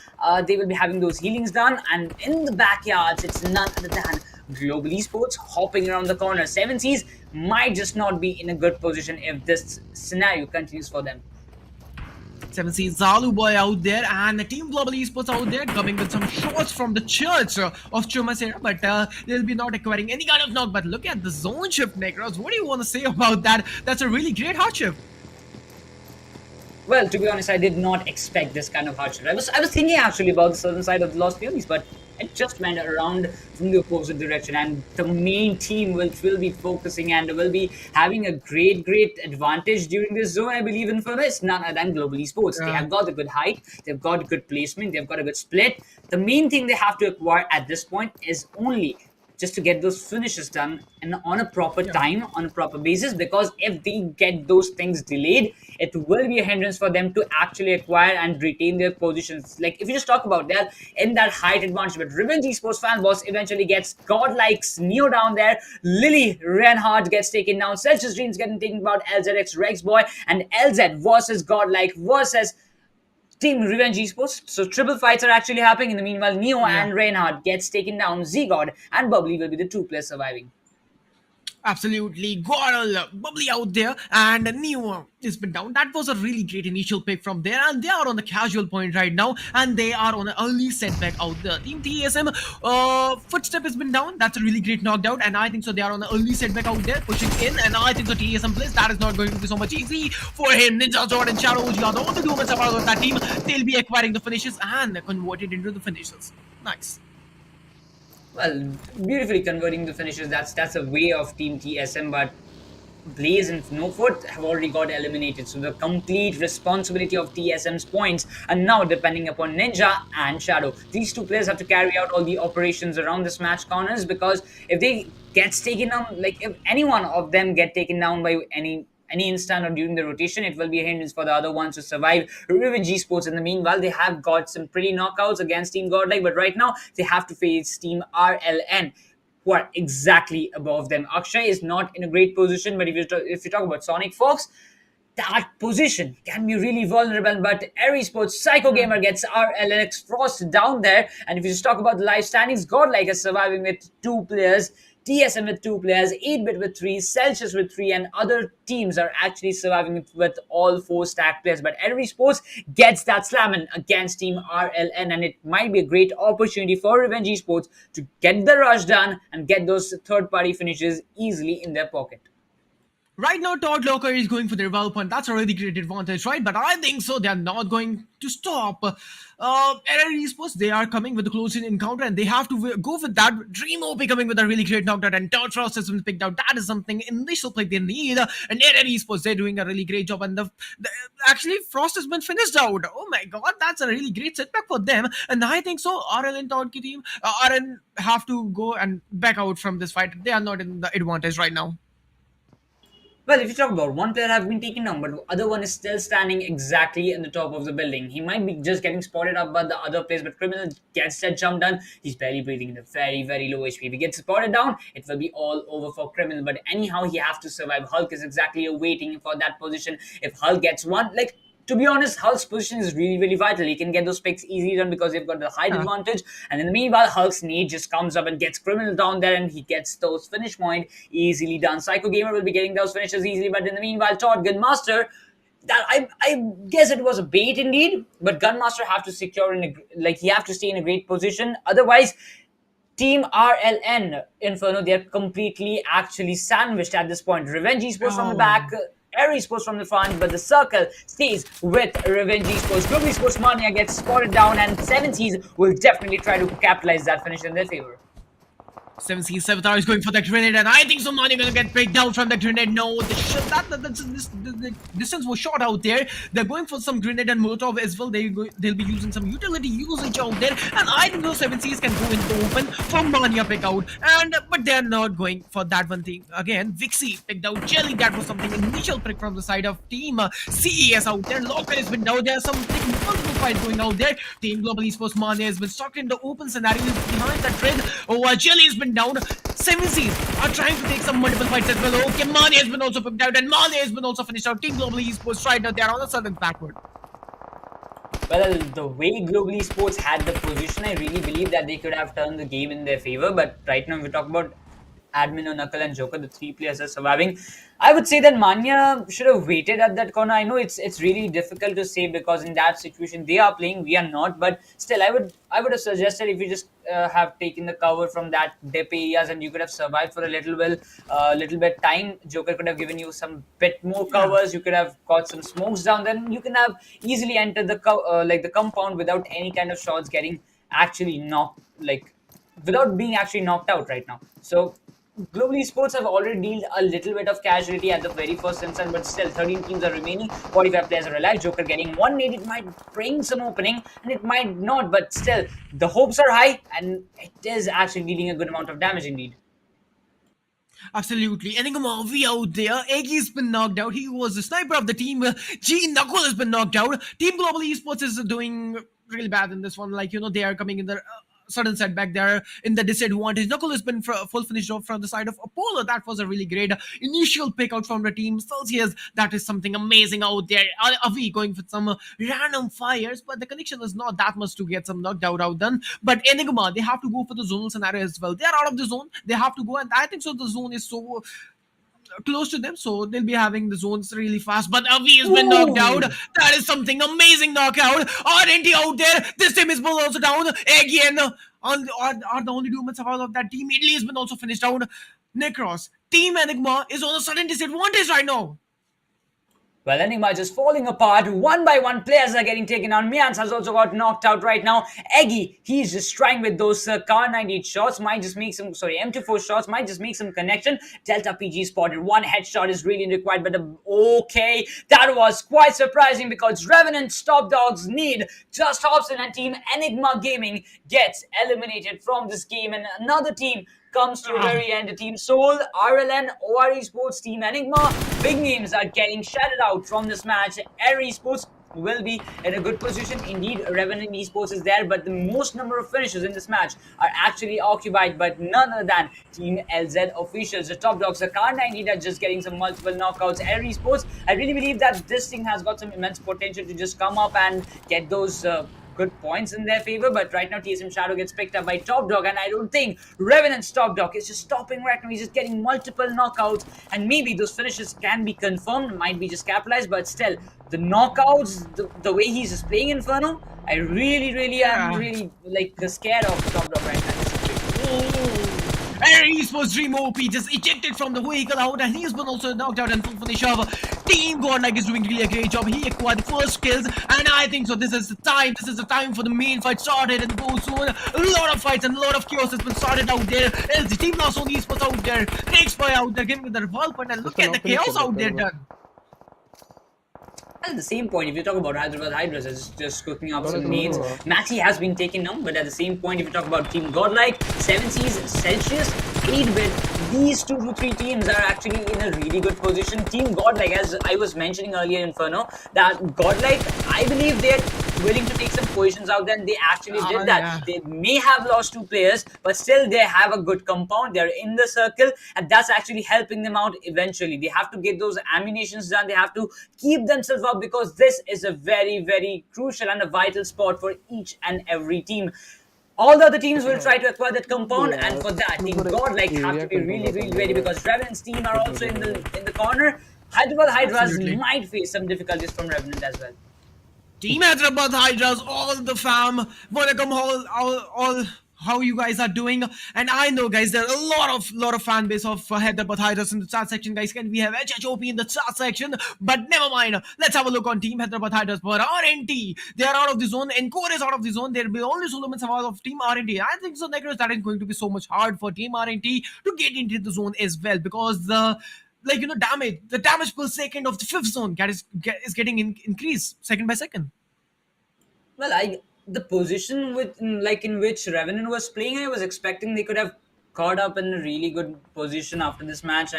they will be having those healings done. And in the backyards, it's none other than Global Esports hopping around the corner. 7Cs might just not be in a good position if this scenario continues for them. 7C Zalu boy out there and the Team Global Esports out there coming with some shots from the church of Chumasera, but they'll be not acquiring any kind of knock. But look at the zone shift, Necros. What do you want to say about that? That's a really great hard shift. Well, to be honest, I did not expect this kind of hard shift. I was thinking actually about the southern side of the Lost Peonies, but it just went around from the opposite direction, and the main team which will be focusing and will be having a great advantage during this zone, I believe, in for is none other than Global Esports. They have got a good height, they've got good placement, they've got a good split. The main thing they have to acquire at this point is only just to get those finishes done and on a proper time, on a proper basis, because if they get those things delayed, it will be a hindrance for them to actually acquire and retain their positions. Like if you just talk about that in that height advantage, but Revenge Esports fan boss eventually gets godlike's Neo down there, Lily Reinhardt gets taken down, Celsius Dreams getting taken about LZX Rex Boy, and LZ versus godlike versus Team Revenge Esports. So triple fights are actually happening. In the meanwhile, Neo and Reinhardt gets taken down. Z-God and Bubbly will be the 2 players surviving. Absolutely, GodL, bubbly out there, and Neo has been down. That was a really great initial pick from there, and they are on the casual point right now, and they are on an early setback out there. Team TSM, footstep has been down. That's a really great knockdown, and I think so. They are on an early setback out there, pushing in, and I think so. TSM plays that is not going to be so much easy for him. Ninja Jordan, Shadow OG are the only two members of that team. They'll be acquiring the finishes and convert it into the finishes. Nice. Well, beautifully converting the finishes. That's a way of Team TSM, but Blaze and Snowfoot have already got eliminated. So the complete responsibility of TSM's points are now depending upon Ninja and Shadow. These two players have to carry out all the operations around this match corners, because if they gets taken down, like if any one of them get taken down by any instant or during the rotation, it will be a hindrance for the other ones to survive. Revenge Esports, in the meanwhile, they have got some pretty knockouts against Team Godlike, but right now they have to face Team RLN, who are exactly above them. Akshay is not in a great position, but if you talk about Sonic Fox, that position can be really vulnerable. But Air Sports Psycho Gamer gets RLX Frost down there. And if you just talk about the live standings, Godlike is surviving with 2 players, TSM with 2 players, 8-bit with 3, Celsius with 3, and other teams are actually surviving with all 4 stack players. But Air Sports gets that slamming against Team RLN, and it might be a great opportunity for Revenge Esports to get the rush done and get those third-party finishes easily in their pocket. Right now, Todd Locker is going for the revolve point. That's a really great advantage, right? But I think so. They are not going to stop. Error Esports, they are coming with a close-in encounter, and they have to go with that. Dream OP coming with a really great knockdown, and Todd Frost has been picked out. That is something initial play they need. And Error Esports, they're doing a really great job. And actually, Frost has been finished out. Oh my god, that's a really great setback for them. And I think so. RL and Todd ki team, RN have to go and back out from this fight. They are not in the advantage right now. Well, if you talk about one player have been taken down, but the other one is still standing exactly in the top of the building. He might be just getting spotted up by the other players, but Criminal gets that jump done. He's barely breathing in a very, very low HP. If he gets spotted down, it will be all over for Criminal. But anyhow, he has to survive. Hulk is exactly waiting for that position. If Hulk gets one, like, to be honest, Hulk's position is really, really vital. He can get those picks easily done because they've got the height advantage. And in the meanwhile, Hulk's need just comes up and gets Criminal down there, and he gets those finish point easily done. Psycho Gamer will be getting those finishes easily, but in the meanwhile, Todd Gunmaster, that I guess it was a bait indeed, but Gunmaster have to secure he have to stay in a great position. Otherwise, Team RLN Inferno, they're completely actually sandwiched at this point. Revenge Esports from the back, Air Esports from the front, but the circle stays with Revenge Esports. Global Esports Mania gets spotted down, and 7Cs will definitely try to capitalize that finish in their favor. 7C Sevatar is going for that grenade, and I think Somani gonna get picked down from the grenade. No, the distance was short out there. They're going for some grenade and Molotov as well. They'll be using some utility usage out there, and I think those 7Cs can go into open for Mania pick out. But they're not going for that one thing again. Vixie picked out Jelly. That was something initial pick from the side of Team CES out there. Locker has been down. There's some multiple fights going out there. Team Global Esports Mania has been stuck in the open scenario behind that red. Jelly has been down. 7Cs are trying to take some multiple fights as well. Okay, Mani has been also picked out, and Mali has been also finished out. Team Global Esports right now, they are on the southern backward. Well, the way Global Esports had the position, I really believe that they could have turned the game in their favor. But right now, we talk about Admin, Knuckle, and Joker, the 3 players are surviving. I would say that Manya should have waited at that corner. I know it's really difficult to say because in that situation they are playing, we are not. But still, I would have suggested if you just have taken the cover from that dip areas and you could have survived for a little bit time. Joker could have given you some bit more covers. You could have got some smokes down. Then you can have easily entered the compound without any kind of shots getting actually knocked, without being actually knocked out right now. So Global Esports have already dealt a little bit of casualty at the very first instance, but still 13 teams are remaining, 45 players are alive. Joker getting one nade, it might bring some opening and it might not, but still the hopes are high and it is actually dealing a good amount of damage indeed. Absolutely. Enigma, we out there. Eggy's been knocked out. He was the sniper of the team. G Knuckle has been knocked out. Team Global Esports is doing really bad in this one. They are coming in the sudden setback there in the disadvantage. Knuckle has been full finished off from the side of Apollo. That was a really great initial pick out from the team. Celsius, that is something amazing out there. Avi going for some random fires, but the connection is not that much to get some knocked out done. But Enigma, they have to go for the zonal scenario as well. They are out of the zone. They have to go, and I think so. The zone is so close to them, so they'll be having the zones really fast. But Avi has been knocked out. That is something amazing knockout. RNT out there. This team is also down again. Are the only 2 minutes of that team. Italy has been also finished out. Necros, Team Enigma is on a sudden disadvantage right now. Well, Enigma just falling apart. One by one, players are getting taken on. Mians has also got knocked out right now. Eggy, he's just trying with those Car 98 shots. Might just make some, M24 shots. Might just make some connection. Delta PG spotted. One headshot is really required, but okay. That was quite surprising because Revenant Top Dogs need just Hobson, and Team Enigma Gaming gets eliminated from this game. And another team comes to the very end. Team SouL, RLN, OR Esports, Team Enigma. Big names are getting shouted out from this match. Air Esports will be in a good position. Indeed, Revenant Esports is there, but the most number of finishes in this match are actually occupied by none other than Team LZ officials. The Top Dogs, the Car 90 are just getting some multiple knockouts. Air Esports, I really believe that this thing has got some immense potential to just come up and get those good points in their favor, but right now TSM Shadow gets picked up by Top Dog, and I don't think Revenant's Top Dog is just stopping right now. He's just getting multiple knockouts, and maybe those finishes can be confirmed, might be just capitalized, but still, the knockouts, the way he's just playing Inferno, I really am really scared of Top Dog right now. Air Esports Dream OP just ejected from the vehicle out, and he's been also knocked out and full finish off. Team GodL is doing really a great job. He acquired the first kills, and I think so. This is the time. This is the time for the main fight started and go soon. A lot of fights and a lot of chaos has been started out there. LG Team Lost on Esports out there. Next boy out there getting the revolver, and look at the chaos out there done. At the same point, if you talk about Hyderabad Hydras, just cooking up some needs, Matty has been taken down, but at the same point, if you talk about Team Godlike, 7 Seas, Celsius, 8-Bit, these 2 to 3 teams are actually in a really good position. Team Godlike, as I was mentioning earlier, Inferno, that Godlike, I believe they're willing to take some positions out there, and they actually did that. Yeah. They may have lost 2 players, but still they have a good compound. They're in the circle, and that's actually helping them out eventually. They have to get those ammunitions done. They have to keep themselves up, because this is a very crucial and a vital spot for each and every team. All the other teams will try to acquire that compound, and for that, Team Godlike have to be really ready, because Revenant's team are also in the corner. Hyderabad Hydras might face some difficulties from Revenant as well. Team Hyderabad Hydras, all the fam, wanna come all how you guys are doing. And I know, guys, there are a lot of fan base of Hyderabad Hydras in the chat section, guys. Can we have HHOP in the chat section? But never mind. Let's have a look on Team Hyderabad Hydras. But RNT, they are out of the zone. Encore is out of the zone. There will be only Solomon out of Team RNT. I think so, Negros, that is going to be so much hard for Team RNT to get into the zone as well, because the damage per second of the 5th zone is getting increased second by second. Well, the position in which Revenant was playing, I was expecting they could have caught up in a really good position after this match,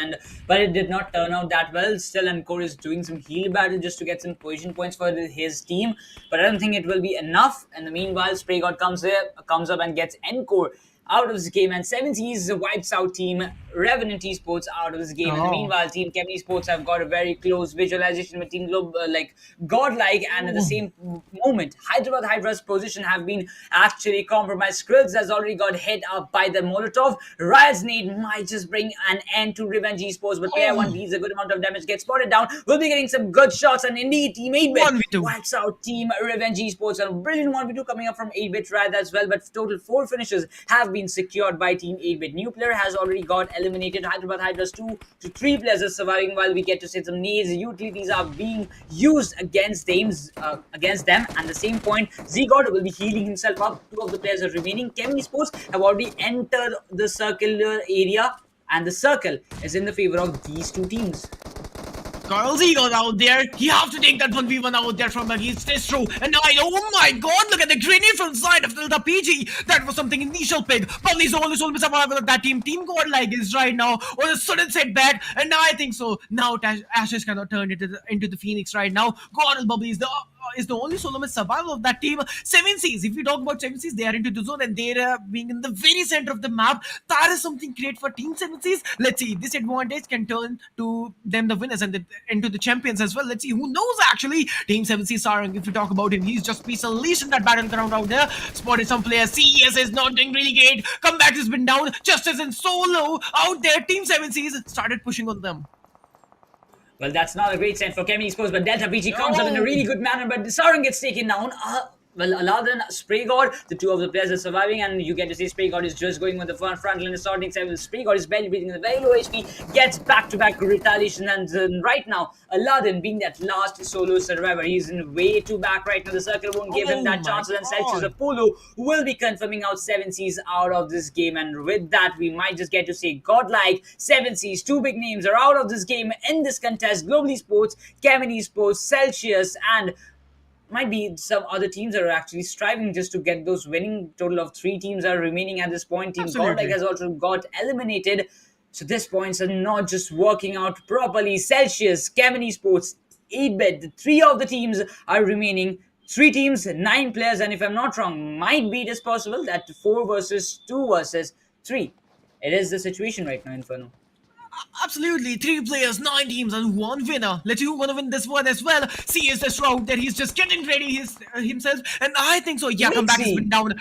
but it did not turn out that well. Still, Encore is doing some heal battle just to get some position points for his team, but I don't think it will be enough. And the meanwhile, Spray God comes up and gets Encore out of this game, and 7 Seas wipes out Team Revenant Esports out of this game. And meanwhile, Team Kevin Esports have got a very close visualization with Team Godlike, and at the same moment, Hyderabad Hydra's position have been actually compromised. Skrills has already got hit up by the Molotov. Riot's nade might just bring an end to Revenge Esports, but player 1 deals a good amount of damage, gets spotted down. We'll be getting some good shots, and indeed, Team 8-Bit wipes out Team Revenge Esports. A brilliant 1v2 coming up from 8-Bit Riot as well, but total 4 finishes have been secured by Team 8-Bit. New player has already got eliminated. Hyderabad Hydra's 2 to 3 players are surviving, while we get to see some nades. Utilities are being used against them. And the same point, Z-God will be healing himself up. 2 of the players are remaining. Kevin Esports have already entered the circular area, and the circle is in the favor of these 2 teams. Z goes out there. He have to take that 1v1 out there from against Destro. And now, oh my god, look at the grenade from the side of the PG. That was something initial pick. But he's only survival of that team. Team Godlike is right now on a sudden setback. And now I think so. Now Ashes cannot turn into the Phoenix right now. GodL Bubble is the is the only solo match survival of that team. Seven Seas, if we talk about Seven Seas, they are into the zone and they're being in the very center of the map. That is something great for Team Seven Seas. Let's see, this advantage can turn to them the winners and into the champions as well. Let's see who knows actually. Team Seven Seas Sarang, if you talk about him, he's just piece of leash in that battleground out there. Spotted some players. CES is not doing really great. Comeback has been down. Just as in solo out there, Team Seven Seas started pushing on them. Well, that's not a great sign for Kemi Esports, but Delta PG comes out in a really good manner, but Sarang gets taken down. Well, Aladdin, Spray God, the two of the players are surviving, and you get to see Spray God is just going with the front line assaulting side. Spray God is barely breathing in the very low HP, gets back-to-back retaliation, and right now, Aladdin being that last solo survivor, he's in way too back right now. The circle won't give him that chance, and Celsius Apollo will be confirming out Seven Seas out of this game, and with that, we might just get to say godlike Seven Seas. Two big names are out of this game in this contest: GodL Esports, Kevin Esports, Celsius, and might be some other teams that are actually striving just to get those winning. Total of 3 teams are remaining at this point. Team godlike has also got eliminated. So these points are not just working out properly. Celsius, Kevin Esports, 8-bit, the 3 of the teams are remaining. 3 teams, 9 players, and if I'm not wrong, might be it is possible that 4 versus 2 versus 3. It is the situation right now, Inferno. Absolutely, 3 players, 9 teams, and 1 winner. Let's see who's gonna win this one as well. CS just out there, he's just getting ready himself, and I think so. Yeah, comeback has been down.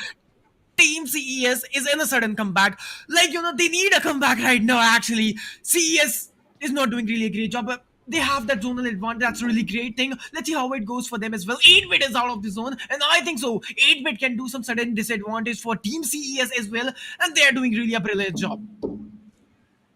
Team CES is in a sudden comeback. Like, they need a comeback right now, actually. CES is not doing really a great job, but they have that zonal advantage. That's a really great thing. Let's see how it goes for them as well. 8-bit is out of the zone, and I think so. 8-bit can do some sudden disadvantage for Team CES as well, and they're doing really a brilliant job.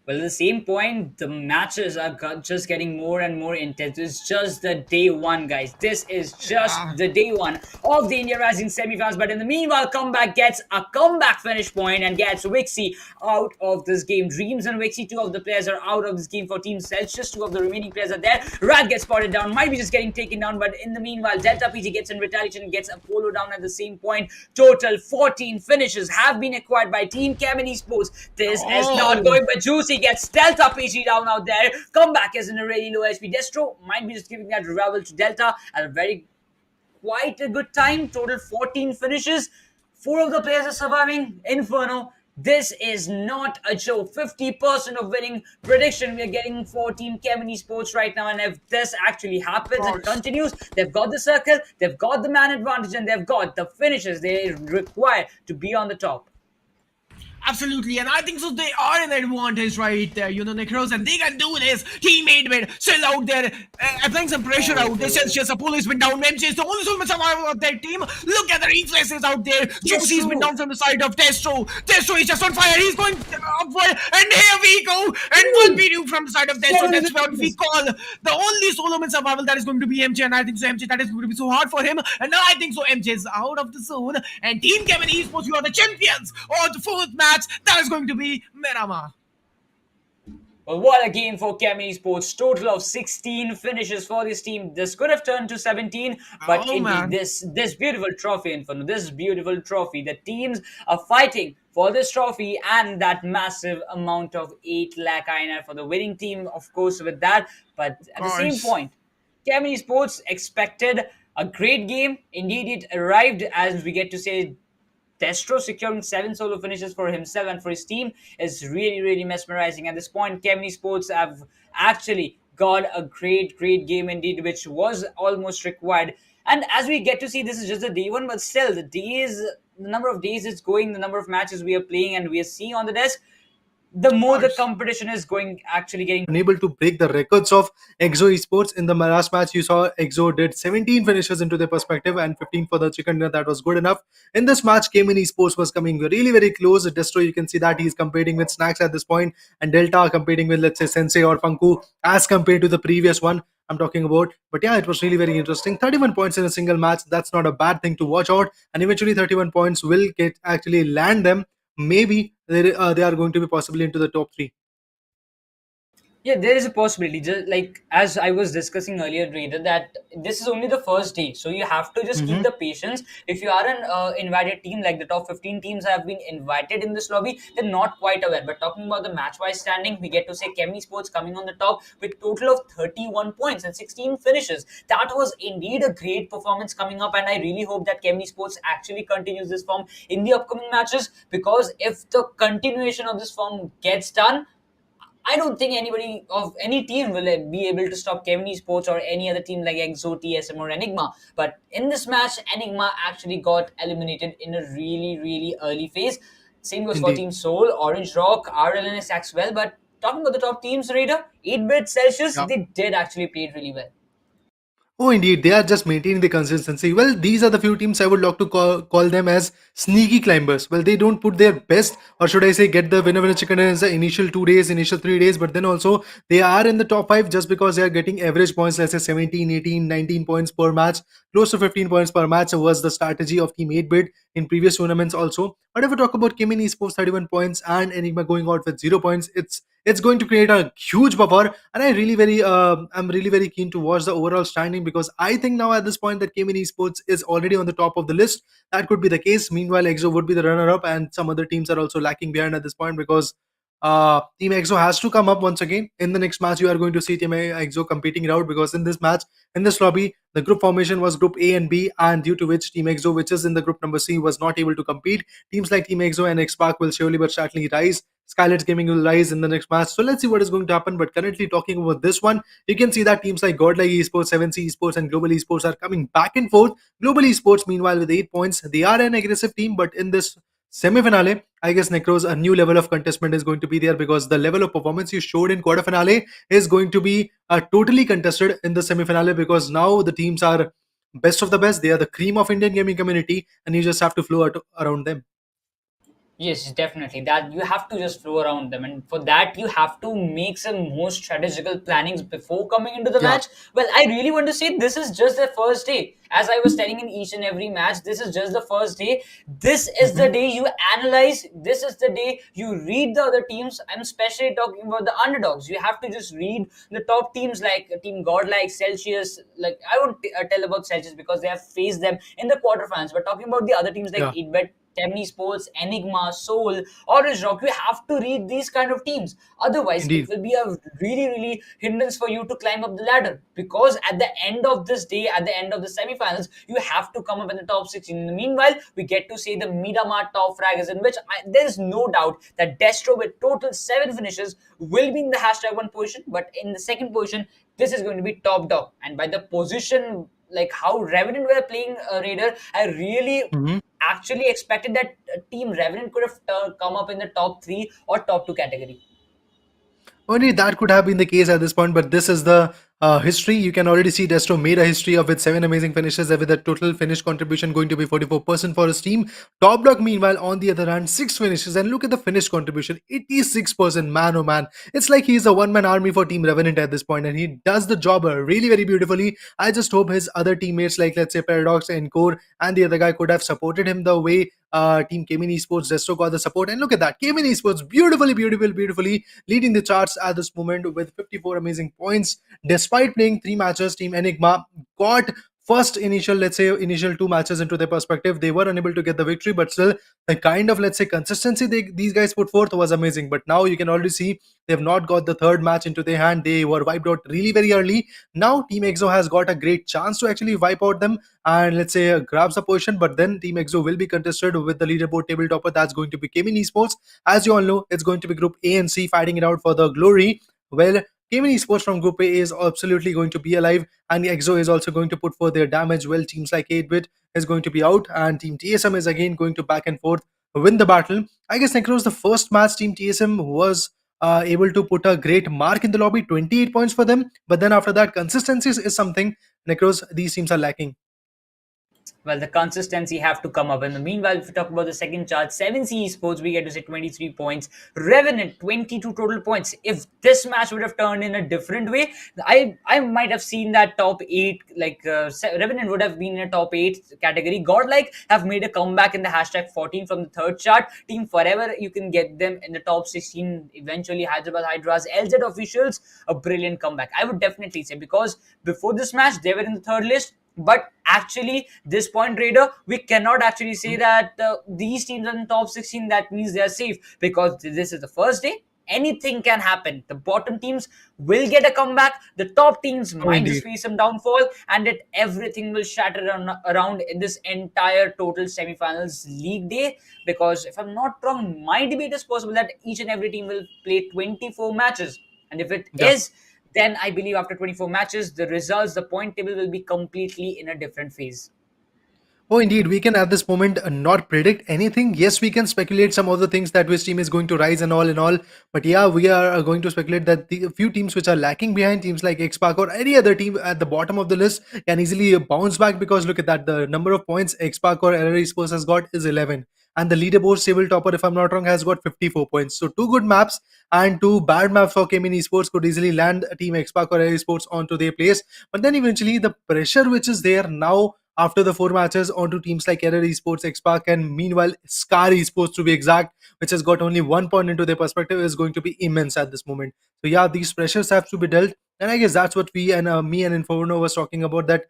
Well, at the same point, the matches are just getting more and more intense. It's just the day one, guys. This is just the day one of the India Rising semifinals. But in the meanwhile, Comeback gets a comeback finish point and gets Wixie out of this game. Dreams and Wixie, 2 of the players are out of this game for Team Celsius. 2 of the remaining players are there. Rad gets spotted down, might be just getting taken down. But in the meanwhile, Delta PG gets in retaliation and gets Apollo down at the same point. Total 14 finishes have been acquired by Team Kevin Esports. This is not going but juicy. Gets Delta PG down out there. Comeback is in a really low HP. Destro might be just giving that revival to Delta at a quite a good time. Total 14 finishes. 4 of the players are surviving. Inferno. This is not a joke. 50% of winning prediction we are getting for Team Kevin Esports right now. And if this actually happens and continues, they've got the circle, they've got the man advantage, and they've got the finishes they require to be on the top. Absolutely, and I think so they are an advantage right there, Necros, and they can do this. Team 8-bit still out there, applying some pressure out there. Celsius Apollo has been down. MJ is the only sole survivor of their team. Look at the reflexes out there. Juicy's been down from the side of Destro. Destro is just on fire. He's going upward, and here we go. And what we do from the side of Destro, that's what we call the only solo man survival. That is going to be MJ, and I think so MJ, that is going to be so hard for him. And I think so MJ is out of the zone. And Team Kevin Esports, you are the champions of the 4th match. That is going to be Miramar. Well, what a game for Kevin Esports. Total of 16 finishes for this team. This could have turned to 17, but indeed, this beautiful trophy, Inferno, this beautiful trophy. The teams are fighting for this trophy and that massive amount of 8 lakh INR for the winning team, of course, with that. But at the same point, Kevin Esports expected a great game. Indeed, it arrived, as we get to say. Destro securing 7 solo finishes for himself and for his team is really, really mesmerizing. At this point, Kevin Esports have actually got a great game indeed, which was almost required. And as we get to see, this is just the day one, but still, the number of days it's going, the number of matches we are playing and we are seeing on the desk, the more the competition is getting unable to break the records of EXO Esports. In the last match, you saw EXO did 17 finishes into their perspective and 15 for the chicken dinner. That was good enough. In this match, Kevin Esports was coming really, very close. Destro, you can see that he's competing with Snax at this point, and Delta competing with, let's say, Sensei or Funku as compared to the previous one I'm talking about. But yeah, it was really very interesting. 31 points in a single match. That's not a bad thing to watch out. And eventually 31 points will actually land them. Maybe they are going to be possibly into the top 3. Yeah, there is a possibility. Just like as I was discussing earlier, Raider, that this is only the first day, so you have to just keep Mm-hmm. the patience. If you are an invited team, like the top 15 teams have been invited in this lobby, they're not quite aware. But talking about the match-wise standing, we get to say Kemi Sports coming on the top with total of 31 points and 16 finishes. That was indeed a great performance coming up, and I really hope that Kemi Sports actually continues this form in the upcoming matches, because if the continuation of this form gets done, I don't think anybody of any team will be able to stop Kevin Esports or any other team like EXO, TSM, or Enigma. But in this match, Enigma actually got eliminated in a really, really early phase. Same goes for Indeed. Team SouL, Orange Rock, RLNS as well. But talking about the top teams, Raider, 8-bit Celsius, Yeah. they did actually play it really well. Oh, indeed, they are just maintaining the consistency. Well, these are the few teams I would like to call them as sneaky climbers. Well, they don't put their best, or should I say, get the winner chicken in the initial 2 days, initial 3 days, but then also they are in the top five just because they are getting average points, let's say 17, 18, 19 points per match, close to 15 points per match was the strategy of Team 8-bit in previous tournaments also. But if we talk about Kimin Esports 31 points and Enigma going out with 0 points, it's going to create a huge buffer, and I'm really very keen to watch the overall standing, because I think now at this point that Cayman Esports is already on the top of the list. That could be the case. Meanwhile, EXO would be the runner up, and some other teams are also lacking behind at this point, because Team EXO has to come up once again. In the next match, you are going to see Team EXO competing it out, because in this match, in this lobby, the group formation was Group A and B, and due to which Team EXO, which is in the group number C, was not able to compete. Teams like Team EXO and Xpark will surely but certainly rise. Skylights Gaming will rise in the next match. So let's see what is going to happen. But currently, talking about this one, you can see that teams like GodL Esports, 7C Esports, and Global Esports are coming back and forth. Global Esports, meanwhile, with 8 points, they are an aggressive team, but in this semi-finale, I guess Necros, a new level of contestment is going to be there, because the level of performance you showed in quarter finale is going to be totally contested in the semi-finale, because now the teams are best of the best. They are the cream of Indian gaming community, and you just have to flow around them. Yes, definitely. That you have to just flow around them, and for that you have to make some more strategical plannings before coming into the Yeah. match. Well, I really want to say this is just the first day. As I was telling in each and every match, this is just the first day. This is the Mhm. day you analyze. This is the day you read the other teams. I'm especially talking about the underdogs. You have to just read the top teams like Team God, like Celsius. Like I won't tell about Celsius because they have faced them in the quarterfinals. But talking about the other teams like Yeah. 8-Bet, Temni Sports, Enigma, SouL, Orange Rock, you have to read these kind of teams. Otherwise, it Indeed. will be a really, really hindrance for you to climb up the ladder. Because at the end of this day, at the end of the semifinals, you have to come up in the top 16. In the meanwhile, we get to see the Miramar top fraggers, in which there is no doubt that Destro, with total 7 finishes, will be in the #1 position. But in the second position, this is going to be top dog. And by the position, like how Revenant were playing Raider, I really Mhm. actually expected that Team Revenant could have come up in the top 3 or top 2 category. Only that could have been the case at this point, but this is the history. You can already see Destro made a history of with 7 amazing finishes, with a total finish contribution going to be 44% for his team. Top Dog, meanwhile, on the other hand, 6 finishes, and look at the finish contribution, 86%. Man, oh man, it's like he's a one-man army for Team Revenant at this point, and he does the job really very beautifully. I just hope his other teammates, like let's say Paradox and Core, and the other guy could have supported him the way Team Cayman Esports Destro got the support. And look at that, Cayman Esports beautifully leading the charts at this moment with 54 amazing points. Despite playing 3 matches, Team Enigma got first initial, let's say, initial 2 matches into their perspective. They were unable to get the victory, but still, the kind of, let's say, consistency these guys put forth was amazing. But now you can already see they have not got the third match into their hand. They were wiped out really very early. Now, Team EXO has got a great chance to actually wipe out them and, let's say, grabs the position. But then Team EXO will be contested with the leaderboard table topper. That's going to be Cayman Esports. As you all know, it's going to be Group A and C fighting it out for the glory. Well, Cayman Esports from Group A is absolutely going to be alive, and the EXO is also going to put forth their damage. Well, teams like 8-Bit is going to be out, and Team TSM is again going to back and forth win the battle. I guess Necros, the first match, Team TSM was able to put a great mark in the lobby, 28 points for them. But then after that, consistency is something, Necros, these teams are lacking. Well, the consistency have to come up. In the meanwhile, if we talk about the second chart, 7C Esports, we get to say 23 points. Revenant, 22 total points. If this match would have turned in a different way, I might have seen that top 8, Revenant would have been in a top 8 category. Godlike have made a comeback in the hashtag 14 from the third chart. Team Forever, you can get them in the top 16 eventually. Hyderabad Hydras, LZ officials, a brilliant comeback. I would definitely say, because before this match, they were in the third list, but actually this point Raider, we cannot actually say that these teams are in top 16, that means they are safe, because this is the first day. Anything can happen. The bottom teams will get a comeback, the top teams Oh, might just indeed. face some downfall, and everything will shatter around in this entire total semifinals league day. Because if I'm not wrong, my debate is possible that each and every team will play 24 matches, and if it Yeah. is, then I believe after 24 matches, the results, the point table will be completely in a different phase. Oh, indeed, we can at this moment not predict anything. Yes, we can speculate some of the things that which team is going to rise and all and all. But yeah, we are going to speculate that the few teams which are lacking behind, teams like Xpark or any other team at the bottom of the list, can easily bounce back, because look at that, the number of points Xpark or LR Esports has got is 11. And the leaderboard stable topper, if I'm not wrong, has got 54 points. So two good maps and two bad maps for Kemin Esports could easily land Team Xpark or LR Esports onto their place. But then eventually the pressure which is there now after the four matches onto teams like Error Esports, Xpark, and meanwhile Scar Esports to be exact, which has got only 1 point into their perspective, is going to be immense at this moment. So yeah, these pressures have to be dealt, and I guess that's what we and me and Inferno was talking about. That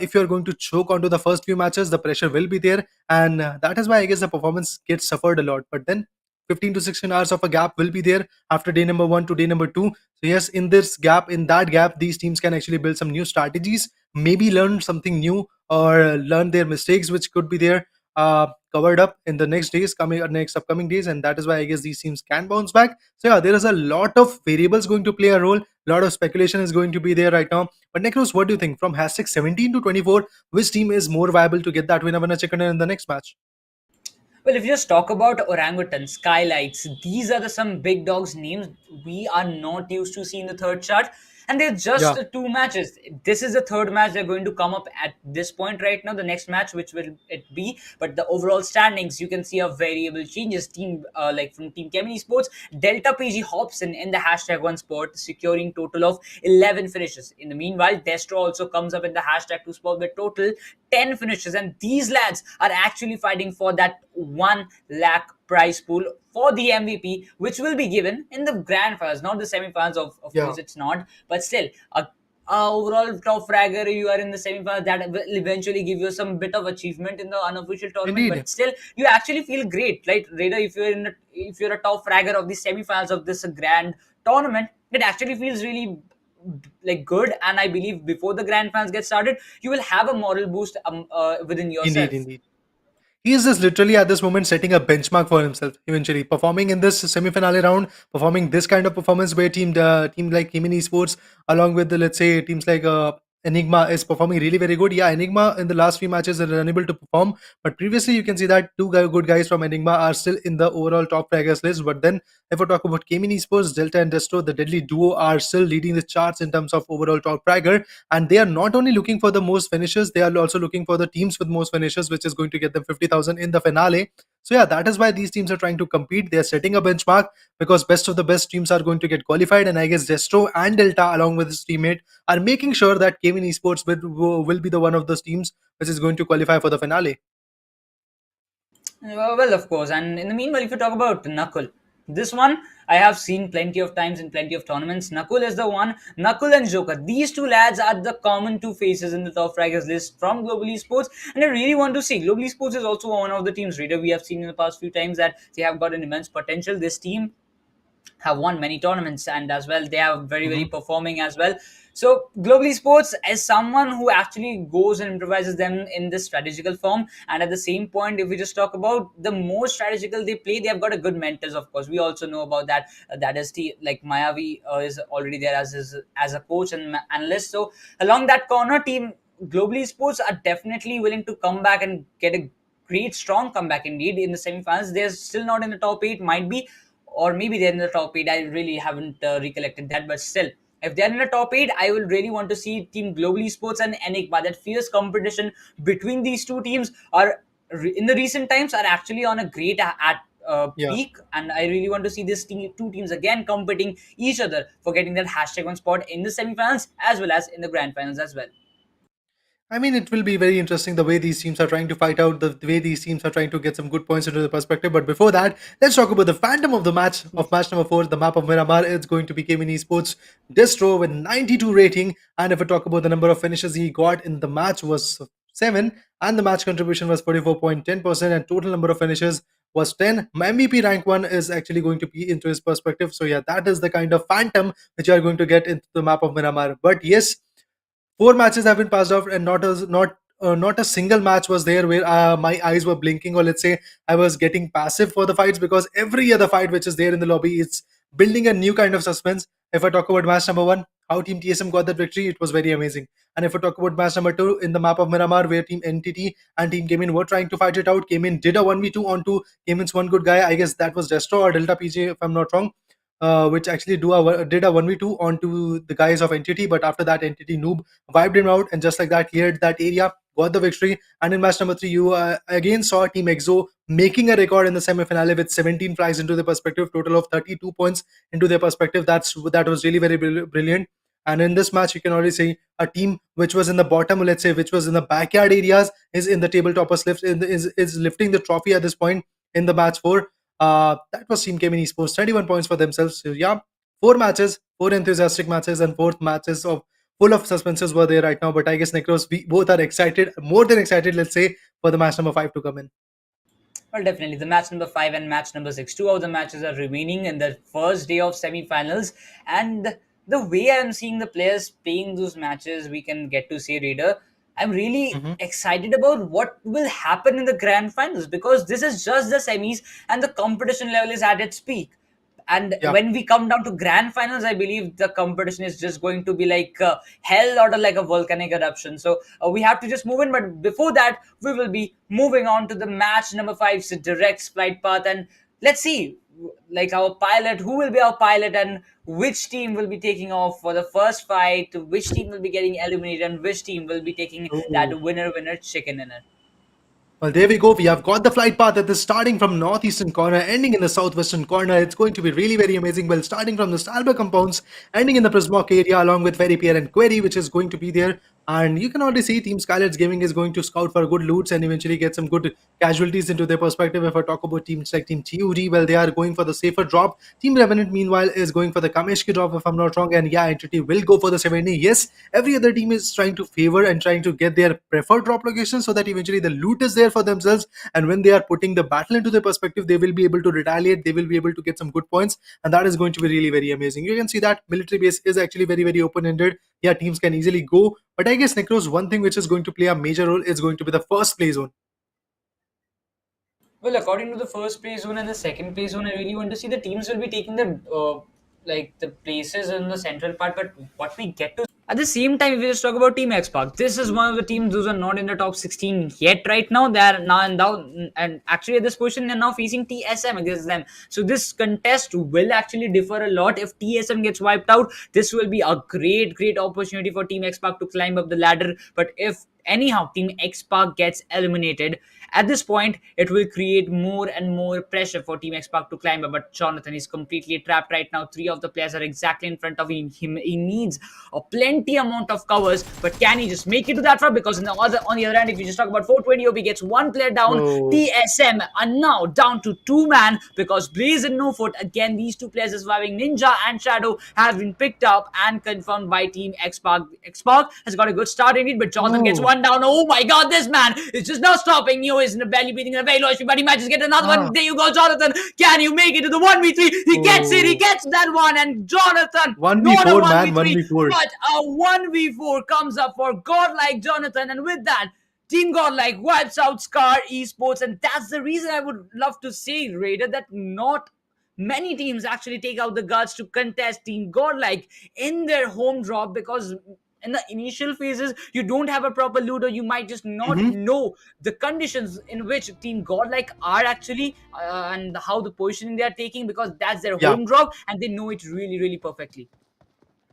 if you're going to choke onto the first few matches, the pressure will be there, and that is why I guess the performance gets suffered a lot. But then 15 to 16 hours of a gap will be there after day number 1 to day number 2. So yes, in that gap, these teams can actually build some new strategies, maybe learn something new, or learn their mistakes which could be there, covered up in the next days, coming next upcoming days. And that is why I guess these teams can bounce back. So yeah, there is a lot of variables going to play a role, a lot of speculation is going to be there right now. But Necros, what do you think, from hashtag 17 to 24, which team is more viable to get that winner chicken in the next match? Well, if you just talk about Orangutan, Skylights, these are the some big dogs names we are not used to seeing in the third chart. And they're just Yeah, two matches. This is the third match they're going to come up at this point right now. The next match, which will it be? But the overall standings, you can see a variable changes. Team like from Team Kemini Sports, Delta PG Hobson in the hashtag one spot, securing total of 11 finishes. In the meanwhile, Destro also comes up in the hashtag two spot with total 10 finishes. And these lads are actually fighting for that 1 lakh prize pool for the MVP, which will be given in the grand finals, not the semi-finals. Of yeah, course, it's not, but still, a overall top fragger, you are in the semi-finals. That will eventually give you some bit of achievement in the unofficial tournament. indeed. But still, you actually feel great, right? Raider, if you're a top fragger of the semi-finals of this grand tournament, it actually feels really like good. And I believe before the grand finals get started, you will have a moral boost within Indeed, yourself. indeed. He is just literally at this moment setting a benchmark for himself. Eventually, performing in this semi-finale round, performing this kind of performance where team like Kimin Esports, along with the, let's say, teams like Enigma is performing really very good. Yeah, Enigma in the last few matches are unable to perform, but previously you can see that good guys from Enigma are still in the overall top fraggers list. But then, if we talk about Kimin Esports, Delta and Destro, the deadly duo are still leading the charts in terms of overall top fragger, and they are not only looking for the most finishes, they are also looking for the teams with most finishes, which is going to get them 50,000 in the finale. So yeah, that is why these teams are trying to compete. They are setting a benchmark, because best of the best teams are going to get qualified, and I guess Destro and Delta, along with his teammate, are making sure that Kevin Esports will be the one of those teams which is going to qualify for the finale. Well, of course. And in the meanwhile, if you talk about Knuckle, this one I have seen plenty of times in plenty of tournaments. Knuckle is the one. Knuckle and Joker. These two lads are the common two faces in the top fraggers list from Global Esports. And I really want to see. Global Esports is also one of the teams, Reader, we have seen in the past few times that they have got an immense potential. This team have won many tournaments, and as well they are very Mhm. performing as well. So globally sports, as someone who actually goes and improvises them in this strategical form, and at the same point, if we just talk about the more strategical they play, they have got a good mentors. Of course, we also know about that. That is the like Mayavi is already there as a coach and analyst. So along that corner team, globally sports are definitely willing to come back and get a great strong comeback indeed in the semifinals. They're still not in the top 8, might be, or maybe they're in the top 8. I really haven't recollected that, but still, If they're in the top 8, I will really want to see Team Global Esports and Enigma. That fierce competition between these two teams are in the recent times are actually on a great at Yeah. peak, and I really want to see this two teams again competing each other for getting that #1 spot in the semifinals as well as in the grand finals as well. I mean, it will be very interesting the way these teams are trying to fight out, the way these teams are trying to get some good points into the perspective. But before that, let's talk about the phantom of the match of match number 4, the map of Miramar. It's going to be Cayman Esports Distro with 92 rating. And if I talk about the number of finishes he got in the match was 7, and the match contribution was 44.10%, and total number of finishes was 10. My MVP rank 1 is actually going to be into his perspective. So yeah, that is the kind of phantom which you are going to get into the map of Miramar. But yes, 4 matches have been passed off, and not a single match was there where my eyes were blinking, or let's say I was getting passive for the fights, because every other fight which is there in the lobby is building a new kind of suspense. If I talk about match number 1, how Team TSM got that victory, it was very amazing. And if I talk about match number 2 in the map of Miramar, where Team NTT and Team Cayman were trying to fight it out, Cayman did a 1v2 onto Cayman's one good guy. I guess that was Destro or Delta PJ, if I'm not wrong, which actually did a 1v2 onto the guys of Entity. But after that, Entity noob wiped him out, and just like that, cleared that area, got the victory. And in match number 3, you again saw Team EXO making a record in the semi-finale with 17 flags into the perspective, total of 32 points into their perspective. That was really very brilliant. And in this match, you can already say a team which was in the bottom, let's say, which was in the backyard areas, is in the tabletopper slips, is lifting the trophy at this point in the match 4. That was Team Cayman Esports, 31 points for themselves. So yeah, 4 matches, 4 enthusiastic matches, and 4 matches of full of suspenses were there right now. But I guess Necros, we both are excited, more than excited, let's say, for the match number 5 to come in. Well, definitely. The match number 5 and match number 6. Two of the matches are remaining in the first day of semi-finals. And the way I'm seeing the players playing those matches, we can get to say, Raider, I'm really Mhm. excited about what will happen in the grand finals, because this is just the semis and the competition level is at its peak. And Yeah. when we come down to grand finals, I believe the competition is just going to be like hell or like a volcanic eruption. So we have to just move in. But before that, we will be moving on to the match number 5's direct flight path. And let's see, like, our pilot, who will be our pilot, and which team will be taking off for the first fight, which team will be getting eliminated, and which team will be taking that Oh. winner chicken dinner. Well, there we go. We have got the flight path that is starting from northeastern corner, ending in the southwestern corner. It's going to be really very amazing. Well, starting from the Stalber compounds, ending in the Prismok area, along with Veripier and Query, which is going to be there. And you can already see Team Skylights Gaming is going to scout for good loots and eventually get some good casualties into their perspective. If I talk about teams like Team TUD, well, they are going for the safer drop. Team Revenant, meanwhile, is going for the Kameshki drop, if I'm not wrong. And yeah, Entity will go for the 70. Yes, every other team is trying to favor and trying to get their preferred drop location so that eventually the loot is there for themselves. And when they are putting the battle into their perspective, they will be able to retaliate. They will be able to get some good points. And that is going to be really very amazing. You can see that military base is actually very, very open-ended. Yeah, teams can easily go. But I guess, Necros, one thing which is going to play a major role is going to be the first play zone. Well, according to the first play zone and the second play zone, I really want to see the teams will be taking the like the places in the central part. But what we get to at the same time, if we just talk about Team X Park, this is one of the teams those are not in the top 16 yet. Right now, they are now and actually at this position they're now facing TSM against them. So this contest will actually differ a lot. If TSM gets wiped out, this will be a great opportunity for Team X Park to climb up the ladder. But if anyhow Team X Park gets eliminated, at this point, it will create more and more pressure for Team X Park to climb up. But Jonathan is completely trapped right now. 3 of the players are exactly in front of him. He needs a plenty amount of covers, but can he just make it to that far? Because on the other hand, if you just talk about 420 OB gets 1 player down, Oh. TSM are now down to 2 man because Blaze and No Foot, again, these 2 players surviving Ninja and Shadow have been picked up and confirmed by Team X Park. X Park has got a good start in it, but Jonathan gets Oh. 1 down. Oh my god, this man is just not stopping. You is in the belly breathing in a very low HP, but he manages to get another Ah. one. There you go, Jonathan. Can you make it to the 1v3? He gets it. He Oh. gets that one. And Jonathan, not a 1v4, man, 1v3, 1v4. but a 1v4 comes up for godlike Jonathan. And with that, Team Godlike wipes out Scar Esports. And that's the reason I would love to say, Raider, that not many teams actually take out the guts to contest Team Godlike in their home drop, because in the initial phases you don't have a proper loot, or you might just not Mhm. know the conditions in which Team Godlike are actually and how the positioning they are taking, because that's their Yeah. home drop and they know it really perfectly.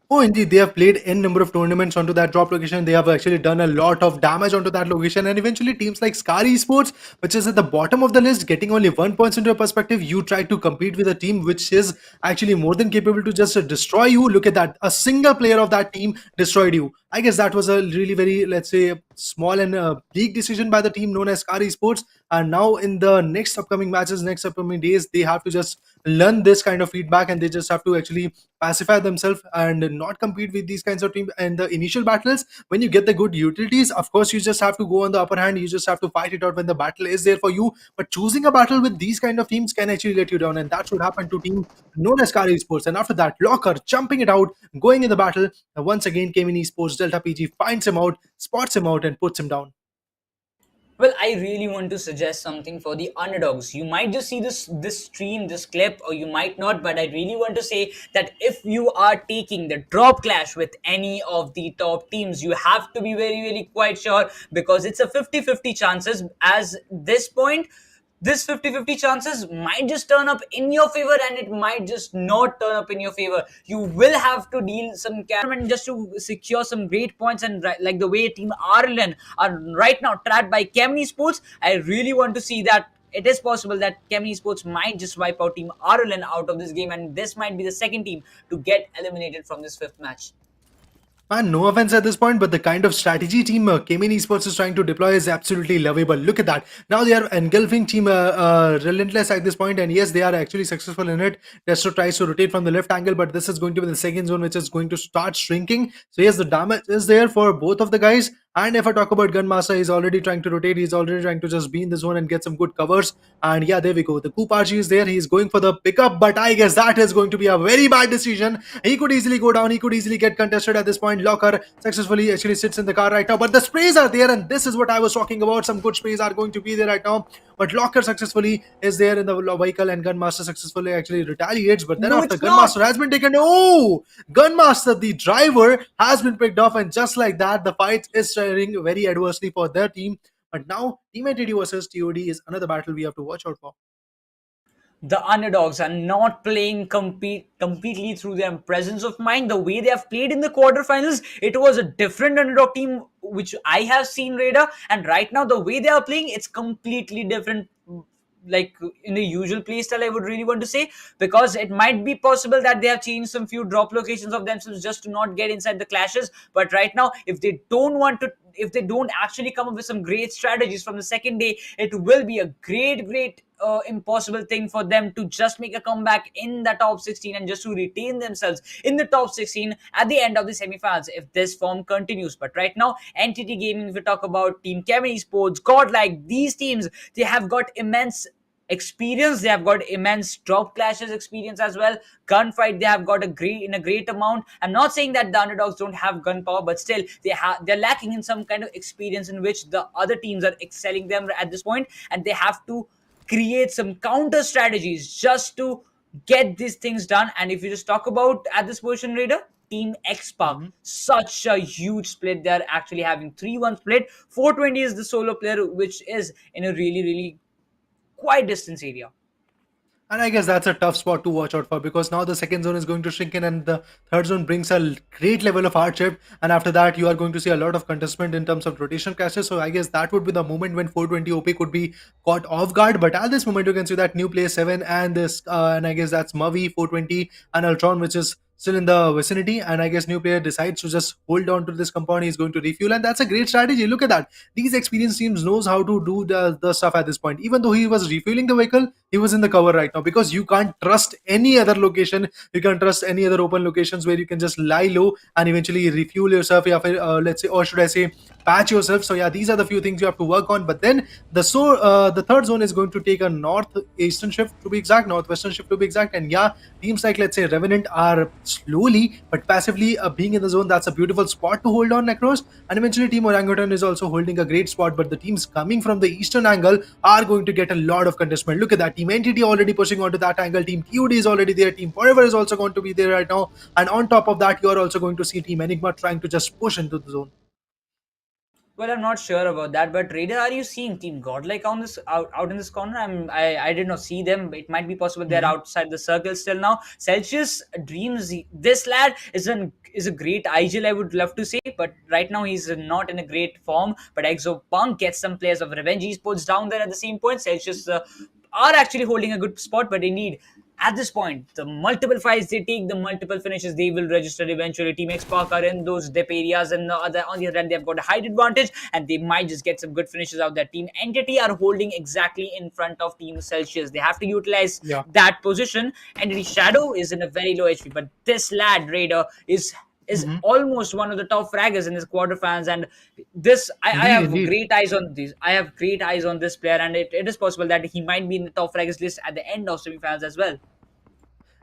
Oh, indeed, they have played n number of tournaments onto that drop location. They have actually done a lot of damage onto that location, and eventually teams like SouL Esports, which is at the bottom of the list, getting only 1 points into a perspective. You try to compete with a team which is actually more than capable to just destroy you. Look at that, a single player of that team destroyed you. I guess that was a really very, let's say, small and big decision by the team known as SouL Esports. And now in the next upcoming matches, next upcoming days, they have to just learn this kind of feedback, and they just have to actually pacify themselves and not compete with these kinds of teams. And the initial battles, when you get the good utilities, of course you just have to go on the upper hand, you just have to fight it out when the battle is there for you. But choosing a battle with these kind of teams can actually let you down, and that should happen to team known as SouL Esports. And after that, Locker jumping it out, going in the battle, and once again came in Esports. Delta PG finds him out, spots him out, and puts him down. Well, I really want to suggest something for the underdogs. You might just see this stream, this clip, or you might not, but I really want to say that if you are taking the drop clash with any of the top teams, you have to be very, very quite sure, because it's a 50-50 chances as this point. This 50-50 chances might just turn up in your favor, and it might just not turn up in your favor. You will have to deal some carry just to secure some great points. And like the way team Ireland are right now trapped by Kemny Sports, I really want to see that it is possible that Kemny Sports might just wipe out team Ireland out of this game, and this might be the second team to get eliminated from this fifth match. Man, no offense at this point, but the kind of strategy team Cayman Esports is trying to deploy is absolutely lovable. Look at that. Now they are engulfing team Relentless at this point, and yes, they are actually successful in it. Destro tries to rotate from the left angle, but this is going to be the second zone, which is going to start shrinking. So yes, the damage is there for both of the guys. And if I talk about Gunmaster, he's already trying to rotate. He's already trying to just be in the zone and get some good covers. And yeah, there we go. The Coop RG is there. He's going for the pickup, but I guess that is going to be a very bad decision. He could easily go down. He could easily get contested at this point. Locker successfully actually sits in the car right now, but the sprays are there, and this is what I was talking about. Some good sprays are going to be there right now. But Locker successfully is there in the vehicle, and Gunmaster successfully actually retaliates. But then No, after it's not. Gunmaster has been taken, oh, Gunmaster, the driver, has been picked off, and just like that, the fight is turning very adversely for their team. But now, Team Entity versus TOD is another battle we have to watch out for. The underdogs are not playing completely through their presence of mind. The way they have played in the quarterfinals, it was a different underdog team which I have seen, Raider. And right now, the way they are playing, it's completely different. Like in the usual playstyle, I would really want to say, because it might be possible that they have changed some few drop locations of themselves just to not get inside the clashes. But right now, if they don't actually come up with some great strategies from the second day, it will be a great impossible thing for them to just make a comeback in the top 16 and just to retain themselves in the top 16 at the end of the semifinals if this form continues. But right now, Entity Gaming, if we talk about Team Kevin Esports, GodL, these teams, they have got immense experience. They have got immense drop clashes experience as well. Gunfight, they have got a great amount. I'm not saying that the underdogs don't have gunpowder, but still they're lacking in some kind of experience in which the other teams are excelling them at this point, and they have to create some counter strategies just to get these things done. And if you just talk about at this position, Raider, Team Xpark, such a huge split. They're actually having 3-1 split. 420 is the solo player, which is in a really quite distance area. And I guess that's a tough spot to watch out for, because now the second zone is going to shrink in, and the third zone brings a great level of hardship. And after that, you are going to see a lot of contestment in terms of rotation clashes. So I guess that would be the moment when 420 OP could be caught off guard. But at this moment, you can see that new player 7 and this, and I guess that's Mavi, 420, and Ultron, which is still in the vicinity. And I guess new player decides to just hold on to this compound. He's going to refuel, and that's a great strategy. Look at that. These experienced teams knows how to do the stuff at this point. Even though he was refueling the vehicle, he was in the cover right now, because you can't trust any other location. You can't trust any other open locations where you can just lie low and eventually refuel yourself, let's say, or should I say, patch yourself. So yeah, these are the few things you have to work on. But then the third zone is going to take a northeastern shift to be exact, northwestern shift to be exact. And yeah, teams like, let's say, Revenant are slowly but passively being in the zone. That's a beautiful spot to hold on across. And eventually Team Orangutan is also holding a great spot, but the teams coming from the eastern angle are going to get a lot of contestment. Look at that. Team Entity already pushing onto that angle. Team TOD is already there. Team Forever is also going to be there right now. And on top of that, you are also going to see Team Enigma trying to just push into the zone. Well, I'm not sure about that, but Raider, are you seeing Team Godlike on this out in this corner? I did not see them. It might be possible they're Mhm. outside the circle still now. Celsius dreams. This lad is a great IGL, I would love to say, but right now he's not in a great form. But Exo Punk gets some players of Revenge Esports down there at the same point. Celsius are actually holding a good spot, but indeed at this point, the multiple fights they take, the multiple finishes they will register eventually. Team X Park are in those dip areas, and on the other hand, they've got a height advantage, and they might just get some good finishes out there. Team Entity are holding exactly in front of Team Celsius. They have to utilize Yeah. that position. Entity Shadow is in a very low HP, but this lad Raider is Mhm. almost one of the top fraggers in his quarterfinals, and this I Indeed, have indeed. great eyes on this. I have great eyes on this player, and it is possible that he might be in the top fraggers list at the end of semifinals as well.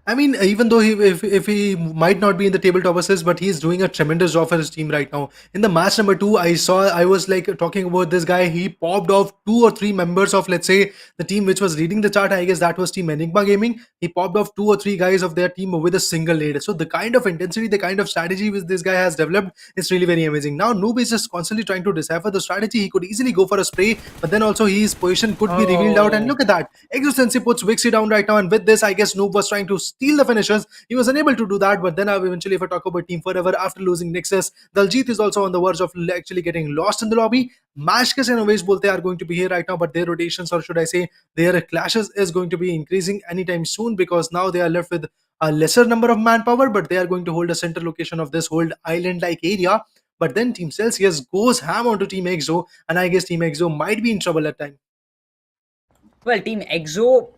I mean, even though if he might not be in the tabletop assist, but he's doing a tremendous job for his team right now. In the match number two, I was like talking about this guy. He popped off two or three members of, let's say, the team which was leading the chart. I guess that was Team Enigma Gaming. He popped off two or three guys of their team with a single lead. So the kind of intensity, the kind of strategy which this guy has developed is really very amazing. Now Noob is just constantly trying to decipher the strategy. He could easily go for a spray, but then also his position could be revealed out. And Oh, look at that. Exo Sensei puts Wixie down right now, and with this, I guess Noob was trying to steal the finishes. He was unable to do that, but then eventually, if I talk about Team Forever, after losing Nexus, Daljit is also on the verge of actually getting lost in the lobby. Mashkas and Ovesh Bolte are going to be here right now, but their rotations, or should I say, their clashes, is going to be increasing anytime soon because now they are left with a lesser number of manpower, but they are going to hold a center location of this whole island-like area. But then Team Celsius goes ham onto Team Exo, and I guess Team Exo might be in trouble at time. well, Team Exo,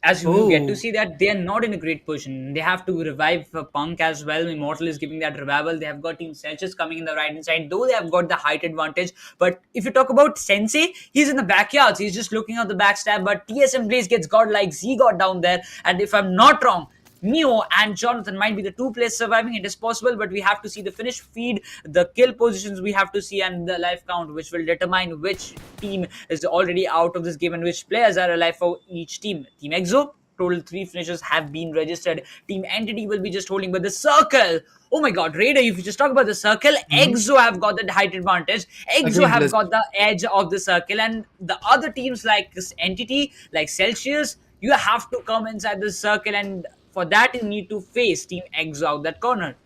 as you get to Oh, see that they are not in a great position. They have to revive Punk as well. Immortal is giving that revival. They have got Team Celsius coming in the right hand side, though they have got the height advantage. But if you talk about Sensei, he's in the backyards. He's just looking at the backstab. But TSM Blaze gets godlike. Z got down there. And if I'm not wrong, Neo and Jonathan might be the two players surviving. It is possible, but we have to see the finish feed, the kill positions we have to see, and the life count, which will determine which team is already out of this game and which players are alive for each team. Team Exo, total 3 finishes have been registered. Team Entity will be just holding, but the circle. Oh my god, Raider, if you just talk about the circle, mhm. Exo have got the height advantage. Exo Again, have Blizz. got the edge of the circle, and the other teams like this Entity, like Celsius, you have to come inside the circle, and for that you need to face Team Exo out that corner.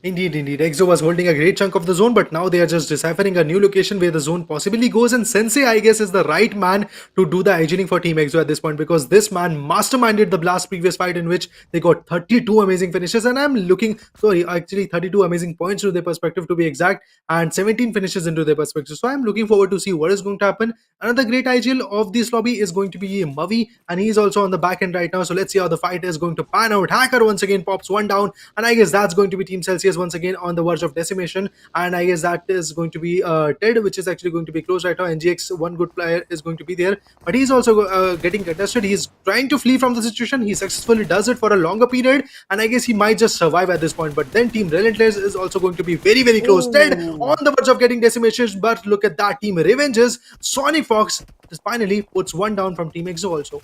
Indeed, indeed. Exo was holding a great chunk of the zone, but now they are just deciphering a new location where the zone possibly goes. And Sensei, I guess, is the right man to do the hygienic for Team Exo at this point because this man masterminded the Blast previous fight in which they got 32 amazing finishes. And I'm looking, sorry, actually 32 amazing points to their perspective to be exact, and 17 finishes into their perspective. So I'm looking forward to see what is going to happen. Another great IGL of this lobby is going to be Mavi, and he's also on the back end right now. So let's see how the fight is going to pan out. Hacker once again pops one down, and I guess that's going to be Team Celsius once again on the verge of decimation. And I guess that is going to be Ted, which is actually going to be close right now. NGX, one good player, is going to be there, but he's also getting contested. He's trying to flee from the situation. He successfully does it for a longer period, and I guess he might just survive at this point. But then Team Relentless is also going to be very, very close. Ted on Ooh. the verge of getting decimation, but look at that. Team Revenges, Sonic Fox just finally puts one down from Team Exo also.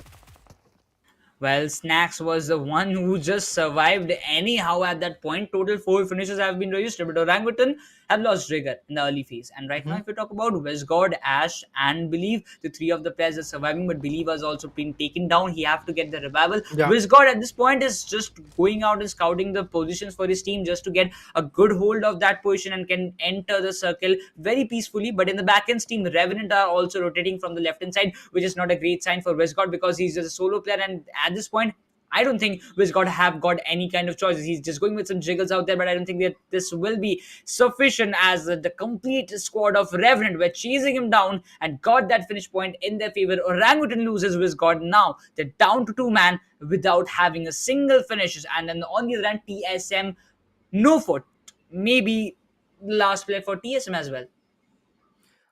Well, Snax was the one who just survived anyhow at that point. Total 4 finishes have been registered, but Orangutan have lost Trigger in the early phase. And right now, Mhm. if we talk about Westgod, Ash, and Believe, the 3 of the players are surviving, but Believe has also been taken down. He have to get the revival. Yeah. Westgod at this point is just going out and scouting the positions for his team just to get a good hold of that position and can enter the circle very peacefully. But in the back end, team Revenant are also rotating from the left hand side, which is not a great sign for Westgod because he's just a solo player, and at this point I don't think Wizgod have got any kind of choices. He's just going with some jiggles out there, but I don't think that this will be sufficient as the complete squad of Revenant were chasing him down and got that finish point in their favor. Orangutan loses Wizgod now. They're down to 2 man without having a single finish. And then on the other hand, TSM, no foot. Maybe last play for TSM as well.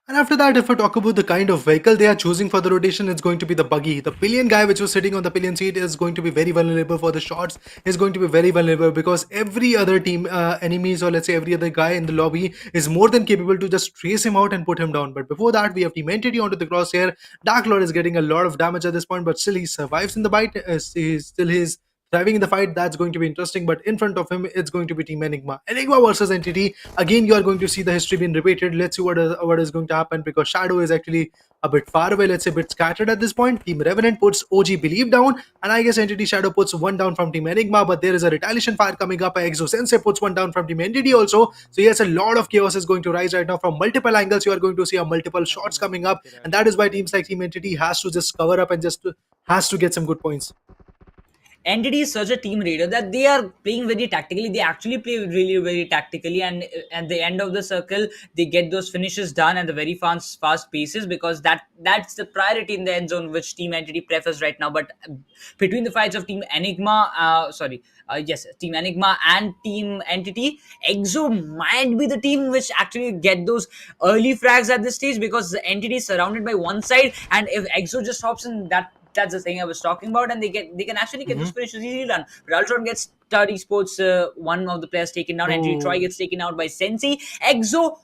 And after that, if I talk about the kind of vehicle they are choosing for the rotation, it's going to be the buggy. The pillion guy which was sitting on the pillion seat is going to be very vulnerable for the shots. Is going to be very vulnerable because every other team enemies, or let's say every other guy in the lobby, is more than capable to just trace him out and put him down. But before that, we have Team Entity onto the crosshair. Dark Lord is getting a lot of damage at this point, but still he survives in the bite. Still his thriving in the fight, that's going to be interesting. But in front of him, it's going to be Team Enigma. Enigma versus Entity. Again, you are going to see the history being repeated. Let's see what is going to happen, because Shadow is actually a bit far away, let's say a bit scattered at this point. Team Revenant puts OG Believe down, and I guess Entity Shadow puts one down from Team Enigma, but there is a retaliation fire coming up. Exo Sensei puts one down from Team Entity also. So yes, a lot of chaos is going to rise right now from multiple angles. You are going to see a multiple shots coming up, and that is why teams like Team Entity has to just cover up and just has to get some good points. Entity is such a team raider that they are playing very tactically. They actually play really very tactically, and at the end of the circle, they get those finishes done at the very fast paces, because that's the priority in the end zone, which Team Entity prefers right now. But between the fights of Team Enigma, Team Enigma and Team Entity, Exo might be the team which actually get those early frags at this stage, because the Entity is surrounded by one side, and if Exo just hops in, that's the thing I was talking about, and they can actually get this finish easily done. But Ultron gets Esports, one of the players taken down, and Troy gets taken out by Sensei. Exo,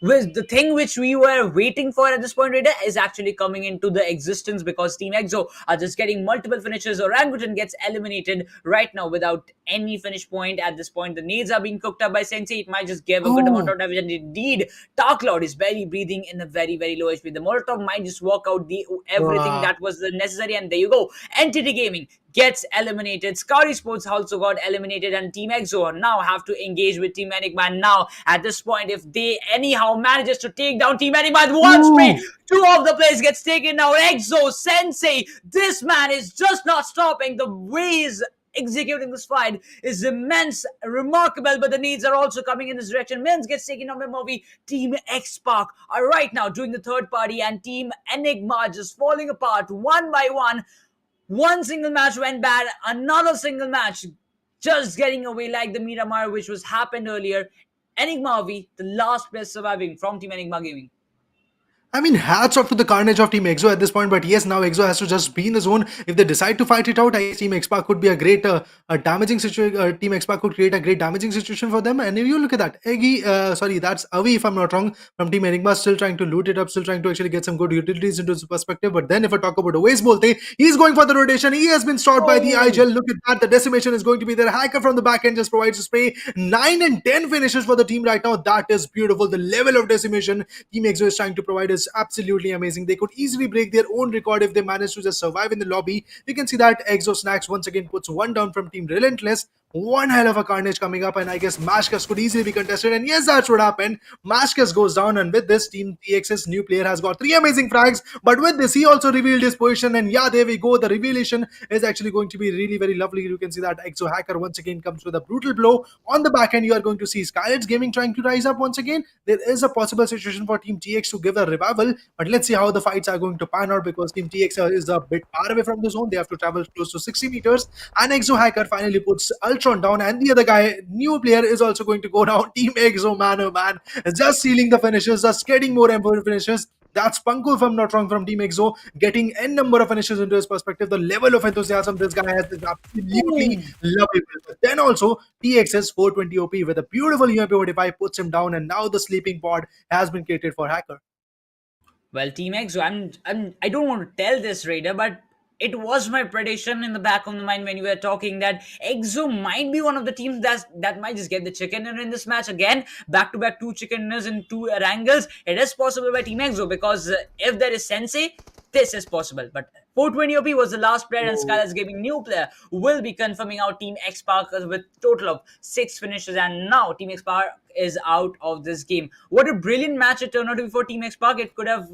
with the thing which we were waiting for at this point, Raider, is actually coming into the existence, because Team Exo are just getting multiple finishes. Orangutan gets eliminated right now without any finish point at this point. The nades are being cooked up by Sensei. It might just give a good amount of damage, and indeed, Dark Lord is barely breathing in a very, very low HP. The Molotov might just walk out everything that was necessary, and there you go. Entity Gaming gets eliminated. Scary Sports also got eliminated, and Team Exo now have to engage with Team Enigma. And now, at this point, if they anyhow manages to take down Team Enigma with one spray, two of the players gets taken down. Exo Sensei, this man is just not stopping. The way he's executing this fight is immense, remarkable, but the needs are also coming in this direction. Mins gets taken down by Moby. Team X-Spark are right now doing the third party, and Team Enigma just falling apart one by one. One single match went bad, another single match just getting away, like the Miramar which was happened earlier. Enigma V, the last player surviving from Team Enigma Gaming. I mean, hats off to the carnage of Team Exo at this point, but yes, now Exo has to just be in the zone. If they decide to fight it out, I guess Team X-Pac could be a great damaging situation. Team X-Pac could create a great damaging situation for them. And if you look at that, that's Avi, if I'm not wrong, from Team Enigma, still trying to loot it up, still trying to actually get some good utilities into his perspective. But then if I talk about Oasis Bolte, he's going for the rotation. He has been stopped by the IGL. Look at that. The decimation is going to be there. Hacker from the back end just provides a spray. 9 and 10 finishes for the team right now. That is beautiful. The level of decimation Team Exo is trying to provide is absolutely amazing. They could easily break their own record if they manage to just survive in the lobby. You can see that Exo Snax once again puts one down from Team Relentless. One hell of a carnage coming up, and I guess Mashkas could easily be contested. And yes, that's what happened. Mashkas goes down, and with this, Team TX's new player has got 3 amazing frags. But with this, he also revealed his position, and yeah, there we go. The revelation is actually going to be really very lovely. You can see that Exo Hacker once again comes with a brutal blow. On the back end, you are going to see Skylights Gaming trying to rise up once again. There is a possible situation for Team TX to give a revival, but let's see how the fights are going to pan out, because Team TX is a bit far away from the zone. They have to travel close to 60 meters, and Exo Hacker finally puts Ultron down, and the other guy, new player, is also going to go down. Team Exo, man, oh man, just sealing the finishes, just getting more and more finishes. That's Panko, if I'm not wrong, from Team Exo, getting n number of finishes into his perspective. The level of enthusiasm this guy has is absolutely lovable. But then also, TX's 420 OP with a beautiful UMP 45 puts him down, and now the sleeping pod has been created for Hacker. Well, Team Exo, I don't want to tell this, Raider, but it was my prediction in the back of the mind when you were talking that Exo might be one of the teams that might just get the chicken dinner in this match again. Back-to-back 2 chicken dinners in 2 Wrangles. It is possible by Team Exo, because if there is Sensei, this is possible. But 420 OP was the last player, and Skylar's Gaming new player will be confirming out Team X-Park with total of 6 finishes, and now Team X-Park is out of this game. What a brilliant match it turned out to be for Team X-Park. It could have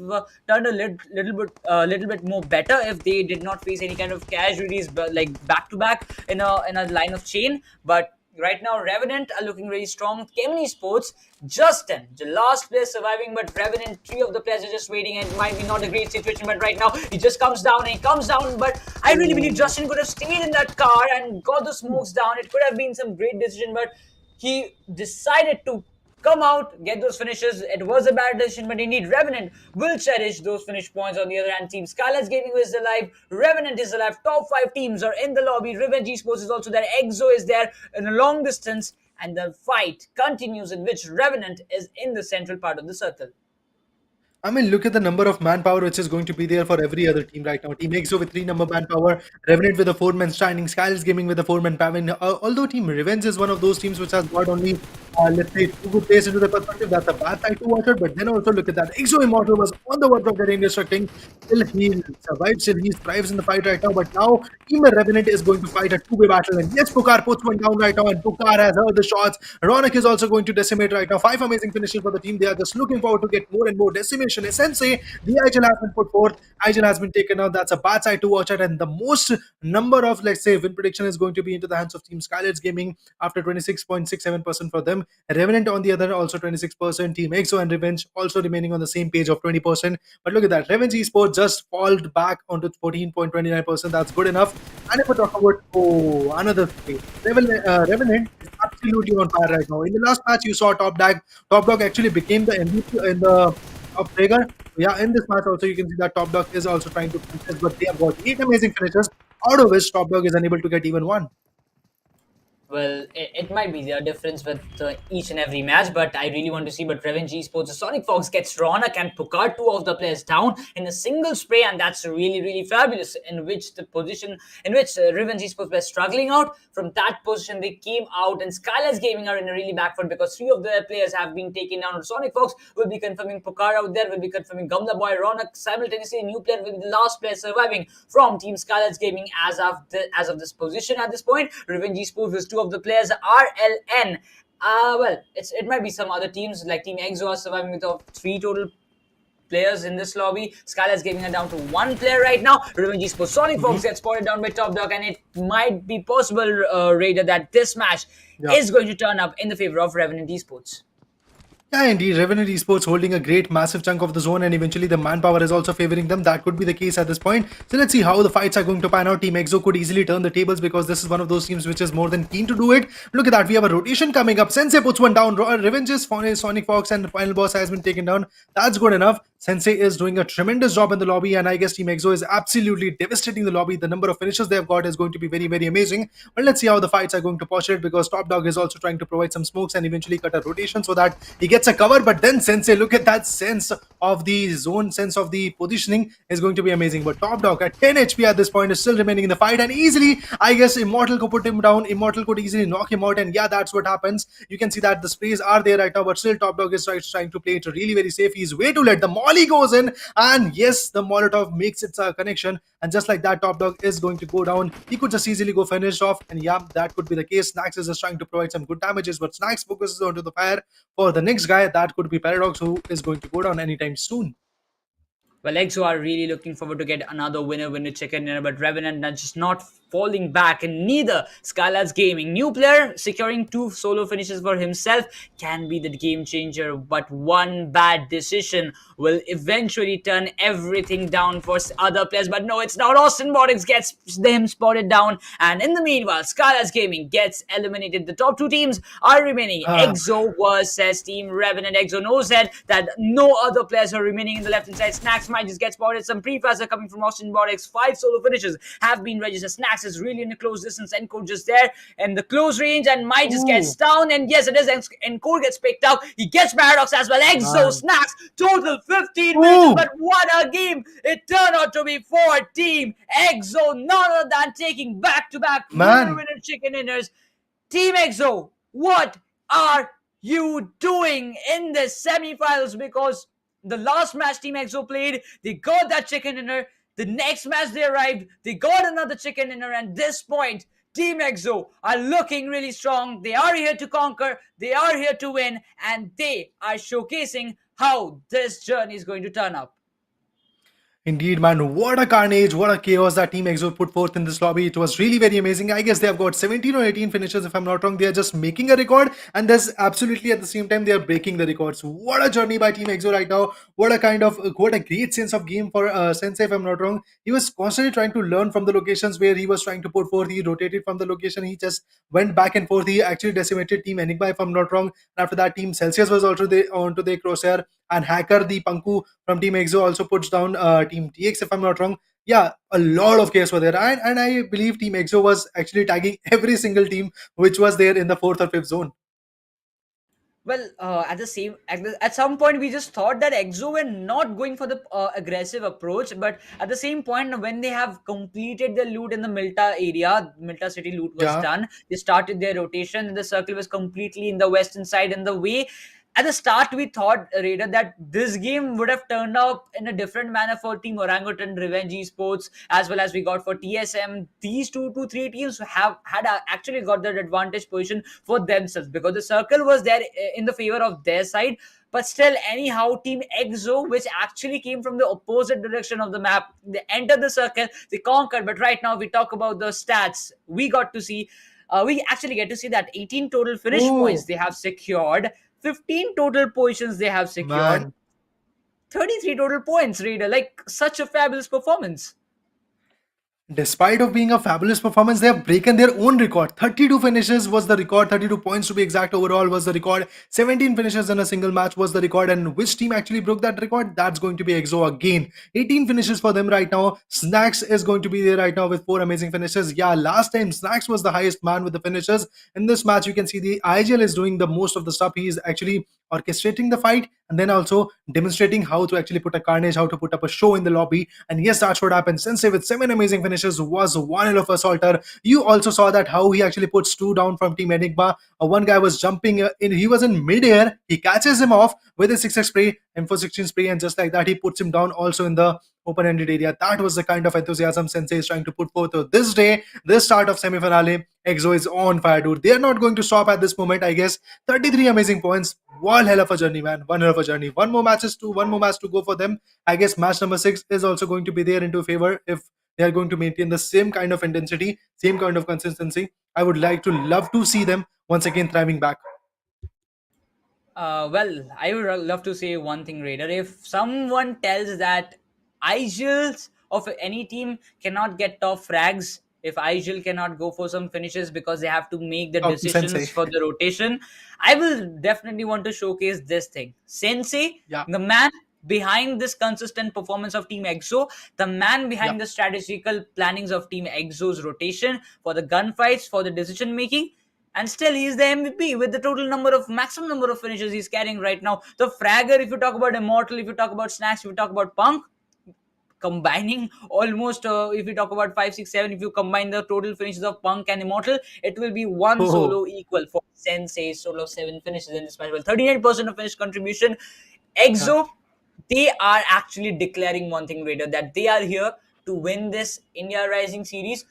turned a little bit more better if they did not face any kind of casualties, like back-to-back in a line of chain. But right now, Revenant are looking really strong. Kemini Sports, Justin, the last player surviving, but Revenant, 3 of the players are just waiting, and it might be not a great situation, but right now, he just comes down, and he comes down, but I really believe Justin could have stayed in that car and got the smokes down. It could have been some great decision, but he decided to come out, get those finishes. It was a bad decision, but indeed, Revenant will cherish those finish points. On the other hand, Team Skylights Gaming is alive, Revenant is alive, top 5 teams are in the lobby, Revenge Esports is also there, Exo is there in a long distance, and the fight continues in which Revenant is in the central part of the circle. I mean, look at the number of manpower which is going to be there for every other team right now. Team EXO with 3 number manpower, Revenant with a 4-man standing, Skiles Gaming with a 4-man pavilion. Although Team Revenge is one of those teams which has got only, let's say, 2 good players into the perspective, that's a bad side to watch it. But then also look at that. EXO Immortal was on the verge of getting destructing. Still he survives, still he thrives in the fight right now. But now Team Revenant is going to fight a 2-way battle. And yes, Pukar puts one down right now, and Pukar has heard the shots. Ronak is also going to decimate right now. 5 amazing finishes for the team. They are just looking forward to get more and more decimation. Sensei, the Igel has been put forth. Igel has been taken out. That's a bad side to watch at. And the most number of, let's say, win prediction is going to be into the hands of Team Skylights Gaming after 26.67% for them. Revenant on the other, also 26%. Team EXO and Revenge also remaining on the same page of 20%. But look at that. Revenge Esports just falled back onto 14.29%. That's good enough. And if we talk about, another thing, Revenant is absolutely on fire right now. In the last match, you saw Top Dog actually became the MVP in the top trigger. Yeah, in this match also you can see that Top Dog is also trying to contest, but they have got 8 amazing finishes, out of which Top Dog is unable to get even one. Well, it might be the difference with each and every match, but I really want to see. But Revenge Esports, Sonic Fox gets Ronak and Pukar, 2 of the players down in a single spray, and that's really, really fabulous. In which the position in which Revenge Esports were struggling out, from that position they came out, and Skylar's Gaming are in a really back foot because 3 of their players have been taken down. Sonic Fox will be confirming Pukar out there, will be confirming Gamla Boy, Ronak, simultaneously a new player will be the last player surviving from Team Skylar's Gaming as of this position at this point. Revenge Esports with 2 of the players RLN. Well, it might be some other teams like Team EXO are surviving with 3 total players in this lobby. Skylar's Gaming are down to 1 player right now. Revenge Esports Sonic Fox gets spotted down by Top Dog, and it might be possible, Raider, that this match is going to turn up in the favor of Revenant Esports. Yeah, indeed. Revenant Esports holding a great massive chunk of the zone, and eventually the manpower is also favoring them. That could be the case at this point. So let's see how the fights are going to pan out. Team EXO could easily turn the tables because this is one of those teams which is more than keen to do it. Look at that. We have a rotation coming up. Sensei puts one down. Revenge's Sonic Fox and the final boss has been taken down. That's good enough. Sensei is doing a tremendous job in the lobby, and I guess Team EXO is absolutely devastating the lobby. The number of finishes they have got is going to be very, very amazing. But let's see how the fights are going to posture it, because Top Dog is also trying to provide some smokes and eventually cut a rotation so that he gets a cover. But then Sensei, look at that sense of the zone, sense of the positioning is going to be amazing. But Top Dog at 10 HP at this point is still remaining in the fight, and easily, I guess, Immortal could put him down. Immortal could easily knock him out, and yeah, that's what happens. You can see that the sprays are there right now, but still Top Dog is trying to play it really very safe. He's way too late. The Molly goes in, and yes, the Molotov makes its connection, and just like that, Top Dog is going to go down. He could just easily go finish off, and yeah, that could be the case. Snax is just trying to provide some good damages, but Snax focuses onto the fire for the next guy. That could be Paradox, who is going to go down anytime soon. Well, EXO are really looking forward to get another winner chicken dinner, but Revenant are just not falling back, and neither Skylar's Gaming. New player securing 2 solo finishes for himself can be the game changer, but one bad decision will eventually turn everything down for other players. But no, it's not. Austin Bordix gets them spotted down, and in the meanwhile, Skylar's Gaming gets eliminated. The top 2 teams are remaining. EXO versus Team Revenant. EXO knows that no other players are remaining in the left-hand side. Snax might just get spotted. Some pre-fires are coming from Austin Bordix. 5 solo finishes have been registered. Snax is really in a close distance. Encore just there in the close range, and might just gets down. And yes, it is. Encore gets picked up. He gets Paradox as well. EXO, Snax, total 15 minutes. But what a game it turned out to be for Team EXO. None other than taking back-to-back winner chicken dinners. Team EXO, what are you doing in the semifinals? Because the last match Team EXO played, they got that chicken dinner. The next match they arrived, they got another chicken dinner. And this point, Team EXO are looking really strong. They are here to conquer. They are here to win. And they are showcasing how this journey is going to turn up. Indeed, man, what a carnage, what a chaos that Team EXO put forth in this lobby. It was really very amazing. I guess they have got 17 or 18 finishes, if I'm not wrong. They are just making a record, and there's absolutely at the same time they are breaking the records. What a journey by Team EXO right now. What a great sense of game for Sensei, if I'm not wrong. He was constantly trying to learn from the locations where he was trying to put forth. He rotated from the location. He just went back and forth. He actually decimated Team Enigma, if I'm not wrong. And after that, Team Celsius was also onto the crosshair. And Hacker, the Panku from Team EXO, also puts down Team TX, if I'm not wrong. Yeah, a lot of chaos were there. And I believe Team EXO was actually tagging every single team which was there in the 4th or 5th zone. Well, at some point, we just thought that Exo were not going for the aggressive approach, but at the same point, when they have completed the loot in the Milta area, Milta city loot was Yeah. done. They started their rotation, and the circle was completely in the western side. And the way at the start we thought, Raider, that this game would have turned out in a different manner for Team Orangutan, Revenge Esports, as well as we got for TSM. These two to three teams have had actually got that advantage position for themselves because the circle was there in the favor of their side. But still, anyhow, Team Exo, which actually came from the opposite direction of the map, they entered the circle, they conquered. But right now, we talk about the stats. We actually get to see that 18 total finish points Oh, they have secured, 15 total positions they have secured, man. 33 total points, Raider. Like, such a fabulous performance. Despite of being a fabulous performance, they have broken their own record. 32 finishes was the record, 32 points to be exact overall was the record. 17 finishes in a single match was the record. And which team actually broke that record? That's going to be EXO again. 18 finishes for them right now. Snax is going to be there right now with 4 amazing finishes. Yeah, last time Snax was the highest man with the finishes. In this match, you can see the IGL is doing the most of the stuff. He is actually orchestrating the fight and then also demonstrating how to actually put a carnage, how to put up a show in the lobby. And yes, that's what happened. Sensei with 7 amazing finishes was one hell of assaulter. You also saw that how he actually puts 2 down from Team Enigma. One guy was jumping in, he was in midair. He catches him off with a 6x spray, M416 spray, and just like that, he puts him down also in the open-ended area. That was the kind of enthusiasm Sensei is trying to put forth. So this day, this start of semi-finale, EXO is on fire, dude. They're not going to stop at this moment, I guess. 33 amazing points. One hell of a journey, man. One hell of a journey. One more match to go for them. I guess match number 6 is also going to be there into favor if they are going to maintain the same kind of intensity, same kind of consistency. I would love to see them once again thriving back. Well, I would love to say one thing, Raider. If someone tells that IGLs of any team cannot get top frags, if IGL cannot go for some finishes because they have to make the Talk to decisions Sensei. for the rotation, I will definitely want to showcase this thing. Sensei, Yeah, the man behind this consistent performance of Team EXO, the man yeah. behind the strategical plannings of Team EXO's rotation for the gunfights, for the decision making, and still he's the MVP with the total maximum number of finishes he's carrying right now. The fragger, if you talk about Immortal, if you talk about Snax, if you talk about Punk, combining almost if you talk about 5 6 7, if you combine the total finishes of Punk and Immortal, it will be one Oh, solo equal for Sensei solo 7 finishes in this match. Well, 39% of finish contribution. yeah. EXO, they are actually declaring one thing, Raider, that they are here to win this India Rising series,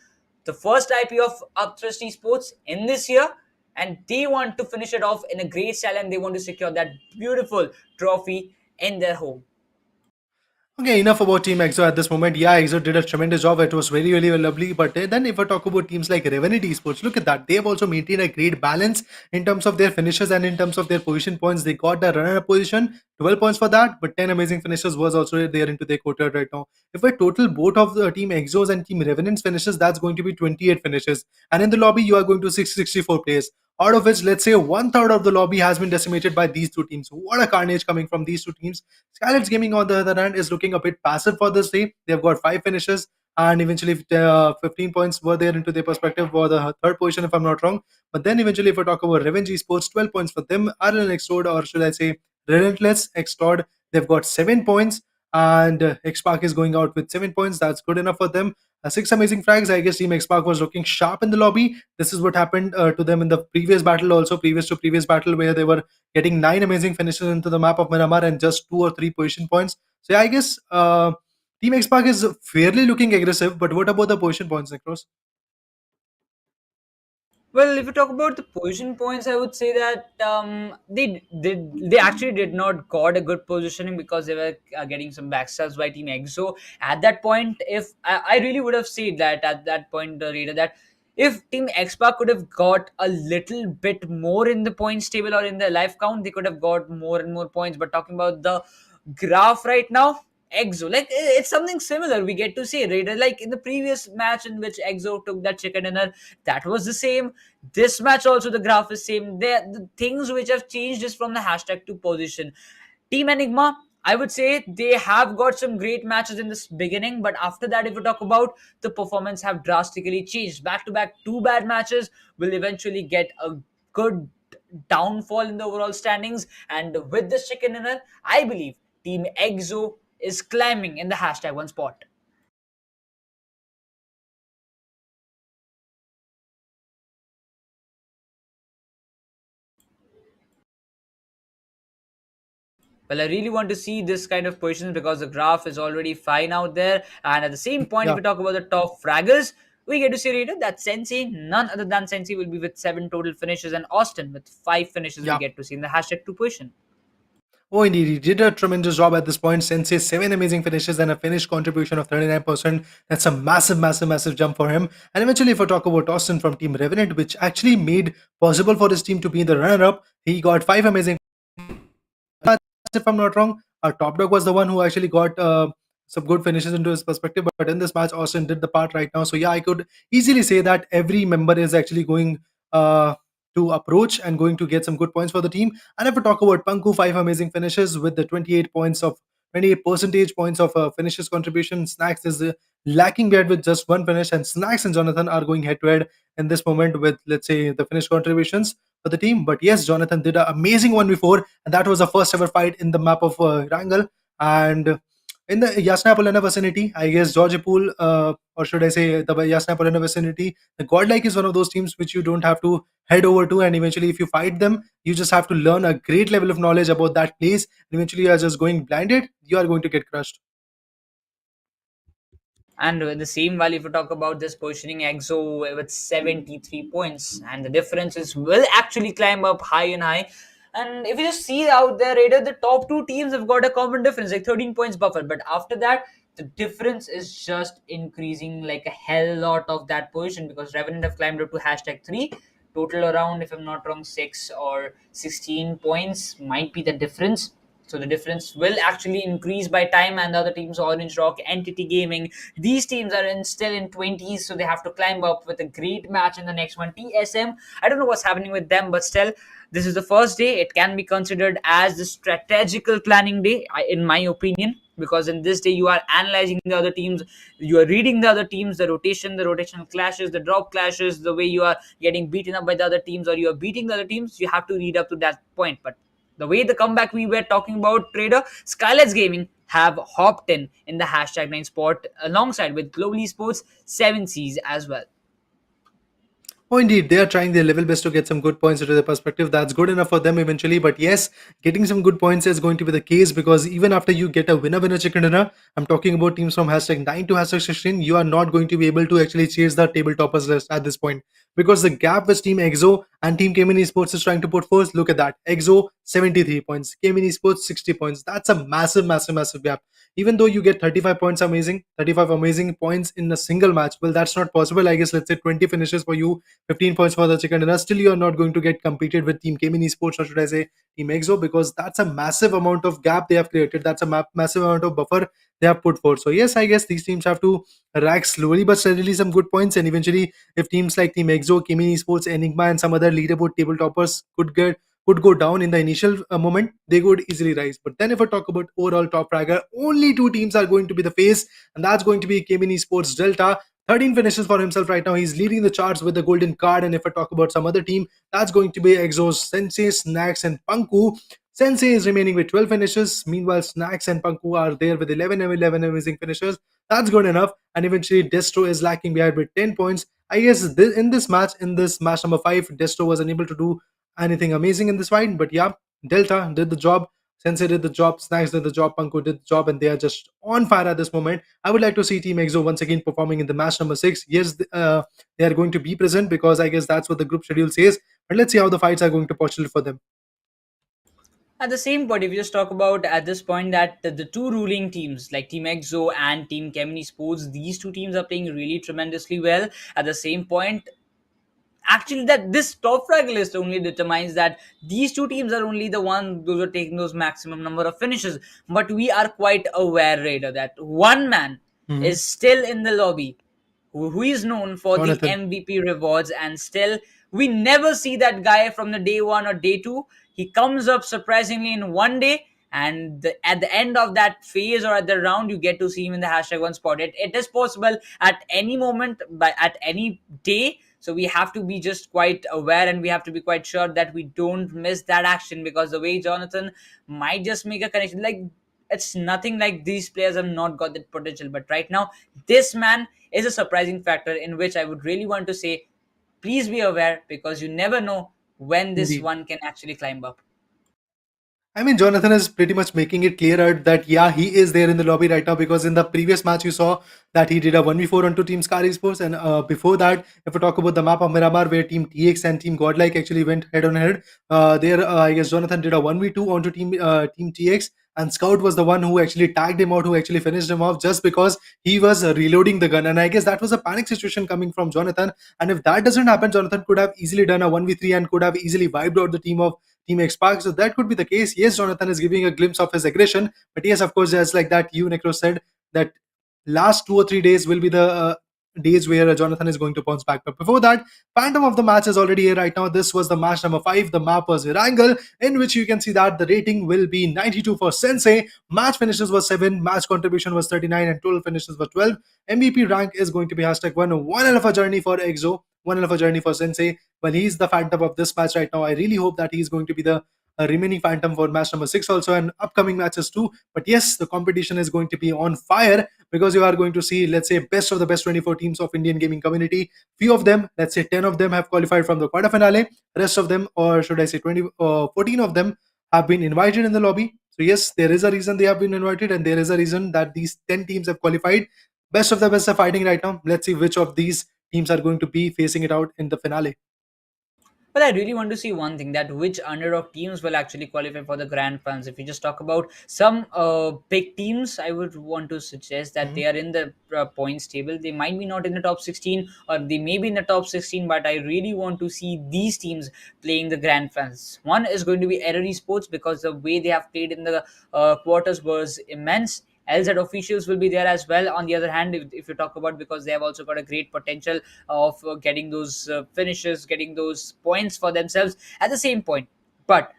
the first IP of Upthrust Esports in this year, and they want to finish it off in a great style and they want to secure that beautiful trophy in their home. Okay, enough about Team EXO at this moment. Yeah, EXO did a tremendous job. It was very, really lovely. But then if I talk about teams like Revenant Esports, look at that. They've also maintained a great balance in terms of their finishes and in terms of their position points. They got the runner-up position, 12 points for that, but 10 amazing finishes was also there into their quota right now. If I total both of the Team EXO's and Team Revenant's finishes, that's going to be 28 finishes. And in the lobby, you are going to 664 players. Out of which, let's say one third of the lobby has been decimated by these two teams. What a carnage coming from these two teams. Scarlet's Gaming, on the other hand, is looking a bit passive for this day. They've got 5 finishes and eventually 15 points were there into their perspective for the third position, if I'm not wrong. But then eventually, if I talk about Revenge Esports, 12 points for them. RL Extord, or should I say Relentless Extord, they've got 7 points. And Xpark is going out with 7 points. That's good enough for them. 6 amazing frags. I guess Team Xpark was looking sharp in the lobby. This is what happened to them in the previous battle, also previous to previous battle, where they were getting 9 amazing finishes into the map of Miramar and just 2 or 3 position points. So yeah, I guess Team Xpark is fairly looking aggressive. But what about the position points, Necros? Well, if you talk about the position points, I would say that they actually did not got a good positioning because they were getting some backstabs by Team EXO. At that point, if I really would have said that at that point, the reader, that if Team Xpark could have got a little bit more in the points table or in the life count, they could have got more and more points. But talking about the graph right now, EXO, like it's something similar. We get to see Raider, like in the previous match in which EXO took that chicken dinner, that was the same. This match also the graph is same. The things which have changed is from the hashtag to position. Team Enigma, I would say they have got some great matches in this beginning, but after that, if we talk about the performance, have drastically changed. Back to back, two bad matches will eventually get a good downfall in the overall standings. And with this chicken dinner, I believe Team Exo is climbing in the #1 spot. Well, I really want to see this kind of positions because the graph is already fine out there. And at the same point, if Yeah. we talk about the top fraggers, we get to see later that Sensei, none other than Sensei, will be with 7 total finishes, and Austin with 5 finishes we Yeah. get to see in the #2 position. Oh, indeed, he did a tremendous job at this point. Sensei, 7 amazing finishes and a finish contribution of 39%. That's a massive, massive, massive jump for him. And eventually, if I talk about Austin from Team Revenant, which actually made possible for his team to be the runner-up, he got 5 amazing. If I'm not wrong, our top dog was the one who actually got some good finishes into his perspective. But in this match, Austin did the part right now. So yeah, I could easily say that every member is actually going uh, to approach and going to get some good points for the team. And if we talk about Panku, 5 amazing finishes with the 28 percentage points of finishes contribution. Snax is lacking behind with just one finish, and Snax and Jonathan are going head to head in this moment with, let's say, the finish contributions for the team. But yes, Jonathan did an amazing one before, and that was the first ever fight in the map of Wrangle. And in the Yasna Polana vicinity, I guess Georgia Pool, or should I say the Yasna Polana vicinity, the Godlike is one of those teams which you don't have to head over to, and eventually, if you fight them, you just have to learn a great level of knowledge about that place. And eventually, you are just going blinded, you are going to get crushed. And with the same value, if we talk about this positioning, EXO with 73 points, and the differences will actually climb up high and high. And if you just see out there, Raider, the top two teams have got a common difference, like 13 points buffer. But after that, the difference is just increasing like a hell lot of that position, because Revenant have climbed up to #3. Total around, if I'm not wrong, 6 or 16 points might be the difference. So the difference will actually increase by time, and the other teams, Orange Rock, Entity Gaming, these teams are still in 20s, so they have to climb up with a great match in the next one. TSM, I don't know what's happening with them, but still, this is the first day. It can be considered as the strategical planning day, in my opinion, because in this day you are analyzing the other teams, you are reading the other teams, the rotational clashes, the drop clashes, the way you are getting beaten up by the other teams, or you are beating the other teams. You have to read up to that point. But the way the comeback we were talking about, Trader, Skylights Gaming have hopped in the #9 spot alongside with Global Esports 7Cs as well. Oh, indeed, they are trying their level best to get some good points into their perspective. That's good enough for them eventually. But yes, getting some good points is going to be the case, because even after you get a winner chicken dinner, I'm talking about teams from #9 to #16, you are not going to be able to actually chase the table toppers list at this point, because the gap which Team EXO and Team K-Mini Esports is trying to put forth, look at that. EXO 73 points, K-Mini Esports 60 points. That's a massive, massive, massive gap. Even though you get 35 points, 35 amazing points in a single match, well, that's not possible. I guess, let's say 20 finishes for you, 15 points for the chicken dinner, still you are not going to get competed with Team K-Mini Esports, or should I say Team EXO, because that's a massive amount of gap they have created. That's a massive amount of buffer they have put forth. So yes, I guess these teams have to rack slowly but steadily some good points, and eventually, if teams like Team EXO, K-Mini Esports, Enigma, and some other leaderboard table toppers could go down in the initial moment, they could easily rise. But then if I talk about overall top fragger, only two teams are going to be the face, and that's going to be K-Mini Esports Delta. 13 finishes for himself right now. He's leading the charts with the golden card. And if I talk about some other team, that's going to be Exos, Sensei, Snax, and Panku. Sensei is remaining with 12 finishes. Meanwhile, Snax and Panku are there with 11 amazing finishes. That's good enough. And eventually, Destro is lacking behind with 10 points. I guess in this match number 5, Destro was unable to do anything amazing in this fight. But yeah, Delta did the job. Sensei did the job, Snax did the job, Panko did the job, and they are just on fire at this moment. I would like to see Team EXO once again performing in the match number 6. Yes, they are going to be present, because I guess that's what the group schedule says. But let's see how the fights are going to postulate for them. At the same point, if you just talk about at this point that the two ruling teams like Team EXO and Team Kemini Sports, these two teams are playing really tremendously well. At the same point, actually, that this top frag list only determines that these two teams are only the one those are taking those maximum number of finishes. But we are quite aware, Raider, that one man Mhm. is still in the lobby who is known for the Jonathan. MVP rewards, and still we never see that guy from the day one or day two. He comes up surprisingly in one day, and at the end of that phase or at the round, you get to see him in the #1 spot. It is possible at any moment, by at any day. So we have to be just quite aware, and we have to be quite sure that we don't miss that action, because the way Jonathan might just make a connection, like it's nothing like these players have not got that potential. But right now, this man is a surprising factor in which I would really want to say, please be aware, because you never know when this Indeed. one can actually climb up. I mean, Jonathan is pretty much making it clear out that yeah, he is there in the lobby right now, because in the previous match you saw that he did a 1v4 onto Team Scar Esports, and before that, if we talk about the map of Miramar where Team TX and Team Godlike actually went head on head, there I guess Jonathan did a 1v2 onto Team TX, and Scout was the one who actually tagged him out, who actually finished him off just because he was reloading the gun, and I guess that was a panic situation coming from Jonathan, and if that doesn't happen, Jonathan could have easily done a 1v3 and could have easily wiped out the team of Team X Park. So that could be the case. Yes, Jonathan is giving a glimpse of his aggression, but yes, of course, just like that, you Necro said that last 2 or 3 days will be the days where Jonathan is going to bounce back. But before that, Phantom of the match is already here right now. This was the match number 5. The map was Virangal, in which you can see that the rating will be 92 for Sensei. Match finishes was 7, match contribution was 39, and total finishes were 12. MVP rank is going to be #1. One hell of a journey for Exo. One hell of a journey for Sensei. Well, he's the Phantom of this match right now. I really hope that he's going to be the remaining Phantom for match number 6 also, and upcoming matches too. But yes, the competition is going to be on fire, because you are going to see, let's say, best of the best 24 teams of Indian gaming community. Few of them, let's say 10 of them, have qualified from the quarter finale. Rest of them, or should I say 14 of them, have been invited in the lobby. So yes, there is a reason they have been invited, and there is a reason that these 10 teams have qualified. Best of the best are fighting right now. Let's see which of these teams are going to be facing it out in the finale. But I really want to see one thing, that which underdog teams will actually qualify for the grand finals. If you just talk about some big teams, I would want to suggest that they Mhm. are in the points table. They might be not in the top 16, or they may be in the top 16, but I really want to see these teams playing the grand finals. One is going to be Error Esports, because the way they have played in the quarters was immense. LZ officials will be there as well. On the other hand, if you talk about, because they have also got a great potential of getting those finishes, getting those points for themselves at the same point. But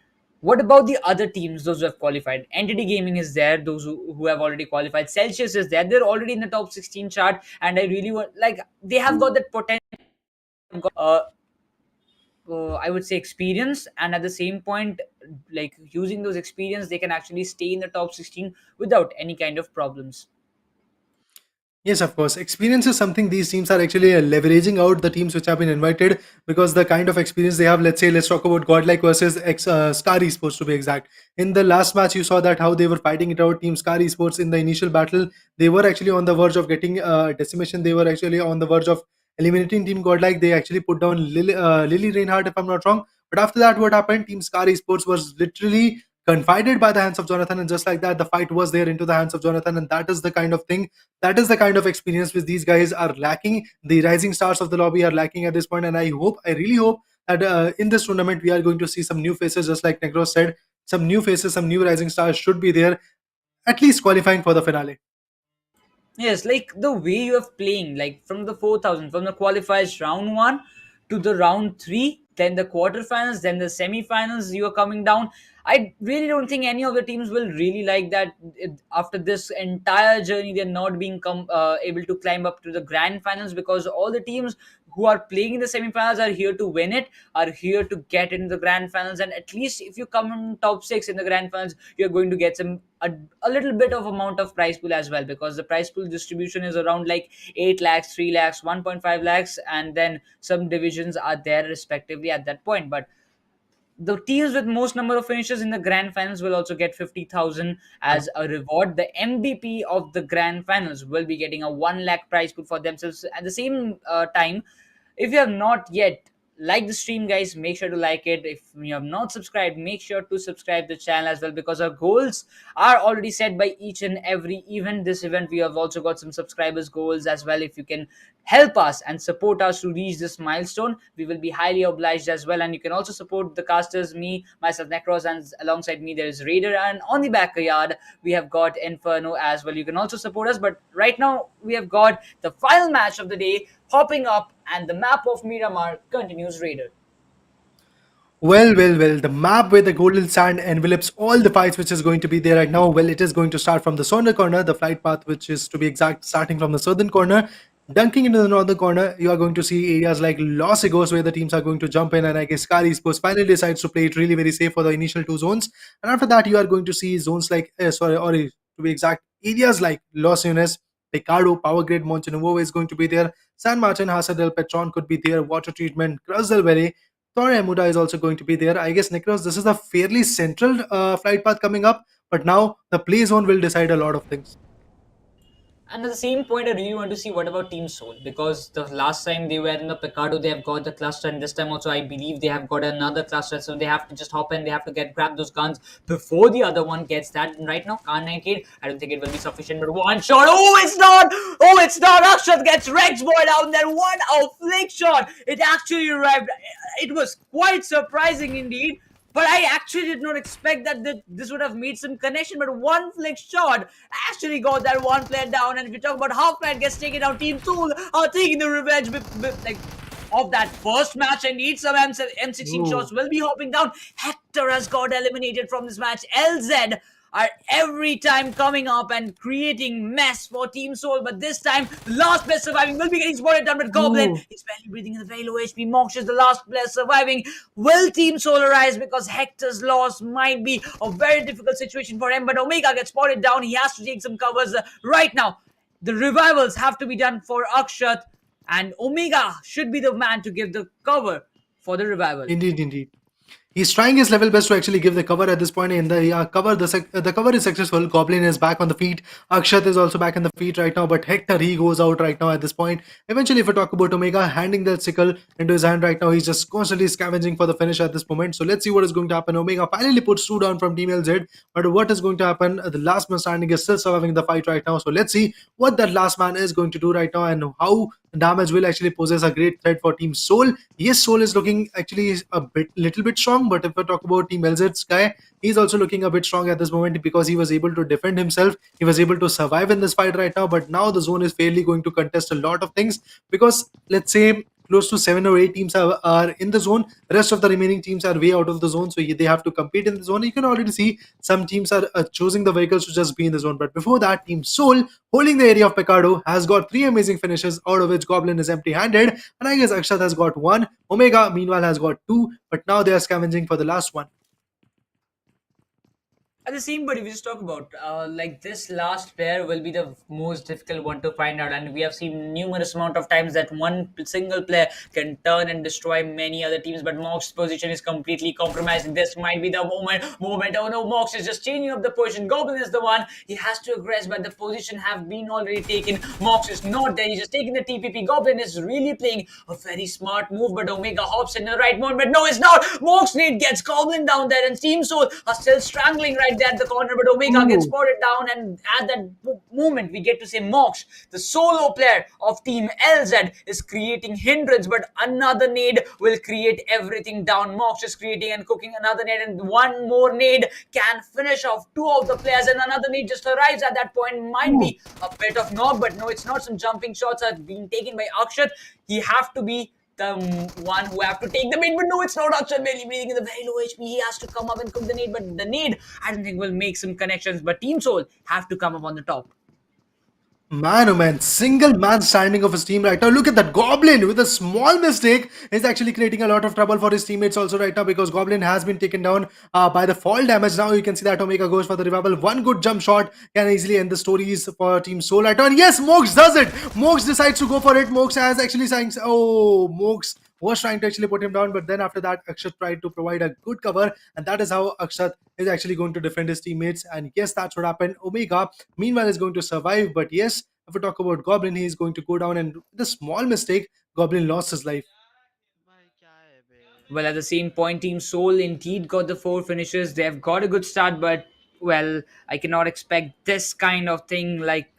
what about the other teams, those who have qualified? Entity Gaming is there, those who have already qualified. Celsius is there, they're already in the top 16 chart, and I really want, like, they have got that potential, uh, I would say experience, and at the same point, like using those experience, they can actually stay in the top 16 without any kind of problems. Yes, of course. Experience is something these teams are actually leveraging out, the teams which have been invited, because the kind of experience they have. Let's say, let's talk about Godlike versus Scar Esports to be exact. In the last match, you saw that how they were fighting it out. Team Scar Esports in the initial battle, they were actually on the verge of getting decimation. They were actually on the verge of eliminating Team Godlike. They actually put down Lily Reinhardt, if I'm not wrong. But after that, what happened? Team Scar Esports was literally confided by the hands of Jonathan, and just like that, the fight was there into the hands of Jonathan, and that is the kind of thing, that is the kind of experience which these guys are lacking. The rising stars of the lobby are lacking at this point, and I really hope that in this tournament we are going to see some new faces, just like Negros said, some new faces, some new rising stars should be there, at least qualifying for the finale. Yes, like the way you have playing, like from the 4,000, from the qualifiers round 1 to the round 3, then the quarterfinals, then the semifinals, you are coming down. I really don't think any of the teams will really like that. After this entire journey, they're not being able to climb up to the grand finals, because all the teams who are playing in the semifinals are here to win it, are here to get into the grand finals. And at least if you come in top 6 in the grand finals, you're going to get a little bit of amount of prize pool as well, because the prize pool distribution is around like 8 lakhs, 3 lakhs, 1.5 lakhs, and then some divisions are there respectively at that point. But the teams with most number of finishes in the grand finals will also get 50,000 as a reward. The MVP of the grand finals will be getting a 1 lakh prize pool for themselves. At the same time, if you have not yet liked the stream, guys, make sure to like it. If you have not subscribed, make sure to subscribe the channel as well, because our goals are already set by each and every event. This event, we have also got some subscribers goals as well. If you can help us and support us to reach this milestone, we will be highly obliged as well. And you can also support the casters, me, myself, Necros, and alongside me there is Raider, and on the backyard we have got Inferno as well. You can also support us. But right now we have got the final match of the day hopping up, and the map of Miramar continues. Raider. Well, the map where the golden sand envelops all the fights which is going to be there right now, well, it is going to start from the southern corner, the flight path which is to be exact starting from the southern corner. Dunking into the northern corner, you are going to see areas like Los Egos where the teams are going to jump in, and I guess Sky Esports finally decides to play it really very safe for the initial two zones. And after that, you are going to see zones like, to be exact, areas like Los Unes, Picardo, Power Grid, Montenuovo is going to be there. San Martin, Hasa del Petron could be there. Water Treatment, Cruz del Valle, Torre Muda is also going to be there. I guess, Nikros, this is a fairly central flight path coming up, but now the play zone will decide a lot of things. And at the same point, I really want to see what about Team SouL, because the last time they were in the Picardo, they have got the cluster, and this time also I believe they have got another cluster. So they have to just hop in, they have to grab those guns before the other one gets that. And right now, Khan 98, I don't think it will be sufficient, but one shot. Oh, it's not! Oh, it's not! Akshat gets Rex Boy down there. What a flick shot! It actually arrived. It was quite surprising indeed. But I actually did not expect that this would have made some connection. But one flick shot actually got that one player down. And if you talk about how Flight gets taken down, Team SouL are taking the revenge like of that first match. And need some M16 shots will be hopping down. Hector has got eliminated from this match. LZ are every time coming up and creating mess for Team SouL, but this time the last player surviving will be getting spotted down with Goblin. He's barely breathing in the very low HP. Mox is the last player surviving. Will Team SouL arise, because Hector's loss might be a very difficult situation for him, but Omega gets spotted down. He has to take some covers right now. The revivals have to be done for Akshat, and Omega should be the man to give the cover for the revival. Indeed, indeed. He's trying his level best to actually give the cover at this point. In the the cover is successful. Goblin is back on the feet. Akshat is also back on the feet right now. But Hector, he goes out right now at this point. Eventually, if we talk about Omega handing the sickle into his hand right now, he's just constantly scavenging for the finish at this moment. So let's see what is going to happen. Omega finally puts two down from Team LZ. But what is going to happen? The last man standing is still surviving the fight right now. So let's see what that last man is going to do right now, and how damage will actually poses a great threat for Team SouL. Yes, SouL is looking actually little bit strong, but if we talk about Team LZ's guy, he's also looking a bit strong at this moment because he was able to defend himself. He was able to survive in this fight right now, but now the zone is fairly going to contest a lot of things, because let's say close to 7 or 8 teams are in the zone. The rest of the remaining teams are way out of the zone, so they have to compete in the zone. You can already see some teams are choosing the vehicles to just be in the zone. But before that, Team SouL, holding the area of Picardo, has got 3 amazing finishes, out of which Goblin is empty-handed, and I guess Akshat has got 1. Omega, meanwhile, has got 2, but now they are scavenging for the last one. At the same, but if we just talk about like this last player will be the most difficult one to find out, and we have seen numerous amount of times that one single player can turn and destroy many other teams. But Mox's position is completely compromised. This might be the moment. Oh no, Mox is just changing up the position. Goblin is the one. He has to aggress, but the position have been already taken. Mox is not there. He's just taking the TPP. Goblin is really playing a very smart move, but Omega hops in the right moment. But no, it's not. Mox Nate gets Goblin down there, and Team SouL are still strangling right there at the corner, but Omega gets spotted down, and at that moment we get to say Mox, the solo player of Team LZ, is creating hindrance, but another nade will create everything down. Mox is creating and cooking another nade, and one more nade can finish off 2 of the players, and another nade just arrives at that point. Might be a bit of knock, but no, it's not. Some jumping shots are being taken by Akshat. He have to be the one who have to take the mid, but no, it's not. Akshat barely breathing in the very low HP. He has to come up and cook the nade, but the nade, I don't think, will make some connections. But Team SouL have to come up on the top. Man, oh man, single man standing of his team right now. Look at that. Goblin, with a small mistake, is actually creating a lot of trouble for his teammates also right now, because Goblin has been taken down by the fall damage. Now you can see that Omega goes for the revival. One good jump shot can easily end the stories for Team SouL right now. And yes, Mox does it. Mox decides to go for it. Mox has actually saying, oh, Mox was trying to actually put him down, but then after that, Akshat tried to provide a good cover, and that is how Akshat is actually going to defend his teammates. And yes, that's what happened. Omega, meanwhile, is going to survive, but yes, if we talk about Goblin, he is going to go down, and with a small mistake, Goblin lost his life. Well, at the same point, Team SouL indeed got the 4 finishes. They have got a good start, but well, I cannot expect this kind of thing like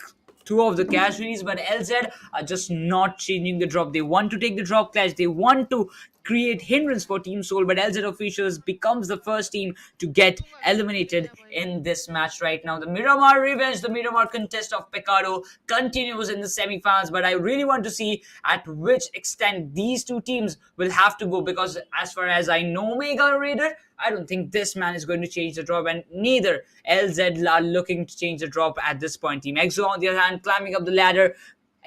2 of the casualties. But LZ are just not changing the drop. They want to take the drop clash. They want to create hindrance for Team SouL, but LZ officials becomes the first team to get eliminated in this match right now. The Miramar revenge, the Miramar contest of Picardo continues in the semifinals, but I really want to see at which extent these 2 teams will have to go, because as far as I know, Omega Raider, I don't think this man is going to change the drop, and neither LZ are looking to change the drop at this point. Team EXO, on the other hand, climbing up the ladder.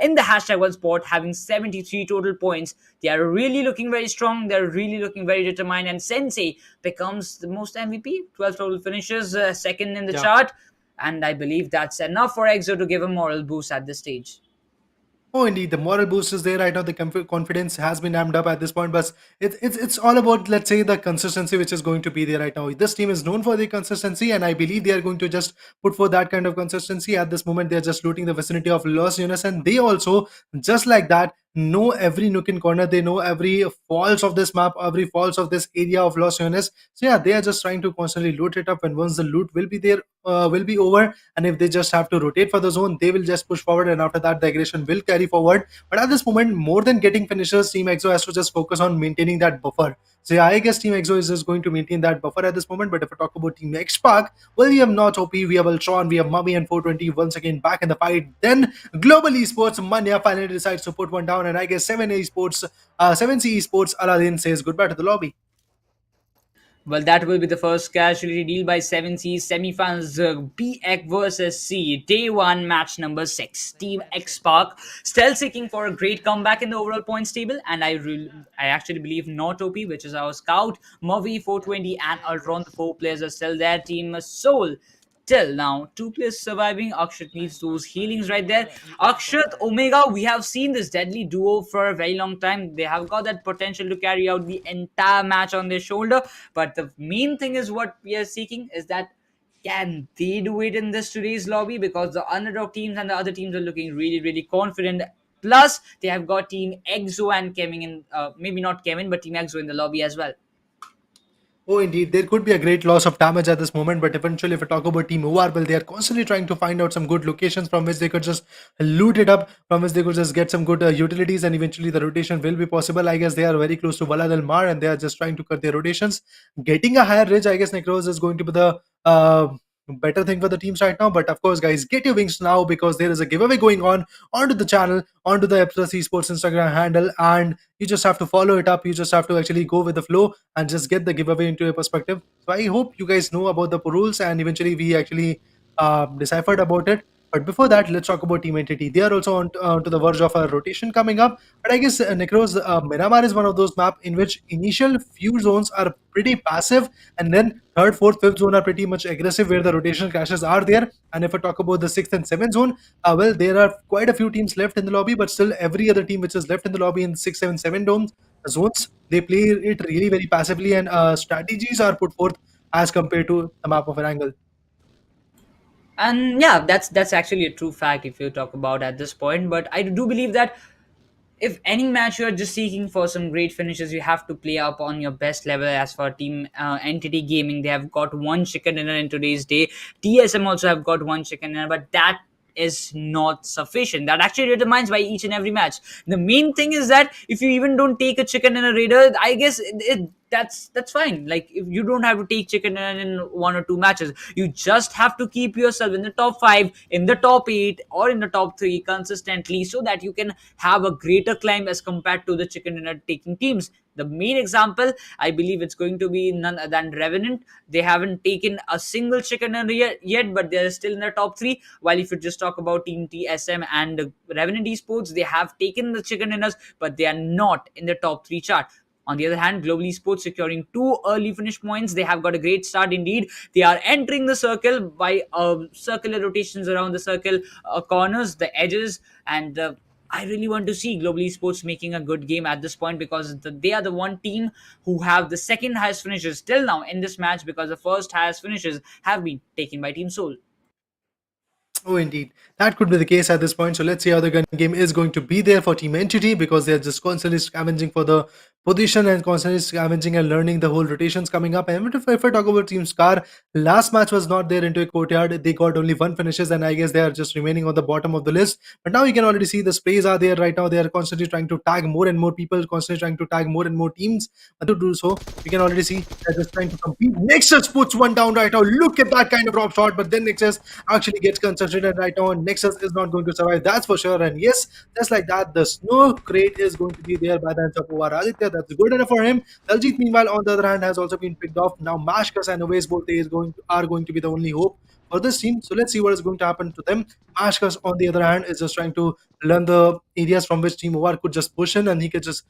in the hashtag one spot, having 73 total points. They are really looking very strong. They're really looking very determined. And Sensei becomes the most MVP, 12 total finishes, second in the Yeah. chart. And I believe that's enough for EXO to give a moral boost at this stage. Oh, indeed, the moral boost is there right now. The confidence has been amped up at this point, but it's all about, let's say, the consistency which is going to be there right now. This team is known for the consistency, and I believe they are going to just put for that kind of consistency. At this moment, they're just looting the vicinity of Los Unis, and they also, just like that, know every nook and corner. They know every faults of this map, every faults of this area of Los Unis. So yeah, they are just trying to constantly loot it up, and once the loot will be there, will be over, and if they just have to rotate for the zone, they will just push forward, and after that the aggression will carry forward. But at this moment, more than getting finishers, Team EXO has to just focus on maintaining that buffer. So yeah, I guess Team EXO is just going to maintain that buffer at this moment. But if I talk about Team X-Park, well, we have not OP, we have Ultron, we have Mummy and 420 once again back in the fight. Then Global Esports, Manya finally decides to put one down, and I guess 7C Esports Aladdin says goodbye to the lobby. Well, that will be the first casualty deal by 7C's semifinals, BX versus C, day one, match number 6. Team X Spark still seeking for a great comeback in the overall points table, and I actually believe not OP, which is our scout, Movi, 420, and Ultron. The 4 players are still there. Team SouL till now, 2 players surviving. Akshat needs those healings right there. Akshat, Omega, we have seen this deadly duo for a very long time. They have got that potential to carry out the entire match on their shoulder. But the main thing is what we are seeking is that can they do it in this today's lobby? Because the underdog teams and the other teams are looking really, really confident. Plus, they have got Team EXO and Kevin in, maybe not Kevin, but Team EXO in the lobby as well. Oh, indeed, there could be a great loss of damage at this moment, but eventually, if I talk about Team OR, well, they are constantly trying to find out some good locations from which they could just loot it up, from which they could just get some good utilities, and eventually the rotation will be possible. I guess they are very close to Vala del Mar, and they are just trying to cut their rotations. Getting a higher ridge, I guess Necros is going to be the better thing for the teams right now. But of course, guys, get your wings now because there is a giveaway going on onto the channel, onto the Upthrust Esports Instagram handle, and you just have to follow it up. You just have to actually go with the flow and just get the giveaway into your perspective. So I hope you guys know about the rules, and eventually we actually deciphered about it. But before that, let's talk about Team Entity. They are also on to the verge of a rotation coming up. But I guess Necros, Miramar is one of those maps in which initial few zones are pretty passive, and then third, fourth, fifth zone are pretty much aggressive, where the rotational clashes are there. And if I talk about the sixth and seventh zone, well, there are quite a few teams left in the lobby, but still every other team which is left in the lobby in 6, 7, 7 zones, they play it really very passively, and strategies are put forth as compared to the map of an angle. And yeah, that's actually a true fact if you talk about at this point. But I do believe that if any match you're just seeking for some great finishes, you have to play up on your best level. As for Team Entity Gaming, they have got one chicken dinner in today's day. TSM also have got one chicken dinner, but that is not sufficient. That actually determines by each and every match. The main thing is that if you even don't take a chicken dinner raider, I guess that's fine. Like, if you don't have to take chicken dinner in 1 or 2 matches, you just have to keep yourself in the top 5, in the top 8, or in the top 3 consistently, so that you can have a greater climb as compared to the chicken dinner taking teams. The main example, I believe it's going to be none other than Revenant. They haven't taken a single chicken dinner yet, but they're still in the top 3. While if you just talk about Team TSM and Revenant Esports, they have taken the chicken dinners, but they are not in the top 3 chart. On the other hand, Global Esports securing 2 early finish points. They have got a great start indeed. They are entering the circle by circular rotations around the circle corners, the edges, and I really want to see Global Esports making a good game at this point, because they are the one team who have the second highest finishes till now in this match, because the first highest finishes have been taken by Team SouL. Oh, indeed. That could be the case at this point. So let's see how the gun game is going to be there for Team Entity, because they're just constantly scavenging for the position and constantly scavenging and learning the whole rotations coming up. And if I talk about Team Scar, last match was not there into a courtyard. They got only 1 finishes, and I guess they are just remaining on the bottom of the list. But now you can already see the sprays are there right now. They are constantly trying to tag more and more people, constantly trying to tag more and more teams. And to do so, you can already see they're just trying to compete. Nexus puts one down right now. Look at that kind of drop shot, but then Nexus actually gets concentrated right now, and Nexus is not going to survive, that's for sure. And yes, just like that, the snow crate is going to be there by the hands of OR Aditya. That's good enough for him. Daljit, meanwhile, on the other hand, has also been picked off. Now Mashkas and Oways both are going to be the only hope for this team. So let's see what is going to happen to them. Ashkas, on the other hand, is just trying to learn the areas from which Team OR could just push in, and he could just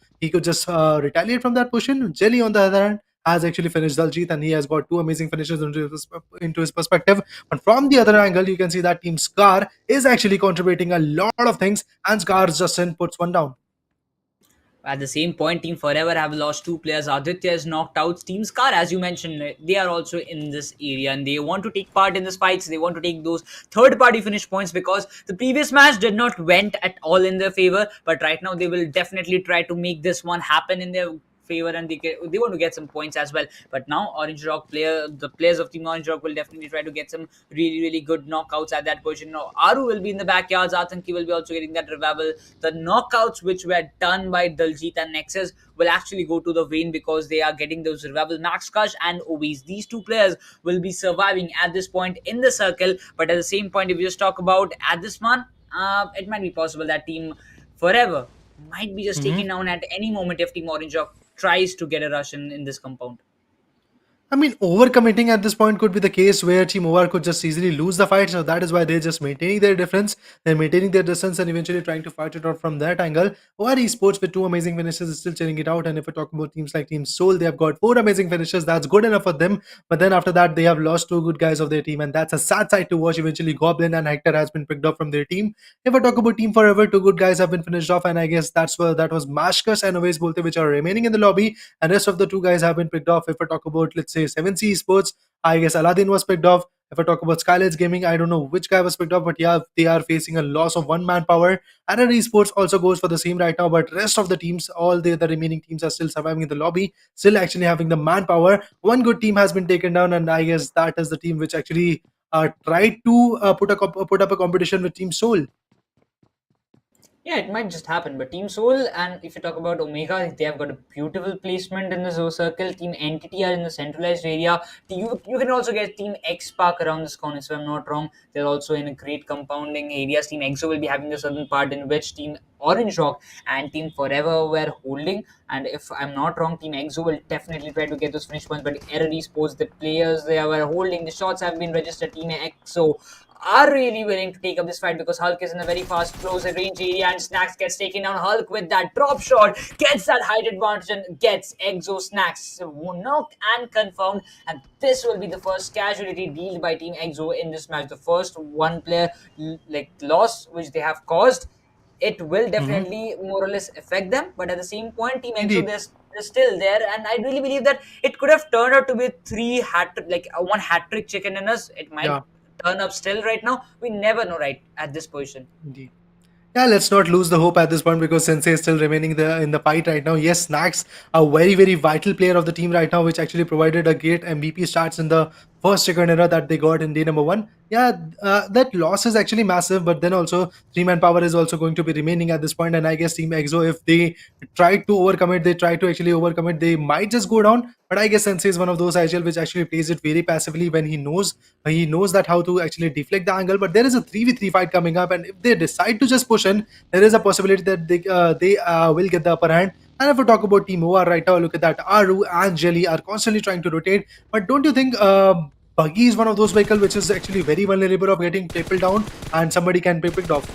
retaliate from that push in. Jelly, on the other hand, has actually finished Daljit, and he has got two amazing finishes into his perspective. But from the other angle, you can see that Team Scar is actually contributing a lot of things, and Scar's Justin puts one down. At the same point, Team Forever have lost two players. Aditya is knocked out. Team Scar, as you mentioned, they are also in this area and they want to take part in this fights. They want to take those third-party finish points because the previous match did not went at all in their favor. But right now, they will definitely try to make this one happen in their favor and they want to get some points as well. But now the players of Team Orange Rock will definitely try to get some really good knockouts at that position. Now Aru will be in the backyards. Atanki will be also getting that revival. The knockouts which were done by Daljit and Nexus will actually go to the vein because they are getting those revival. Max Kush and Obese, these two players will be surviving at this point in the circle. But at the same point, if you just talk about at this one, it might be possible that Team Forever might be just taken down at any moment if Team Orange Rock tries to get a rush in this compound. I mean, overcommitting at this point could be the case where Team OR could just easily lose the fight. So that is why they're just maintaining their difference. They're maintaining their distance and eventually trying to fight it out from that angle. OR Esports with two amazing finishes is still chilling it out. And if we talk about teams like Team SouL, they have got four amazing finishes. That's good enough for them. But then after that, they have lost two good guys of their team. And that's a sad sight to watch. Eventually, Goblin and Hector has been picked up from their team. If I talk about Team Forever, two good guys have been finished off. And I guess that was Mashkas and Oves Bolte, which are remaining in the lobby. And rest of the two guys have been picked off. If I talk about, let's say, 7C Esports, I guess Aladdin was picked off. If I talk about Skylights Gaming, I don't know which guy was picked up, but yeah, they are facing a loss of one manpower. And Esports also goes for the same right now, but rest of the teams, all the remaining teams are still surviving in the lobby, still actually having the manpower. One good team has been taken down, and I guess that is the team which actually tried to put up a competition with Team SouL. Yeah, it might just happen. But Team SouL, and if you talk about Omega, they have got a beautiful placement in the Zoo Circle. Team Entity are in the centralized area. You can also get Team X Park around this corner, if I'm not wrong. They're also in a great compounding areas. Team EXO will be having the southern part in which Team Orange Rock and Team Forever were holding. And if I'm not wrong, Team EXO will definitely try to get those finish points. But Error Esports, the players they were holding, the shots have been registered. Team EXO are really willing to take up this fight because Hulk is in a very fast, close range area and Snax gets taken down. Hulk with that drop shot gets that height advantage and gets Exo Snax knocked and confirmed. And this will be the first casualty dealt by Team Exo in this match. The first one player loss which they have caused. It will definitely more or less affect them, but at the same point, Team Exo Indeed. they're still there, and I really believe that it could have turned out to be one hat trick chicken dinners. It might Yeah, turn up still right now. We never know right at this position. indeed. Yeah, let's not lose the hope at this point because Sensei is still remaining there in the fight right now. Yes, Snax, a very vital player of the team right now, which actually provided a great MVP starts in the first chicken era that they got in day number one. Yeah, that loss is actually massive, but then also three man power is also going to be remaining at this point. And I guess Team EXO, if they try to actually overcome it, they might just go down. But I guess Sensei is one of those IGL which actually plays it very passively when he knows that how to actually deflect the angle. But there is a 3v3 fight coming up, and if they decide to just push in, there is a possibility that they will get the upper hand. And if we talk about Team OR right now, look at that. Aru and Jelly are constantly trying to rotate. But don't you think Buggy is one of those vehicles which is actually very vulnerable of getting people down and somebody can be picked off?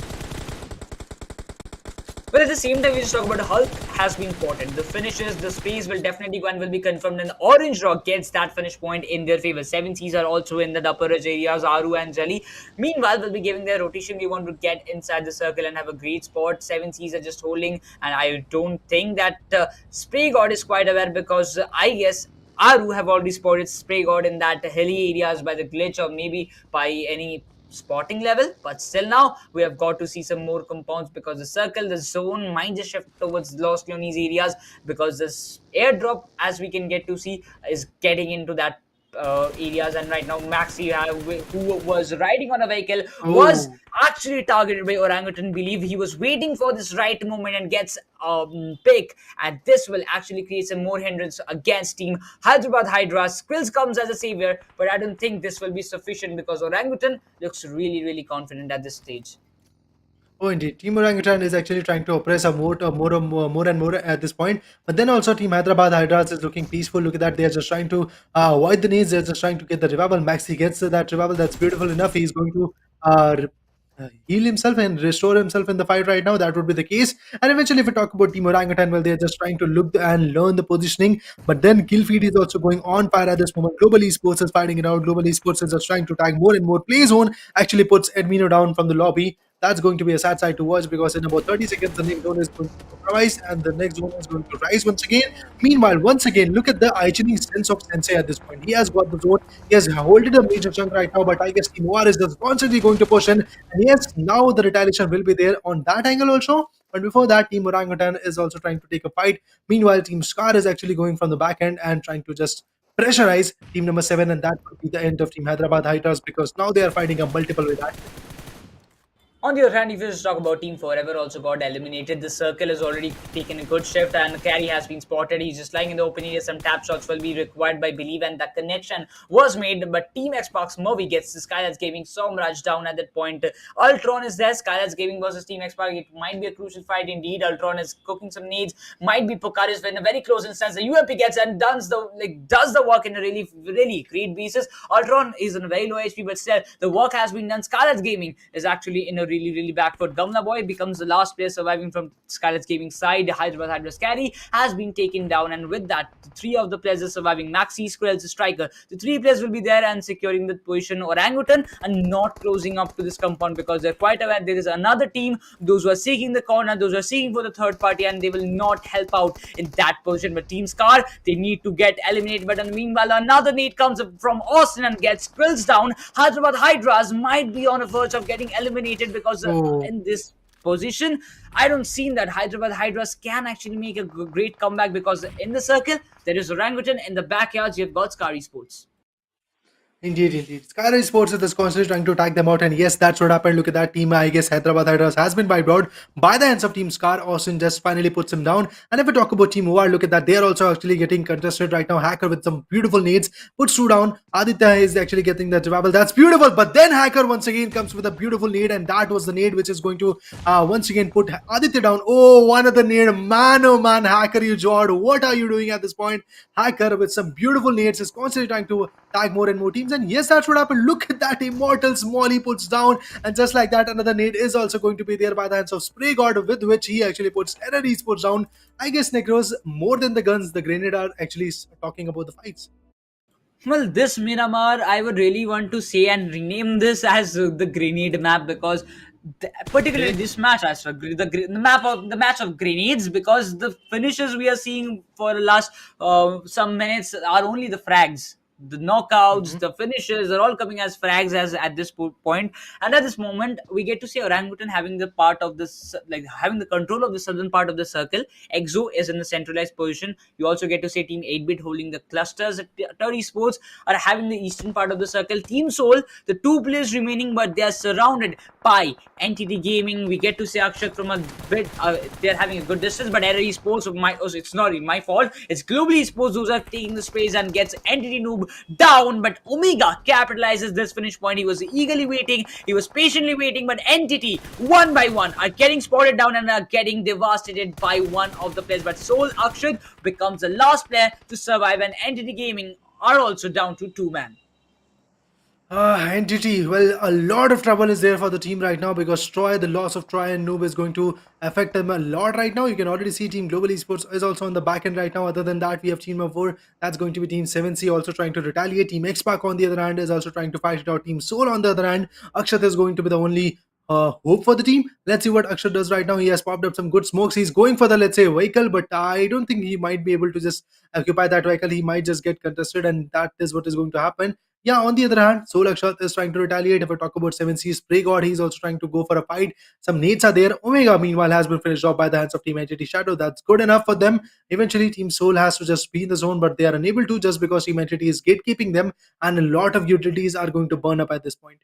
But at the same time, we just talk about Hulk has been spotted. The finishes, the space will definitely go and will be confirmed. And Orange Rock gets that finish point in their favor. 7Cs are also in the upper edge areas, Aru and Jelly. Meanwhile, will be giving their rotation. We want to get inside the circle and have a great spot. 7Cs are just holding. And I don't think that Spray God is quite aware because I guess Aru have already spotted Spray God in that hilly areas by the glitch or maybe by any spotting level. But still now we have got to see some more compounds because the zone might just shift towards Los Leones areas because this airdrop, as we can get to see, is getting into that areas. And right now Maxi, who was riding on a vehicle, was Oh, actually targeted by Orangutan. Believe he was waiting for this right moment and gets pick, and this will actually create some more hindrance against Team Hyderabad Hydra. Skrills comes as a savior, but I don't think this will be sufficient because Orangutan looks really confident at this stage. Oh, indeed. Team Orangutan is actually trying to oppress a more and more at this point. But then also Team Hyderabad Hydras is looking peaceful. Look at that. They are just trying to avoid the needs. They're just trying to get the revival. Maxi gets that revival. That's beautiful enough. He's going to heal himself and restore himself in the fight right now. That would be the case. And eventually, if we talk about Team Orangutan, well, they're just trying to look and learn the positioning. But then kill feed is also going on fire at this moment. Global Esports is fighting it out. Global Esports is just trying to tag more and more. Play zone actually puts Edmino down from the lobby. That's going to be a sad sight to watch because in about 30 seconds, the next zone is going to compromise and the next zone is going to rise once again. Meanwhile, once again, look at the hygienic sense of Sensei at this point. He has got the zone. He has holded a major chunk right now, but I guess Team Noir is just constantly going to push in. And yes, now the retaliation will be there on that angle also. But before that, Team Orangutan is also trying to take a fight. Meanwhile, Team Scar is actually going from the back end and trying to just pressurize Team number 7, and that could be the end of Team Hyderabad Hydras because now they are fighting a multiple with that. On the other hand, if you just talk about Team Forever, also got eliminated. The circle has already taken a good shift, and the carry has been spotted. He's just lying in the open area. Some tap shots will be required by Believe, and that connection was made. But Team Xbox Murphy gets the Skylights Gaming so much down at that point. Ultron is there. Skylights Gaming versus Team Xbox. It might be a crucial fight indeed. Ultron is cooking some nades. Might be Pokaris in a very close instance. The UMP gets and does the work in a really great basis. Ultron is on a very low HP, but still the work has been done. Skylights Gaming is actually in a really back foot. Gamla Boy becomes the last player surviving from Skylights Gaming side. Hyderabad Hydras carry has been taken down, and with that, the three of the players are surviving. Maxi, Skrells, Striker. The three players will be there and securing the position. Orangutan and not closing up to this compound because they're quite aware there is another team. Those who are seeking the corner, those who are seeking for the third party, and they will not help out in that position. But Team Scar, they need to get eliminated. But in the meanwhile, another nade comes up from Austin and gets Skrells down. Hyderabad Hydras might be on a verge of getting eliminated because in this position, I don't see that Hyderabad Hydras can actually make a great comeback because in the circle, there is Orangutan. In the backyards, you've got Scar Esports. Indeed. Sky Esports is constantly trying to attack them out, and yes, that's what happened. Look at that team. I guess Hyderabad Hydras has been wiped out by the hands of Team Scar. Austin just finally puts him down. And if we talk about Team OR, look at that. They are also actually getting contested right now. Hacker with some beautiful nades puts two down. Aditya is actually getting that revival. That's beautiful. But then Hacker once again comes with a beautiful nade, and that was the nade which is going to once again put Aditya down. Oh, one other nade. Man, oh man, Hacker, you jawed. What are you doing at this point? Hacker with some beautiful nades is constantly trying to tag more and more teams. And yes, that's what happened. Look at that. Immortals Molly puts down. And just like that, another nade is also going to be there by the hands of Spray God, with which he actually puts Energize puts down. I guess Necros, more than the guns, the grenade are actually talking about the fights. Well, this Miramar, I would really want to say and rename this as the grenade map because particularly this match as the match of grenades because the finishes we are seeing for the last some minutes are only the frags. The knockouts, the finishes are all coming as frags as at this point. And at this moment, we get to see Orangutan having the part of this, like having the control of the southern part of the circle. Exo is in the centralized position. You also get to see Team 8-bit holding the clusters. Turd Esports are having the eastern part of the circle. Team SouL, the two players remaining, but they are surrounded by Entity Gaming. We get to see Akshat from a bit. They're having a good distance, but Error Esports, it's not my fault. It's Global Esports who's are taking the space and gets Entity Noob down. But Omega capitalizes this finish point. He was eagerly waiting. He was patiently waiting, but Entity, one by one, are getting spotted down and are getting devastated by one of the players. But SouL Akshat becomes the last player to survive, and Entity Gaming are also down to 2-man. Entity. Well, a lot of trouble is there for the team right now because the loss of Troy and Noob is going to affect them a lot right now. You can already see Team Global Esports is also on the back end right now. Other than that, we have Team number 4. That's going to be Team 7C also trying to retaliate. Team Xpac on the other hand is also trying to fight it out. Team SouL on the other hand, Akshat is going to be the only hope for the team. Let's see what Akshat does right now. He has popped up some good smokes. He's going for the, let's say, vehicle, but I don't think he might be able to just occupy that vehicle. He might just get contested, and that is what is going to happen. Yeah, on the other hand, SouL Akshat is trying to retaliate. If I talk about 7C, Spray God, he's also trying to go for a fight. Some nades are there. Omega, meanwhile, has been finished off by the hands of Team Entity Shadow. That's good enough for them. Eventually, Team SouL has to just be in the zone, but they are unable to just because Team Entity is gatekeeping them, and a lot of utilities are going to burn up at this point.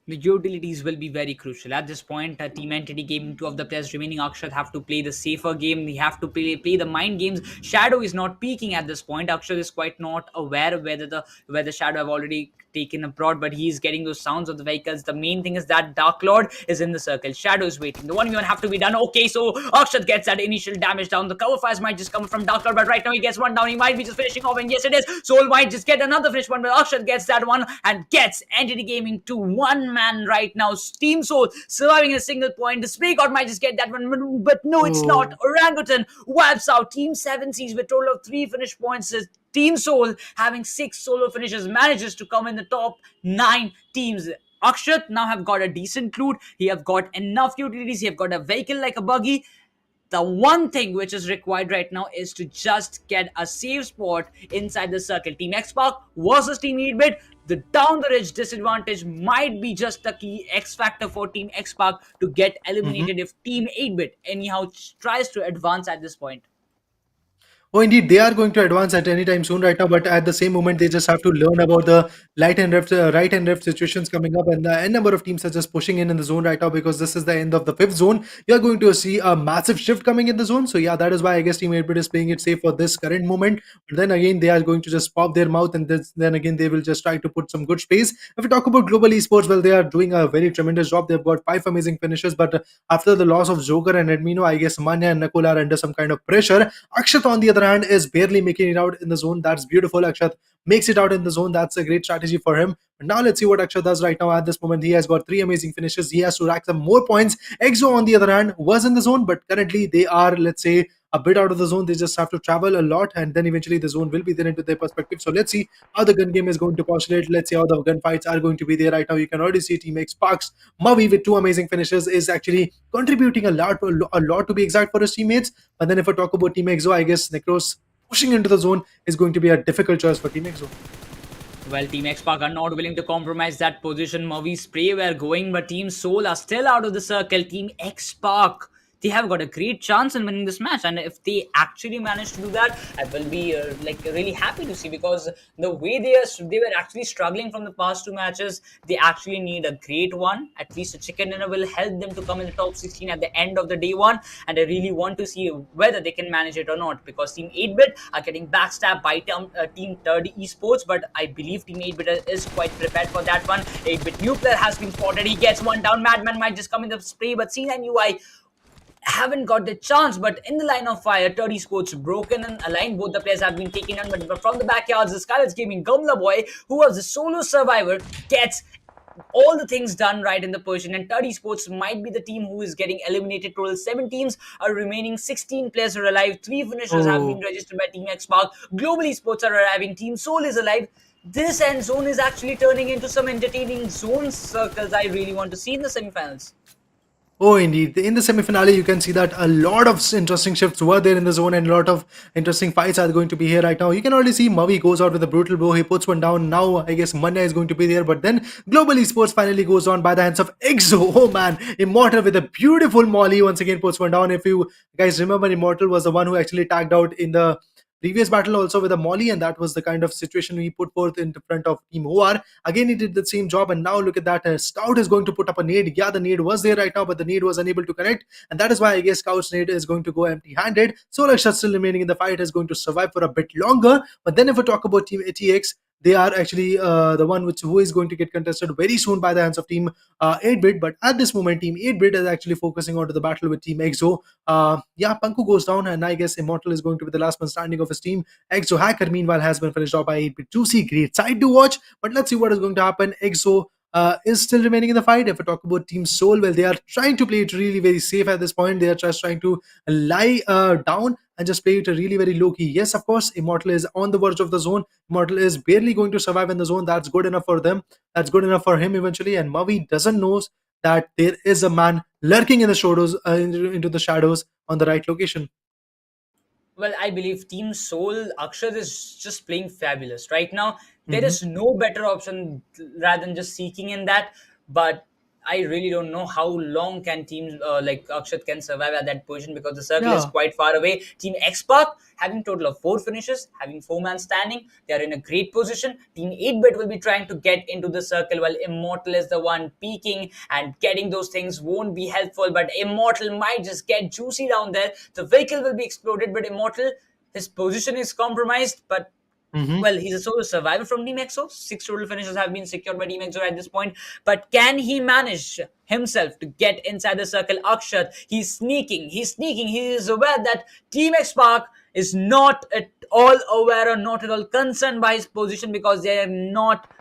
the utilities will be very crucial at this point. Team Entity Gaming, two of the players remaining, Akshat, have to play the safer game. They have to play the mind games. Shadow is not peaking at this point. Akshat is quite not aware of whether Shadow have already taken abroad, but he's getting those sounds of the vehicles. The main thing is that Dark Lord is in the circle. Shadow is waiting. The 1v1 have to be done. Okay, so Akshat gets that initial damage down. The cover fires might just come from Dark Lord, but right now he gets one down. He might be just finishing off, and yes, it is. SouL might just get another finish one, but Akshat gets that one and gets Entity Gaming to one man right now. Team SouL surviving a single point. The Spray God might just get that one, but no, it's not. Oh. Orangutan wipes out Team 7 Seas with a total of 3 finish points. Team SouL, having 6 solo finishes, manages to come in the top 9 teams. Akshat now have got a decent loot. He have got enough utilities. He have got a vehicle like a buggy. The one thing which is required right now is to just get a safe spot inside the circle. Team X-Park versus Team 8-Bit. The down the ridge disadvantage might be just the key X factor for Team X-Park to get eliminated if Team 8-Bit anyhow tries to advance at this point. Oh, indeed, they are going to advance at any time soon right now, but at the same moment, they just have to learn about the right and left situations coming up, and a number of teams are just pushing in the zone right now because this is the end of the fifth zone. You're going to see a massive shift coming in the zone, so yeah, that is why I guess Team 8-Bit is playing it safe for this current moment. But then again, they are going to just pop their mouth, and then again, they will just try to put some good space. If we talk about Global Esports, well, they are doing a very tremendous job. They've got 5 amazing finishes, but after the loss of Joker and Admino, I guess Manya and Nakul are under some kind of pressure. Akshat, on the other hand, is barely making it out in the zone. That's beautiful. Akshat makes it out in the zone. That's a great strategy for him. But now let's see what Akshat does right now. At this moment, he has got 3 amazing finishes. He has to rack some more points. Exo, on the other hand, was in the zone, but currently they are, let's say, a bit out of the zone. They just have to travel a lot, and then eventually the zone will be there into their perspective. So let's see how the gun game is going to postulate. Let's see how the gunfights are going to be there right now. You can already see Team X Sparks Mavi with 2 amazing finishes is actually contributing a lot to be exact for his teammates. But then if I talk about Team Exo, I guess Necros pushing into the zone is going to be a difficult choice for Team Exo. Well, Team X-Park are not willing to compromise that position. Mavi Spray were going, but Team SouL are still out of the circle. Team X-Park, they have got a great chance in winning this match, and if they actually manage to do that, I will be really happy to see, because the way they were actually struggling from the past 2 matches, they actually need a great one. At least a chicken dinner will help them to come in the top 16 at the end of the day one, and I really want to see whether they can manage it or not, because Team 8-Bit are getting backstabbed by Team 30 Esports, but I believe Team 8-Bit is quite prepared for that one. 8-Bit new player has been spotted. He gets one down. Madman might just come in the spray, but C9 UI haven't got the chance. But in the line of fire, 30 Sports broken and aligned. Both the players have been taken on, but from the backyards, the Scarlet's Gaming Gumla Boy, who was the solo survivor, gets all the things done right in the position, and 30 Sports might be the team who is getting eliminated. Total 7 teams are remaining. 16 players are alive. 3 finishers have been Oh. registered by Team X Spark. Global Esports are arriving. Team SouL is alive. This end zone is actually turning into some entertaining zone circles I really want to see in the semifinals. Oh, indeed. In the semi-finale, you can see that a lot of interesting shifts were there in the zone, and a lot of interesting fights are going to be here right now. You can already see Mavi goes out with a brutal blow. He puts one down. Now, I guess Manya is going to be there. But then Global Esports finally goes on by the hands of Exo. Oh, man. Immortal with a beautiful molly once again puts one down. If you guys remember, Immortal was the one who actually tagged out in the previous battle also with a molly, and that was the kind of situation we put forth in front of Team OR. Again, he did the same job, and now look at that. Scout is going to put up a nade. Yeah, the nade was there right now, but the nade was unable to connect, and that is why I guess Scout's nade is going to go empty-handed. SouL still remaining in the fight, is going to survive for a bit longer. But then if we talk about Team ATX, they are actually the one who is going to get contested very soon by the hands of Team 8-Bit. But at this moment, Team 8-Bit is actually focusing on to the battle with Team EXO. Yeah, Panku goes down, and I guess Immortal is going to be the last man standing of his team. EXO Hacker, meanwhile, has been finished off by 8-Bit. Juicy, great side to watch, but let's see what is going to happen. EXO is still remaining in the fight. If we talk about Team SouL, well, they are trying to play it really very safe at this point. They are just trying to lie down and just play it really very low key. Yes, of course, Immortal is on the verge of the zone. Immortal is barely going to survive in the zone. That's good enough for them. That's good enough for him eventually. And Mavi doesn't know that there is a man lurking in the shadows, into the shadows on the right location. Well, I believe Team SouL, Akshat is just playing fabulous. Right now, there Mhm. is no better option rather than just seeking in that. But I really don't know how long can teams like Akshat can survive at that position, because the circle is Yeah. quite far away. Team Xpark having total of 4 finishes, having 4 man standing, they are in a great position. Team 8-bit will be trying to get into the circle, while Immortal is the one peaking, and getting those things won't be helpful. But Immortal might just get juicy down there. The vehicle will be exploded, but Immortal, his position is compromised. But Mm-hmm. well, he's a solo survivor from Team EXO. 6 total finishes have been secured by Team EXO at this point. But can he manage himself to get inside the circle? Akshat, he's sneaking. He's sneaking. He is aware that Team X Park is not at all aware or not at all concerned by his position, because they are not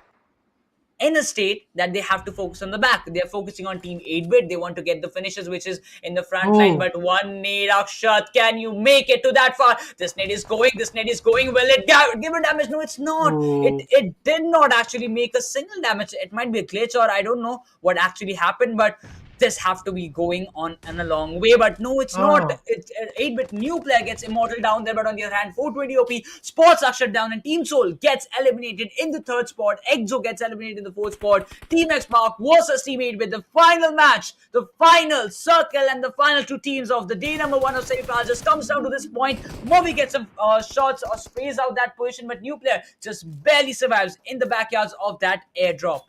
in a state that they have to focus on the back. They're focusing on Team 8-bit. They want to get the finishes, which is in the front line. Oh. But one nade, Akshat, can you make it to that far? This nade is going. This nade is going. Will it give it damage? No, it's not. Oh. It did not actually make a single damage. It might be a glitch, or I don't know what actually happened, but this have to be going on in a long way. But no, it's not. Ah. It's 8-bit new player gets Immortal down there, but on the other hand, 420 OP spots are shut down, and Team SouL gets eliminated in the third spot. Exo gets eliminated in the fourth spot. Team X Mark versus Team 8-bit, the final match, the final circle, and the final two teams of the day number 1 of semifinals just comes down to this point. Movi gets some shots or sprays out that position, but new player just barely survives in the backyards of that airdrop.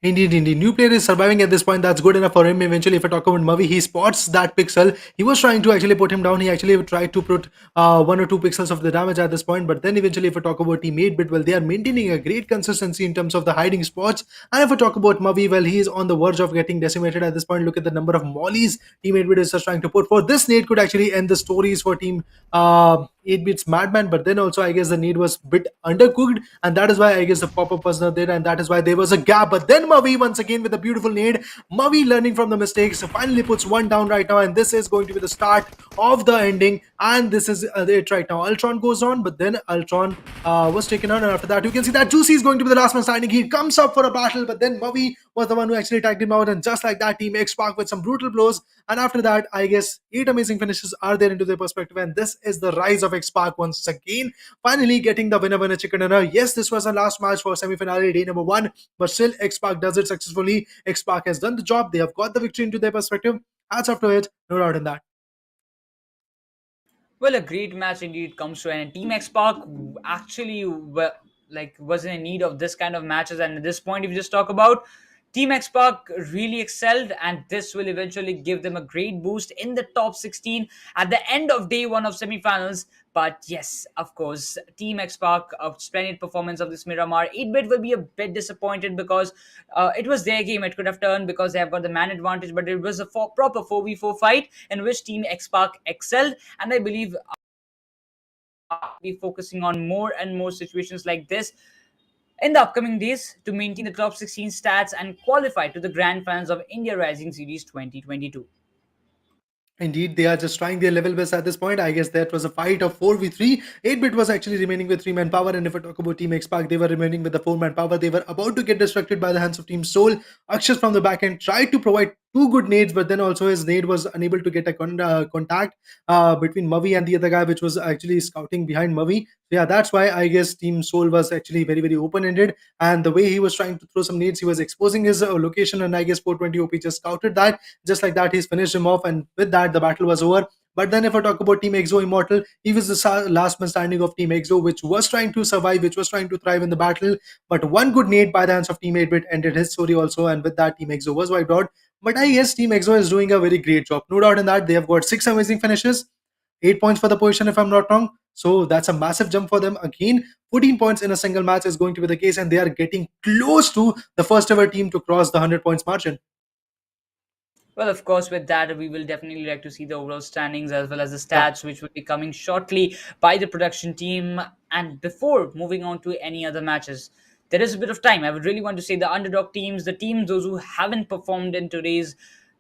Indeed, indeed. New player is surviving at this point. That's good enough for him. Eventually, if I talk about Mavi, he spots that pixel. He was trying to actually put him down. He actually tried to put 1 or 2 pixels of the damage at this point. But then eventually, if I talk about Team 8-bit, well, they are maintaining a great consistency in terms of the hiding spots. And if I talk about Mavi, well, he is on the verge of getting decimated at this point. Look at the number of mollies Team 8-bit is just trying to put for. This nade could actually end the stories for Team 8-bit's Madman. But then also, I guess the nade was a bit undercooked. And that is why I guess the pop-up was not there. And that is why there was a gap. But then Mavi once again with a beautiful nade. Mavi learning from the mistakes finally puts one down right now, and this is going to be the start of the ending. And this is it right now. Ultron goes on, but then Ultron was taken on, and after that you can see that Juicy is going to be the last man standing. He comes up for a battle, but then Mavi was the one who actually tagged him out, and just like that, Team X-Spark with some brutal blows. And after that, I guess 8 amazing finishes are there into their perspective, and this is the rise of X-Spark once again, finally getting the winner chicken dinner. Yes, this was the last match for semi-finale day number 1, but still X-Spark does it successfully. X-Spark has done the job. They have got the victory into their perspective. Hats off to it, no doubt in that. Well, a great match indeed comes to an end. Team X Park actually was in need of this kind of matches, and at this point, if you just talk about Team X Park really excelled, and this will eventually give them a great boost in the top 16 at the end of day 1 of semifinals. But yes, of course, Team X Park, a splendid performance of this Miramar. 8-bit will be a bit disappointed, because it was their game. It could have turned because they have got the man advantage, but it was a proper 4v4 fight in which Team X Park excelled, and I believe be focusing on more and more situations like this in the upcoming days to maintain the top 16 stats and qualify to the grand finals of India Rising Series 2022. Indeed, they are just trying their level best at this point. I guess that was a fight of 4v3. 8-bit was actually remaining with 3-man power, and if I talk about Team X-Pac, they were remaining with the 4-man power. They were about to get distracted by the hands of Team SouL. Akshat from the back end tried to provide 2 good nades, but then also his nade was unable to get a contact between Mavi and the other guy, which was actually scouting behind Mavi. Yeah, that's why I guess Team SouL was actually very, very open-ended, and the way he was trying to throw some nades, he was exposing his location, and I guess 420 OP just scouted that. Just like that, he's finished him off, and with that, the battle was over. But then if I talk about Team EXO Immortal, he was the last man standing of Team EXO, which was trying to survive, which was trying to thrive in the battle. But one good nade by the hands of Team 8-bit ended his story also, and with that, Team EXO was wiped out. But I guess Team EXO is doing a very great job. No doubt in that. They have got 6 amazing finishes, 8 points for the position if I'm not wrong. So that's a massive jump for them. Again, 14 points in a single match is going to be the case, and they are getting close to the first ever team to cross the 100 points margin. Well, of course, with that, we will definitely like to see the overall standings as well as the stats, which will be coming shortly by the production team. And before moving on to any other matches, there is a bit of time. I would really want to say the underdog teams, the teams, those who haven't performed in today's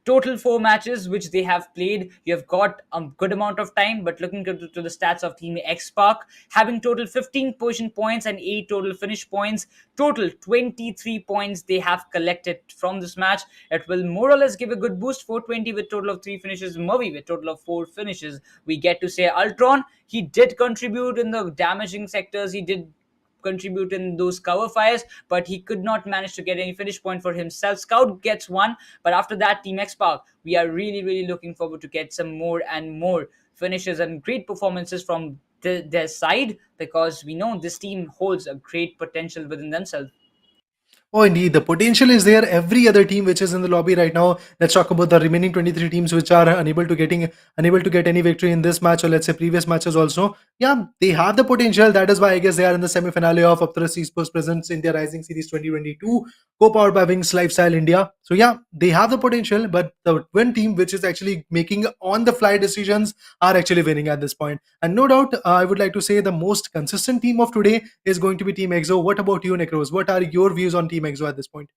total 4 matches which they have played. You have got a good amount of time, but looking to the stats of Team X Park, having total 15 position points and 8 total finish points, total 23 points they have collected from this match. It will more or less give a good boost. 420 with total of 3 finishes, Mavi with total of 4 finishes. We get to say Ultron, he did contribute in the damaging sectors. He did contribute in those cover fires, but he could not manage to get any finish point for himself. Scout gets one, but after that, Team X Park, we are really, really looking forward to get some more and more finishes and great performances from their side, because we know this team holds a great potential within themselves. Oh, indeed, the potential is there. Every other team which is in the lobby right now. Let's talk about the remaining 23 teams which are unable to get any victory in this match, or let's say previous matches also. Yeah, they have the potential. That is why I guess they are in the semi-finale of Upthrust Esports Presents India Rising Series 2022, co-powered by WINGSLIFESTYLE India. So yeah, they have the potential, but the win team which is actually making on-the-fly decisions are actually winning at this point. And no doubt, I would like to say the most consistent team of today is going to be Team EXO. What about you, Necros? What are your views on Team EXO at this point?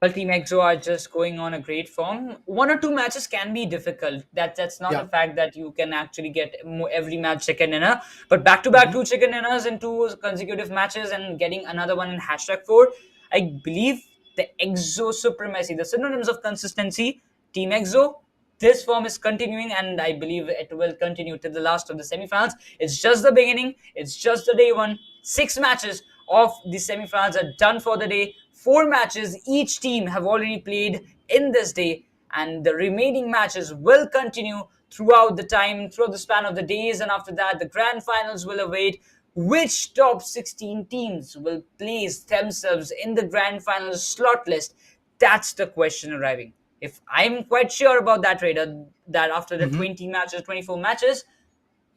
Well, Team EXO are just going on a great form. One or two matches can be difficult. That's not Yeah. a fact that you can actually get every match chicken dinner. But back to back Mhm. two chicken dinners in two consecutive matches and getting another one in #4, I believe the EXO supremacy, the synonyms of consistency, Team EXO. This form is continuing, and I believe it will continue till the last of the semifinals. It's just the beginning. It's just the day one. 6 matches of the semifinals are done for the day. 4 matches each team have already played in this day, and the remaining matches will continue throughout the span of the days, and after that, the grand finals will await. Which top 16 teams will place themselves in the grand finals slot list? That's the question arriving. If I'm quite sure about that, Raider, that after the Mhm. 20 matches, 24 matches,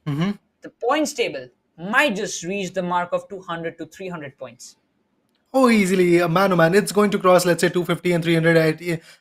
Mhm. the points table might just reach the mark of 200 to 300 points. Oh, easily, man, oh man, it's going to cross, let's say, 250 and 300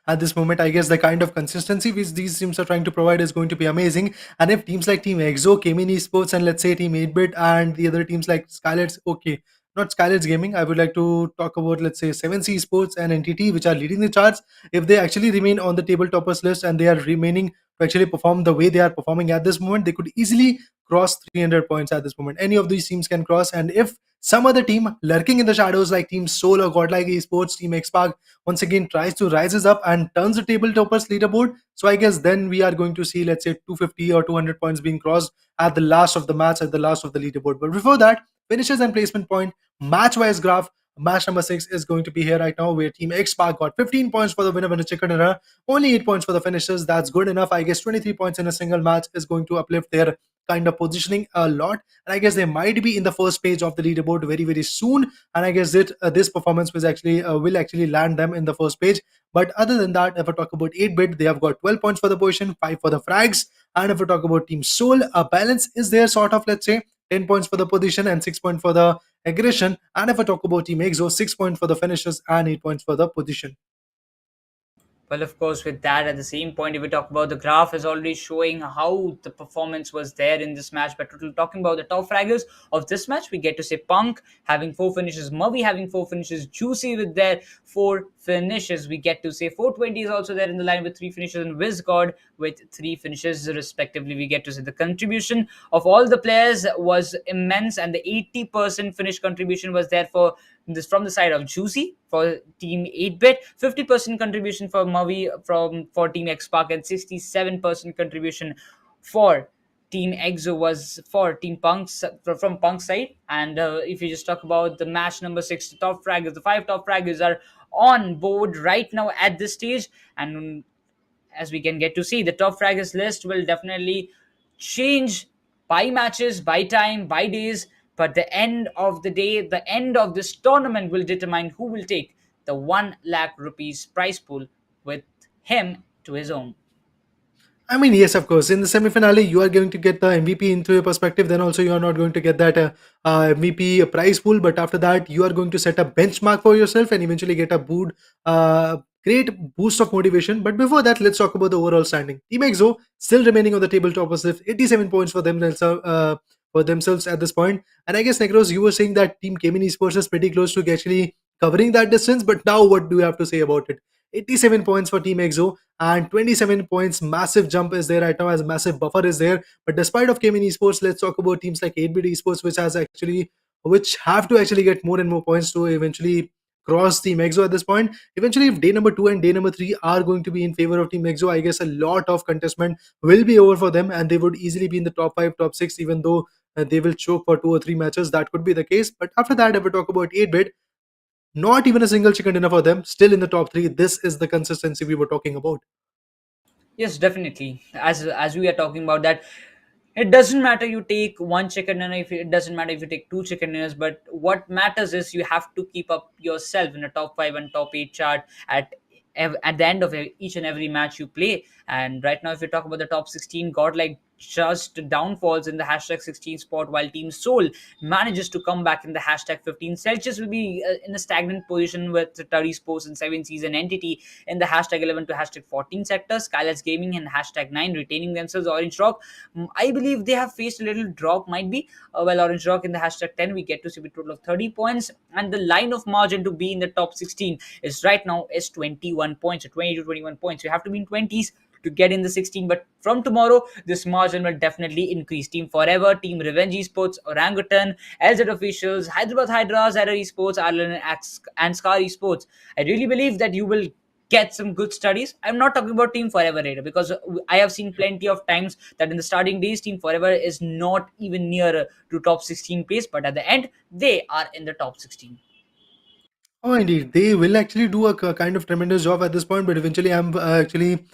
at this moment. I guess the kind of consistency which these teams are trying to provide is going to be amazing. And if teams like Team EXO, Kemin Esports, and let's say Team 8-Bit and the other teams like Skylights, okay, not Skylights Gaming, I would like to talk about, let's say, 7C Esports and NTT, which are leading the charts. If they actually remain on the table toppers list and they are remaining to actually perform the way they are performing at this moment, they could easily cross 300 points at this moment. Any of these teams can cross, and if some other team lurking in the shadows like Team SouL or GodL Esports, Team XPark once again tries to rises up and turns the table toppers leaderboard. So I guess then we are going to see, let's say, 250 or 200 points being crossed at the last of the match, at the last of the leaderboard. But before that, finishes and placement point, match-wise graph. Match number 6 is going to be here right now, where Team XPark got 15 points for the winner chicken dinner, only 8 points for the finishers. That's good enough. I guess 23 points in a single match is going to uplift their kind of positioning a lot, and I guess they might be in the first page of the leaderboard very very soon. And I guess that this performance will actually land them in the first page. But other than that, if I talk about 8-Bit, they have got 12 points for the position, 5 for the frags. And if I talk about Team SouL, a balance is there, sort of, let's say 10 points for the position and 6 points for the aggression. And if I talk about Team EXO, 6 points for the finishers and 8 points for the position. Well, of course, with that, at the same point, if we talk about the graph, is already showing how the performance was there in this match. But talking about the top fraggers of this match, we get to say Punk having 4 finishes, Murray having 4 finishes, Juicy with their 4 finishes. We get to say 420 is also there in the line with 3 finishes, and WizGod with 3 finishes respectively. We get to say the contribution of all the players was immense, and the 80% finish contribution was there for this from the side of Juicy for Team 8-Bit, 50% contribution for Mavi for Team XPark, and 67% contribution for Team EXO was for Team Punk's from Punk's side. And if you just talk about the match number 6, the top fraggers, the 5 top fraggers are on board right now at this stage. And as we can get to see, the top fraggers list will definitely change by matches, by time, by days. But the end of the day, the end of this tournament will determine who will take the 1 lakh rupees prize pool with him to his own. I mean, yes, of course. In the semi-finale, you are going to get the MVP into your perspective. Then also, you are not going to get that MVP prize pool. But after that, you are going to set a benchmark for yourself and eventually get a great boost of motivation. But before that, let's talk about the overall standing. Team EXO still remaining on the tabletop with 87 points for themselves at this point. And I guess, Negros, you were saying that Team Kemin Esports is pretty close to actually covering that distance. But now, what do you have to say about it? 87 points for Team EXO and 27 points. Massive jump is there right now, as a massive buffer is there. But despite of Kemin Esports, let's talk about teams like 8-Bit Esports, which have to actually get more and more points to eventually cross Team EXO at this point. Eventually, if day number 2 and day number 3 are going to be in favor of Team EXO, I guess a lot of contestment will be over for them, and they would easily be in the top 5, top 6, even though they will choke for 2 or 3 matches. That could be the case. But after that, if we talk about 8-bit, not even a single chicken dinner for them. Still in the top three. This is the consistency we were talking about. Yes, definitely. As we are talking about that, it doesn't matter you take one chicken dinner, if it doesn't matter if you take two chicken dinners, but what matters is you have to keep up yourself in the top 5 and top 8 chart at the end of each and every match you play. And right now, if you talk about the top 16, God, like, just downfalls in the hashtag 16 spot, while Team SouL manages to come back in the hashtag 15. Celsius will be in a stagnant position with Tari Sports and 7 season entity in the hashtag 11 to hashtag 14 sector. Skylights Gaming and hashtag 9 retaining themselves. Orange Rock, I believe they have faced a little drop, might be. Well, Orange Rock in the hashtag 10, we get to see a total of 30 points. And the line of margin to be in the top 16 is right now is 21 points, or 20 to 21 points. You have to be in 20s to get in the 16, but from tomorrow this margin will definitely increase. Team Forever, Team Revenge Esports, Orangutan, LZ Officials, Hyderabad Hydra, Zara Esports, Ireland, and Scar Esports. I really believe that you will get some good studies. I'm not talking about Team Forever Raider, because I have seen plenty of times that in the starting days Team Forever is not even near to top 16 place, but at the end they are in the top 16. Oh, indeed. They will actually do a kind of tremendous job at this point, but eventually I'm actually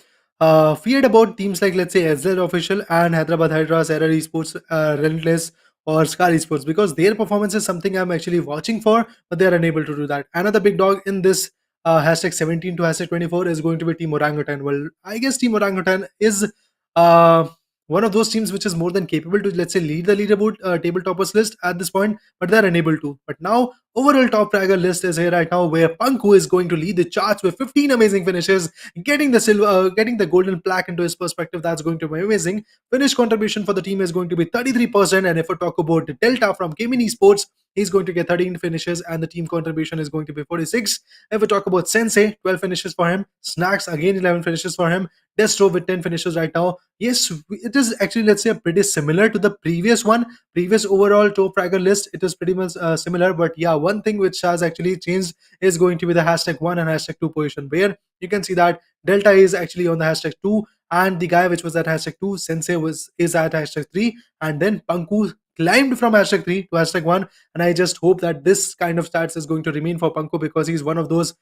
feared about teams like, let's say, SZ Official and Hyderabad Hydra, Error Esports, Relentless, or Scar Esports, because their performance is something I'm actually watching for, but they are unable to do that. Another big dog in this hashtag 17 to hashtag 24 is going to be Team Orangutan. Well, I guess Team Orangutan is uh, one of those teams which is more than capable to, let's say, lead the leaderboard table toppers list at this point, but they're unable to. But now, overall top fragger list is here right now, where Panku is going to lead the charts with 15 amazing finishes, getting the silver, getting the golden plaque into his perspective. That's going to be amazing. Finish contribution for the team is going to be 33%, and if we talk about the Delta from Gaming Esports, he's going to get 13 finishes, and the team contribution is going to be 46. If we talk about Sensei, 12 finishes for him. Snax, again 11 finishes for him. Destro with 10 finishes right now. Yes, it is actually, let's say, pretty similar to the previous one. Previous overall top fragger list, it is pretty much similar. But yeah, one thing which has actually changed is going to be the hashtag 1 and hashtag 2 position, where you can see that Delta is actually on the hashtag 2, and the guy which was at hashtag 2, Sensei, is at hashtag 3, and then Panku climbed from hashtag 3 to hashtag 1. And I just hope that this kind of stats is going to remain for Panku, because he's one of those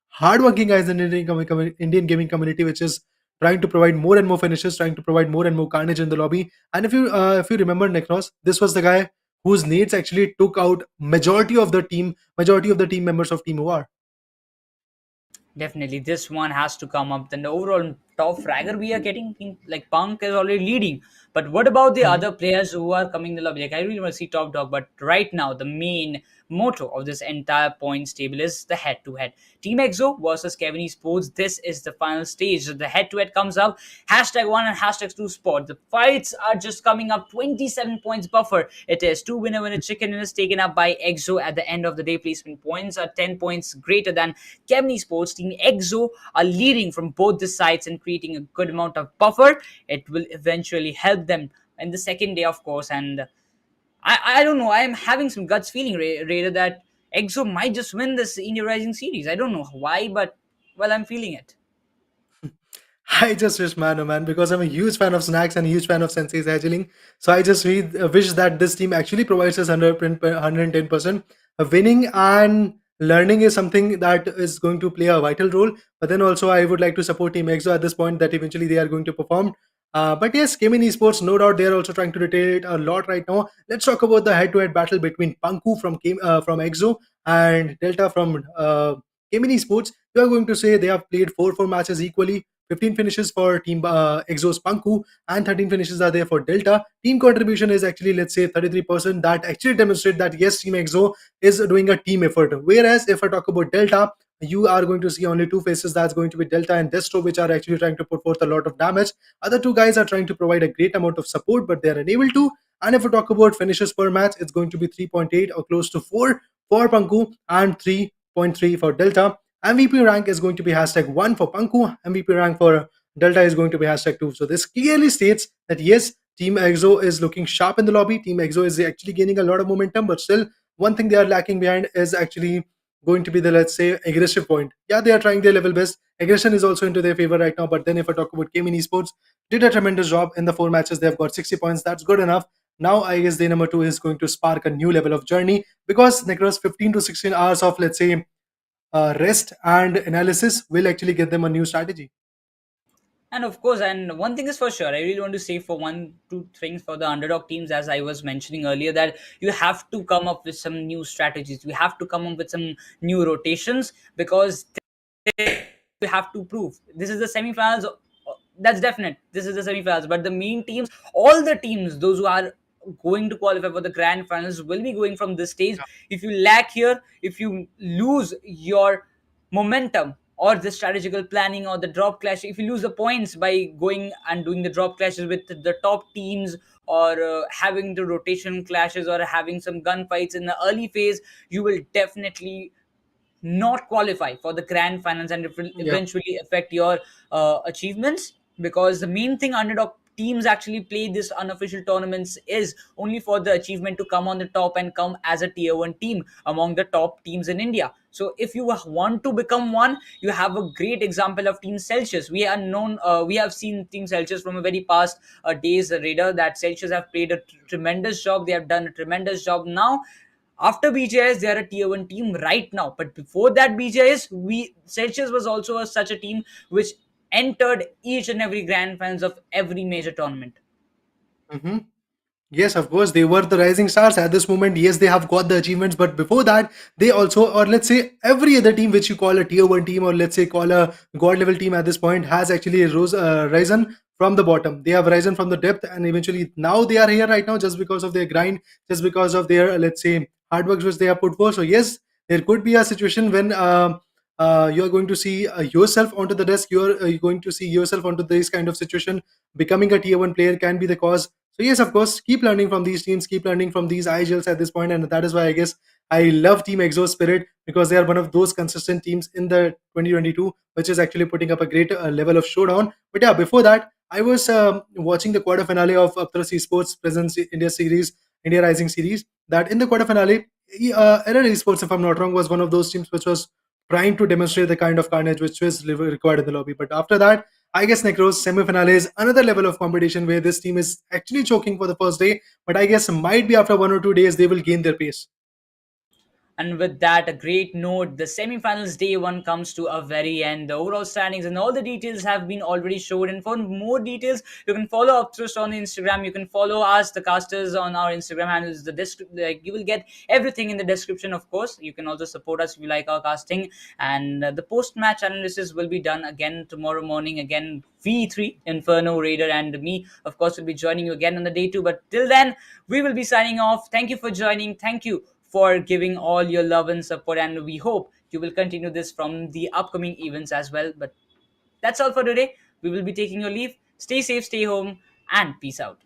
hardworking guys in the Indian gaming community, which is trying to provide more and more finishes, trying to provide more and more carnage in the lobby. And if you remember, Necros, this was the guy whose nades actually took out majority of the team members of Team OR. Definitely, this one has to come up. Then the overall top fragger we are getting, like Punk is already leading. But what about the other players who are coming in the lobby? Like, I really want to see Top Dog, but right now the main motto of this entire points table is the head-to-head. Team Exo versus Kevin Esports. This is the final stage. The head-to-head comes up. Hashtag 1 and hashtag 2 spot. The fights are just coming up. 27 points buffer. It is 2 winner chicken is taken up by Exo at the end of the day. Placement points are 10 points greater than Kevin Esports. Team Exo are leading from both the sides and creating a good amount of buffer. It will eventually help them in the second day, of course. And I don't know. I'm having some guts feeling, Raider, that Exo might just win this India Rising series. I don't know why, but well, I'm feeling it. I just wish, man, oh man, because I'm a huge fan of Snacks and a huge fan of Sensei's Hedgeling. So I just wish that this team actually provides us 110%. Winning and learning is something that is going to play a vital role. But then also, I would like to support Team EXO at this point, that eventually they are going to perform. But yes, Gaming Esports, no doubt, they are also trying to retain it a lot right now. Let's talk about the head-to-head battle between Panku from EXO and Delta from Gaming Esports. You are going to say they have played 4 matches equally. 15 finishes for Team Exos Panku, and 13 finishes are there for Delta. Team contribution is actually, let's say, 33%. That actually demonstrates that yes, Team Exo is doing a team effort. Whereas if I talk about Delta, you are going to see only 2 faces. That's going to be Delta and Destro, which are actually trying to put forth a lot of damage. Other 2 guys are trying to provide a great amount of support, but they are unable to. And if we talk about finishes per match, it's going to be 3.8 or close to 4 for Panku and 3.3 for Delta. MVP rank is going to be hashtag 1 for Panku. MVP rank for Delta is going to be hashtag 2. So this clearly states that yes, Team EXO is looking sharp in the lobby. Team EXO is actually gaining a lot of momentum, but still, one thing they are lacking behind is actually going to be the, let's say, aggressive point. Yeah, they are trying their level best. Aggression is also into their favor right now. But then if I talk about Gaming Esports, did a tremendous job in the 4 matches. They've got 60 points. That's good enough. Now I guess day number 2 is going to spark a new level of journey, because Necros 15 to 16 hours of, let's say, rest and analysis will actually get them a new strategy. And of course, and one thing is for sure, I really want to say for one, two things for the underdog teams, as I was mentioning earlier, that you have to come up with some new strategies. You have to come up with some new rotations, because you have to prove this is the semifinals. That's definite. This is the semifinals, but the main teams, all the teams, those who are going to qualify for the grand finals, will be going from this stage. If you lack here, if you lose your momentum or the strategical planning or the drop clash, if you lose the points by going and doing the drop clashes with the top teams, or having the rotation clashes, or having some gunfights in the early phase, you will definitely not qualify for the grand finals, and it will Yeah. eventually affect your achievements. Because the main thing underdog teams actually play this unofficial tournaments is only for the achievement to come on the top and come as a tier 1 team among the top teams in India. So if you want to become one, you have a great example of team Celsius. We are known, we have seen team Celsius from a very past days radar, that Celsius have played a tremendous job. They have done a tremendous job. Now after BJS, they are a tier 1 team right now. But before that BJS, Celsius was also such a team which entered each and every grand finals of every major tournament. Hmm. Yes, of course, they were the rising stars at this moment. Yes, they have got the achievements, but before that, they also, or let's say every other team which you call a tier 1 team, or let's say call a god level team at this point, has actually risen from the bottom. They have risen from the depth, and eventually now they are here right now just because of their grind, just because of their, let's say, hard work which they have put forth. So yes, there could be a situation when you're going to see yourself onto the desk. You're going to see yourself onto this kind of situation. Becoming a tier 1 player can be the cause. So yes, of course, keep learning from these teams, keep learning from these IGLs at this point, and that is why I guess I love Team Exo Spirit, because they are one of those consistent teams in the 2022, which is actually putting up a great level of showdown. But yeah, before that, I was watching the quarter finale of Upthrust Esports Presence India Series, India Rising Series. That in the quarter finale, Error Esports, if I'm not wrong, was one of those teams which was trying to demonstrate the kind of carnage which was required in the lobby. But after that, I guess Necros semifinale is another level of competition where this team is actually choking for the first day, but I guess might be after 1 or 2 days they will gain their pace. And with that, a great note, the semifinals day 1 comes to a very end. The overall standings and all the details have been already showed. And for more details, you can follow Upthrust on Instagram. You can follow us, the casters, on our Instagram handles. You will get everything in the description, of course. You can also support us if you like our casting. And the post-match analysis will be done again tomorrow morning. Again, V3, Inferno, Raider, and me, of course, will be joining you again on the day 2. But till then, we will be signing off. Thank you for joining. Thank you for giving all your love and support, and we hope you will continue this from the upcoming events as well. But that's all for today. We will be taking your leave. Stay safe, stay home, and peace out.